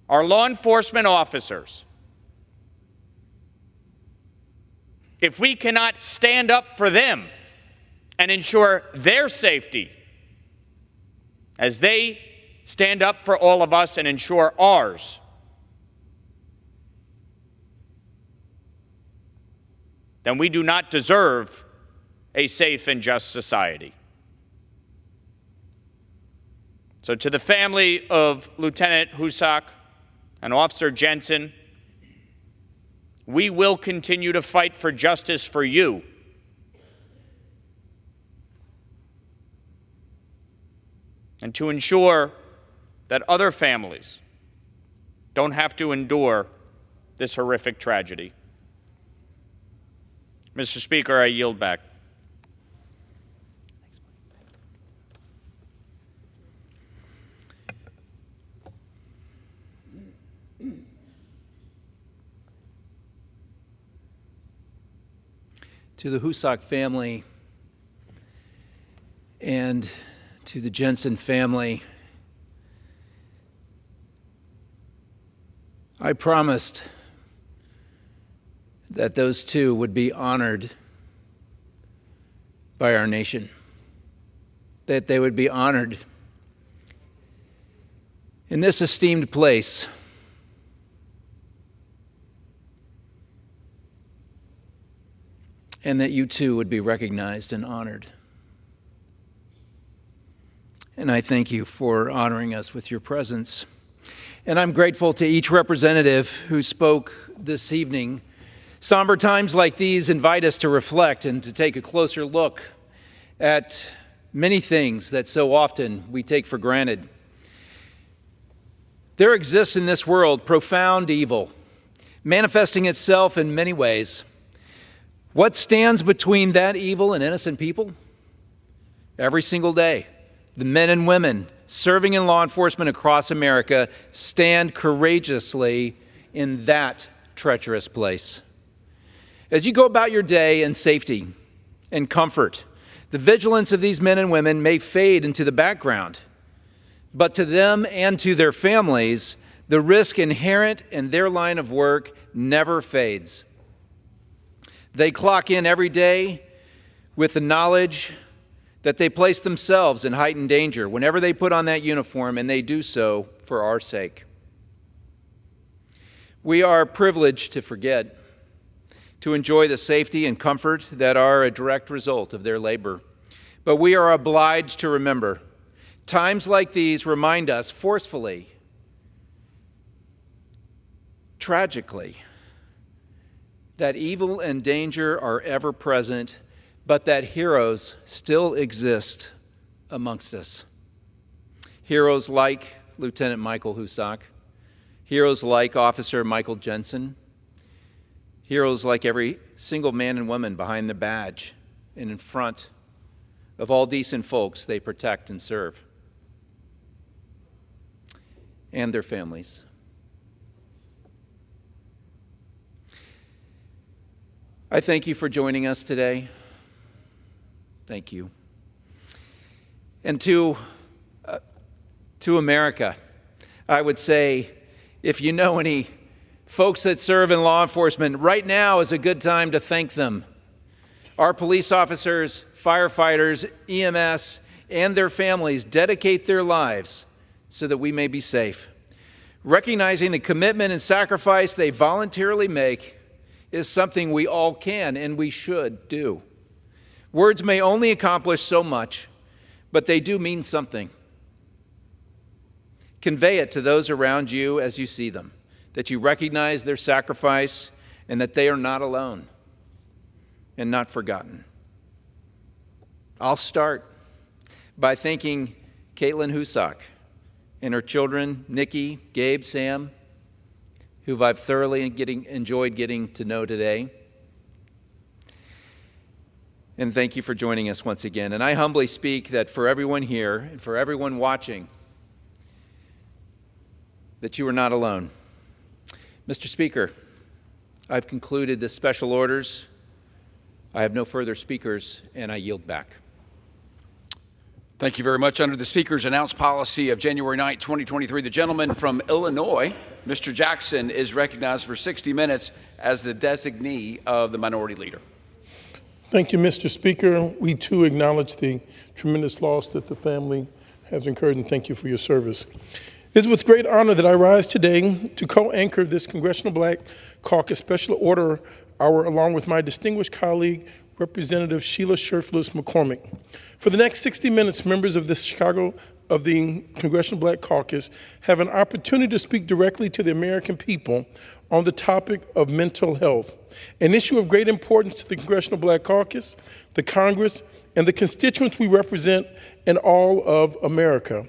our law enforcement officers, if we cannot stand up for them and ensure their safety as they stand up for all of us and ensure ours, then we do not deserve a safe and just society. So to the family of Lieutenant Husak and Officer Jensen, we will continue to fight for justice for you. And to ensure that other families don't have to endure this horrific tragedy. Mr. Speaker, I yield back. To the Husak family and to the Jensen family, I promised that those two would be honored by our nation, that they would be honored in this esteemed place. And that you too would be recognized and honored. And I thank you for honoring us with your presence. And I'm grateful to each representative who spoke this evening. Somber times like these invite us to reflect and to take a closer look at many things that so often we take for granted. There exists in this world profound evil, manifesting itself in many ways. What stands between that evil and innocent people? Every single day, the men and women serving in law enforcement across America stand courageously in that treacherous place. As you go about your day in safety and comfort, the vigilance of these men and women may fade into the background, but to them and to their families, the risk inherent in their line of work never fades. They clock in every day with the knowledge that they place themselves in heightened danger whenever they put on that uniform, and they do so for our sake. We are privileged to forget, to enjoy the safety and comfort that are a direct result of their labor. But we are obliged to remember, times like these remind us forcefully, tragically, that evil and danger are ever present, but that heroes still exist amongst us. Heroes like Lieutenant Michael Husak, heroes like Officer Michael Jensen, heroes like every single man and woman behind the badge and in front of all decent folks they protect and serve, and their families. I thank you for joining us today. Thank you. And to America, I would say, if you know any folks that serve in law enforcement, right now is a good time to thank them. Our police officers, firefighters, EMS, and their families dedicate their lives so that we may be safe. Recognizing the commitment and sacrifice they voluntarily make is something we all can and we should do. Words may only accomplish so much, but they do mean something. Convey it to those around you as you see them, that you recognize their sacrifice and that they are not alone and not forgotten. I'll start by thanking Caitlin Husak and her children, Nikki, Gabe, Sam, who I've thoroughly enjoyed getting to know today. And thank you for joining us once again. And I humbly speak that for everyone here and for everyone watching, that you are not alone. Mr. Speaker, I've concluded the special orders. I have no further speakers, and I yield back. Thank you very much. Under the Speaker's announced policy of January 9, 2023, the gentleman from Illinois, Mr. Jackson, is recognized for 60 minutes as the designee of the Minority Leader. Thank you, Mr. Speaker. We too acknowledge the tremendous loss that the family has incurred, and thank you for your service. It is with great honor that I rise today to co-anchor this Congressional Black Caucus Special Order Hour along with my distinguished colleague, Representative Sheila Scherflus McCormick. For the next 60 minutes, members of the Congressional Black Caucus have an opportunity to speak directly to the American people on the topic of mental health, an issue of great importance to the Congressional Black Caucus, the Congress, and the constituents we represent in all of America.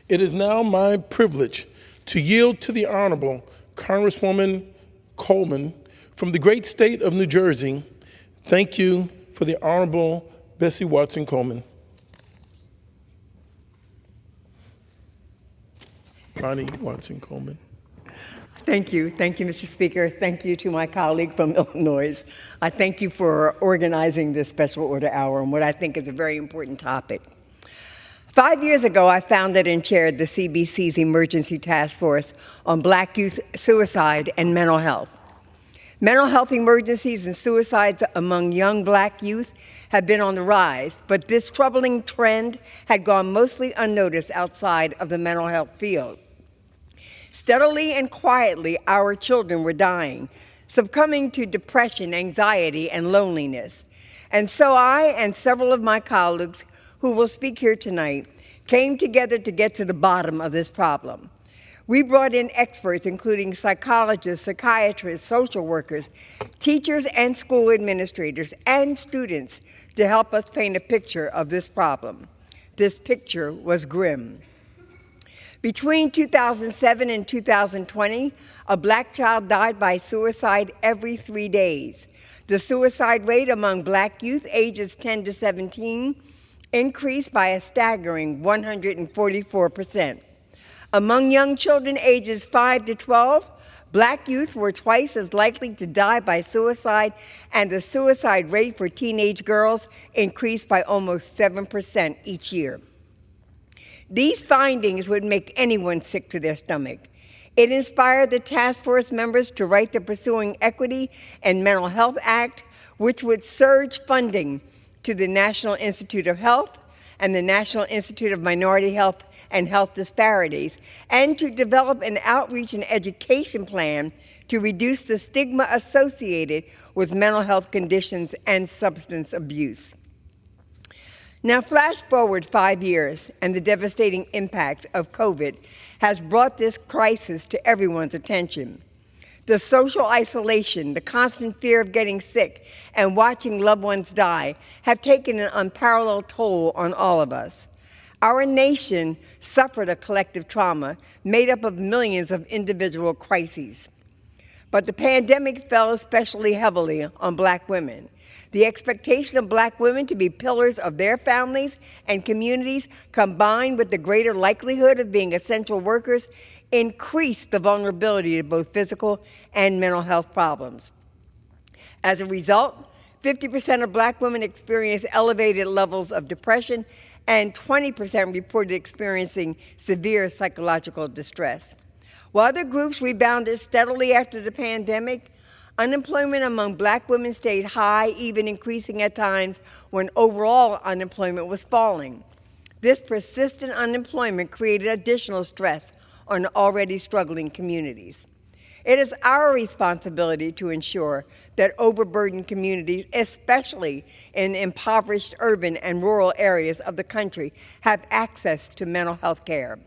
It is now my privilege to yield to the Honorable Congresswoman Coleman from the great state of New Jersey. Thank you for the Honorable Bessie Watson Coleman. Bonnie Watson Coleman. Thank you, Mr. Speaker. Thank you to my colleague from Illinois. I thank you for organizing this special order hour on what I think is a very important topic. 5 years ago, I founded and chaired the CBC's Emergency Task Force on Black Youth Suicide and Mental Health. Mental health emergencies and suicides among young Black youth have been on the rise, but this troubling trend had gone mostly unnoticed outside of the mental health field. Steadily and quietly, our children were dying, succumbing to depression, anxiety, and loneliness. And so I and several of my colleagues who will speak here tonight came together to get to the bottom of this problem. We brought in experts, including psychologists, psychiatrists, social workers, teachers and school administrators, and students to help us paint a picture of this problem. This picture was grim. Between 2007 and 2020, a Black child died by suicide every 3 days. The suicide rate among Black youth ages 10 to 17 increased by a staggering 144%. Among young children ages 5 to 12, Black youth were twice as likely to die by suicide, and the suicide rate for teenage girls increased by almost 7% each year. These findings would make anyone sick to their stomach. It inspired the task force members to write the Pursuing Equity and Mental Health Act, which would surge funding to the National Institute of Health and the National Institute of Minority Health and Health Disparities, and to develop an outreach and education plan to reduce the stigma associated with mental health conditions and substance abuse. Now, flash forward 5 years, and the devastating impact of COVID has brought this crisis to everyone's attention. The social isolation, the constant fear of getting sick, and watching loved ones die have taken an unparalleled toll on all of us. Our nation suffered a collective trauma made up of millions of individual crises. But the pandemic fell especially heavily on Black women. The expectation of Black women to be pillars of their families and communities, combined with the greater likelihood of being essential workers, increased the vulnerability to both physical and mental health problems. As a result, 50% of Black women experience elevated levels of depression, and 20% reported experiencing severe psychological distress. While other groups rebounded steadily after the pandemic, unemployment among Black women stayed high, even increasing at times when overall unemployment was falling. This persistent unemployment created additional stress on already struggling communities. It is our responsibility to ensure that overburdened communities, especially in impoverished urban and rural areas of the country, have access to mental health care.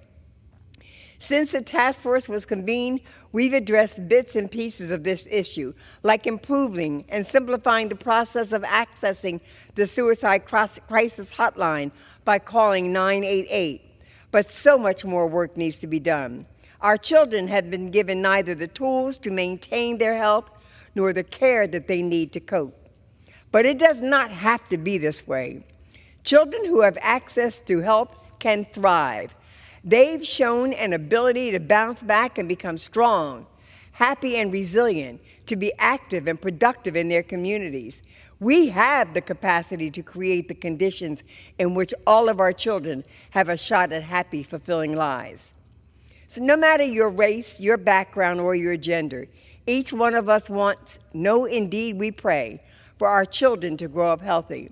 Since the task force was convened, we've addressed bits and pieces of this issue, like improving and simplifying the process of accessing the suicide crisis hotline by calling 988. But so much more work needs to be done. Our children have been given neither the tools to maintain their health nor the care that they need to cope. But it does not have to be this way. Children who have access to help can thrive. They've shown an ability to bounce back and become strong, happy and resilient, to be active and productive in their communities. We have the capacity to create the conditions in which all of our children have a shot at happy, fulfilling lives. So no matter your race, your background, or your gender, each one of us wants, no, indeed, we pray, for our children to grow up healthy.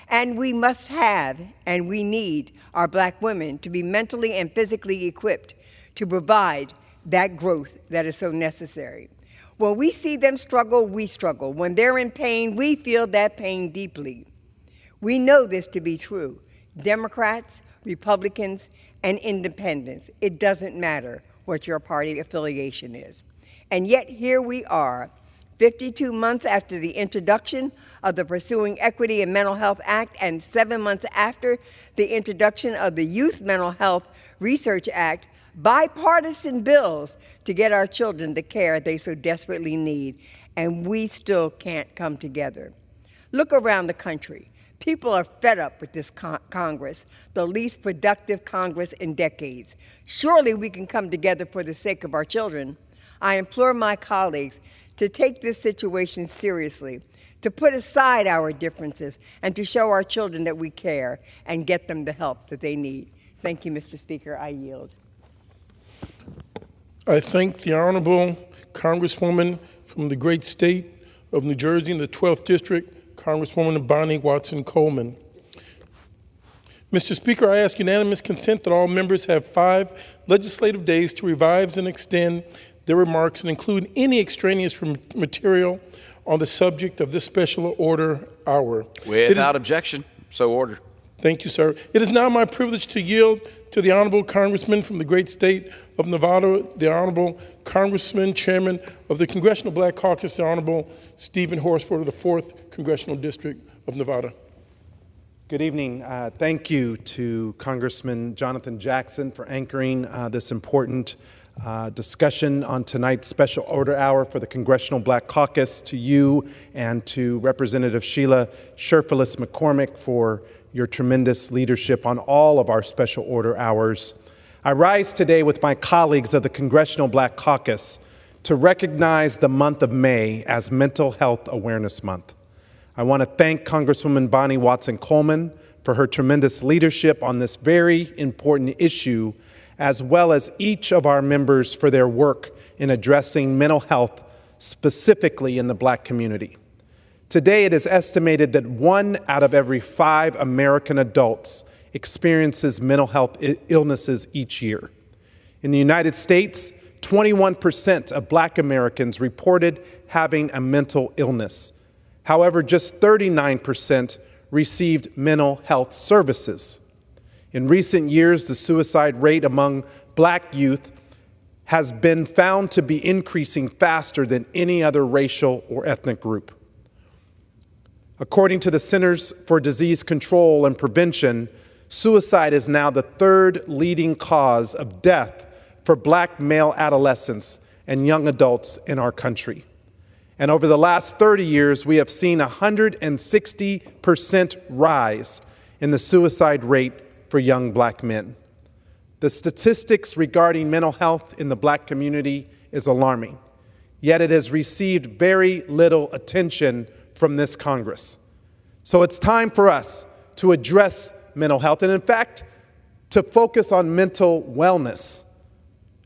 And we must have, and we need, our Black women to be mentally and physically equipped to provide that growth that is so necessary. When we see them struggle, we struggle. When they're in pain, we feel that pain deeply. We know this to be true. Democrats, Republicans, and independents, it doesn't matter what your party affiliation is. And yet here we are, 52 months after the introduction of the Pursuing Equity and Mental Health Act and 7 months after the introduction of the Youth Mental Health Research Act, bipartisan bills to get our children the care they so desperately need, and we still can't come together. Look around the country. People are fed up with this Congress, the least productive Congress in decades. Surely we can come together for the sake of our children. I implore my colleagues to take this situation seriously, to put aside our differences, and to show our children that we care and get them the help that they need. Thank you, Mr. Speaker. I yield. I thank the Honorable Congresswoman from the great state of New Jersey in the 12th District, Congresswoman Bonnie Watson Coleman. Mr. Speaker, I ask unanimous consent that all members have 5 legislative days to revise and extend their remarks and include any extraneous material on the subject of this special order hour. Without objection, so ordered. Thank you, sir. It is now my privilege to yield to the Honorable Congressman from the great state of Nevada, the Honorable Congressman, Chairman of the Congressional Black Caucus, the Honorable Stephen Horsford of the 4th Congressional District of Nevada. Good evening. Thank you to Congressman Jonathan Jackson for anchoring this important discussion on tonight's special order hour for the Congressional Black Caucus, to you and to Representative Sheila Sherfilis McCormick for your tremendous leadership on all of our special order hours. I rise today with my colleagues of the Congressional Black Caucus to recognize the month of May as Mental Health Awareness Month. I want to thank Congresswoman Bonnie Watson Coleman for her tremendous leadership on this very important issue, as well as each of our members for their work in addressing mental health, specifically in the Black community. Today, it is estimated that 1 out of every 5 American adults experiences mental health illnesses each year. In the United States, 21% of Black Americans reported having a mental illness. However, just 39% received mental health services. In recent years, the suicide rate among Black youth has been found to be increasing faster than any other racial or ethnic group. According to the Centers for Disease Control and Prevention, suicide is now the 3rd leading cause of death for Black male adolescents and young adults in our country. And over the last 30 years, we have seen a 160% rise in the suicide rate for young Black men. The statistics regarding mental health in the Black community is alarming, yet it has received very little attention from this Congress. So it's time for us to address mental health, and in fact, to focus on mental wellness,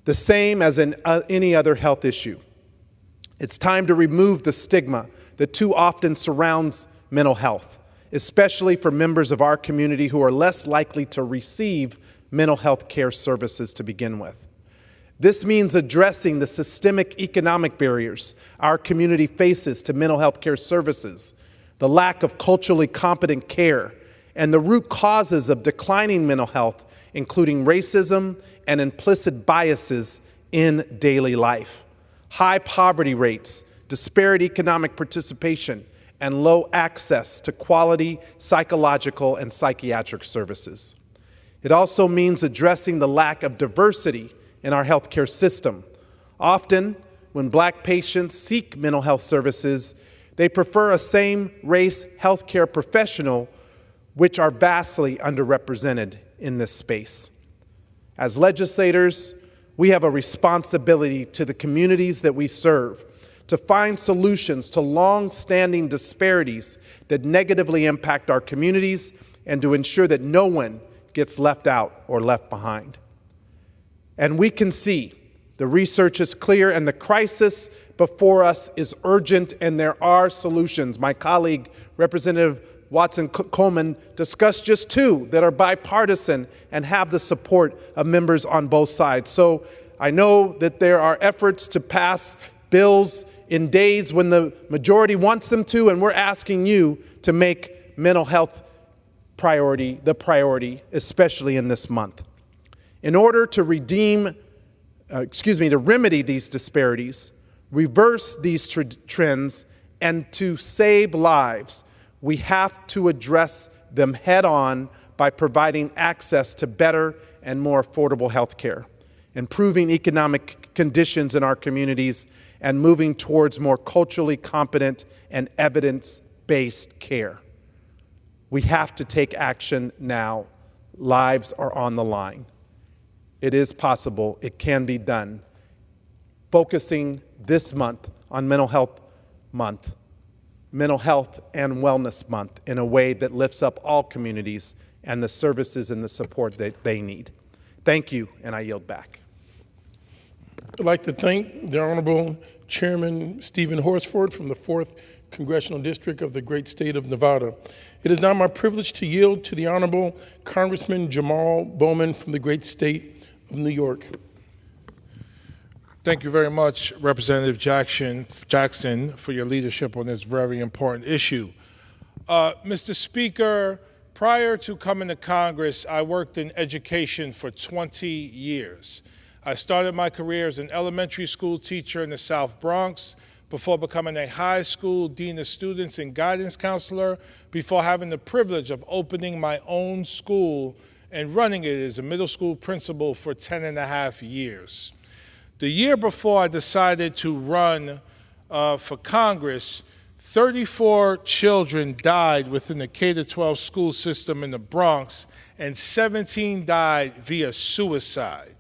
the same as in any other health issue. It's time to remove the stigma that too often surrounds mental health, especially for members of our community who are less likely to receive mental health care services to begin with. This means addressing the systemic economic barriers our community faces to mental health care services, the lack of culturally competent care, and the root causes of declining mental health, including racism and implicit biases in daily life. High poverty rates, disparate economic participation, and low access to quality psychological and psychiatric services. It also means addressing the lack of diversity in our healthcare system. Often, when Black patients seek mental health services, they prefer a same-race healthcare professional, which are vastly underrepresented in this space. As legislators, we have a responsibility to the communities that we serve to find solutions to long-standing disparities that negatively impact our communities and to ensure that no one gets left out or left behind. And we can see the research is clear and the crisis before us is urgent, and there are solutions. My colleague, Representative Watson Coleman, discussed just 2 that are bipartisan and have the support of members on both sides. So I know that there are efforts to pass bills in days when the majority wants them to, and we're asking you to make mental health the priority, especially in this month. In order to remedy these disparities, reverse these trends, and to save lives, we have to address them head on by providing access to better and more affordable health care, improving economic conditions in our communities, and moving towards more culturally competent and evidence-based care. We have to take action now. Lives are on the line. It is possible. It can be done. Focusing this month on Mental Health Month, Mental Health and Wellness Month, in a way that lifts up all communities and the services and the support that they need. Thank you, and I yield back. I'd like to thank the Honorable Chairman Stephen Horsford from the 4th Congressional District of the great state of Nevada. It is now my privilege to yield to the Honorable Congressman Jamal Bowman from the great state of New York. Thank you very much, Representative Jackson, for your leadership on this very important issue. Mr. Speaker, Prior to coming to Congress, I worked in education for 20 years. I started my career as an elementary school teacher in the South Bronx before becoming a high school dean of students and guidance counselor, before having the privilege of opening my own school and running it as a middle school principal for 10.5 years. The year before I decided to run for Congress, 34 children died within the K-12 school system in the Bronx, and 17 died via suicide.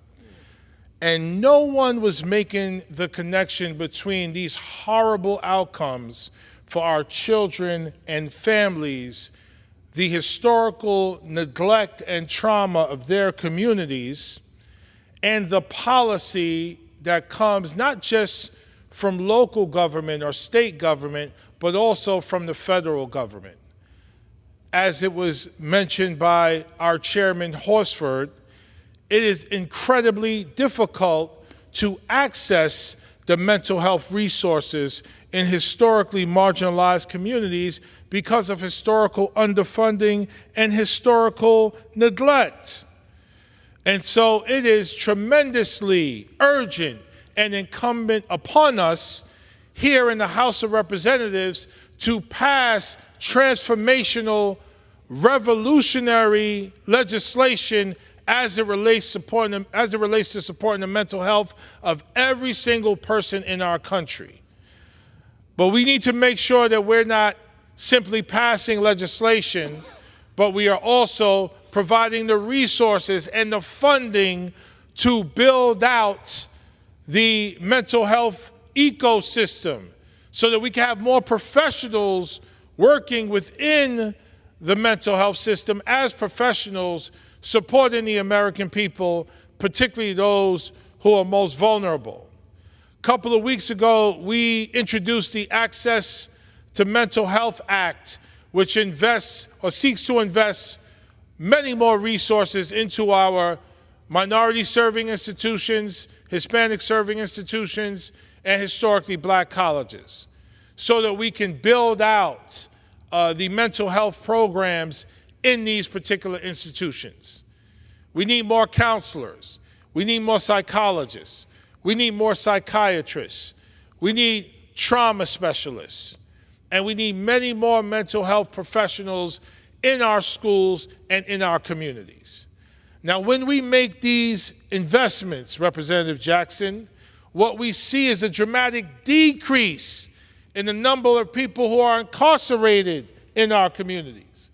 And no one was making the connection between these horrible outcomes for our children and families, the historical neglect and trauma of their communities, and the policy that comes not just from local government or state government, but also from the federal government. As it was mentioned by our chairman, Horsford, it is incredibly difficult to access the mental health resources in historically marginalized communities because of historical underfunding and historical neglect. And so it is tremendously urgent and incumbent upon us here in the House of Representatives to pass transformational, revolutionary legislation as it relates to supporting the mental health of every single person in our country. But we need to make sure that we're not simply passing legislation, but we are also providing the resources and the funding to build out the mental health ecosystem so that we can have more professionals working within the mental health system as professionals supporting the American people, particularly those who are most vulnerable. A couple of weeks ago, we introduced the Access to Mental Health Act, which invests or seeks to invest many more resources into our minority-serving institutions, Hispanic-serving institutions, and historically black colleges, so that we can build out the mental health programs in these particular institutions. We need more counselors. We need more psychologists. We need more psychiatrists. We need trauma specialists. And we need many more mental health professionals in our schools and in our communities. Now, when we make these investments, Representative Jackson, what we see is a dramatic decrease in the number of people who are incarcerated in our communities.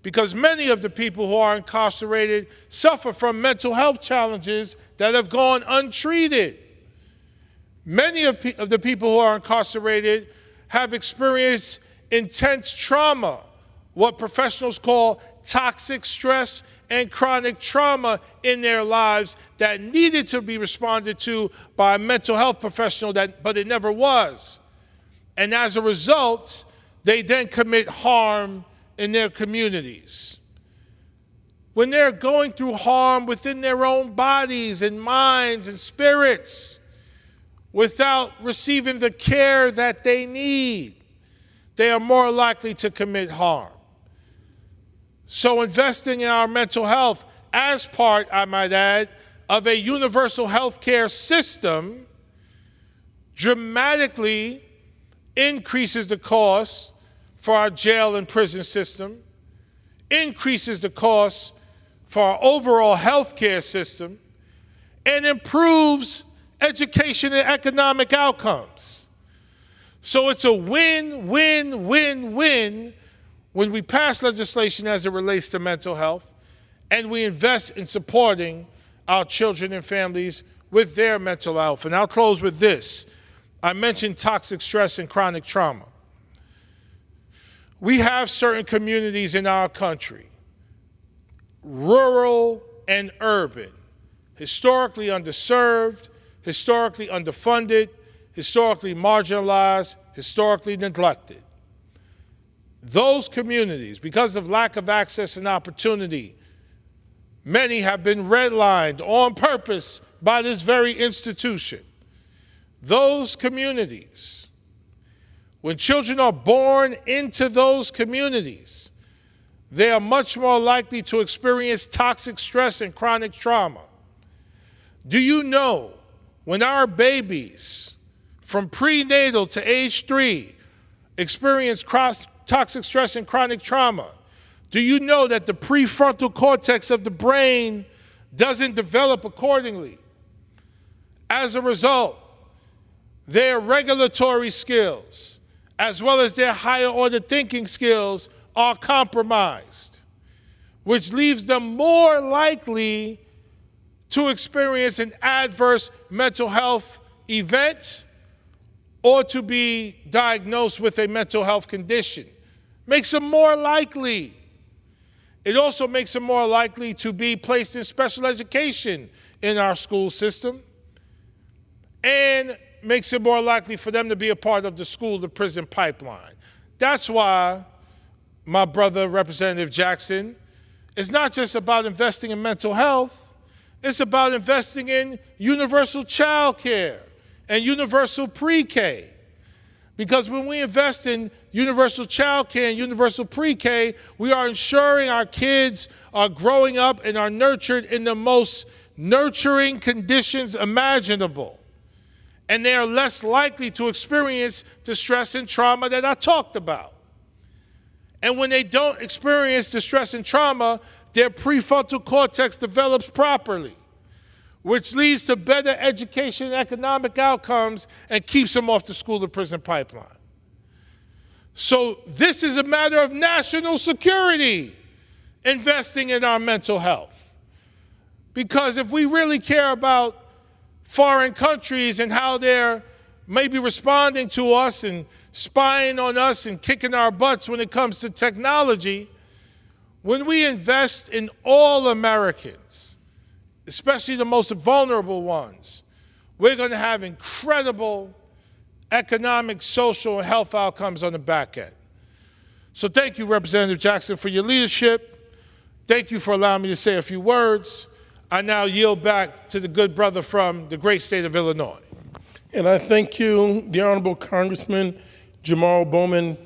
Because many of the people who are incarcerated suffer from mental health challenges that have gone untreated. Many of the people who are incarcerated have experienced intense trauma, what professionals call toxic stress and chronic trauma in their lives that needed to be responded to by a mental health professional, but it never was. And as a result, they then commit harm in their communities. When they're going through harm within their own bodies and minds and spirits without receiving the care that they need, they are more likely to commit harm. So investing in our mental health as part, I might add, of a universal health care system dramatically increases the cost for our jail and prison system, increases the cost for our overall health care system, and improves education and economic outcomes. So it's a win, win, win, win when we pass legislation as it relates to mental health and we invest in supporting our children and families with their mental health. And I'll close with this. I mentioned toxic stress and chronic trauma. We have certain communities in our country, rural and urban, historically underserved, historically underfunded, historically marginalized, historically neglected. Those communities, because of lack of access and opportunity, many have been redlined on purpose by this very institution. Those communities, when children are born into those communities, they are much more likely to experience toxic stress and chronic trauma. Do you know when our babies from prenatal to age 3 experience toxic stress and chronic trauma, do you know that the prefrontal cortex of the brain doesn't develop accordingly? As a result, their regulatory skills, as well as their higher order thinking skills, are compromised, which leaves them more likely to experience an adverse mental health event or to be diagnosed with a mental health condition. Makes them more likely. It also makes them more likely to be placed in special education in our school system, and makes it more likely for them to be a part of the school-to-prison pipeline. That's why, my brother, Representative Jackson, it's not just about investing in mental health, it's about investing in universal child care and universal pre-K. Because when we invest in universal child care and universal pre-K, we are ensuring our kids are growing up and are nurtured in the most nurturing conditions imaginable. And they are less likely to experience the stress and trauma that I talked about. And when they don't experience the stress and trauma, their prefrontal cortex develops properly, which leads to better education and economic outcomes and keeps them off the school-to-prison pipeline. So this is a matter of national security, investing in our mental health. Because if we really care about foreign countries and how they're maybe responding to us and spying on us and kicking our butts when it comes to technology, when we invest in all Americans, especially the most vulnerable ones, we're going to have incredible economic, social, and health outcomes on the back end. So thank you, Representative Jackson, for your leadership. Thank you for allowing me to say a few words. I now yield back to the good brother from the great state of Illinois. And I thank you, the Honorable Congressman Jamal Bowman.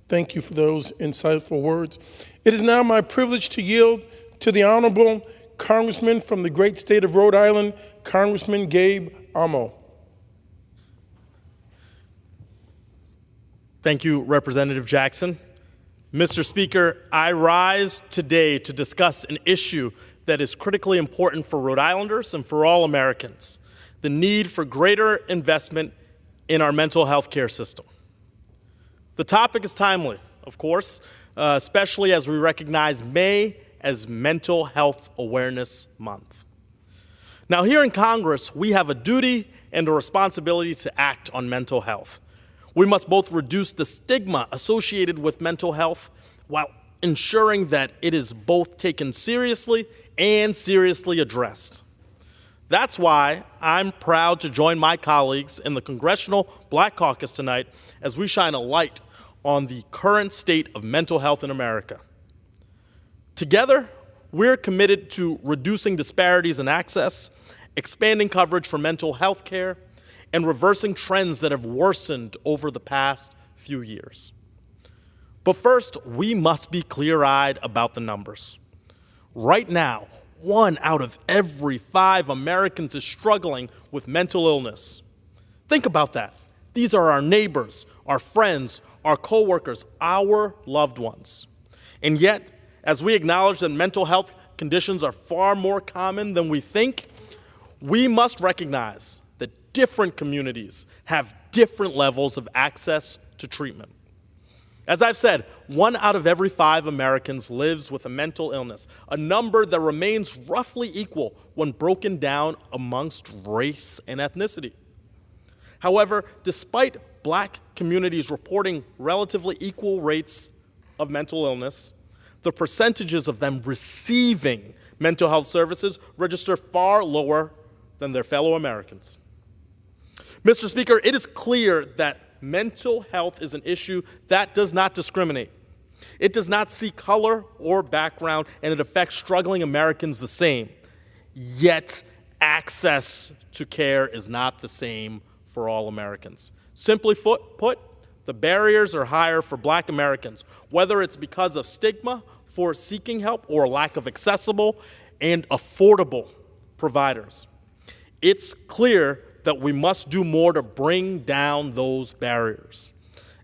Thank you for those insightful words. It is now my privilege to yield to the Honorable Congressman from the great state of Rhode Island, Congressman Gabe Amo. Thank you, Representative Jackson. Mr. Speaker, I rise today to discuss an issue that is critically important for Rhode Islanders and for all Americans: the need for greater investment in our mental health care system. The topic is timely, of course, especially as we recognize May as Mental Health Awareness Month. Now, here in Congress, we have a duty and a responsibility to act on mental health. We must both reduce the stigma associated with mental health while ensuring that it is both taken seriously and seriously addressed. That's why I'm proud to join my colleagues in the Congressional Black Caucus tonight as we shine a light on the current state of mental health in America. Together, we're committed to reducing disparities in access, expanding coverage for mental health care, and reversing trends that have worsened over the past few years. But first, we must be clear-eyed about the numbers. Right now, 1 out of every 5 Americans is struggling with mental illness. Think about that. These are our neighbors, our friends, our coworkers, our loved ones. And yet, as we acknowledge that mental health conditions are far more common than we think, we must recognize that different communities have different levels of access to treatment. As I've said, 1 out of every 5 Americans lives with a mental illness, a number that remains roughly equal when broken down amongst race and ethnicity. However, despite Black communities reporting relatively equal rates of mental illness, the percentages of them receiving mental health services register far lower than their fellow Americans. Mr. Speaker, it is clear that mental health is an issue that does not discriminate. It does not see color or background, and it affects struggling Americans the same. Yet, access to care is not the same for all Americans. Simply put, the barriers are higher for Black Americans, whether it's because of stigma, for seeking help or a lack of accessible and affordable providers. It's clear that we must do more to bring down those barriers.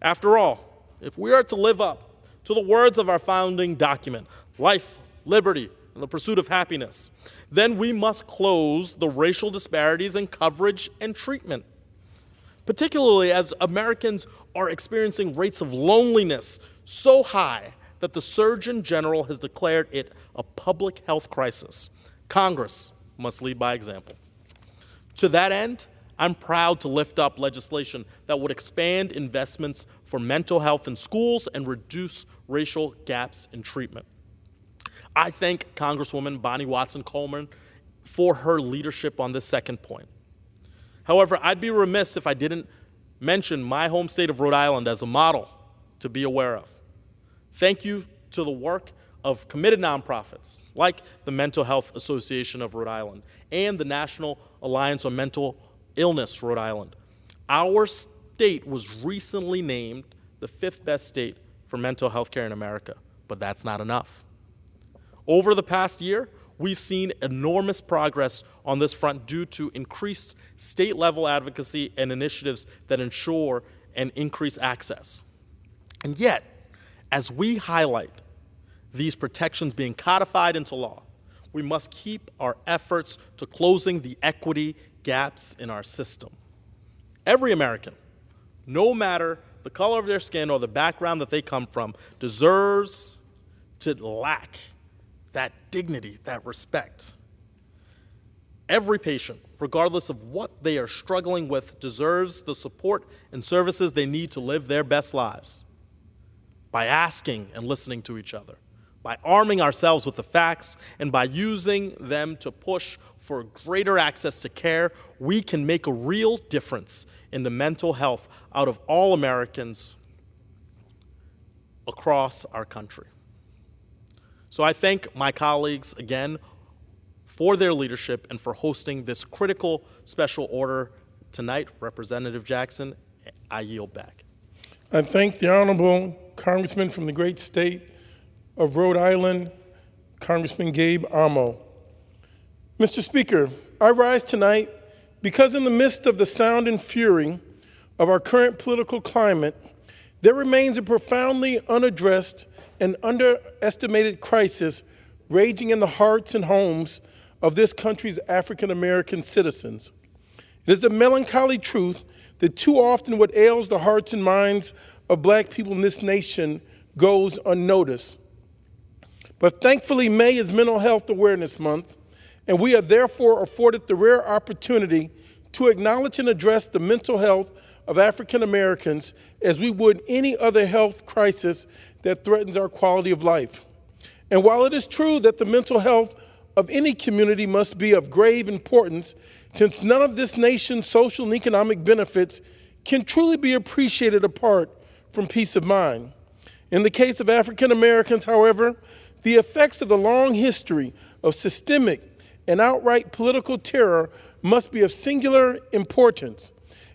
After all, if we are to live up to the words of our founding document, life, liberty, and the pursuit of happiness, then we must close the racial disparities in coverage and treatment, particularly as Americans are experiencing rates of loneliness so high that the Surgeon General has declared it a public health crisis. Congress must lead by example. To that end, I'm proud to lift up legislation that would expand investments for mental health in schools and reduce racial gaps in treatment. I thank Congresswoman Bonnie Watson-Coleman for her leadership on this second point. However, I'd be remiss if I didn't mention my home state of Rhode Island as a model to be aware of. Thank you to the work of committed nonprofits like the Mental Health Association of Rhode Island and the National Alliance on Mental Illness Rhode Island. Our state was recently named the 5th best state for mental health care in America, but that's not enough. Over the past year, we've seen enormous progress on this front due to increased state-level advocacy and initiatives that ensure and increase access. And yet, as we highlight these protections being codified into law, we must keep our efforts to closing the equity gaps in our system. Every American, no matter the color of their skin or the background that they come from, deserves to lack that dignity, that respect. Every patient, regardless of what they are struggling with, deserves the support and services they need to live their best lives. By asking and listening to each other, by arming ourselves with the facts, and by using them to push for greater access to care, we can make a real difference in the mental health out of all Americans across our country. So I thank my colleagues again for their leadership and for hosting this critical special order tonight. Representative Jackson, I yield back. I thank the Honorable Congressman from the great state of Rhode Island, Congressman Gabe Amo. Mr. Speaker, I rise tonight because in the midst of the sound and fury of our current political climate, there remains a profoundly unaddressed and underestimated crisis raging in the hearts and homes of this country's African-American citizens. It is a melancholy truth that too often what ails the hearts and minds of black people in this nation goes unnoticed. But thankfully, May is Mental Health Awareness Month, and we are therefore afforded the rare opportunity to acknowledge and address the mental health of African Americans as we would any other health crisis that threatens our quality of life. And while it is true that the mental health of any community must be of grave importance, since none of this nation's social and economic benefits can truly be appreciated apart from peace of mind. In the case of African Americans, however, the effects of the long history of systemic and outright political terror must be of singular importance.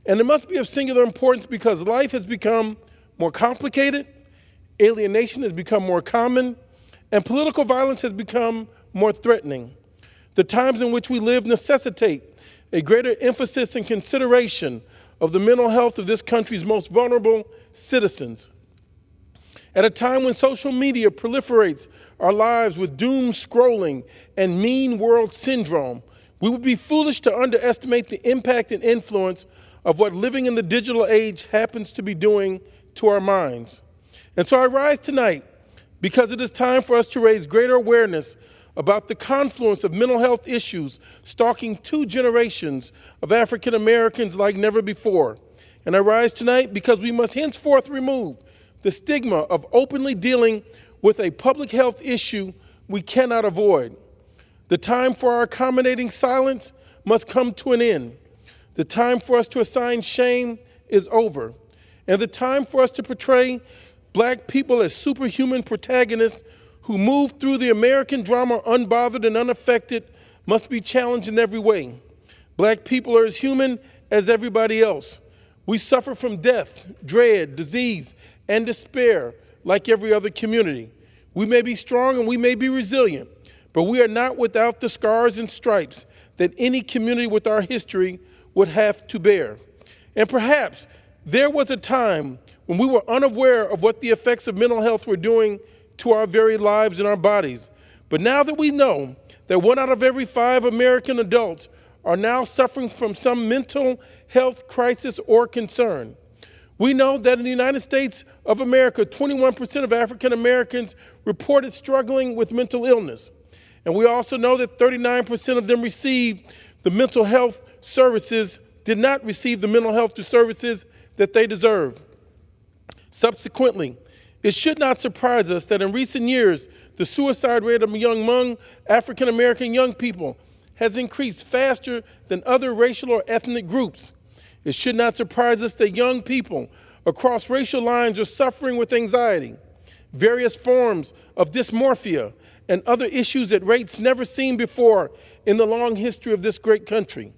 And it must be of singular importance because life has become more complicated, alienation has become more common, and political violence has become more threatening. The times in which we live necessitate a greater emphasis and consideration of the mental health of this country's most vulnerable citizens. At a time when social media proliferates our lives with doom scrolling and mean world syndrome, we would be foolish to underestimate the impact and influence of what living in the digital age happens to be doing to our minds. And so I rise tonight because it is time for us to raise greater awareness about the confluence of mental health issues stalking 2 generations of African Americans like never before. And I rise tonight because we must henceforth remove the stigma of openly dealing with a public health issue we cannot avoid. The time for our accommodating silence must come to an end. The time for us to assign shame is over. And the time for us to portray black people as superhuman protagonists who move through the American drama unbothered and unaffected must be challenged in every way. Black people are as human as everybody else. We suffer from death, dread, disease, and despair like every other community. We may be strong and we may be resilient, but we are not without the scars and stripes that any community with our history would have to bear. And perhaps there was a time when we were unaware of what the effects of mental health were doing to our very lives and our bodies. But now that we know that 1 out of every 5 American adults are now suffering from some mental health crisis or concern, we know that in the United States of America, 21% of African Americans reported struggling with mental illness. And we also know that 39% of them received the mental health services, did not receive the mental health services that they deserve. Subsequently, it should not surprise us that in recent years, the suicide rate among African American young people has increased faster than other racial or ethnic groups. It should not surprise us that young people across racial lines are suffering with anxiety, various forms of dysmorphia, and other issues at rates never seen before in the long history of this great country.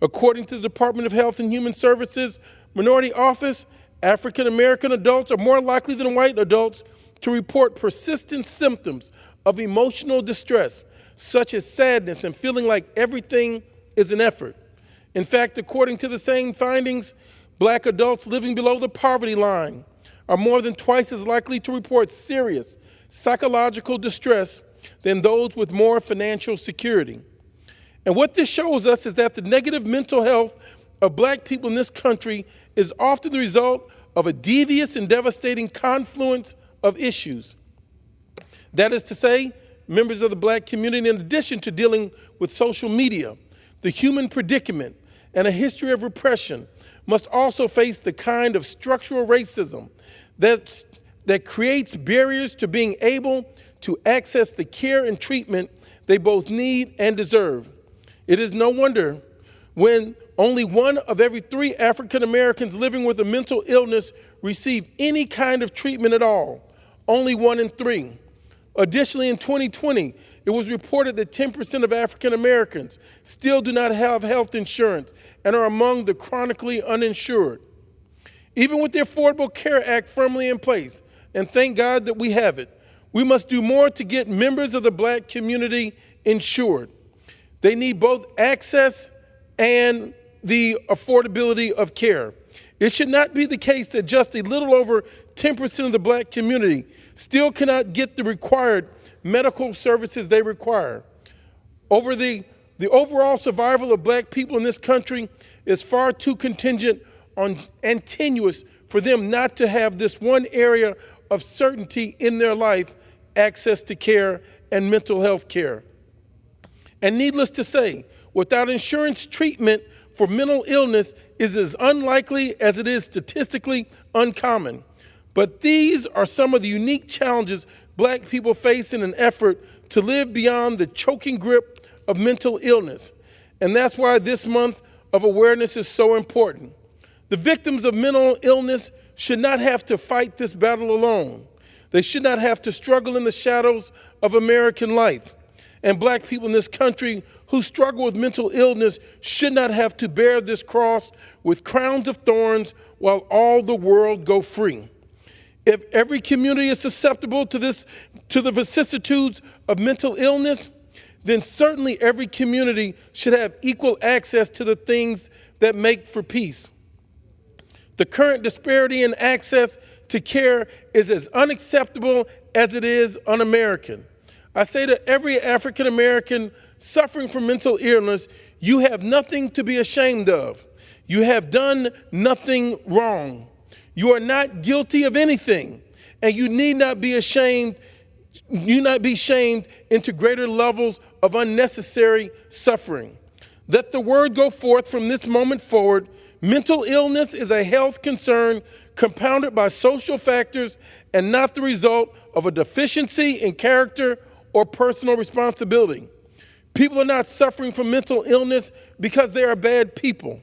According to the Department of Health and Human Services Minority Office, African American adults are more likely than white adults to report persistent symptoms of emotional distress, such as sadness and feeling like everything is an effort. In fact, according to the same findings, Black adults living below the poverty line are more than twice as likely to report serious psychological distress than those with more financial security. And what this shows us is that the negative mental health of Black people in this country is often the result of a devious and devastating confluence of issues. That is to say, members of the Black community, in addition to dealing with social media, the human predicament, and a history of repression, must also face the kind of structural racism that creates barriers to being able to access the care and treatment they both need and deserve. It is no wonder when only 1 of every 3 African Americans living with a mental illness receive any kind of treatment at all, only 1 in 3. Additionally, in 2020, it was reported that 10% of African Americans still do not have health insurance and are among the chronically uninsured. Even with the Affordable Care Act firmly in place, and thank God that we have it, we must do more to get members of the Black community insured. They need both access and the affordability of care. It should not be the case that just a little over 10% of the Black community still cannot get the required medical services they require. The overall survival of Black people in this country is far too contingent on and tenuous for them not to have this one area of certainty in their life, access to care and mental health care. And needless to say, without insurance, treatment for mental illness is as unlikely as it is statistically uncommon. But these are some of the unique challenges Black people face in an effort to live beyond the choking grip of mental illness. And that's why this month of awareness is so important. The victims of mental illness should not have to fight this battle alone. They should not have to struggle in the shadows of American life. And Black people in this country who struggle with mental illness should not have to bear this cross with crowns of thorns while all the world go free. If every community is susceptible to the vicissitudes of mental illness, then certainly every community should have equal access to the things that make for peace. The current disparity in access to care is as unacceptable as it is un-American. I say to every African American suffering from mental illness, you have nothing to be ashamed of. You have done nothing wrong. You are not guilty of anything, and you need not be ashamed. You not be shamed into greater levels of unnecessary suffering. Let the word go forth from this moment forward. Mental illness is a health concern compounded by social factors and not the result of a deficiency in character or personal responsibility. People are not suffering from mental illness because they are bad people.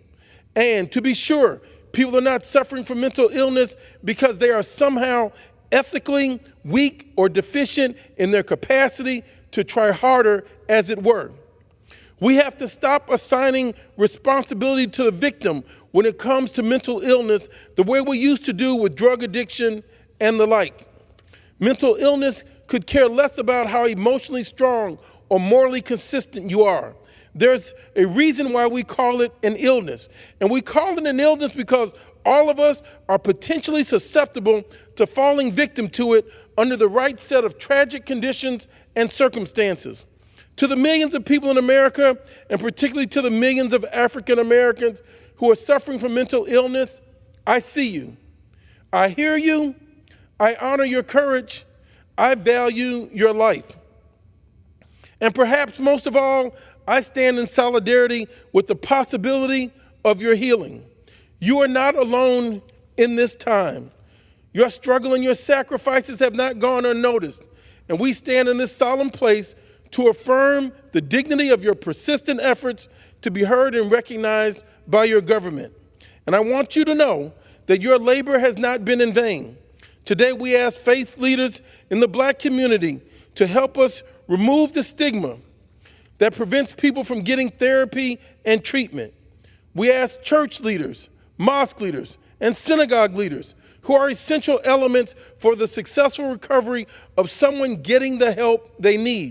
And to be sure, people are not suffering from mental illness because they are somehow ethically weak or deficient in their capacity to try harder, as it were. We have to stop assigning responsibility to the victim when it comes to mental illness the way we used to do with drug addiction and the like. Mental illness could care less about how emotionally strong or morally consistent you are. There's a reason why we call it an illness. And we call it an illness because all of us are potentially susceptible to falling victim to it under the right set of tragic conditions and circumstances. To the millions of people in America, and particularly to the millions of African Americans who are suffering from mental illness, I see you. I hear you. I honor your courage. I value your life. And perhaps most of all, I stand in solidarity with the possibility of your healing. You are not alone in this time. Your struggle and your sacrifices have not gone unnoticed. And we stand in this solemn place to affirm the dignity of your persistent efforts to be heard and recognized by your government. And I want you to know that your labor has not been in vain. Today we ask faith leaders in the Black community to help us remove the stigma that prevents people from getting therapy and treatment. We ask church leaders, mosque leaders, and synagogue leaders, who are essential elements for the successful recovery of someone getting the help they need,